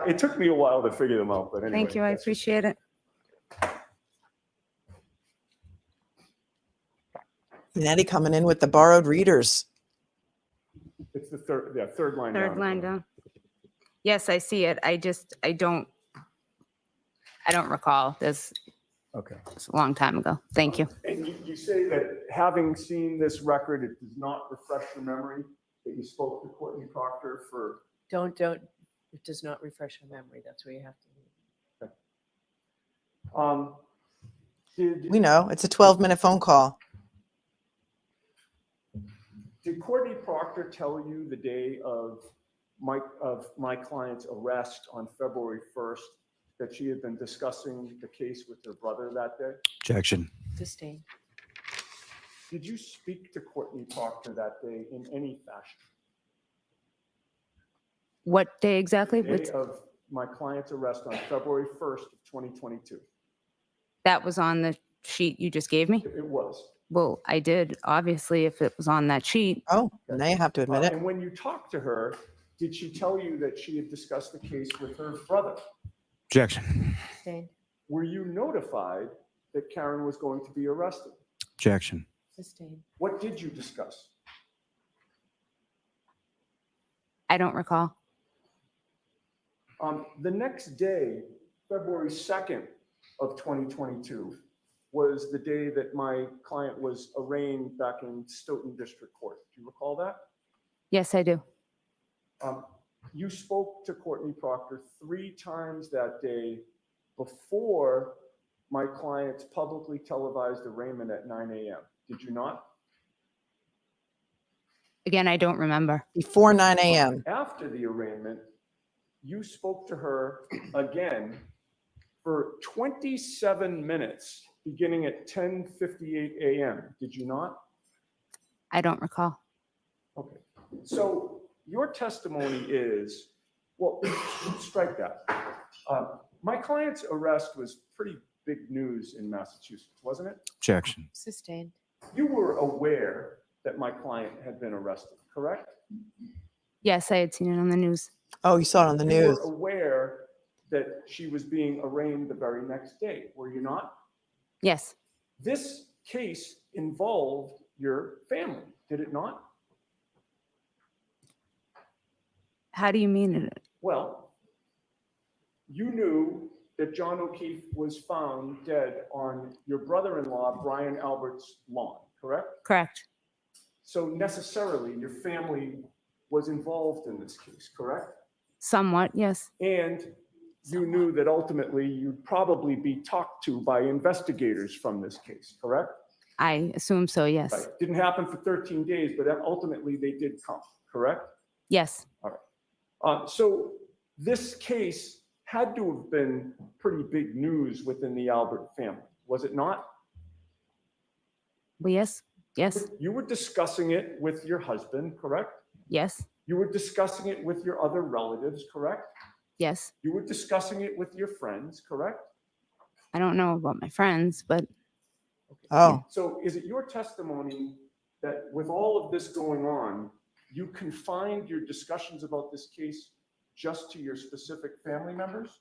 It took me a while to figure them out, but anyway. Thank you. I that's just- appreciate it. Nettie coming in with the borrowed readers. It's the third line down. Third line down. Yes, I see it. I don't recall. This Okay. was a long time ago. Thank you. And you say that having seen this record, it does not refresh your memory that you spoke to Courtney Proctor for. Don't, it does not refresh your memory. That's where you have to. We know it's a 12-minute phone call. Did Courtney Proctor tell you the day of my client's arrest on February 1st that she had been discussing the case with her brother that day? Objection. Sustained. Did you speak to Courtney Proctor that day in any fashion? What day exactly? The day of my client's arrest on February 1st of 2022. That was on the sheet you just gave me? It was. Well, I did, obviously, if it was on that sheet. Oh, now you have to admit it. And when you talked to her, did she tell you that she had discussed the case with her brother? Objection. Sustained. Were you notified that Karen was going to be arrested? Objection. Sustained. What did you discuss? I don't recall. The next day, February 2nd of 2022, was the day that my client was arraigned back in Stoughton District Court. Do you recall that? Yes, I do. You spoke to Courtney Proctor 3 times that day before my client's publicly televised arraignment at 9 a.m. Did you not? Again, I don't remember. Before 9 a.m. After the arraignment, you spoke to her again for 27 minutes, beginning at 10:58 a.m. Did you not? I don't recall. Okay. So your testimony is, well, strike that. My client's arrest was pretty big news in Massachusetts, wasn't it? Objection. Sustained. You were aware that my client had been arrested, correct? Yes, I had seen it on the news. Oh, you saw it on the You news. were aware that she was being arraigned the very next day, were you not? Yes, This case involved your family, did it not? how do you mean it? Well, you knew that John O'Keefe was found dead on your brother-in-law, Brian Albert's lawn, correct? Correct. So necessarily, your family was involved in this case, correct? Somewhat, yes. And you knew that ultimately you'd probably be talked to by investigators from this case, correct? I assume so, yes. Right. Didn't happen for 13 days, but ultimately they did come, correct? Yes, So this case had to have been pretty big news within the Albert family, was it not? well, yes, yes, You were discussing it with your husband, correct? yes, You were discussing it with your other relatives, correct? yes. You were discussing it with your friends, correct? I don't know about my friends, but Oh, So is it your testimony that with all of this going on, you confined your discussions about this case just to your specific family members?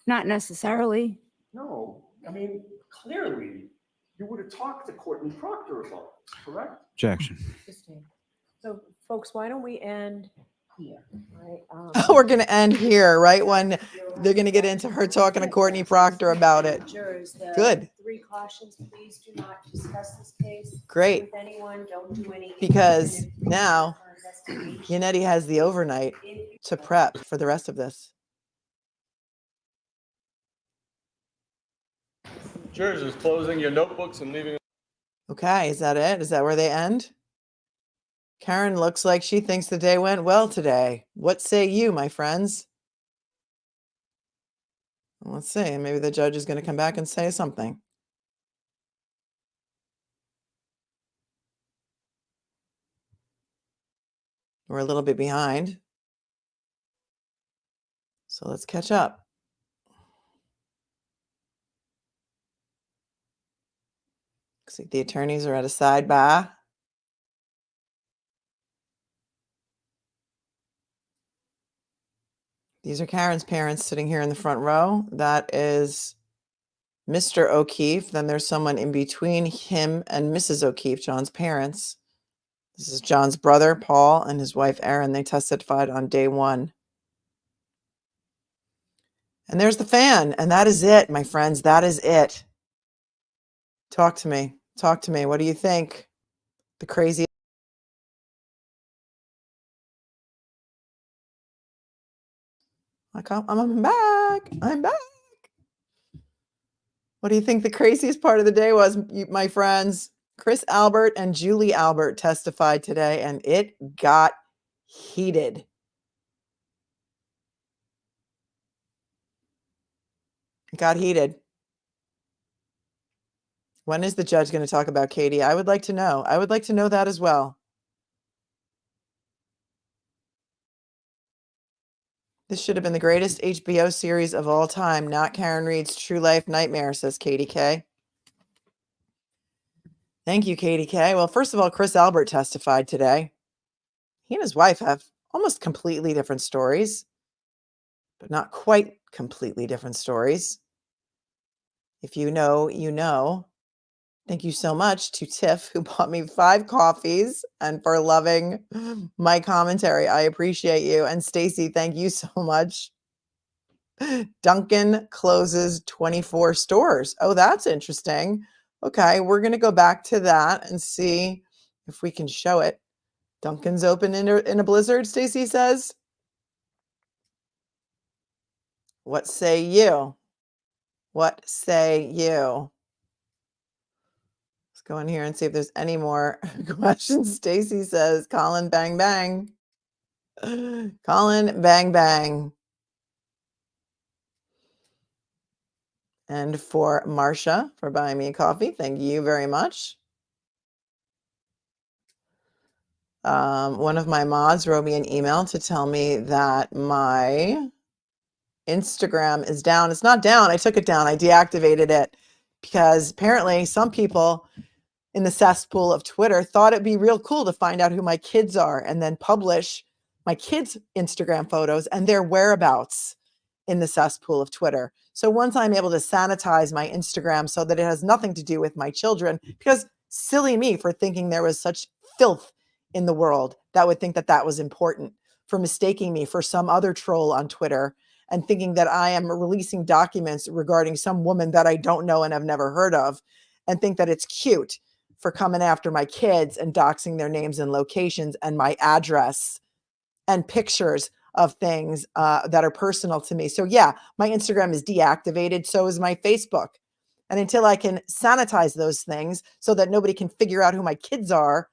not necessarily. No, I mean, clearly, you would have talked to Courtney Proctor about this, correct? Objection. Sustained. So folks, why don't we end here, right? we're going to end here, right? When they're going to get into her talking to Courtney Proctor about it. Jurors, the Good. 3 cautions, please do not discuss this case Great. with anyone. Don't do any. Because independent now or investigation. Yannetti has the overnight to prep for the rest of this. Jurors is closing your notebooks and leaving. Okay, is that it? Is that where they end? Karen looks like she thinks the day went well today. What say you, my friends? Let's see. Maybe the judge is going to come back and say something. We're a little bit behind. So let's catch up. Looks like the attorneys are at a sidebar. These are Karen's parents sitting here in the front row. That is Mr. O'Keefe. Then there's someone in between him and Mrs. O'Keefe, John's parents. This is John's brother, Paul, and his wife, Erin. They testified on day 1. And there's the fan. And that is it, my friends. That is it. Talk to me. Talk to me. What do you think? The crazy. I'm back. I'm back. What do you think the craziest part of the day was, my friends? Chris Albert and Julie Albert testified today, and it got heated. It got heated. When is the judge going to talk about Katie? I would like to know. I would like to know that as well. This should have been the greatest HBO series of all time, not Karen Reed's True Life Nightmare, says Katie K. Thank you, Katie K. Well, first of all, Chris Albert testified today. He and his wife have almost completely different stories, but not quite completely different stories. If you know, you know. Thank you so much to Tiff, who bought me 5 coffees, and for loving my commentary. I appreciate you. And Stacy, thank you so much. Dunkin' closes 24 stores. Oh, that's interesting. Okay, we're going to go back to that and see if we can show it. Dunkin's open in a blizzard, Stacy says. What say you? What say you? Let's go in here and see if there's any more questions. Stacy says, Colin, bang, bang. Colin, bang, bang. And for Marcia for buying me a coffee, thank you very much. One of my mods wrote me an email to tell me that my Instagram is down. It's not down. I took it down. I deactivated it because apparently some people in the cesspool of Twitter thought it'd be real cool to find out who my kids are and then publish my kids' Instagram photos and their whereabouts in the cesspool of Twitter. So once I'm able to sanitize my Instagram so that it has nothing to do with my children, because silly me for thinking there was such filth in the world that would think that that was important, for mistaking me for some other troll on Twitter and thinking that I am releasing documents regarding some woman that I don't know and have never heard of, and think that it's cute for coming after my kids and doxing their names and locations and my address and pictures of things that are personal to me. So yeah, my Instagram is deactivated. So is my Facebook. And until I can sanitize those things so that nobody can figure out who my kids are,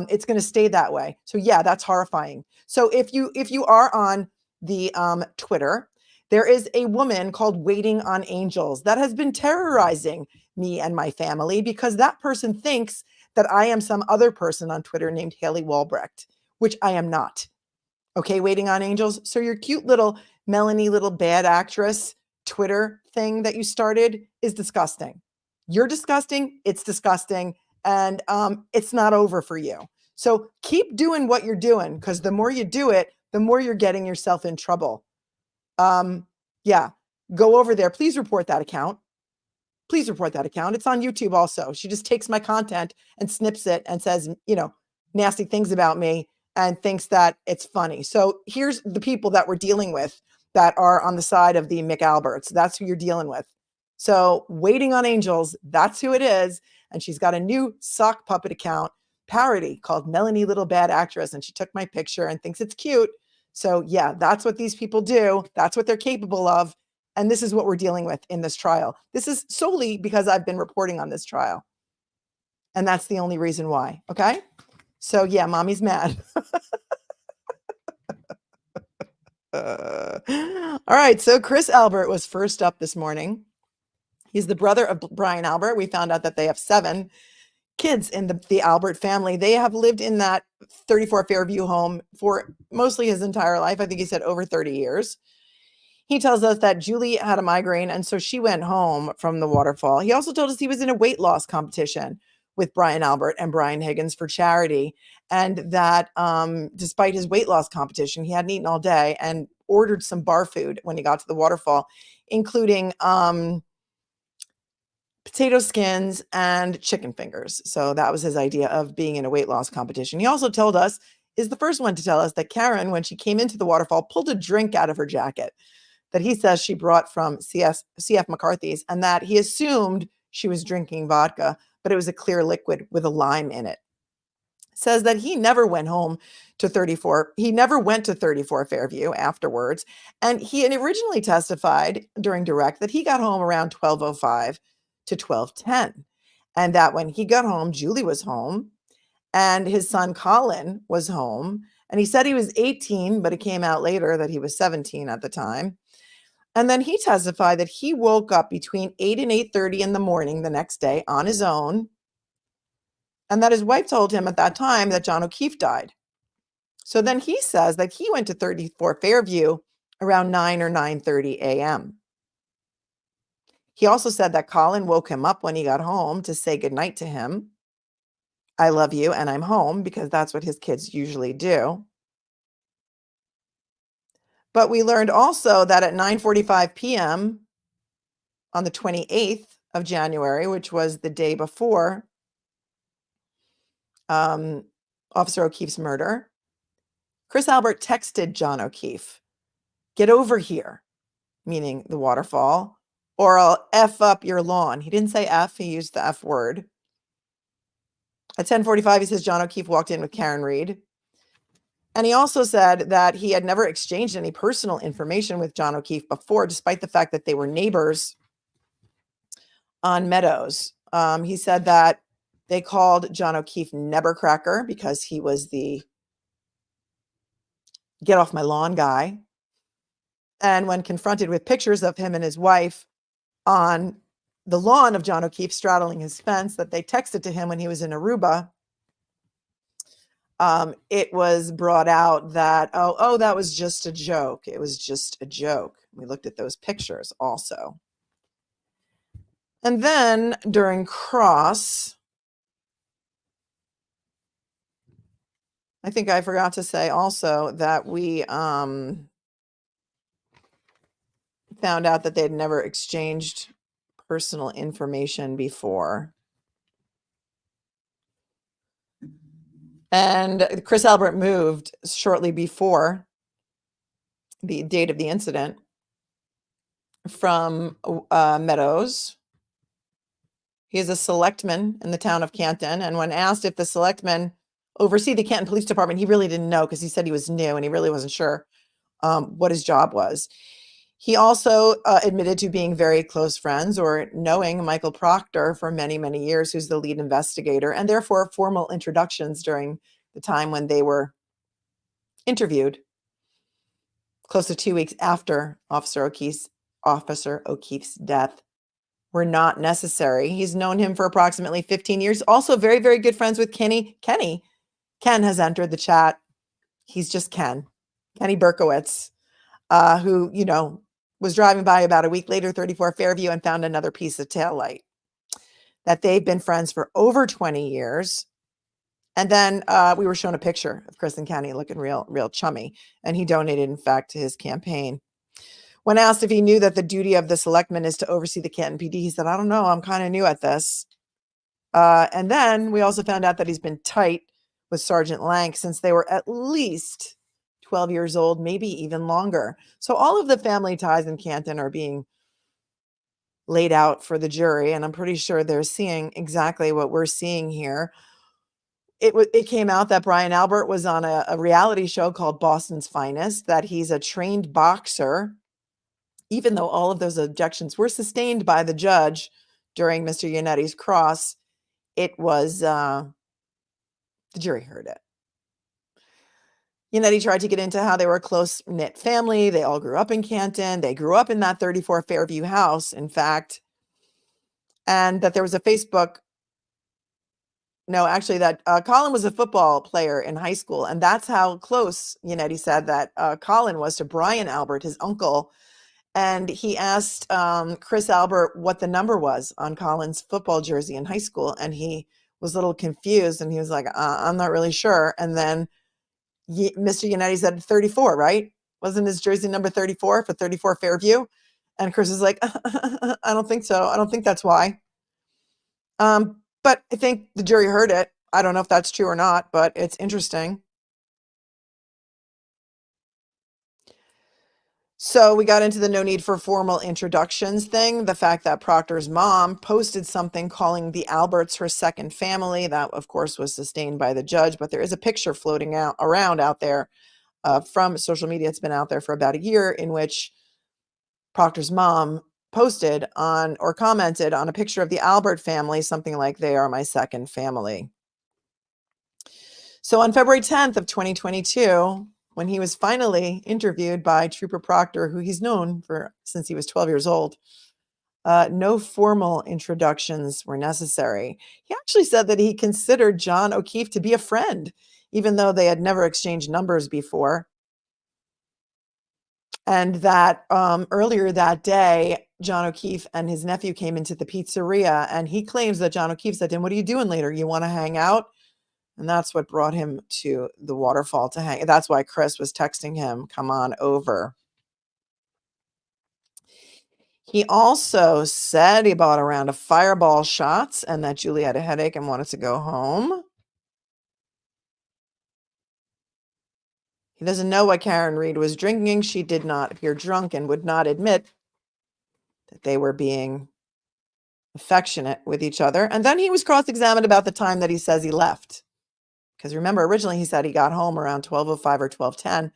it's going to stay that way. So yeah, that's horrifying. So if you are on the Twitter, there is a woman called Waiting on Angels that has been terrorizing me and my family because that person thinks that I am some other person on Twitter named Haley Walbrecht, which I am not. Okay, Waiting on Angels. So your cute little Melanie, little bad actress Twitter thing that you started is disgusting. You're disgusting. It's disgusting. And it's not over for you. So keep doing what you're doing, because the more you do it, the more you're getting yourself in trouble. Yeah, go over there. Please report that account. Please report that account. It's on YouTube also. She just takes my content and snips it and says, nasty things about me and thinks that it's funny. So here's the people that we're dealing with that are on the side of the McAlberts. That's who you're dealing with. So Waiting on Angels, that's who it is. And she's got a new sock puppet account parody called Melanie Little Bad Actress. And she took my picture and thinks it's cute. So yeah, that's what these people do. That's what they're capable of. And this is what we're dealing with in this trial. This is solely because I've been reporting on this trial. And that's the only reason why. Okay. So yeah, mommy's mad. All right. So Chris Albert was first up this morning. He's the brother of Brian Albert. We found out that they have 7 kids in the Albert family. They have lived in that 34 Fairview home for mostly his entire life. I think he said over 30 years. He tells us that Julie had a migraine, and so she went home from the waterfall. He also told us he was in a weight loss competition with Brian Albert and Brian Higgins for charity, and that despite his weight loss competition, he hadn't eaten all day and ordered some bar food when he got to the waterfall, including potato skins, and chicken fingers. So that was his idea of being in a weight loss competition. He also told us, is the first one to tell us that Karen, when she came into the waterfall, pulled a drink out of her jacket that he says she brought from CF McCarthy's, and that he assumed she was drinking vodka, but it was a clear liquid with a lime in it. Says that he never went home to 34. He never went to 34 Fairview afterwards. And he had originally testified during direct that he got home around 12:05 to 12:10. And that when he got home, Julie was home and his son Colin was home. And he said he was 18, but it came out later that he was 17 at the time. And then he testified that he woke up between 8 and 8:30 in the morning the next day on his own, and that his wife told him at that time that John O'Keefe died. So then he says that he went to 34 Fairview around 9 or 9:30 a.m. He also said that Colin woke him up when he got home to say goodnight to him. I love you and I'm home, because that's what his kids usually do. But we learned also that at 9:45 p.m. on the 28th of January, which was the day before Officer O'Keefe's murder, Chris Albert texted John O'Keefe, "Get over here," meaning the waterfall, "or I'll F up your lawn." He didn't say F, he used the F word. At 10:45, he says John O'Keefe walked in with Karen Reed. And he also said that he had never exchanged any personal information with John O'Keefe before, despite the fact that they were neighbors on Meadows. He said that they called John O'Keefe Nebbercracker because he was the get off my lawn guy. And when confronted with pictures of him and his wife on the lawn of John O'Keefe straddling his fence that they texted to him when he was in Aruba, it was brought out that, oh, that was just a joke. It was just a joke. We looked at those pictures also. And then during cross, I think I forgot to say also that we found out that they had never exchanged personal information before. And Chris Albert moved shortly before the date of the incident from Meadows. He is a selectman in the town of Canton. And when asked if the selectmen oversee the Canton Police Department, he really didn't know, because he said he was new and he really wasn't sure what his job was. He also admitted to being very close friends or knowing Michael Proctor for many, many years, who's the lead investigator, and therefore formal introductions during the time when they were interviewed close to 2 weeks after Officer O'Keefe's death were not necessary. He's known him for approximately 15 years. Also very, very good friends with Kenny. Ken has entered the chat. He's just Kenny Berkowitz, who, was driving by about a week later, 34 Fairview, and found another piece of taillight. That they've been friends for over 20 years. And then we were shown a picture of Chris and Kenny looking real chummy. And he donated, in fact, to his campaign. When asked if he knew that the duty of the selectman is to oversee the Canton PD, he said, "I don't know. I'm kind of new at this." And then we also found out that he's been tight with Sergeant Lank since they were at least 12 years old, maybe even longer. So all of the family ties in Canton are being laid out for the jury, and I'm pretty sure they're seeing exactly what we're seeing here. It came out that Brian Albert was on a reality show called Boston's Finest, that he's a trained boxer, even though all of those objections were sustained by the judge during Mr. Yannetti's cross. It was, the jury heard it. Yannetti tried to get into how they were a close-knit family. They all grew up in Canton. They grew up in that 34 Fairview house, in fact. And that there was a Facebook. No, actually, that Colin was a football player in high school. And that's how close Yannetti said that Colin was to Brian Albert, his uncle. And he asked Chris Albert what the number was on Colin's football jersey in high school. And he was a little confused. And he was like, I'm not really sure. And then Mr. Yannetti said 34, right? Wasn't his jersey number 34 for 34 Fairview? And Chris was like, I don't think so. I don't think that's why. But I think the jury heard it. I don't know if that's true or not, but it's interesting. So we got into the no need for formal introductions thing. The fact that Proctor's mom posted something calling the Alberts her second family. That, of course, was sustained by the judge. But there is a picture floating around out there from social media. It's been out there for about a year, in which Proctor's mom posted on or commented on a picture of the Albert family, something like, "They are my second family." So on February 10th of 2022, when he was finally interviewed by Trooper Proctor, who he's known for since he was 12 years old, no formal introductions were necessary. He actually said that he considered John O'Keefe to be a friend, even though they had never exchanged numbers before. And that earlier that day, John O'Keefe and his nephew came into the pizzeria, and he claims that John O'Keefe said to him, "What are you doing later? You want to hang out?" And that's what brought him to the waterfall to hang. That's why Chris was texting him, "Come on over." He also said he bought a round of Fireball shots and that Julie had a headache and wanted to go home. He doesn't know what Karen Reed was drinking. She did not appear drunk and would not admit that they were being affectionate with each other. And then he was cross-examined about the time that he says he left. Because remember, originally he said he got home around 12:05 or 12:10.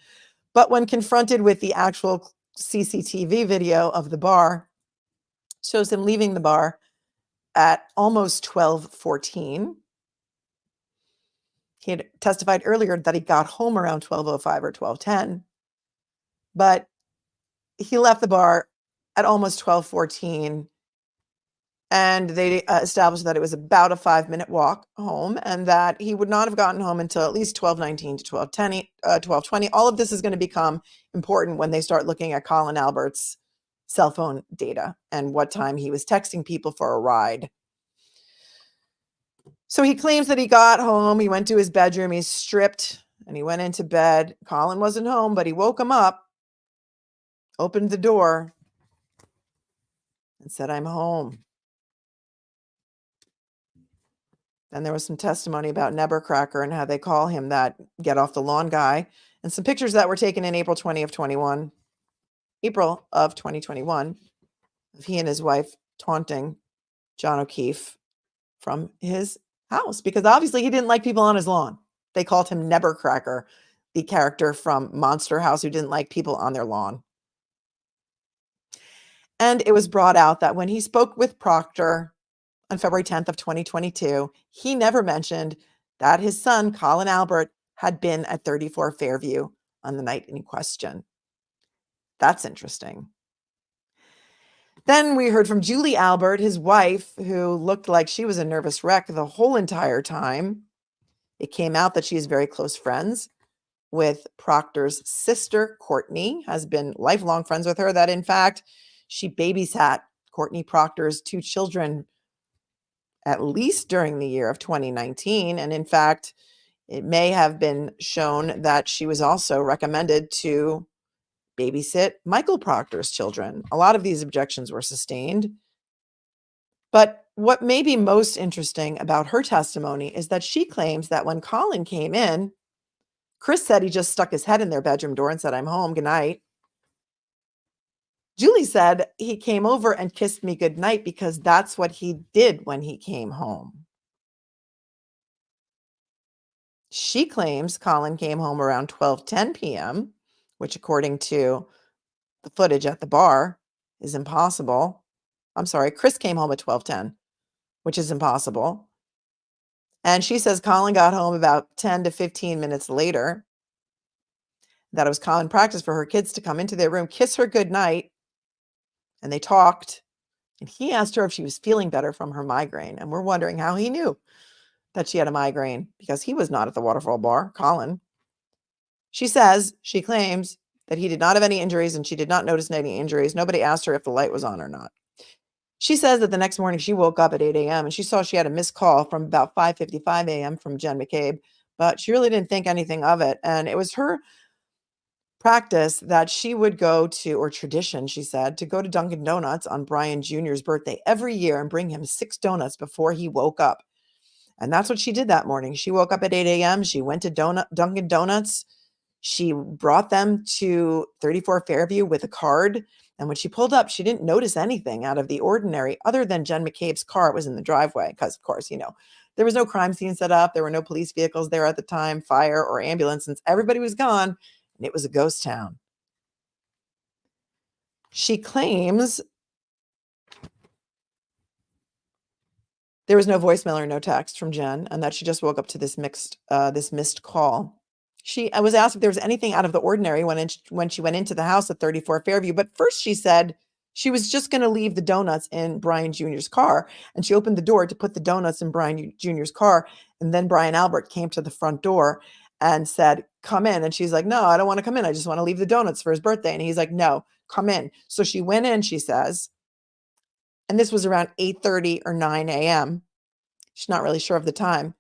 But when confronted with the actual CCTV video of the bar, shows him leaving the bar at almost 12:14. He had testified earlier that he got home around 12:05 or 12:10, but he left the bar at almost 12:14, and they established that it was about a 5-minute walk home, and that he would not have gotten home until at least 12:19 to 12:20. All of this is going to become important when they start looking at Colin Albert's cell phone data and what time he was texting people for a ride. So he claims that he got home, he went to his bedroom, he's stripped, and he went into bed. Colin wasn't home, but he woke him up, opened the door, and said, "I'm home." Then there was some testimony about Nebbercracker and how they call him that get off the lawn guy, and some pictures that were taken in April of 2021, of he and his wife taunting John O'Keefe from his house, because obviously he didn't like people on his lawn. They called him Nebbercracker, the character from Monster House who didn't like people on their lawn. And it was brought out that when he spoke with Proctor on February 10th of 2022, he never mentioned that his son, Colin Albert, had been at 34 Fairview on the night in question. That's interesting. Then we heard from Julie Albert, his wife, who looked like she was a nervous wreck the whole entire time. It came out that she is very close friends with Proctor's sister, Courtney, has been lifelong friends with her, that in fact, she babysat Courtney Proctor's 2 children at least during the year of 2019. And in fact, it may have been shown that she was also recommended to babysit Michael Proctor's children. A lot of these objections were sustained. But what may be most interesting about her testimony is that she claims that when Colin came in, Chris said he just stuck his head in their bedroom door and said, "I'm home, good night." Julie said he came over and kissed me good night because that's what he did when he came home. She claims Colin came home around 12:10 p.m., which according to the footage at the bar is impossible. I'm sorry, Chris came home at 12:10, which is impossible. And she says Colin got home about 10 to 15 minutes later. That it was common practice for her kids to come into their room, kiss her goodnight, and they talked. And he asked her if she was feeling better from her migraine. And we're wondering how he knew that she had a migraine, because he was not at the Waterfall bar, Colin. She claims that he did not have any injuries and she did not notice any injuries. Nobody asked her if the light was on or not. She says that the next morning she woke up at 8 a.m. and she saw she had a missed call from about 5:55 a.m. from Jen McCabe, but she really didn't think anything of it. And it was her practice that she would go to, or tradition, she said, to go to Dunkin' Donuts on Brian Jr.'s birthday every year and bring him 6 donuts before he woke up. And that's what she did that morning. She woke up at 8 a.m. She went to Dunkin' Donuts. She brought them to 34 Fairview with a card. And when she pulled up, she didn't notice anything out of the ordinary other than Jen McCabe's car was in the driveway. Because, of course, there was no crime scene set up. There were no police vehicles there at the time, fire or ambulance, since everybody was gone and it was a ghost town. She claims there was no voicemail or no text from Jen, and that she just woke up to this missed call. I was asked if there was anything out of the ordinary when she went into the house at 34 Fairview, but first she said she was just going to leave the donuts in Brian Jr.'s car, and she opened the door to put the donuts in Brian Jr.'s car, and then Brian Albert came to the front door and said, "Come in," and she's like, "No, I don't want to come in. I just want to leave the donuts for his birthday," and he's like, "No, come in." So she went in, she says, and this was around 8:30 or 9 a.m. She's not really sure of the time.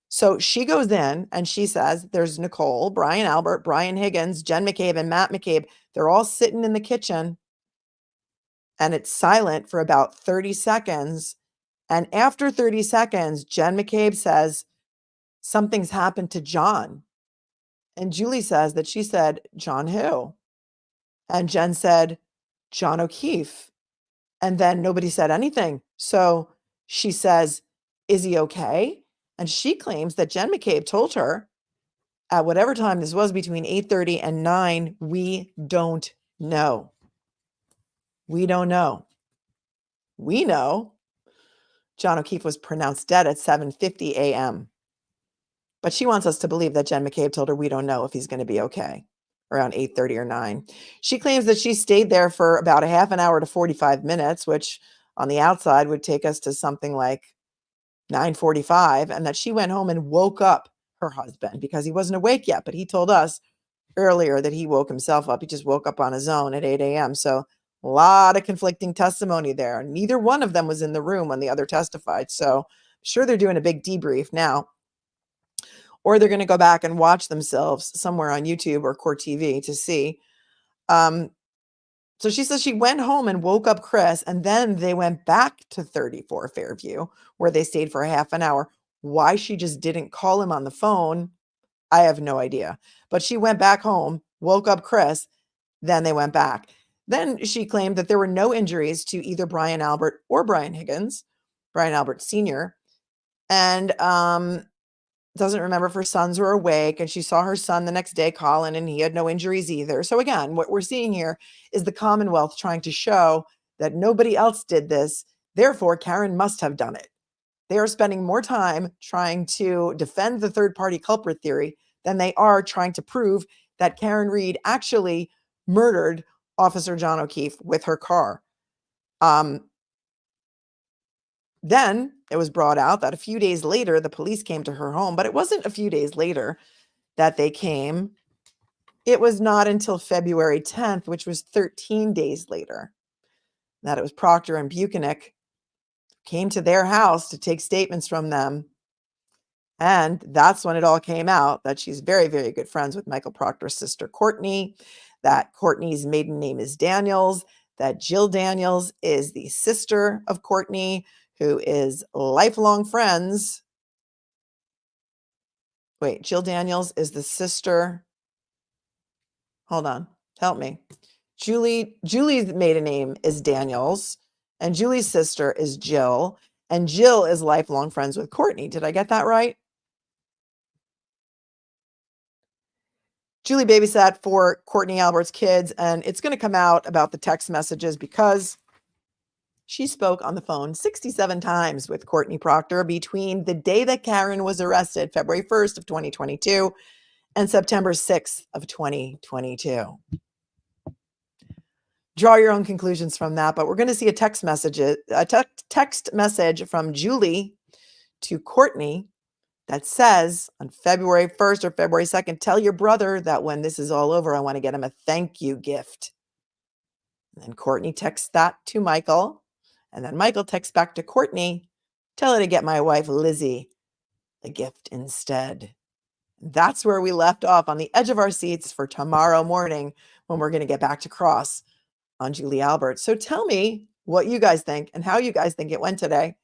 So she goes in and she says, there's Nicole, Brian Albert, Brian Higgins, Jen McCabe, and Matt McCabe. They're all sitting in the kitchen and it's silent for about 30 seconds. And after 30 seconds, Jen McCabe says, something's happened to John. And Julie says that she said, John who? And Jen said, John O'Keefe. And then nobody said anything. So she says, is he okay? And she claims that Jen McCabe told her at whatever time this was between 8:30 and 9, we don't know. We don't know. We know John O'Keefe was pronounced dead at 7:50 a.m. But she wants us to believe that Jen McCabe told her we don't know if he's going to be okay around 8:30 or 9. She claims that she stayed there for about a half an hour to 45 minutes, which on the outside would take us to something like 9:45, and that she went home and woke up her husband because he wasn't awake yet. But he told us earlier that he woke himself up. He just woke up on his own at 8 a.m. So a lot of conflicting testimony there. Neither one of them was in the room when the other testified. So I'm sure they're doing a big debrief now. Or they're going to go back and watch themselves somewhere on YouTube or Court TV to see. So she says she went home and woke up Chris, and then they went back to 34 Fairview, where they stayed for a half an hour. Why she just didn't call him on the phone, I have no idea. But she went back home, woke up Chris, then they went back. Then she claimed that there were no injuries to either Brian Albert or Brian Higgins, Brian Albert Sr., and doesn't remember if her sons were awake, and she saw her son the next day, Colin, and he had no injuries either. So again, what we're seeing here is the Commonwealth trying to show that nobody else did this. Therefore, Karen must have done it. They are spending more time trying to defend the third-party culprit theory than they are trying to prove that Karen Reed actually murdered Officer John O'Keefe with her car. Then it was brought out that a few days later, the police came to her home, but it wasn't a few days later that they came. It was not until February 10th, which was 13 days later, that it was Proctor and Buchanan came to their house to take statements from them. And that's when it all came out that she's very, very good friends with Michael Proctor's sister, Courtney, that Courtney's maiden name is Daniels, that Jill Daniels is the sister of Courtney, who is lifelong friends. Wait, Jill Daniels is the sister. Hold on, help me. Julie's maiden name is Daniels, and Julie's sister is Jill, and Jill is lifelong friends with Courtney. Did I get that right? Julie babysat for Courtney Albert's kids, and it's going to come out about the text messages because she spoke on the phone 67 times with Courtney Proctor between the day that Karen was arrested, February 1st of 2022, and September 6th of 2022. Draw your own conclusions from that, but we're going to see a text message from Julie to Courtney that says on February 1st or February 2nd, tell your brother that when this is all over, I want to get him a thank you gift. And then Courtney texts that to Michael. And then Michael texts back to Courtney, tell her to get my wife, Lizzie, a gift instead. That's where we left off, on the edge of our seats for tomorrow morning when we're going to get back to cross on Julie Albert. So tell me what you guys think and how you guys think it went today.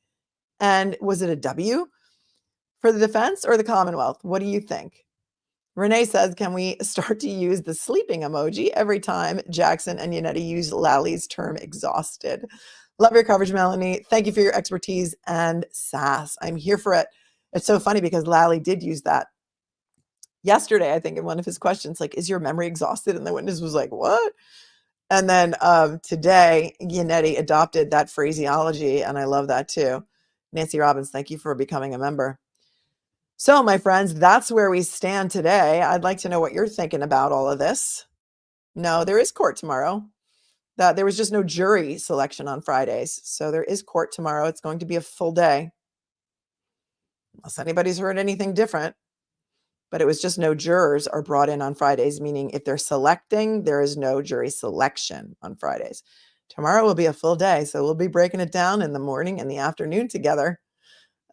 And was it a W for the defense or the Commonwealth? What do you think? Renee says, can we start to use the sleeping emoji every time Jackson and Yannetti use Lally's term exhausted? Love your coverage, Melanie. Thank you for your expertise and sass. I'm here for it. It's so funny because Lally did use that yesterday, I think, in one of his questions, like, is your memory exhausted? And the witness was like, what? And then today, Yannetti adopted that phraseology, and I love that too. Nancy Robbins, thank you for becoming a member. So, my friends, that's where we stand today. I'd like to know what you're thinking about all of this. No, there is court tomorrow. There was just no jury selection on Fridays. So there is court tomorrow. It's going to be a full day. Unless anybody's heard anything different. But it was just no jurors are brought in on Fridays, meaning if they're selecting, there is no jury selection on Fridays. Tomorrow will be a full day. So we'll be breaking it down in the morning and the afternoon together.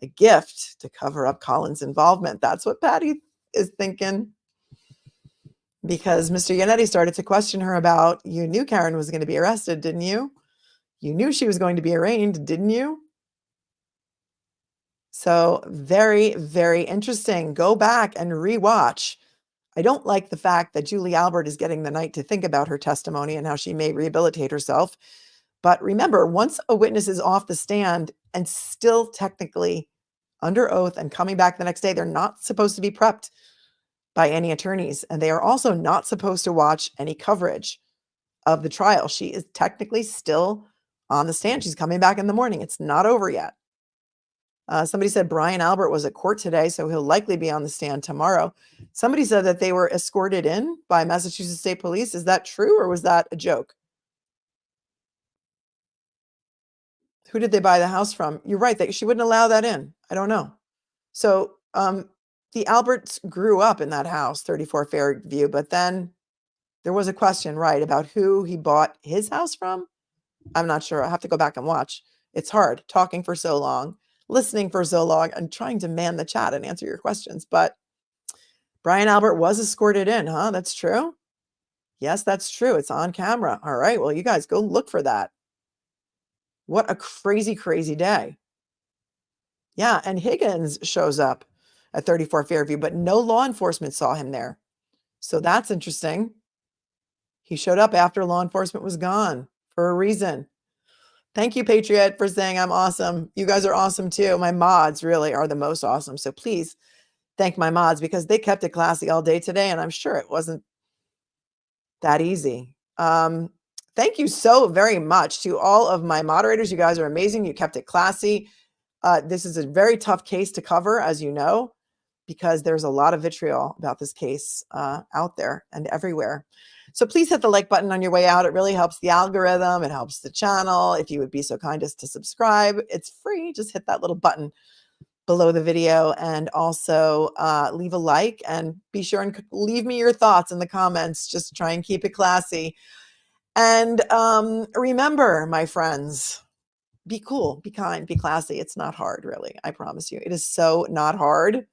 A gift to cover up Colin's involvement. That's what Patty is thinking. Because Mr. Yannetti started to question her about, you knew Karen was going to be arrested, didn't you? You knew she was going to be arraigned, didn't you? So very, very interesting. Go back and rewatch. I don't like the fact that Julie Albert is getting the night to think about her testimony and how she may rehabilitate herself. But remember, once a witness is off the stand and still technically under oath and coming back the next day, they're not supposed to be prepped by any attorneys. And they are also not supposed to watch any coverage of the trial. She is technically still on the stand. She's coming back in the morning. It's not over yet. Somebody said Brian Albert was at court today, so he'll likely be on the stand tomorrow. Somebody said that they were escorted in by Massachusetts State Police. Is that true, or was that a joke? Who did they buy the house from? You're right. She wouldn't allow that in. I don't know. So the Alberts grew up in that house, 34 Fairview, but then there was a question, right, about who he bought his house from. I'm not sure. I have to go back and watch. It's hard talking for so long, listening for so long, and trying to man the chat and answer your questions. But Brian Albert was escorted in, huh? That's true? Yes, that's true. It's on camera. All right. Well, you guys go look for that. What a crazy, crazy day. Yeah, and Higgins shows up at 34 Fairview, but no law enforcement saw him there. So that's interesting. He showed up after law enforcement was gone for a reason. Thank you, Patriot, for saying I'm awesome. You guys are awesome too. My mods really are the most awesome. So please thank my mods because they kept it classy all day today, and I'm sure it wasn't that easy. Thank you so very much to all of my moderators. You guys are amazing. You kept it classy. This is a very tough case to cover, as you know, because there's a lot of vitriol about this case out there and everywhere. So please hit the like button on your way out. It really helps the algorithm. It helps the channel. If you would be so kind as to subscribe, it's free. Just hit that little button below the video, and also leave a like, and be sure and leave me your thoughts in the comments. Just try and keep it classy. And remember, my friends, be cool, be kind, be classy. It's not hard, really. I promise you. It is so not hard.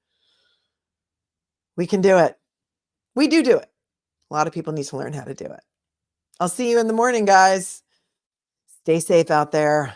We can do it. We do it. A lot of people need to learn how to do it. I'll see you in the morning, guys. Stay safe out there.